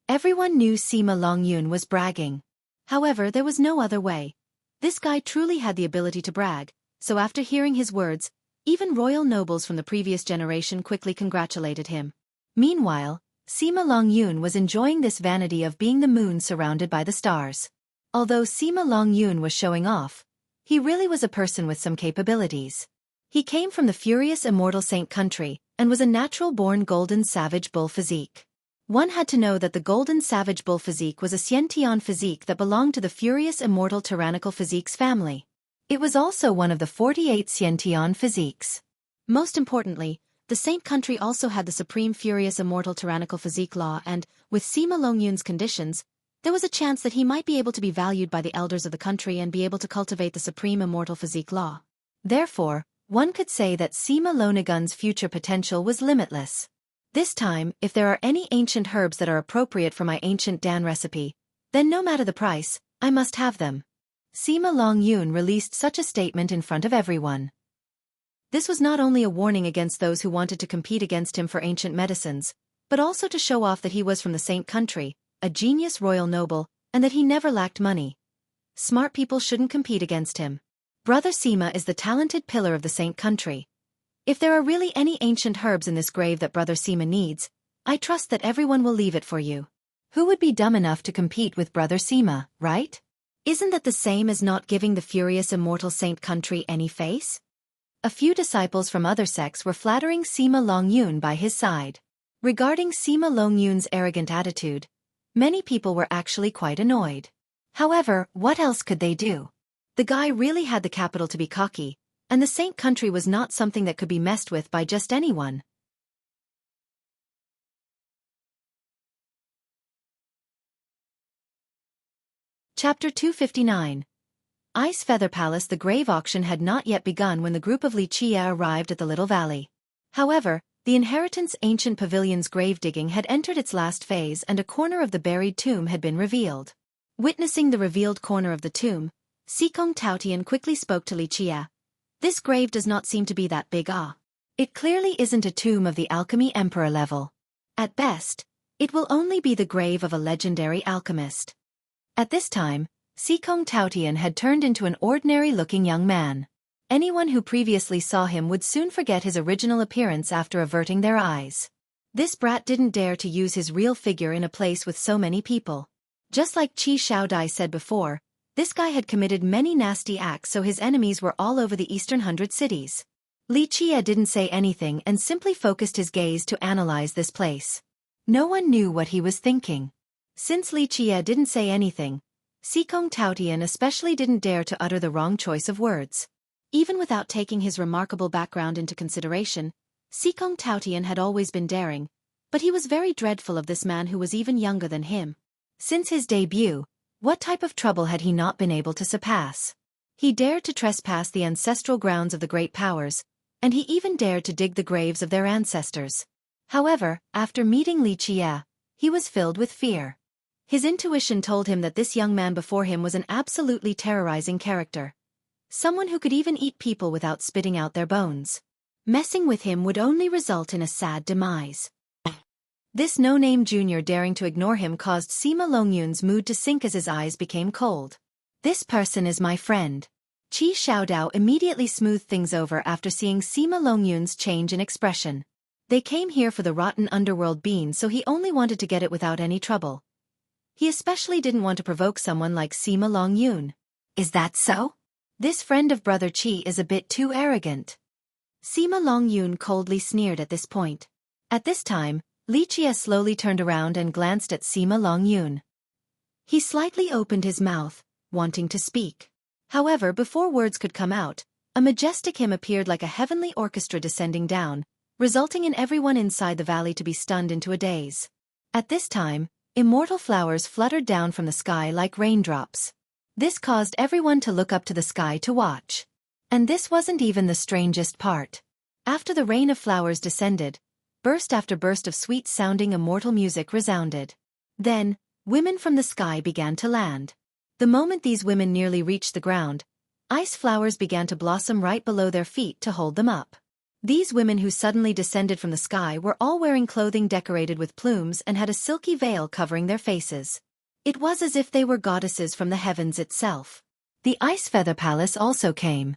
Everyone knew Sima Longyun was bragging. However, there was no other way. This guy truly had the ability to brag, so after hearing his words, even royal nobles from the previous generation quickly congratulated him. Meanwhile, Sima Longyun was enjoying this vanity of being the moon surrounded by the stars. Although Sima Longyun was showing off, he really was a person with some capabilities. He came from the furious immortal saint country, and was a natural-born golden savage bull physique. One had to know that the golden savage bull physique was a Xiantian physique that belonged to the furious immortal tyrannical physiques family. It was also one of the 48 Xiantian physiques. Most importantly, the saint country also had the supreme furious immortal tyrannical physique law and, with Sima Longyun's conditions, there was a chance that he might be able to be valued by the elders of the country and be able to cultivate the supreme immortal physique law. Therefore, one could say that Sima Longyun's future potential was limitless. This time, if there are any ancient herbs that are appropriate for my ancient Dan recipe, then no matter the price, I must have them. Sima Longyun released such a statement in front of everyone. This was not only a warning against those who wanted to compete against him for ancient medicines, but also to show off that he was from the saint country, a genius royal noble, and that he never lacked money. Smart people shouldn't compete against him. Brother Sima is the talented pillar of the saint country. If there are really any ancient herbs in this grave that Brother Sima needs, I trust that everyone will leave it for you. Who would be dumb enough to compete with Brother Sima, right? Isn't that the same as not giving the furious immortal saint country any face? A few disciples from other sects were flattering Sima Longyun by his side. Regarding Sima Longyun's arrogant attitude, many people were actually quite annoyed. However, what else could they do? The guy really had the capital to be cocky, and the saint country was not something that could be messed with by just anyone. Chapter 259. Ice Feather Palace. The grave auction had not yet begun when the group of Li Chia arrived at the little valley. However, The inheritance ancient pavilion's grave digging had entered its last phase and a corner of the buried tomb had been revealed. Witnessing the revealed corner of the tomb, Xikong Taotian quickly spoke to Li Chia. This grave does not seem to be that big. It clearly isn't a tomb of the alchemy emperor level. At best, it will only be the grave of a legendary alchemist. At this time, Xikong Taotian had turned into an ordinary-looking young man. Anyone who previously saw him would soon forget his original appearance after averting their eyes. This brat didn't dare to use his real figure in a place with so many people. Just like Qi Shaodai said before, this guy had committed many nasty acts, so his enemies were all over the eastern 100 cities. Li Chia didn't say anything and simply focused his gaze to analyze this place. No one knew what he was thinking. Since Li Chia didn't say anything, Xikong Taotian especially didn't dare to utter the wrong choice of words. Even without taking his remarkable background into consideration, Xikong Taotian had always been daring, but he was very dreadful of this man who was even younger than him. Since his debut, what type of trouble had he not been able to surpass? He dared to trespass the ancestral grounds of the great powers, and he even dared to dig the graves of their ancestors. However, after meeting Li Chia, he was filled with fear. His intuition told him that this young man before him was an absolutely terrorizing character. Someone who could even eat people without spitting out their bones. Messing with him would only result in a sad demise. This no-name junior daring to ignore him caused Sima Longyun's mood to sink as his eyes became cold. This person is my friend. Qi Shaodao immediately smoothed things over after seeing Sima Longyun's change in expression. They came here for the rotten underworld bean, so he only wanted to get it without any trouble. He especially didn't want to provoke someone like Sima Longyun. Is that so? This friend of Brother Qi is a bit too arrogant. Sima Longyun coldly sneered at this point. At this time, Li Chia slowly turned around and glanced at Sima Longyun. He slightly opened his mouth, wanting to speak. However, before words could come out, a majestic hymn appeared like a heavenly orchestra descending down, resulting in everyone inside the valley to be stunned into a daze. At this time, immortal flowers fluttered down from the sky like raindrops. This caused everyone to look up to the sky to watch. And this wasn't even the strangest part. After the rain of flowers descended, burst after burst of sweet-sounding immortal music resounded. Then, women from the sky began to land. The moment these women nearly reached the ground, ice flowers began to blossom right below their feet to hold them up. These women who suddenly descended from the sky were all wearing clothing decorated with plumes and had a silky veil covering their faces. It was as if they were goddesses from the heavens itself. The Ice Feather Palace also came.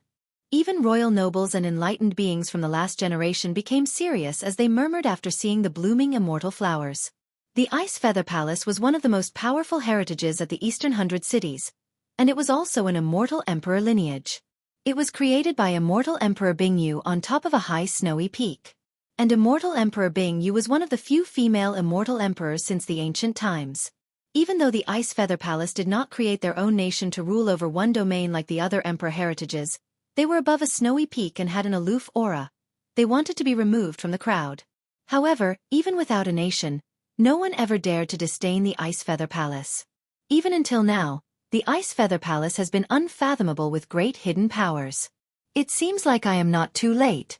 Even royal nobles and enlightened beings from the last generation became serious as they murmured after seeing the blooming immortal flowers. The Ice Feather Palace was one of the most powerful heritages at the Eastern 100 cities, and it was also an immortal emperor lineage. It was created by immortal Emperor Bingyu on top of a high snowy peak. And immortal Emperor Bingyu was one of the few female immortal emperors since the ancient times. Even though the Ice Feather Palace did not create their own nation to rule over one domain like the other emperor heritages, they were above a snowy peak and had an aloof aura. They wanted to be removed from the crowd. However, even without a nation, no one ever dared to disdain the Ice Feather Palace. Even until now, the Ice Feather Palace has been unfathomable with great hidden powers. It seems like I am not too late.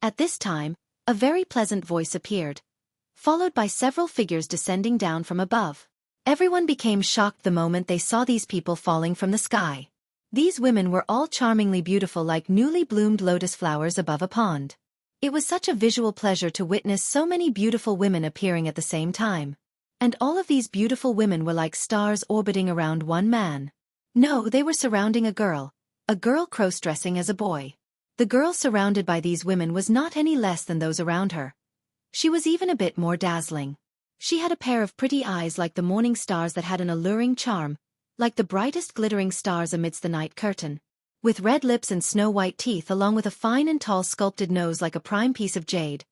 At this time, a very pleasant voice appeared, followed by several figures descending down from above. Everyone became shocked the moment they saw these people falling from the sky. These women were all charmingly beautiful like newly bloomed lotus flowers above a pond. It was such a visual pleasure to witness so many beautiful women appearing at the same time. And all of these beautiful women were like stars orbiting around one man. No, they were surrounding a girl cross-dressing as a boy. The girl surrounded by these women was not any less than those around her. She was even a bit more dazzling. She had a pair of pretty eyes like the morning stars that had an alluring charm, like the brightest glittering stars amidst the night curtain. With red lips and snow-white teeth along with a fine and tall sculpted nose like a prime piece of jade,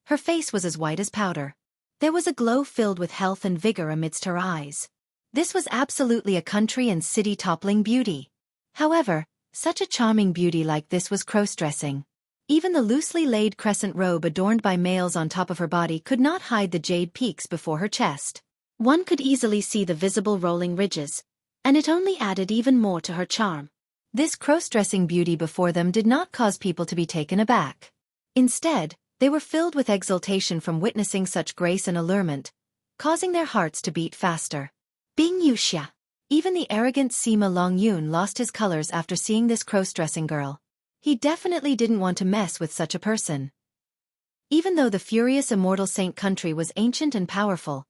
her face was as white as powder. There was a glow filled with health and vigor amidst her eyes. This was absolutely a country and city-toppling beauty. However, such a charming beauty like this was cross-dressing. Even the loosely laid crescent robe adorned by males on top of her body could not hide the jade peaks before her chest. One could easily see the visible rolling ridges, and it only added even more to her charm. This cross-dressing beauty before them did not cause people to be taken aback. Instead, They were filled with exultation from witnessing such grace and allurement, causing their hearts to beat faster. Bing Yuxia. Even the arrogant Sima Longyun lost his colors after seeing this cross-dressing girl. He definitely didn't want to mess with such a person. Even though the furious immortal Saint country was ancient and powerful,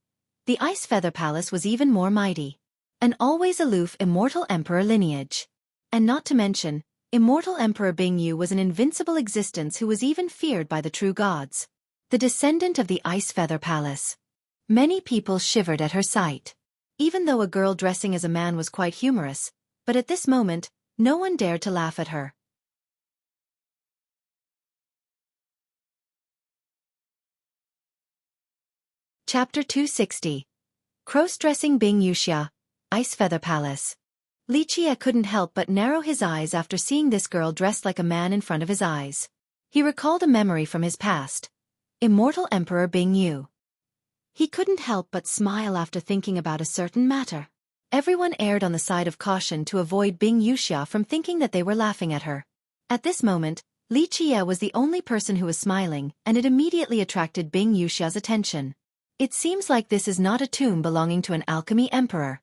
the Ice Feather Palace was even more mighty. An always aloof immortal emperor lineage. And not to mention, immortal Emperor Bing Yu was an invincible existence who was even feared by the true gods. The descendant of the Ice Feather Palace. Many people shivered at her sight. Even though a girl dressing as a man was quite humorous, but at this moment, no one dared to laugh at her. Chapter 260. Cross-dressing Bing Yuxia, Ice Feather Palace. Li Jie couldn't help but narrow his eyes after seeing this girl dressed like a man in front of his eyes. He recalled a memory from his past. Immortal Emperor Bing Yu. He couldn't help but smile after thinking about a certain matter. Everyone erred on the side of caution to avoid Bing Yuxia from thinking that they were laughing at her. At this moment, Li Jie was the only person who was smiling, and it immediately attracted Bing Yuxia's attention. It seems like this is not a tomb belonging to an alchemy emperor.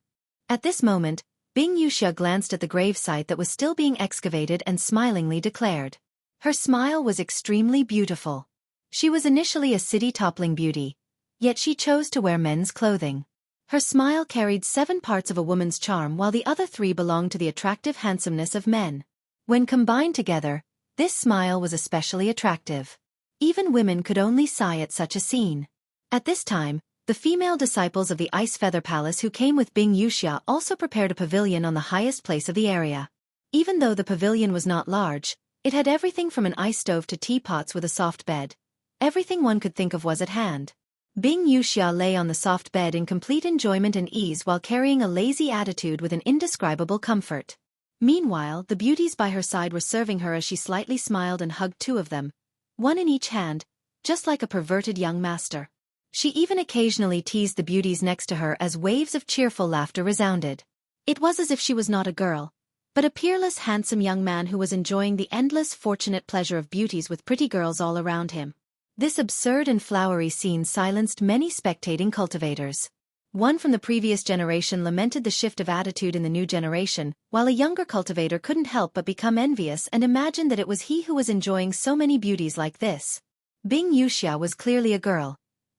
At this moment, Bing Yuxia glanced at the gravesite that was still being excavated and smilingly declared. Her smile was extremely beautiful. She was initially a city-toppling beauty, yet she chose to wear men's clothing. Her smile carried 7 parts of a woman's charm while the other 3 belonged to the attractive handsomeness of men. When combined together, this smile was especially attractive. Even women could only sigh at such a scene. At this time, the female disciples of the Ice Feather Palace who came with Bing Yuxia also prepared a pavilion on the highest place of the area. Even though the pavilion was not large, it had everything from an ice stove to teapots with a soft bed. Everything one could think of was at hand. Bing Yuxia lay on the soft bed in complete enjoyment and ease while carrying a lazy attitude with an indescribable comfort. Meanwhile, the beauties by her side were serving her as she slightly smiled and hugged 2 of them, one in each hand, just like a perverted young master. She even occasionally teased the beauties next to her as waves of cheerful laughter resounded. It was as if she was not a girl, but a peerless handsome young man who was enjoying the endless fortunate pleasure of beauties with pretty girls all around him. This absurd and flowery scene silenced many spectating cultivators. One from the previous generation lamented the shift of attitude in the new generation, while a younger cultivator couldn't help but become envious and imagine that it was he who was enjoying so many beauties like this. Bing Yuxia was clearly a girl,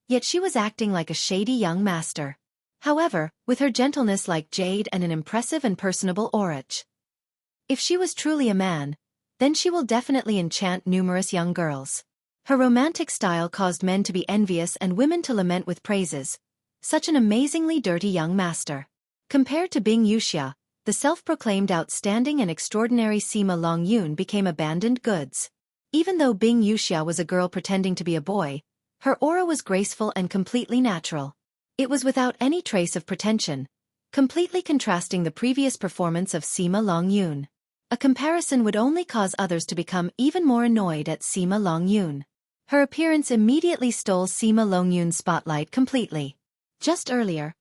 yet she was acting like a shady young master. However, with her gentleness like jade and an impressive and personable aura. If she was truly a man, then she will definitely enchant numerous young girls. Her romantic style caused men to be envious and women to lament with praises. Such an amazingly dirty young master. Compared to Bing Yuxia, the self-proclaimed outstanding and extraordinary Sima Longyun became abandoned goods. Even though Bing Yuxia was a girl pretending to be a boy, her aura was graceful and completely natural. It was without any trace of pretension, completely contrasting the previous performance of Sima Longyun. A comparison would only cause others to become even more annoyed at Sima Longyun. Her appearance immediately stole Sima Longyun's spotlight completely. Just earlier,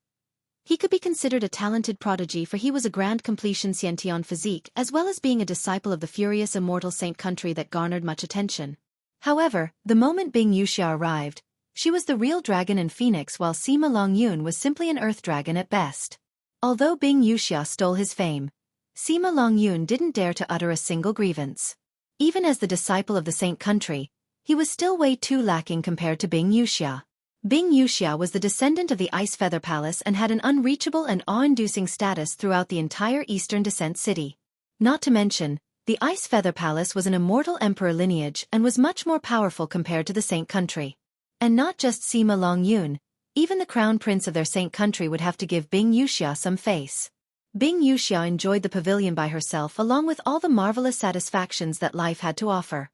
he could be considered a talented prodigy for he was a grand completion scientifique physique as well as being a disciple of the furious immortal saint country that garnered much attention. However, the moment Bing Yuxia arrived, she was the real dragon and phoenix while Sima Longyun was simply an earth dragon at best. Although Bing Yuxia stole his fame, Sima Longyun didn't dare to utter a single grievance. Even as the disciple of the saint country, he was still way too lacking compared to Bing Yuxia. Bing Yuxia was the descendant of the Ice Feather Palace and had an unreachable and awe-inducing status throughout the entire Eastern Descent City. Not to mention, the Ice Feather Palace was an immortal emperor lineage and was much more powerful compared to the saint country. And not just Sima Longyun, even the crown prince of their saint country would have to give Bing Yuxia some face. Bing Yuxia enjoyed the pavilion by herself along with all the marvelous satisfactions that life had to offer.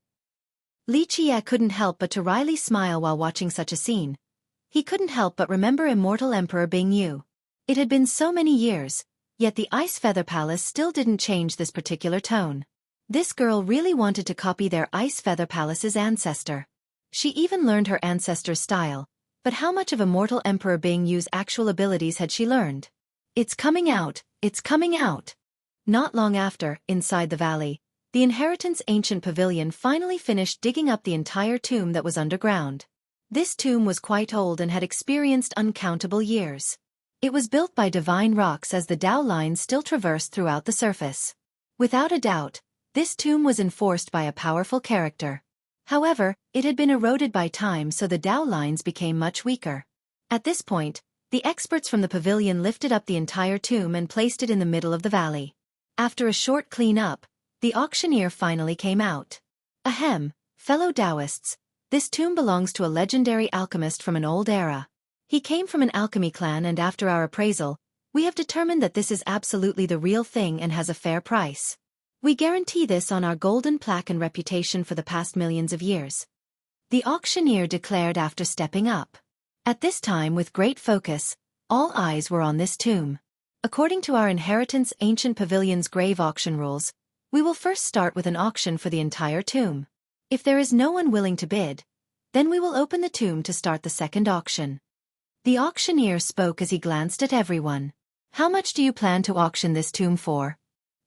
Li Jie couldn't help but to wryly smile while watching such a scene. He couldn't help but remember immortal Emperor Bing Yu. It had been so many years, yet the Ice Feather Palace still didn't change this particular tone. This girl really wanted to copy their Ice Feather Palace's ancestor. She even learned her ancestor's style, but how much of immortal Emperor Bing Yu's actual abilities had she learned? It's coming out, it's coming out. Not long after, inside the valley, the inheritance ancient pavilion finally finished digging up the entire tomb that was underground. This tomb was quite old and had experienced uncountable years. It was built by divine rocks as the Tao lines still traversed throughout the surface. Without a doubt, this tomb was enforced by a powerful character. However, it had been eroded by time, so the Tao lines became much weaker. At this point, the experts from the pavilion lifted up the entire tomb and placed it in the middle of the valley. After a short clean-up, the auctioneer finally came out. Ahem, fellow Taoists, this tomb belongs to a legendary alchemist from an old era. He came from an alchemy clan, and after our appraisal, we have determined that this is absolutely the real thing and has a fair price. We guarantee this on our golden plaque and reputation for the past millions of years. The auctioneer declared after stepping up. At this time, with great focus, all eyes were on this tomb. According to our inheritance ancient pavilion's grave auction rules, we will first start with an auction for the entire tomb. If there is no one willing to bid, then we will open the tomb to start the second auction. The auctioneer spoke as he glanced at everyone. How much do you plan to auction this tomb for?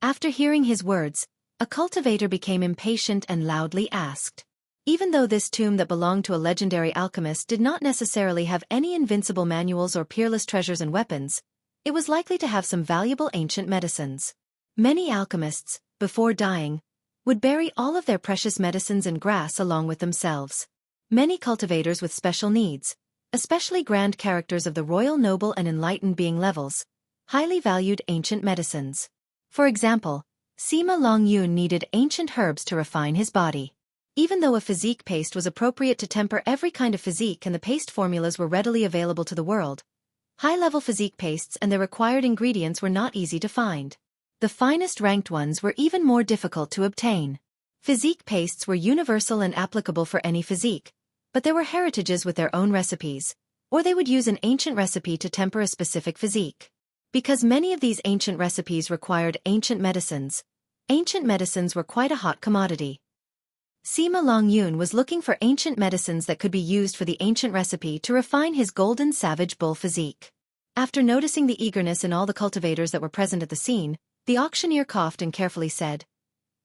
After hearing his words, a cultivator became impatient and loudly asked. Even though this tomb that belonged to a legendary alchemist did not necessarily have any invincible manuals or peerless treasures and weapons, it was likely to have some valuable ancient medicines. Many alchemists, before dying, would bury all of their precious medicines and grass along with themselves. Many cultivators with special needs, especially grand characters of the royal, noble and enlightened being levels, highly valued ancient medicines. For example, Sima Longyun needed ancient herbs to refine his body. Even though a physique paste was appropriate to temper every kind of physique and the paste formulas were readily available to the world, high-level physique pastes and their required ingredients were not easy to find. The finest ranked ones were even more difficult to obtain. Physique pastes were universal and applicable for any physique, but there were heritages with their own recipes, or they would use an ancient recipe to temper a specific physique. Because many of these ancient recipes required ancient medicines were quite a hot commodity. Sima Longyun was looking for ancient medicines that could be used for the ancient recipe to refine his golden savage bull physique. After noticing the eagerness in all the cultivators that were present at the scene, the auctioneer coughed and carefully said,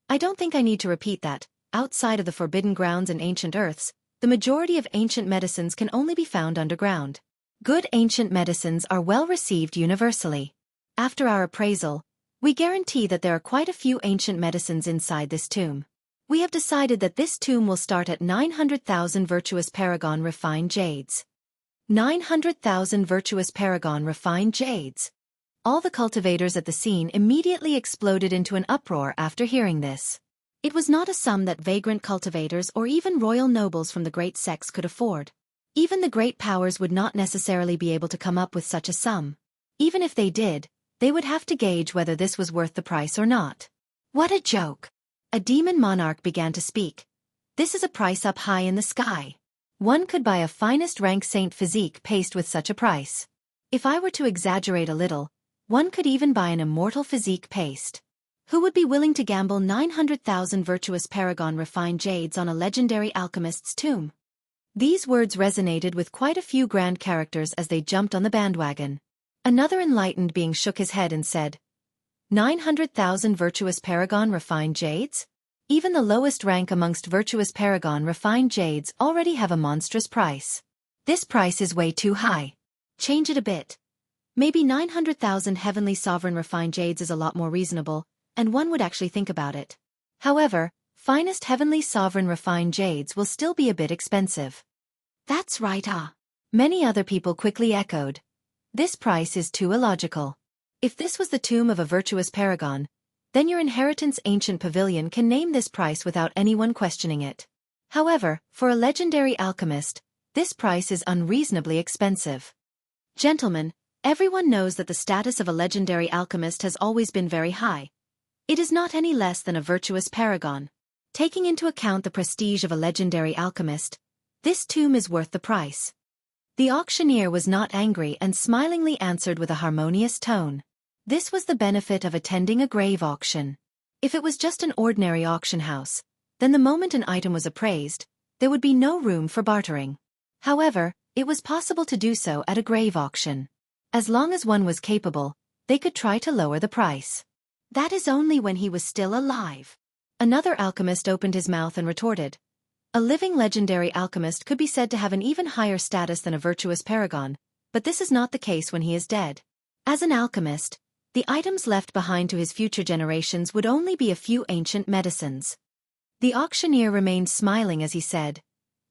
I don't think I need to repeat that, outside of the forbidden grounds and ancient earths, the majority of ancient medicines can only be found underground. Good ancient medicines are well received universally. After our appraisal, we guarantee that there are quite a few ancient medicines inside this tomb. We have decided that this tomb will start at 900,000 virtuous paragon refined jades. 900,000 virtuous paragon refined jades. All the cultivators at the scene immediately exploded into an uproar after hearing this. It was not a sum that vagrant cultivators or even royal nobles from the great sects could afford. Even the great powers would not necessarily be able to come up with such a sum. Even if they did, they would have to gauge whether this was worth the price or not. What a joke! A demon monarch began to speak. This is a price up high in the sky. One could buy a finest rank saint physique paste with such a price. If I were to exaggerate a little, one could even buy an immortal physique paste. Who would be willing to gamble 900,000 virtuous paragon refined jades on a legendary alchemist's tomb? These words resonated with quite a few grand characters as they jumped on the bandwagon. Another enlightened being shook his head and said, 900,000 virtuous paragon refined jades? Even the lowest rank amongst virtuous paragon refined jades already have a monstrous price. This price is way too high. Change it a bit. Maybe 900,000 heavenly sovereign refined jades is a lot more reasonable, and one would actually think about it. However, finest heavenly sovereign refined jades will still be a bit expensive. That's right, Many other people quickly echoed. This price is too illogical. If this was the tomb of a virtuous paragon, then your inheritance ancient pavilion can name this price without anyone questioning it. However, for a legendary alchemist, this price is unreasonably expensive. Gentlemen, everyone knows that the status of a legendary alchemist has always been very high. It is not any less than a virtuous paragon. Taking into account the prestige of a legendary alchemist, this tomb is worth the price. The auctioneer was not angry and smilingly answered with a harmonious tone. This was the benefit of attending a grave auction. If it was just an ordinary auction house, then the moment an item was appraised, there would be no room for bartering. However, it was possible to do so at a grave auction. As long as one was capable, they could try to lower the price. That is only when he was still alive. Another alchemist opened his mouth and retorted. A living legendary alchemist could be said to have an even higher status than a virtuous paragon, but this is not the case when he is dead. As an alchemist, the items left behind to his future generations would only be a few ancient medicines. The auctioneer remained smiling as he said,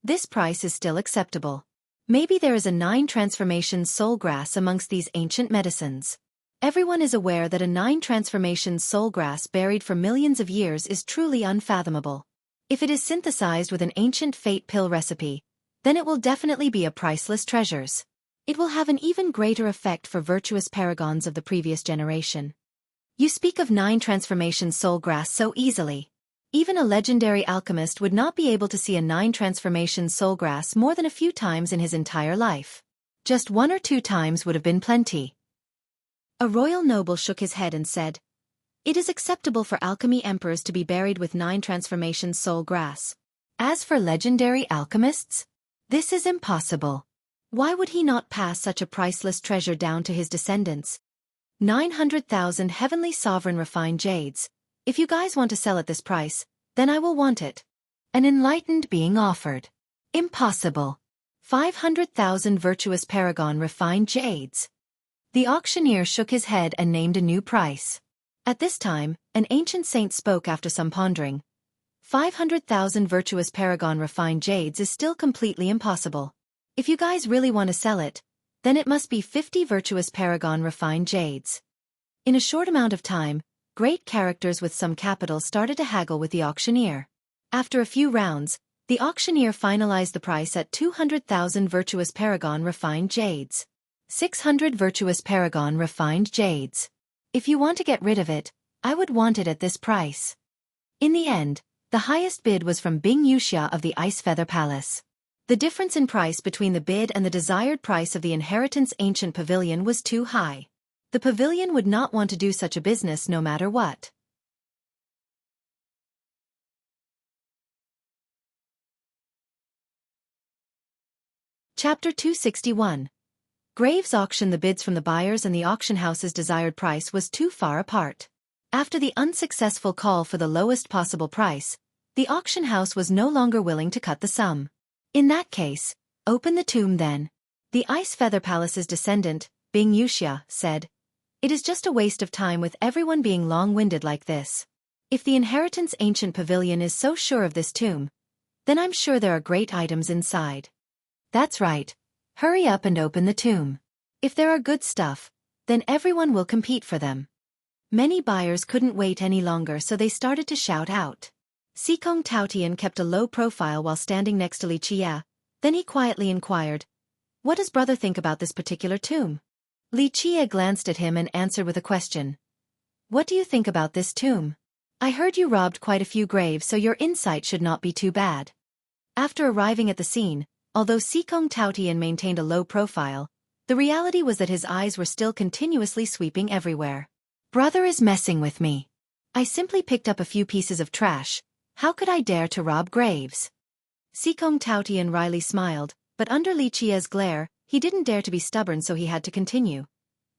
"This price is still acceptable. Maybe there is a 9 transformations soul grass amongst these ancient medicines." Everyone is aware that a 9 transformations soul grass buried for millions of years is truly unfathomable. If it is synthesized with an ancient fate pill recipe, then it will definitely be a priceless treasure. It will have an even greater effect for virtuous paragons of the previous generation. You speak of 9 transformations soul grass so easily. Even a legendary alchemist would not be able to see a 9 transformations soul grass more than a few times in his entire life. Just 1 or 2 times would have been plenty. A royal noble shook his head and said, "It is acceptable for alchemy emperors to be buried with 9 transformations soul grass. As for legendary alchemists, this is impossible. Why would he not pass such a priceless treasure down to his descendants? 900,000 heavenly sovereign refined jades. If you guys want to sell at this price, then I will want it." An enlightened being offered. Impossible. 500,000 virtuous paragon refined jades. The auctioneer shook his head and named a new price. At this time, an ancient saint spoke after some pondering. 500,000 virtuous paragon refined jades is still completely impossible. If you guys really want to sell it, then it must be 50 virtuous paragon refined jades. In a short amount of time, great characters with some capital started to haggle with the auctioneer. After a few rounds, the auctioneer finalized the price at 200,000 virtuous paragon refined jades. 600 virtuous paragon refined jades. If you want to get rid of it, I would want it at this price. In the end, the highest bid was from Bing Yuxia of the Ice Feather Palace. The difference in price between the bid and the desired price of the inheritance ancient pavilion was too high. The pavilion would not want to do such a business no matter what. Chapter 261. Graves auctioned the bids from the buyers and the auction house's desired price was too far apart. After the unsuccessful call for the lowest possible price, the auction house was no longer willing to cut the sum. In that case, open the tomb then. The Ice Feather Palace's descendant, Bing Yuxia, said, "It is just a waste of time with everyone being long-winded like this. If the inheritance ancient pavilion is so sure of this tomb, then I'm sure there are great items inside." "That's right. Hurry up and open the tomb. If there are good stuff, then everyone will compete for them." Many buyers couldn't wait any longer, so they started to shout out. Xikong Taotian kept a low profile while standing next to Li Qie, then he quietly inquired, "What does brother think about this particular tomb?" Li Qie glanced at him and answered with a question. "What do you think about this tomb? I heard you robbed quite a few graves, so your insight should not be too bad." After arriving at the scene, although Xikong Taotian maintained a low profile, the reality was that his eyes were still continuously sweeping everywhere. "Brother is messing with me. I simply picked up a few pieces of trash. How could I dare to rob graves?" Xikong Taotian wryly smiled, but under Li Qie's glare, he didn't dare to be stubborn, so he had to continue.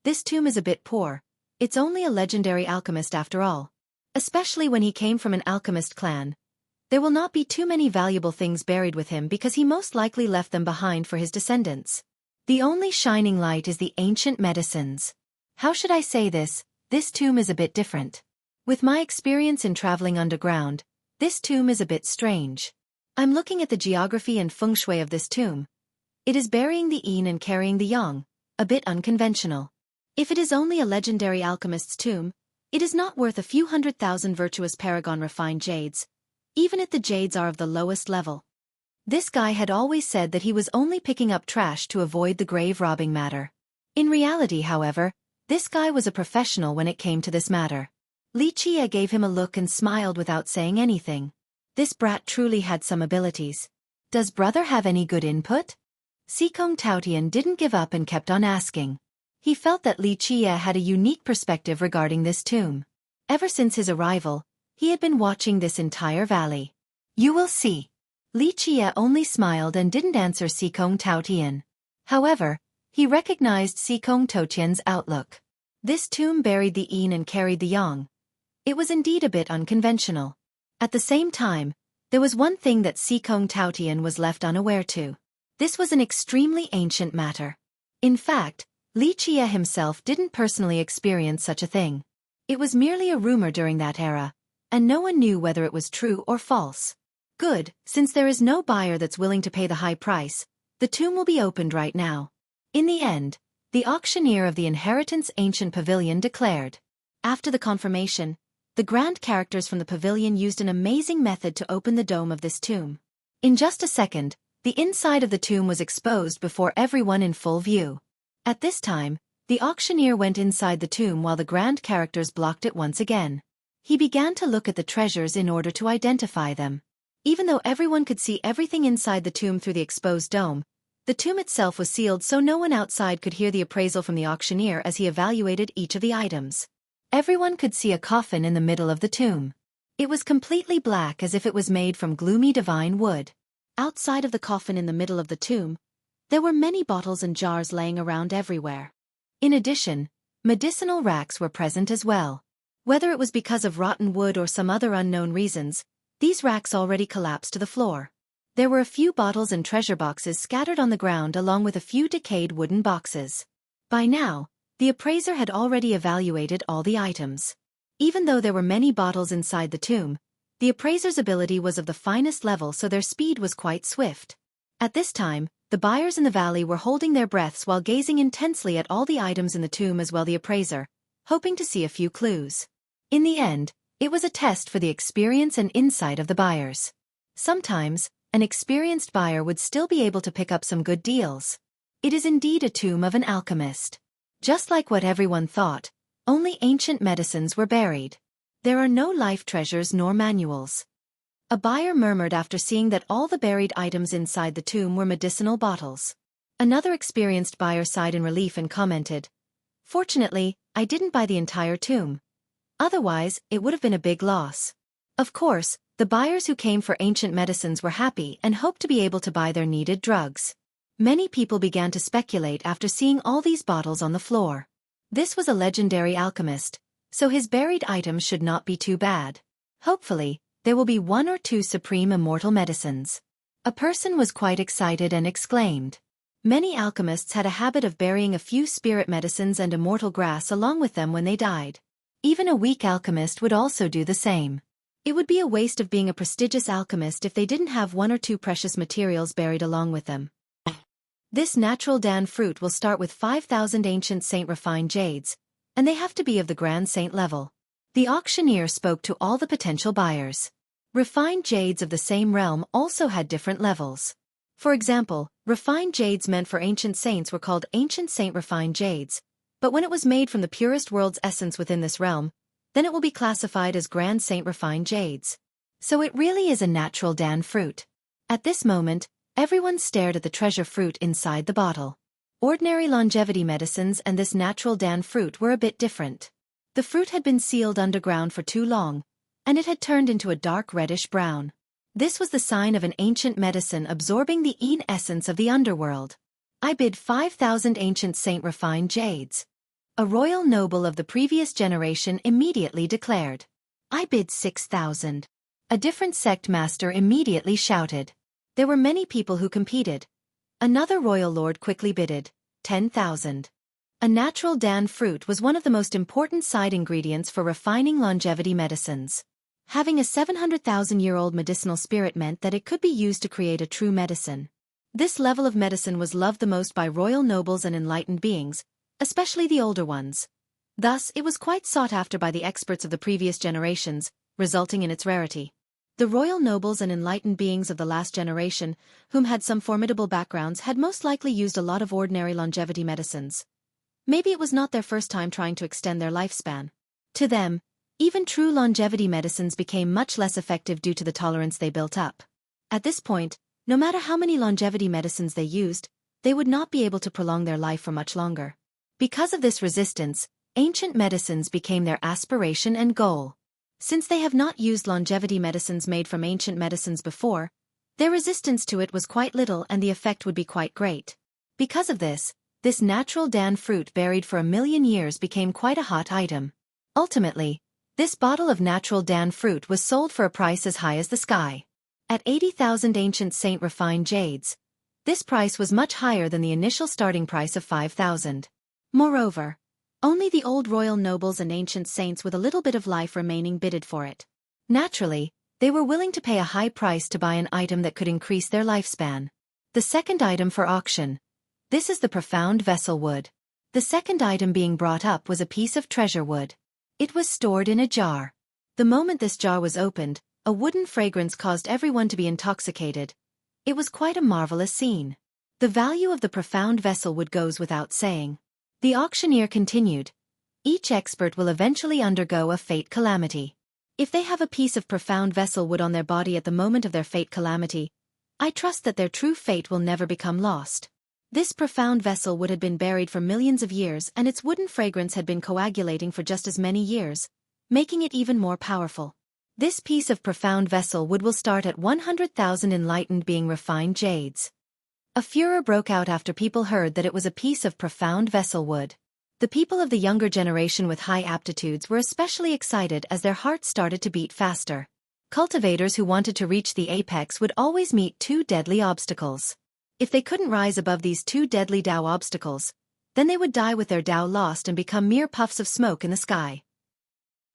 "This tomb is a bit poor. It's only a legendary alchemist after all. Especially when he came from an alchemist clan. There will not be too many valuable things buried with him because he most likely left them behind for his descendants. The only shining light is the ancient medicines. How should I say this? This tomb is a bit different. With my experience in traveling underground, this tomb is a bit strange. I'm looking at the geography and feng shui of this tomb. It is burying the yin and carrying the yang, a bit unconventional. If it is only a legendary alchemist's tomb, it is not worth a few 100,000 virtuous paragon refined jades, even if the jades are of the lowest level." This guy had always said that he was only picking up trash to avoid the grave robbing matter. In reality, however, this guy was a professional when it came to this matter. Li Qie gave him a look and smiled without saying anything. This brat truly had some abilities. "Does brother have any good input?" Xikong Taotian didn't give up and kept on asking. He felt that Li Qie had a unique perspective regarding this tomb. Ever since his arrival, he had been watching this entire valley. "You will see." Li Qie only smiled and didn't answer Xikong Taotian. However, he recognized Xikong Taotian's outlook. This tomb buried the yin and carried the yang. It was indeed a bit unconventional. At the same time, there was one thing that Xikong Taotian was left unaware to. This was an extremely ancient matter. In fact, Li Jie himself didn't personally experience such a thing. It was merely a rumor during that era, and no one knew whether it was true or false. Good, since there is no buyer that's willing to pay the high price, the tomb will be opened right now. In the end, the auctioneer of the Inheritance Ancient Pavilion declared. After the confirmation, the grand characters from the pavilion used an amazing method to open the dome of this tomb. In just a second, the inside of the tomb was exposed before everyone in full view. At this time, the auctioneer went inside the tomb while the grand characters blocked it once again. He began to look at the treasures in order to identify them. Even though everyone could see everything inside the tomb through the exposed dome, the tomb itself was sealed so no one outside could hear the appraisal from the auctioneer as he evaluated each of the items. Everyone could see a coffin in the middle of the tomb. It was completely black as if it was made from gloomy divine wood. Outside of the coffin in the middle of the tomb, there were many bottles and jars laying around everywhere. In addition, medicinal racks were present as well. Whether it was because of rotten wood or some other unknown reasons, these racks already collapsed to the floor. There were a few bottles and treasure boxes scattered on the ground along with a few decayed wooden boxes. By now, the appraiser had already evaluated all the items. Even though there were many bottles inside the tomb, the appraiser's ability was of the finest level, so their speed was quite swift. At this time, the buyers in the valley were holding their breaths while gazing intensely at all the items in the tomb as well the appraiser, hoping to see a few clues. In the end, it was a test for the experience and insight of the buyers. Sometimes, an experienced buyer would still be able to pick up some good deals. It is indeed a tomb of an alchemist. Just like what everyone thought, only ancient medicines were buried. There are no life treasures nor manuals. A buyer murmured after seeing that all the buried items inside the tomb were medicinal bottles. Another experienced buyer sighed in relief and commented, "Fortunately, I didn't buy the entire tomb. Otherwise, it would have been a big loss." Of course, the buyers who came for ancient medicines were happy and hoped to be able to buy their needed drugs. Many people began to speculate after seeing all these bottles on the floor. This was a legendary alchemist, so his buried items should not be too bad. Hopefully, there will be one or two supreme immortal medicines. A person was quite excited and exclaimed. Many alchemists had a habit of burying a few spirit medicines and immortal grass along with them when they died. Even a weak alchemist would also do the same. It would be a waste of being a prestigious alchemist if they didn't have one or two precious materials buried along with them. This natural Dan fruit will start with 5,000 ancient saint refined jades, and they have to be of the grand saint level. The auctioneer spoke to all the potential buyers. Refined jades of the same realm also had different levels. For example, refined jades meant for ancient saints were called ancient saint refined jades, but when it was made from the purest world's essence within this realm, then it will be classified as grand saint refined jades. So it really is a natural Dan fruit. At this moment, everyone stared at the treasure fruit inside the bottle. Ordinary longevity medicines and this natural Dan fruit were a bit different. The fruit had been sealed underground for too long, and it had turned into a dark reddish brown. This was the sign of an ancient medicine absorbing the Een essence of the underworld. I bid 5,000 ancient saint refined jades. A royal noble of the previous generation immediately declared. I bid 6,000. A different sect master immediately shouted. There were many people who competed. Another royal lord quickly bidded 10,000. A natural Dan fruit was one of the most important side ingredients for refining longevity medicines. Having a 700,000-year-old medicinal spirit meant that it could be used to create a true medicine. This level of medicine was loved the most by royal nobles and enlightened beings, especially the older ones. Thus, it was quite sought after by the experts of the previous generations, resulting in its rarity. The royal nobles and enlightened beings of the last generation, whom had some formidable backgrounds, had most likely used a lot of ordinary longevity medicines. Maybe it was not their first time trying to extend their lifespan. To them, even true longevity medicines became much less effective due to the tolerance they built up. At this point, no matter how many longevity medicines they used, they would not be able to prolong their life for much longer. Because of this resistance, ancient medicines became their aspiration and goal. Since they have not used longevity medicines made from ancient medicines before, their resistance to it was quite little and the effect would be quite great. Because of this natural Dan fruit buried for 1,000,000 years became quite a hot item. Ultimately, This bottle of natural Dan fruit was sold for a price as high as the sky. At 80,000 ancient saint refined jades, this price was much higher than the initial starting price of 5,000. Moreover, only the old royal nobles and ancient saints with a little bit of life remaining bidded for it. Naturally, they were willing to pay a high price to buy an item that could increase their lifespan. The second item for auction. This is the profound vessel wood. The second item being brought up was a piece of treasure wood. It was stored in a jar. The moment this jar was opened, a wooden fragrance caused everyone to be intoxicated. It was quite a marvelous scene. The value of the profound vessel wood goes without saying. The auctioneer continued. Each expert will eventually undergo a fate calamity. If they have a piece of profound vessel wood on their body at the moment of their fate calamity, I trust that their true fate will never become lost. This profound vessel wood had been buried for millions of years and its wooden fragrance had been coagulating for just as many years, making it even more powerful. This piece of profound vessel wood will start at 100,000 enlightened being refined jades. A furor broke out after people heard that it was a piece of profound vessel wood. The people of the younger generation with high aptitudes were especially excited as their hearts started to beat faster. Cultivators who wanted to reach the apex would always meet two deadly obstacles. If they couldn't rise above these two deadly Tao obstacles, then they would die with their Tao lost and become mere puffs of smoke in the sky.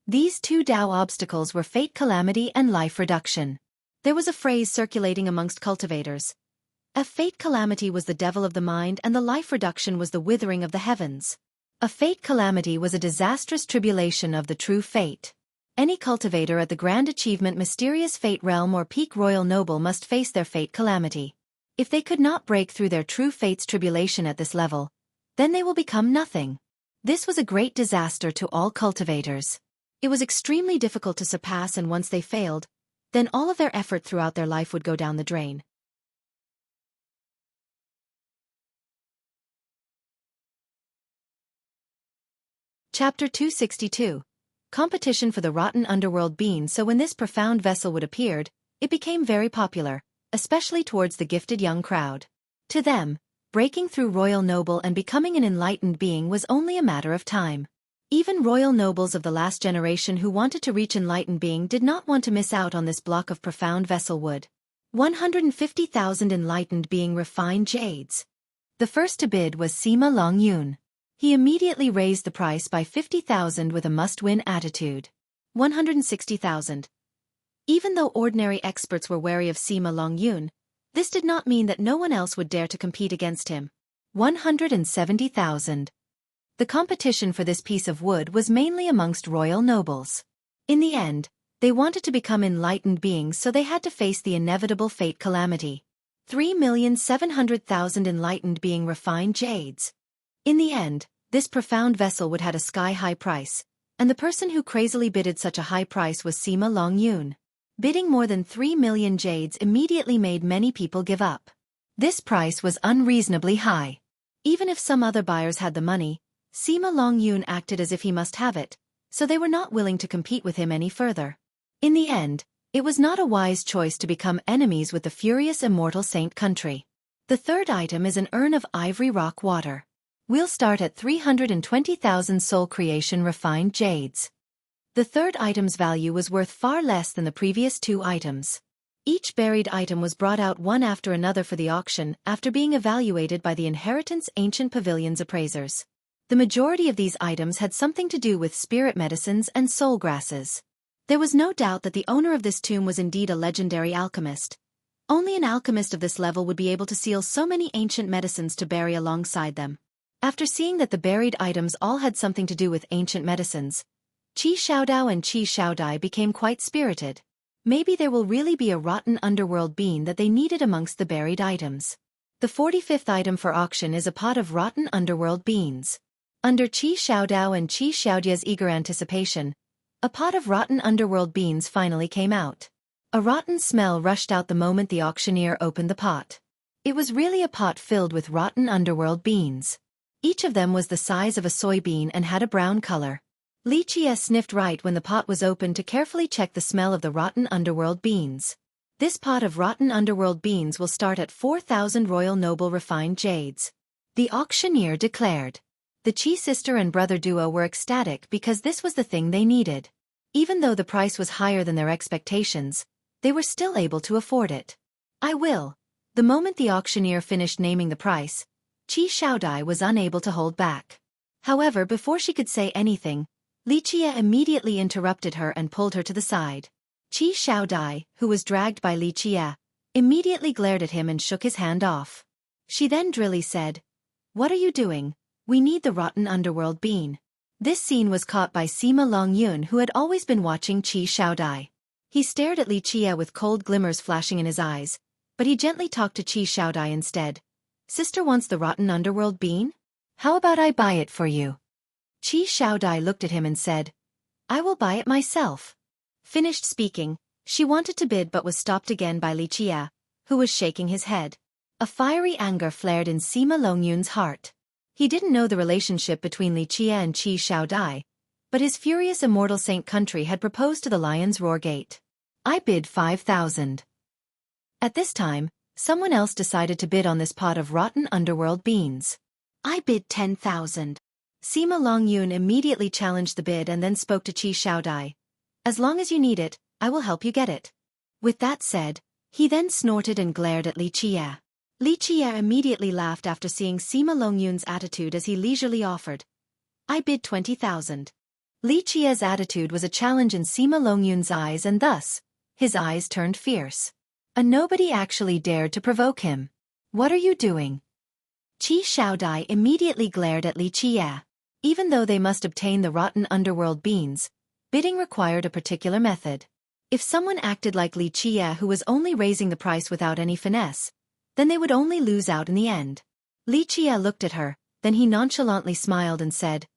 These two Tao obstacles were fate calamity and life reduction. There was a phrase circulating amongst cultivators. A fate calamity was the devil of the mind and the life reduction was the withering of the heavens. A fate calamity was a disastrous tribulation of the true fate. Any cultivator at the grand achievement mysterious fate realm or peak royal noble must face their fate calamity. If they could not break through their true fate's tribulation at this level, then they will become nothing. This was a great disaster to all cultivators. It was extremely difficult to surpass and once they failed, then all of their effort throughout their life would go down the drain. Chapter 262. Competition for the rotten underworld bean. So when this profound vessel wood appeared, it became very popular, especially towards the gifted young crowd. To them, breaking through royal noble and becoming an enlightened being was only a matter of time. Even royal nobles of the last generation who wanted to reach enlightened being did not want to miss out on this block of profound vessel wood. 150,000 enlightened being refined jades. The first to bid was Sima Longyun. He immediately raised the price by 50,000 with a must-win attitude. 160,000. Even though ordinary experts were wary of Sima Longyun, this did not mean that no one else would dare to compete against him. 170,000. The competition for this piece of wood was mainly amongst royal nobles. In the end, they wanted to become enlightened beings so they had to face the inevitable fate calamity. 3,700,000 enlightened being refined jades. In the end, this profound vessel wood had a sky-high price, and the person who crazily bidded such a high price was Sima Longyun. Bidding more than 3 million jades immediately made many people give up. This price was unreasonably high. Even if some other buyers had the money, Sima Longyun acted as if he must have it, so they were not willing to compete with him any further. In the end, it was not a wise choice to become enemies with the furious immortal saint country. The third item is an urn of ivory rock water. We'll start at 320,000 soul creation refined jades. The third item's value was worth far less than the previous two items. Each buried item was brought out one after another for the auction after being evaluated by the Inheritance Ancient Pavilion's appraisers. The majority of these items had something to do with spirit medicines and soul grasses. There was no doubt that the owner of this tomb was indeed a legendary alchemist. Only an alchemist of this level would be able to seal so many ancient medicines to bury alongside them. After seeing that the buried items all had something to do with ancient medicines, Qi Xiaodao and Qi Xiaodai became quite spirited. Maybe there will really be a rotten underworld bean that they needed amongst the buried items. The 45th item for auction is a pot of rotten underworld beans. Under Qi Xiaodao and Qi Xiaodia's eager anticipation, a pot of rotten underworld beans finally came out. A rotten smell rushed out the moment the auctioneer opened the pot. It was really a pot filled with rotten underworld beans. Each of them was the size of a soybean and had a brown color. Li Qie sniffed right when the pot was opened to carefully check the smell of the rotten underworld beans. This pot of rotten underworld beans will start at 4,000 royal noble refined jades. The auctioneer declared. The Qi sister and brother duo were ecstatic because this was the thing they needed. Even though the price was higher than their expectations, they were still able to afford it. I will. The moment the auctioneer finished naming the price, Qi Xiaodai was unable to hold back. However, before she could say anything, Li Qie immediately interrupted her and pulled her to the side. Qi Xiaodai, who was dragged by Li Qie, immediately glared at him and shook his hand off. She then drily said, "What are you doing? We need the rotten underworld bean." This scene was caught by Sima Longyun, who had always been watching Qi Xiaodai. He stared at Li Qie with cold glimmers flashing in his eyes, but he gently talked to Qi Xiaodai instead. "Sister wants the rotten underworld bean? How about I buy it for you?" Qi Xiaodai looked at him and said, "I will buy it myself." Finished speaking, she wanted to bid but was stopped again by Li Qie, who was shaking his head. A fiery anger flared in Sima Longyun's heart. He didn't know the relationship between Li Qie and Qi Xiaodai, but his furious immortal saint country had proposed to the Lion's Roar Gate. "I bid 5,000. At this time, someone else decided to bid on this pot of rotten underworld beans. "I bid 10,000. Sima Longyun immediately challenged the bid and then spoke to Qi Xiaodai. "As long as you need it, I will help you get it." With that said, he then snorted and glared at Li Qie. Li Qie immediately laughed after seeing Sima Longyun's attitude as he leisurely offered, "I bid 20,000. Li Qie's attitude was a challenge in Sima Longyun's eyes, and thus, his eyes turned fierce. And nobody actually dared to provoke him. "What are you doing?" Qi Xiaodai immediately glared at Li Qie. Even though they must obtain the rotten underworld beans, bidding required a particular method. If someone acted like Li Qie, who was only raising the price without any finesse, then they would only lose out in the end. Li Qie looked at her, then he nonchalantly smiled and said,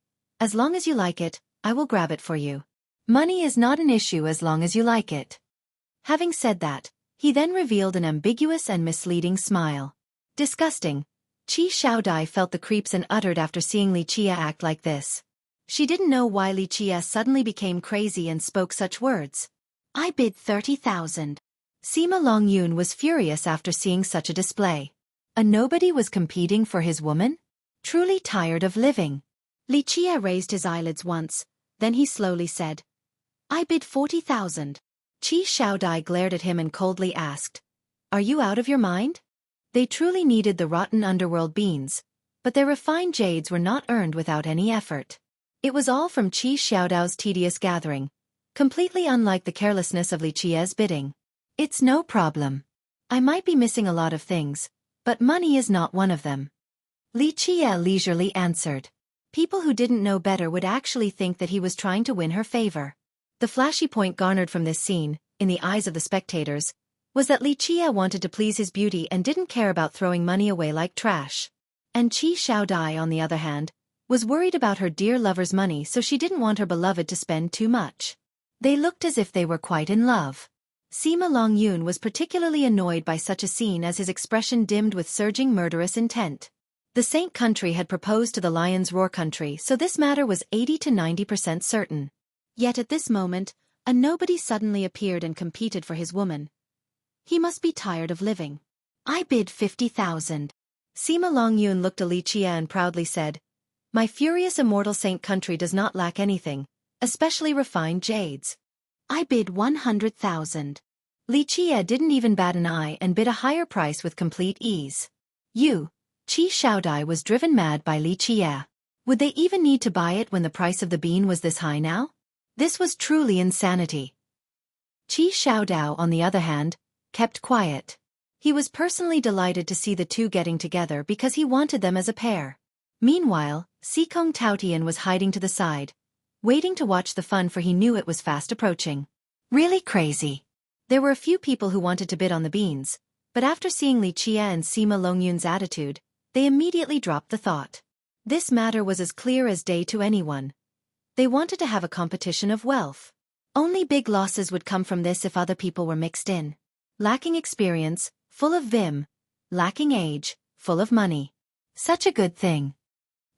"As long as you like it, I will grab it for you. Money is not an issue as long as you like it." Having said that, he then revealed an ambiguous and misleading smile. Disgusting. Qi Xiaodai felt the creeps and uttered after seeing Li Qie act like this. She didn't know why Li Qie suddenly became crazy and spoke such words. "I bid 30,000. Sima Longyun was furious after seeing such a display. A nobody was competing for his woman? Truly tired of living. Li Qie raised his eyelids once, then he slowly said, "I bid 40,000. Qi Xiaodai glared at him and coldly asked, "Are you out of your mind?" They truly needed the rotten underworld beans, but their refined jades were not earned without any effort. It was all from Qi Xiaodai's tedious gathering, completely unlike the carelessness of Li Qie's bidding. "It's no problem. I might be missing a lot of things, but money is not one of them." Li Qie leisurely answered. People who didn't know better would actually think that he was trying to win her favor. The flashy point garnered from this scene, in the eyes of the spectators, was that Li Qie wanted to please his beauty and didn't care about throwing money away like trash. And Qi Xiaodai, on the other hand, was worried about her dear lover's money, so she didn't want her beloved to spend too much. They looked as if they were quite in love. Sima Longyun was particularly annoyed by such a scene as his expression dimmed with surging murderous intent. The Saint country had proposed to the Lion's Roar country, so this matter was 80 to 90% certain. Yet at this moment, a nobody suddenly appeared and competed for his woman. He must be tired of living. "I bid 50,000. Sima Longyun looked at Li Qie and proudly said, "My furious immortal saint country does not lack anything, especially refined jades. I bid 100,000. Li Qie didn't even bat an eye and bid a higher price with complete ease. Qi Xiaodai was driven mad by Li Qie. Would they even need to buy it when the price of the bean was this high now? This was truly insanity. Qi Xiaodao, on the other hand, kept quiet. He was personally delighted to see the two getting together because he wanted them as a pair. Meanwhile, Sikong Taotian was hiding to the side, waiting to watch the fun, for he knew it was fast approaching. Really crazy. There were a few people who wanted to bid on the beans, but after seeing Li Qie and Sima Longyun's attitude, they immediately dropped the thought. This matter was as clear as day to anyone. They wanted to have a competition of wealth. Only big losses would come from this if other people were mixed in. Lacking experience, full of vim. Lacking age, full of money. Such a good thing.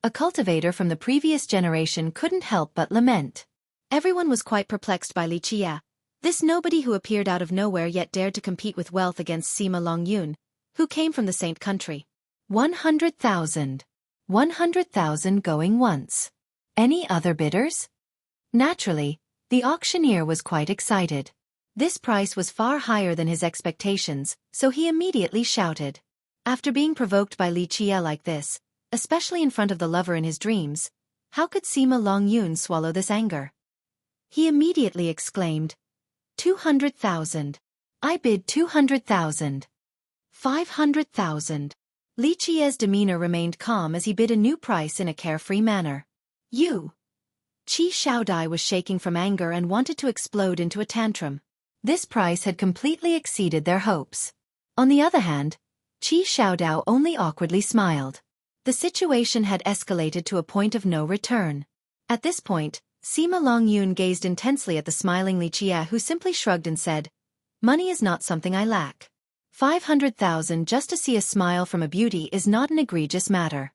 A cultivator from the previous generation couldn't help but lament. Everyone was quite perplexed by Li Qie, this nobody who appeared out of nowhere yet dared to compete with wealth against Sima Longyun, who came from the Saint country. 100,000. 100,000 going once. Any other bidders? Naturally, The auctioneer was quite excited. This price was far higher than his expectations, so he immediately shouted. After being provoked by Li Qie like this, especially in front of the lover in his dreams, how could Sima Longyun swallow this anger? He immediately exclaimed, 200,000. I bid 200,000. 500,000. Li Qie's demeanor remained calm as he bid a new price in a carefree manner. You. Qi Xiaodai was shaking from anger and wanted to explode into a tantrum. This price had completely exceeded their hopes. On the other hand, Qi Xiaodao only awkwardly smiled. The situation had escalated to a point of no return. At this point, Sima Longyun gazed intensely at the smiling Li Qie, who simply shrugged and said, money is not something I lack. 500,000 just to see a smile from a beauty is not an egregious matter.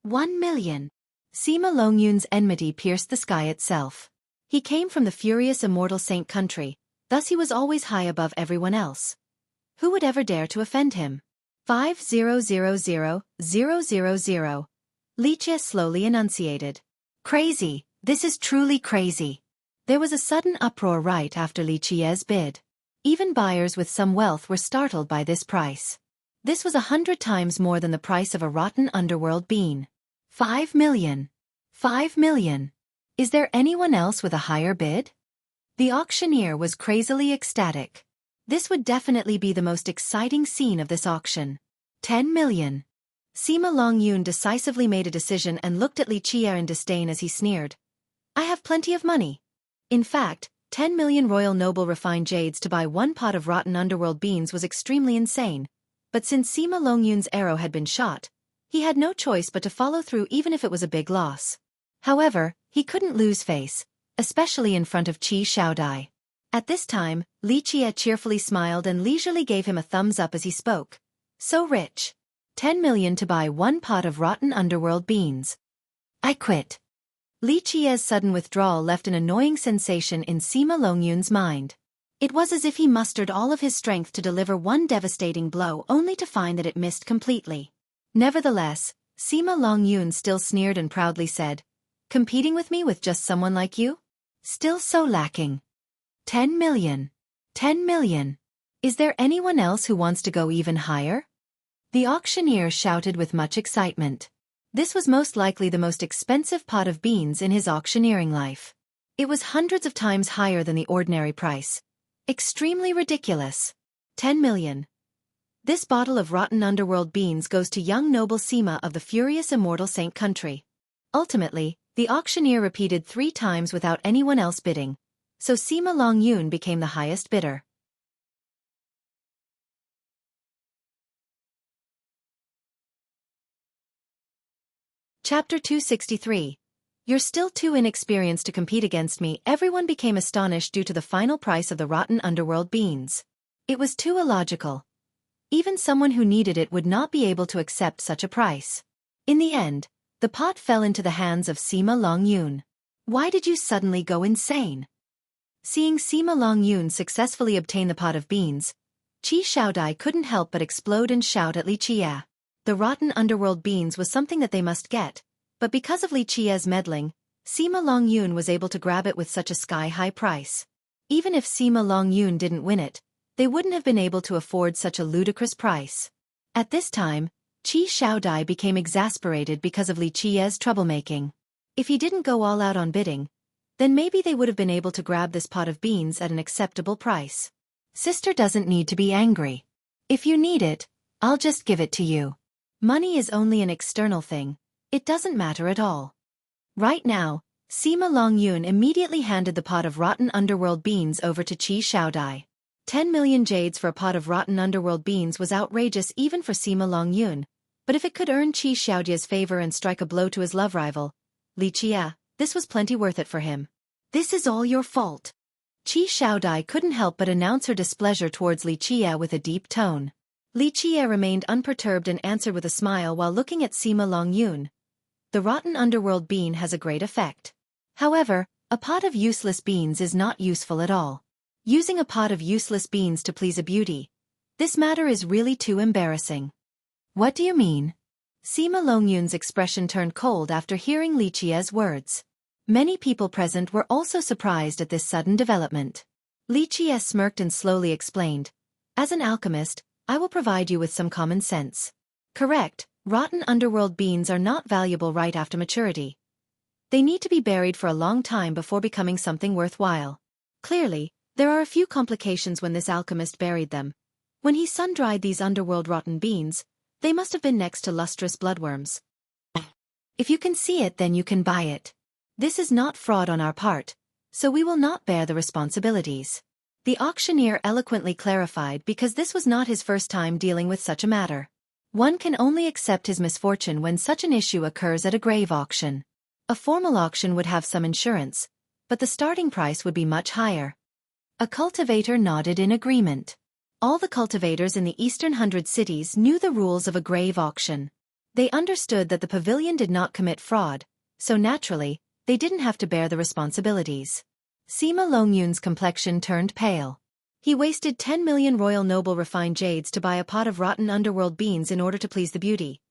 1 million. Sima Longyun's enmity pierced the sky itself. He came from the furious immortal saint country, thus he was always high above everyone else. Who would ever dare to offend him? 5,000,000. Li Qie slowly enunciated. Crazy, this is truly crazy. There was a sudden uproar right after Li Qie's bid. Even buyers with some wealth were startled by this price. This was 100 times more than the price of a rotten underworld bean. 5 million. 5 million. Is there anyone else with a higher bid? The auctioneer was crazily ecstatic. This would definitely be the most exciting scene of this auction. 10 million. Sima Longyun decisively made a decision and looked at Li Qie in disdain as he sneered. I have plenty of money. In fact, 10 million royal noble refined jades to buy one pot of rotten underworld beans was extremely insane. But since Sima Longyun's arrow had been shot, he had no choice but to follow through even if it was a big loss. However, he couldn't lose face, especially in front of Qi Xiaodai. At this time, Li Qie cheerfully smiled and leisurely gave him a thumbs up as he spoke. So rich. 10 million to buy one pot of rotten underworld beans. I quit. Li Qie's sudden withdrawal left an annoying sensation in Sima Longyun's mind. It was as if he mustered all of his strength to deliver one devastating blow only to find that it missed completely. Nevertheless, Sima Longyun still sneered and proudly said, competing with me with just someone like you? Still so lacking. 10 million. 10 million. Is there anyone else who wants to go even higher? The auctioneer shouted with much excitement. This was most likely the most expensive pot of beans in his auctioneering life. It was hundreds of times higher than the ordinary price. Extremely ridiculous. 10 million. This bottle of rotten underworld beans goes to young noble Sima of the furious immortal saint country. Ultimately, the auctioneer repeated 3 times without anyone else bidding, so Sima Longyun became the highest bidder. Chapter 263. You're still too inexperienced to compete against me. Everyone became astonished due to the final price of the rotten underworld beans. It was too illogical. Even someone who needed it would not be able to accept such a price. In the end, the pot fell into the hands of Sima Longyun. Why did you suddenly go insane? Seeing Sima Longyun successfully obtain the pot of beans, Qi Xiaodai couldn't help but explode and shout at Li Qie. The rotten underworld beans was something that they must get, but because of Li Qie's meddling, Sima Longyun was able to grab it with such a sky-high price. Even if Sima Longyun didn't win it, they wouldn't have been able to afford such a ludicrous price. At this time, Qi Xiaodai became exasperated because of Li Qie's troublemaking. If he didn't go all out on bidding, then maybe they would have been able to grab this pot of beans at an acceptable price. Sister doesn't need to be angry. If you need it, I'll just give it to you. Money is only an external thing. It doesn't matter at all. Right now, Sima Longyun immediately handed the pot of rotten underworld beans over to Qi Xiaodai. 10 million jades for a pot of rotten underworld beans was outrageous even for Sima Longyun, but if it could earn Qi Xiaodai's favor and strike a blow to his love rival, Li Qie, this was plenty worth it for him. This is all your fault. Qi Xiaodai couldn't help but announce her displeasure towards Li Qie with a deep tone. Li Qie remained unperturbed and answered with a smile while looking at Sima Longyun. The rotten underworld bean has a great effect. However, a pot of useless beans is not useful at all. Using a pot of useless beans to please a beauty. This matter is really too embarrassing. What do you mean? Sima Longyun's expression turned cold after hearing Li Qie's words. Many people present were also surprised at this sudden development. Xueqi smirked and slowly explained, "As an alchemist, I will provide you with some common sense. Correct, rotten underworld beans are not valuable right after maturity. They need to be buried for a long time before becoming something worthwhile. Clearly, there are a few complications when this alchemist buried them. When he sun-dried these underworld rotten beans, they must have been next to lustrous bloodworms. If you can see it, then you can buy it. This is not fraud on our part, so we will not bear the responsibilities." The auctioneer eloquently clarified because this was not his first time dealing with such a matter. One can only accept his misfortune when such an issue occurs at a grave auction. A formal auction would have some insurance, but the starting price would be much higher. A cultivator nodded in agreement. All the cultivators in the Eastern 100 cities knew the rules of a grave auction. They understood that the pavilion did not commit fraud, so naturally, they didn't have to bear the responsibilities. Sima Longyun's complexion turned pale. He wasted 10 million royal noble refined jades to buy a pot of rotten underworld beans in order to please the beauty.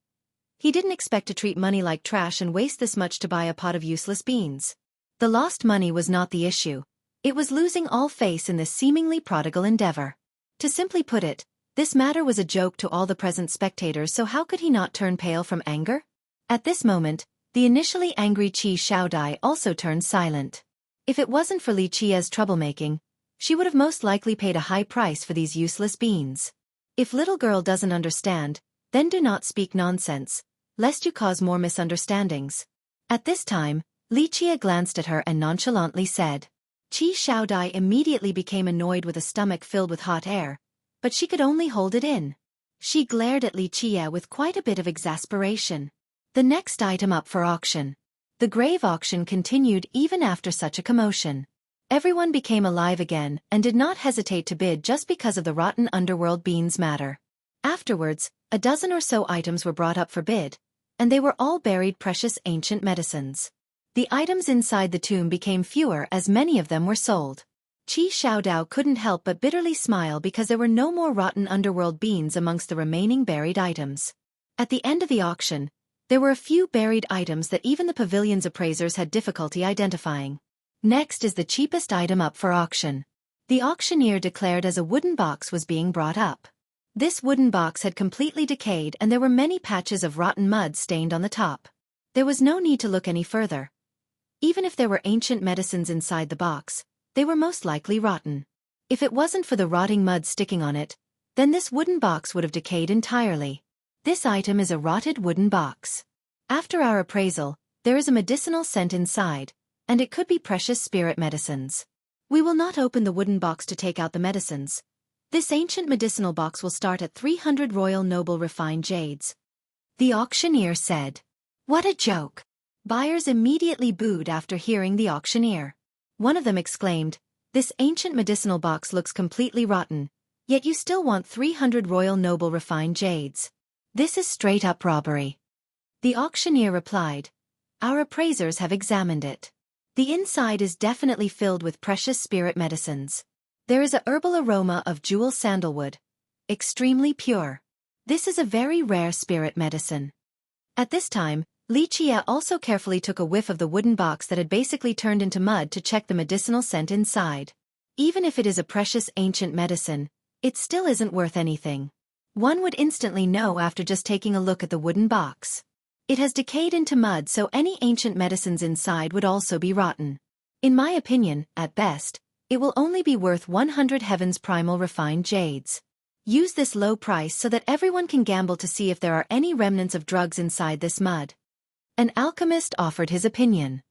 He didn't expect to treat money like trash and waste this much to buy a pot of useless beans. The lost money was not the issue. It was losing all faith in this seemingly prodigal endeavor. To simply put it, this matter was a joke to all the present spectators, so how could he not turn pale from anger? At this moment, the initially angry Qi Xiaodai also turned silent. If it wasn't for Li Qia's troublemaking, she would have most likely paid a high price for these useless beans. If little girl doesn't understand, then do not speak nonsense, lest you cause more misunderstandings. At this time, Li Qia glanced at her and nonchalantly said. Qi Xiaodai immediately became annoyed with a stomach filled with hot air, but she could only hold it in. She glared at Li Qia with quite a bit of exasperation. The next item up for auction. The grave auction continued even after such a commotion. Everyone became alive again and did not hesitate to bid just because of the rotten underworld beans matter. Afterwards, a dozen or so items were brought up for bid, and they were all buried precious ancient medicines. The items inside the tomb became fewer as many of them were sold. Qi Xiaodao couldn't help but bitterly smile because there were no more rotten underworld beans amongst the remaining buried items. At the end of the auction, there were a few buried items that even the pavilion's appraisers had difficulty identifying. Next is the cheapest item up for auction. The auctioneer declared as a wooden box was being brought up. This wooden box had completely decayed and there were many patches of rotten mud stained on the top. There was no need to look any further. Even if there were ancient medicines inside the box, they were most likely rotten. If it wasn't for the rotting mud sticking on it, then this wooden box would have decayed entirely. This item is a rotted wooden box. After our appraisal, there is a medicinal scent inside, and it could be precious spirit medicines. We will not open the wooden box to take out the medicines. This ancient medicinal box will start at 300 royal noble refined jades. The auctioneer said. What a joke! Buyers immediately booed after hearing the auctioneer. One of them exclaimed, "This ancient medicinal box looks completely rotten, yet you still want 300 royal noble refined jades. This is straight-up robbery." The auctioneer replied, "Our appraisers have examined it. The inside is definitely filled with precious spirit medicines. There is a herbal aroma of jewel sandalwood, extremely pure. This is a very rare spirit medicine." At this time, Li Qia also carefully took a whiff of the wooden box that had basically turned into mud to check the medicinal scent inside. Even if it is a precious ancient medicine, it still isn't worth anything. One would instantly know after just taking a look at the wooden box. It has decayed into mud, so any ancient medicines inside would also be rotten. In my opinion, at best, it will only be worth 100 heavens primal refined jades. Use this low price so that everyone can gamble to see if there are any remnants of drugs inside this mud. An alchemist offered his opinion.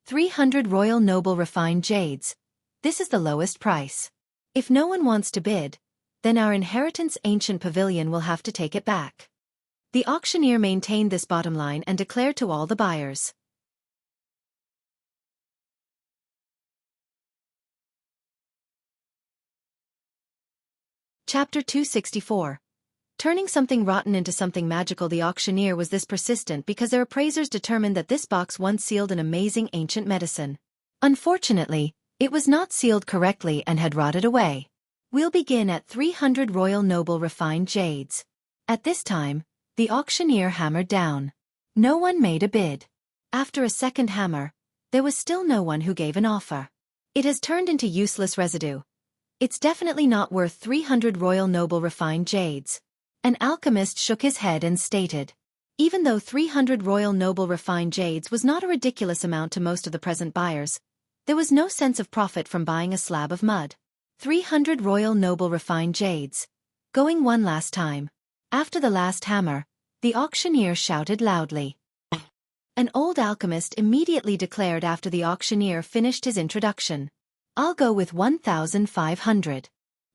300 royal noble refined jades. This is the lowest price. If no one wants to bid, then our inheritance ancient pavilion will have to take it back. The auctioneer maintained this bottom line and declared to all the buyers. Chapter 264. Turning something rotten into something magical. The auctioneer was this persistent because their appraisers determined that this box once sealed an amazing ancient medicine. Unfortunately, it was not sealed correctly and had rotted away. We'll begin at 300 royal noble refined jades. At this time, the auctioneer hammered down. No one made a bid. After a second hammer, there was still no one who gave an offer. It has turned into useless residue. It's definitely not worth 300 Royal Noble refined jades. An alchemist shook his head and stated. Even though 300 Royal Noble refined jades was not a ridiculous amount to most of the present buyers, there was no sense of profit from buying a slab of mud. 300 Royal Noble refined jades. Going one last time. After the last hammer, the auctioneer shouted loudly. An old alchemist immediately declared after the auctioneer finished his introduction. I'll go with 1,500.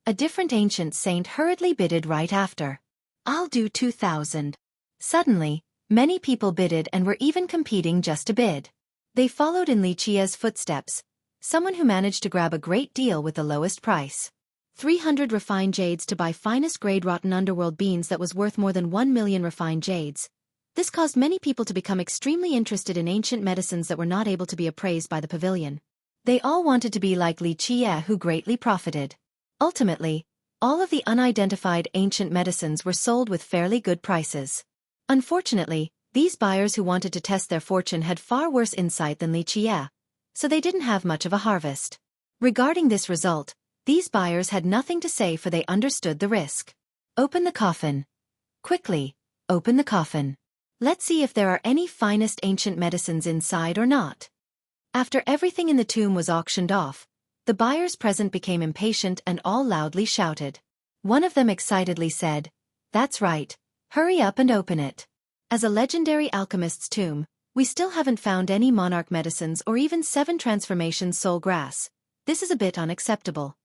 A different ancient saint hurriedly bidded right after. I'll do 2,000. Suddenly, many people bidded and were even competing just to bid. They followed in Liqia's footsteps, someone who managed to grab a great deal with the lowest price. 300 refined jades to buy finest grade rotten underworld beans that was worth more than 1 million refined jades. This caused many people to become extremely interested in ancient medicines that were not able to be appraised by the pavilion. They all wanted to be like Liqia, who greatly profited. Ultimately, all of the unidentified ancient medicines were sold with fairly good prices. Unfortunately, these buyers who wanted to test their fortune had far worse insight than Liqia, so they didn't have much of a harvest. Regarding this result, these buyers had nothing to say, for they understood the risk. Open the coffin. Quickly, open the coffin. Let's see if there are any finest ancient medicines inside or not. After everything in the tomb was auctioned off, the buyers present became impatient and all loudly shouted. One of them excitedly said, "That's right, hurry up and open it. As a legendary alchemist's tomb, we still haven't found any monarch medicines or even 7 transformations soul grass. This is a bit unacceptable."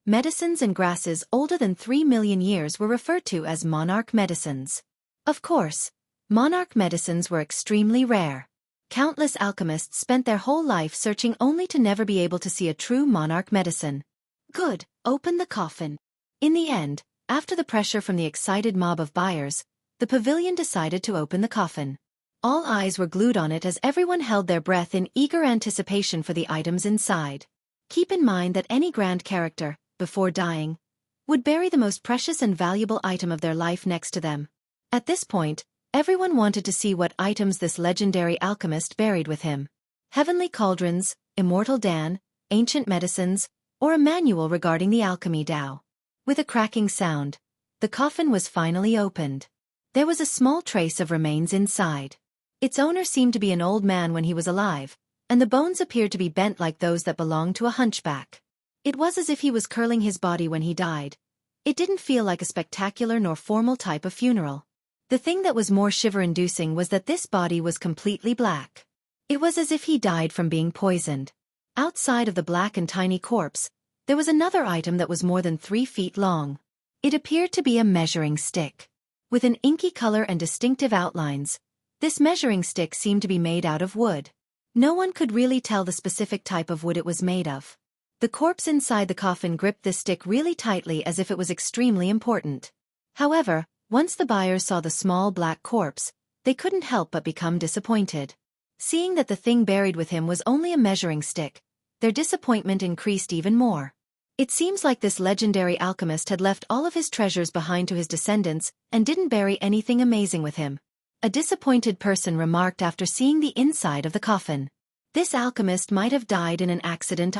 Medicines and grasses older than 3 million years were referred to as monarch medicines. Of course, monarch medicines were extremely rare. Countless alchemists spent their whole life searching only to never be able to see a true monarch medicine. Good, open the coffin. In the end, after the pressure from the excited mob of buyers, the pavilion decided to open the coffin. All eyes were glued on it as everyone held their breath in eager anticipation for the items inside. Keep in mind that any grand character, before dying, would bury the most precious and valuable item of their life next to them. At this point, everyone wanted to see what items this legendary alchemist buried with him. Heavenly cauldrons, immortal Dan, ancient medicines, or a manual regarding the alchemy Tao. With a cracking sound, the coffin was finally opened. There was a small trace of remains inside. Its owner seemed to be an old man when he was alive, and the bones appeared to be bent like those that belonged to a hunchback. It was as if he was curling his body when he died. It didn't feel like a spectacular nor formal type of funeral. The thing that was more shiver-inducing was that this body was completely black. It was as if he died from being poisoned. Outside of the black and tiny corpse, there was another item that was more than 3 feet long. It appeared to be a measuring stick. With an inky color and distinctive outlines, this measuring stick seemed to be made out of wood. No one could really tell the specific type of wood it was made of. The corpse inside the coffin gripped this stick really tightly as if it was extremely important. However, once the buyers saw the small black corpse, they couldn't help but become disappointed. Seeing that the thing buried with him was only a measuring stick, their disappointment increased even more. It seems like this legendary alchemist had left all of his treasures behind to his descendants and didn't bury anything amazing with him. A disappointed person remarked after seeing the inside of the coffin. This alchemist might have died in an accident.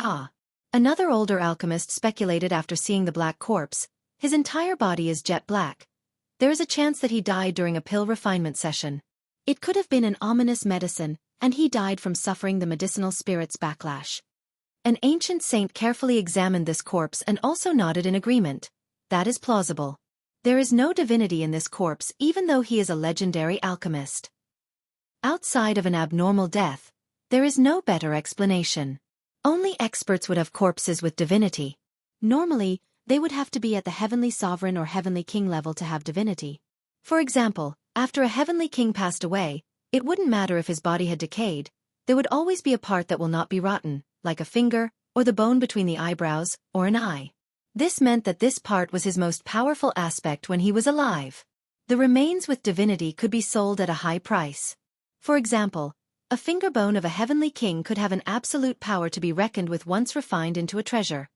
Another older alchemist speculated after seeing the black corpse. His entire body is jet black. There is a chance that he died during a pill refinement session. It could have been an ominous medicine, and he died from suffering the medicinal spirit's backlash. An ancient saint carefully examined this corpse and also nodded in agreement. That is plausible. There is no divinity in this corpse even though he is a legendary alchemist. Outside of an abnormal death, there is no better explanation. Only experts would have corpses with divinity. Normally, they would have to be at the heavenly sovereign or heavenly king level to have divinity. For example, after a heavenly king passed away, it wouldn't matter if his body had decayed, there would always be a part that will not be rotten, like a finger, or the bone between the eyebrows, or an eye. This meant that this part was his most powerful aspect when he was alive. The remains with divinity could be sold at a high price. For example, a finger bone of a heavenly king could have an absolute power to be reckoned with once refined into a treasure.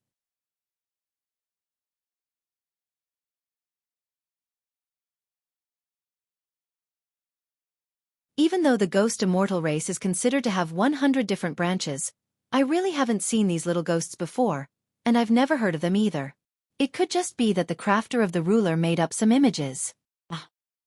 Even though the ghost immortal race is considered to have 100 different branches, I really haven't seen these little ghosts before, and I've never heard of them either. It could just be that the crafter of the ruler made up some images.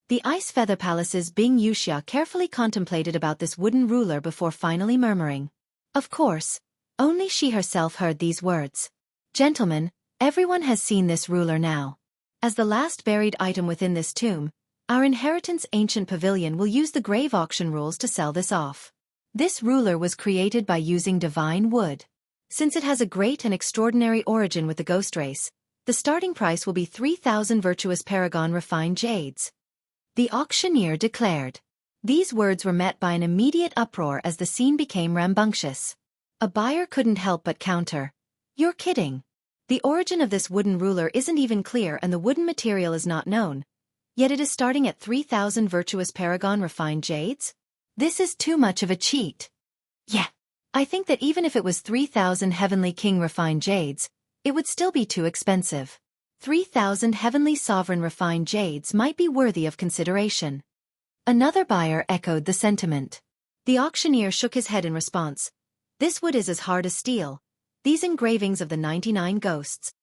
The Ice Feather Palace's Bing Yuxia carefully contemplated about this wooden ruler before finally murmuring. Of course, only she herself heard these words. Gentlemen, everyone has seen this ruler now. As the last buried item within this tomb, our inheritance ancient pavilion will use the grave auction rules to sell this off. This ruler was created by using divine wood. Since it has a great and extraordinary origin with the ghost race, the starting price will be 3,000 virtuous paragon refined jades. The auctioneer declared. These words were met by an immediate uproar as the scene became rambunctious. A buyer couldn't help but counter. You're kidding. The origin of this wooden ruler isn't even clear and the wooden material is not known. Yet it is starting at 3,000 virtuous paragon refined jades? This is too much of a cheat. Yeah. I think that even if it was 3,000 heavenly king refined jades, it would still be too expensive. 3,000 heavenly sovereign refined jades might be worthy of consideration. Another buyer echoed the sentiment. The auctioneer shook his head in response. This wood is as hard as steel. These engravings of the 99 ghosts.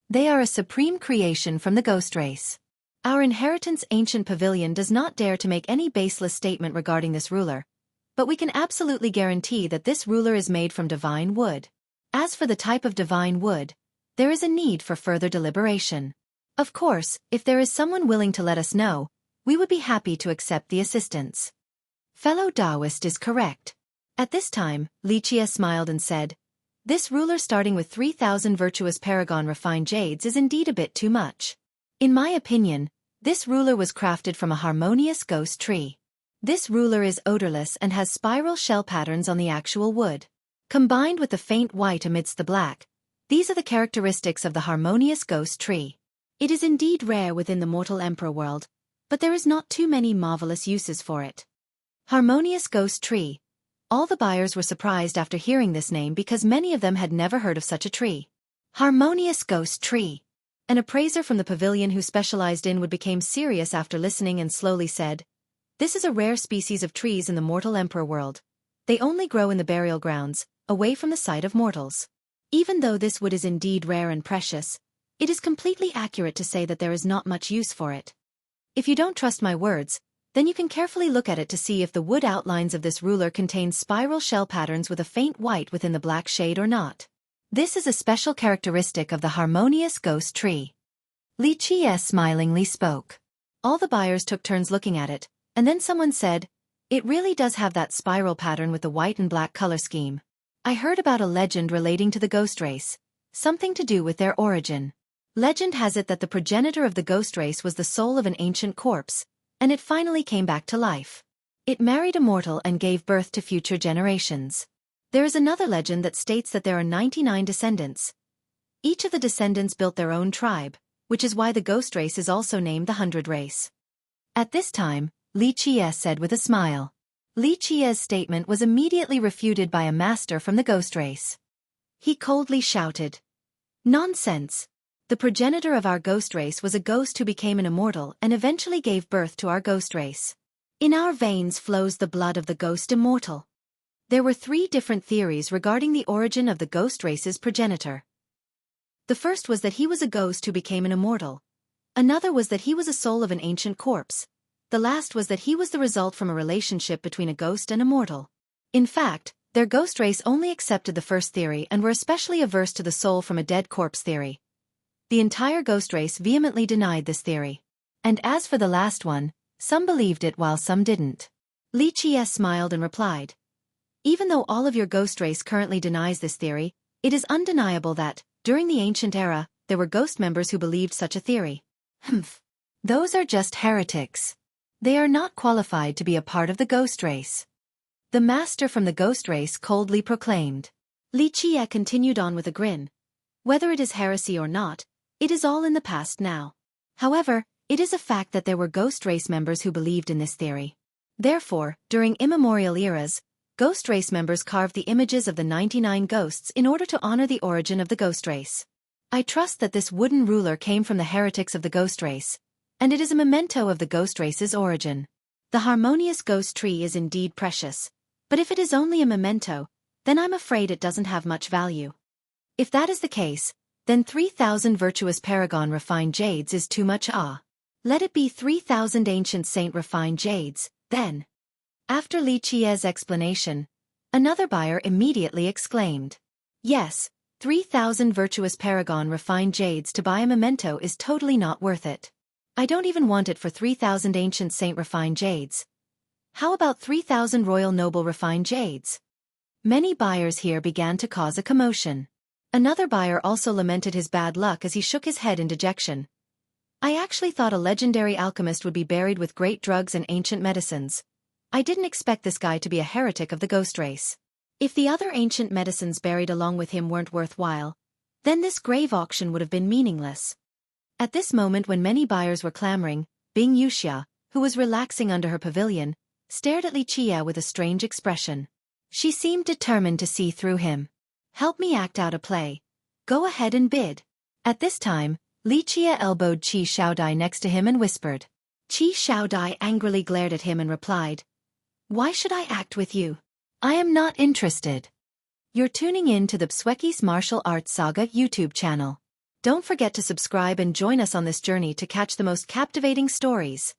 They are a supreme creation from the ghost race. Our inheritance ancient pavilion does not dare to make any baseless statement regarding this ruler, but we can absolutely guarantee that this ruler is made from divine wood. As for the type of divine wood, there is a need for further deliberation. Of course, if there is someone willing to let us know, we would be happy to accept the assistance. Fellow Taoist is correct. At this time, Lichia smiled and said, this ruler starting with 3,000 virtuous paragon refined jades is indeed a bit too much. In my opinion, this ruler was crafted from a harmonious ghost tree. This ruler is odorless and has spiral shell patterns on the actual wood. Combined with the faint white amidst the black, these are the characteristics of the harmonious ghost tree. It is indeed rare within the mortal emperor world, but there is not too many marvelous uses for it. Harmonious ghost tree. All the buyers were surprised after hearing this name because many of them had never heard of such a tree. Harmonious ghost tree. An appraiser from the pavilion who specialized in wood became serious after listening and slowly said, this is a rare species of trees in the mortal emperor world. They only grow in the burial grounds, away from the sight of mortals. Even though this wood is indeed rare and precious, it is completely accurate to say that there is not much use for it. If you don't trust my words, then you can carefully look at it to see if the wood outlines of this ruler contain spiral shell patterns with a faint white within the black shade or not. This is a special characteristic of the harmonious ghost tree. Li Qie smilingly spoke. All the buyers took turns looking at it, and then someone said, it really does have that spiral pattern with the white and black color scheme. I heard about a legend relating to the ghost race, something to do with their origin. Legend has it that the progenitor of the ghost race was the soul of an ancient corpse, and it finally came back to life. It married a mortal and gave birth to future generations. There is another legend that states that there are 99 descendants. Each of the descendants built their own tribe, which is why the ghost race is also named the 100 race. At this time, Li Qie said with a smile. Li Qie's statement was immediately refuted by a master from the ghost race. He coldly shouted, nonsense! The progenitor of our ghost race was a ghost who became an immortal and eventually gave birth to our ghost race. In our veins flows the blood of the ghost immortal. There were 3 different theories regarding the origin of the ghost race's progenitor. The first was that he was a ghost who became an immortal. Another was that he was a soul of an ancient corpse. The last was that he was the result from a relationship between a ghost and a mortal. In fact, their ghost race only accepted the first theory and were especially averse to the soul from a dead corpse theory. The entire ghost race vehemently denied this theory. And as for the last one, some believed it while some didn't. Li Qie smiled and replied, even though all of your ghost race currently denies this theory, it is undeniable that, during the ancient era, there were ghost members who believed such a theory. Humph. Those are just heretics. They are not qualified to be a part of the ghost race. The master from the ghost race coldly proclaimed. Li Qie continued on with a grin. Whether it is heresy or not, it is all in the past now. However, it is a fact that there were ghost race members who believed in this theory. Therefore, during immemorial eras, ghost race members carved the images of the 99 ghosts in order to honor the origin of the ghost race. I trust that this wooden ruler came from the heretics of the ghost race, and it is a memento of the ghost race's origin. The harmonious ghost tree is indeed precious, but if it is only a memento, then I'm afraid it doesn't have much value. If that is the case, then 3,000 virtuous paragon refined jades is too much. Let it be 3,000 ancient saint refined jades, then. After Li Qia's explanation, another buyer immediately exclaimed, "Yes, 3,000 virtuous paragon refined jades to buy a memento is totally not worth it. I don't even want it for 3,000 ancient saint refined jades. How about 3,000 royal noble refined jades?" Many buyers here began to cause a commotion. Another buyer also lamented his bad luck as he shook his head in dejection. "I actually thought a legendary alchemist would be buried with great drugs and ancient medicines. I didn't expect this guy to be a heretic of the ghost race. If the other ancient medicines buried along with him weren't worthwhile, then this grave auction would have been meaningless." At this moment when many buyers were clamoring, Bing Yuxia, who was relaxing under her pavilion, stared at Li Qia with a strange expression. She seemed determined to see through him. "Help me act out a play. Go ahead and bid." At this time, Li Qia elbowed Qi Shaodai next to him and whispered. Qi Shaodai angrily glared at him and replied, "Why should I act with you? I am not interested." You're tuning in to the Xueqi's Martial Arts Saga YouTube channel. Don't forget to subscribe and join us on this journey to catch the most captivating stories.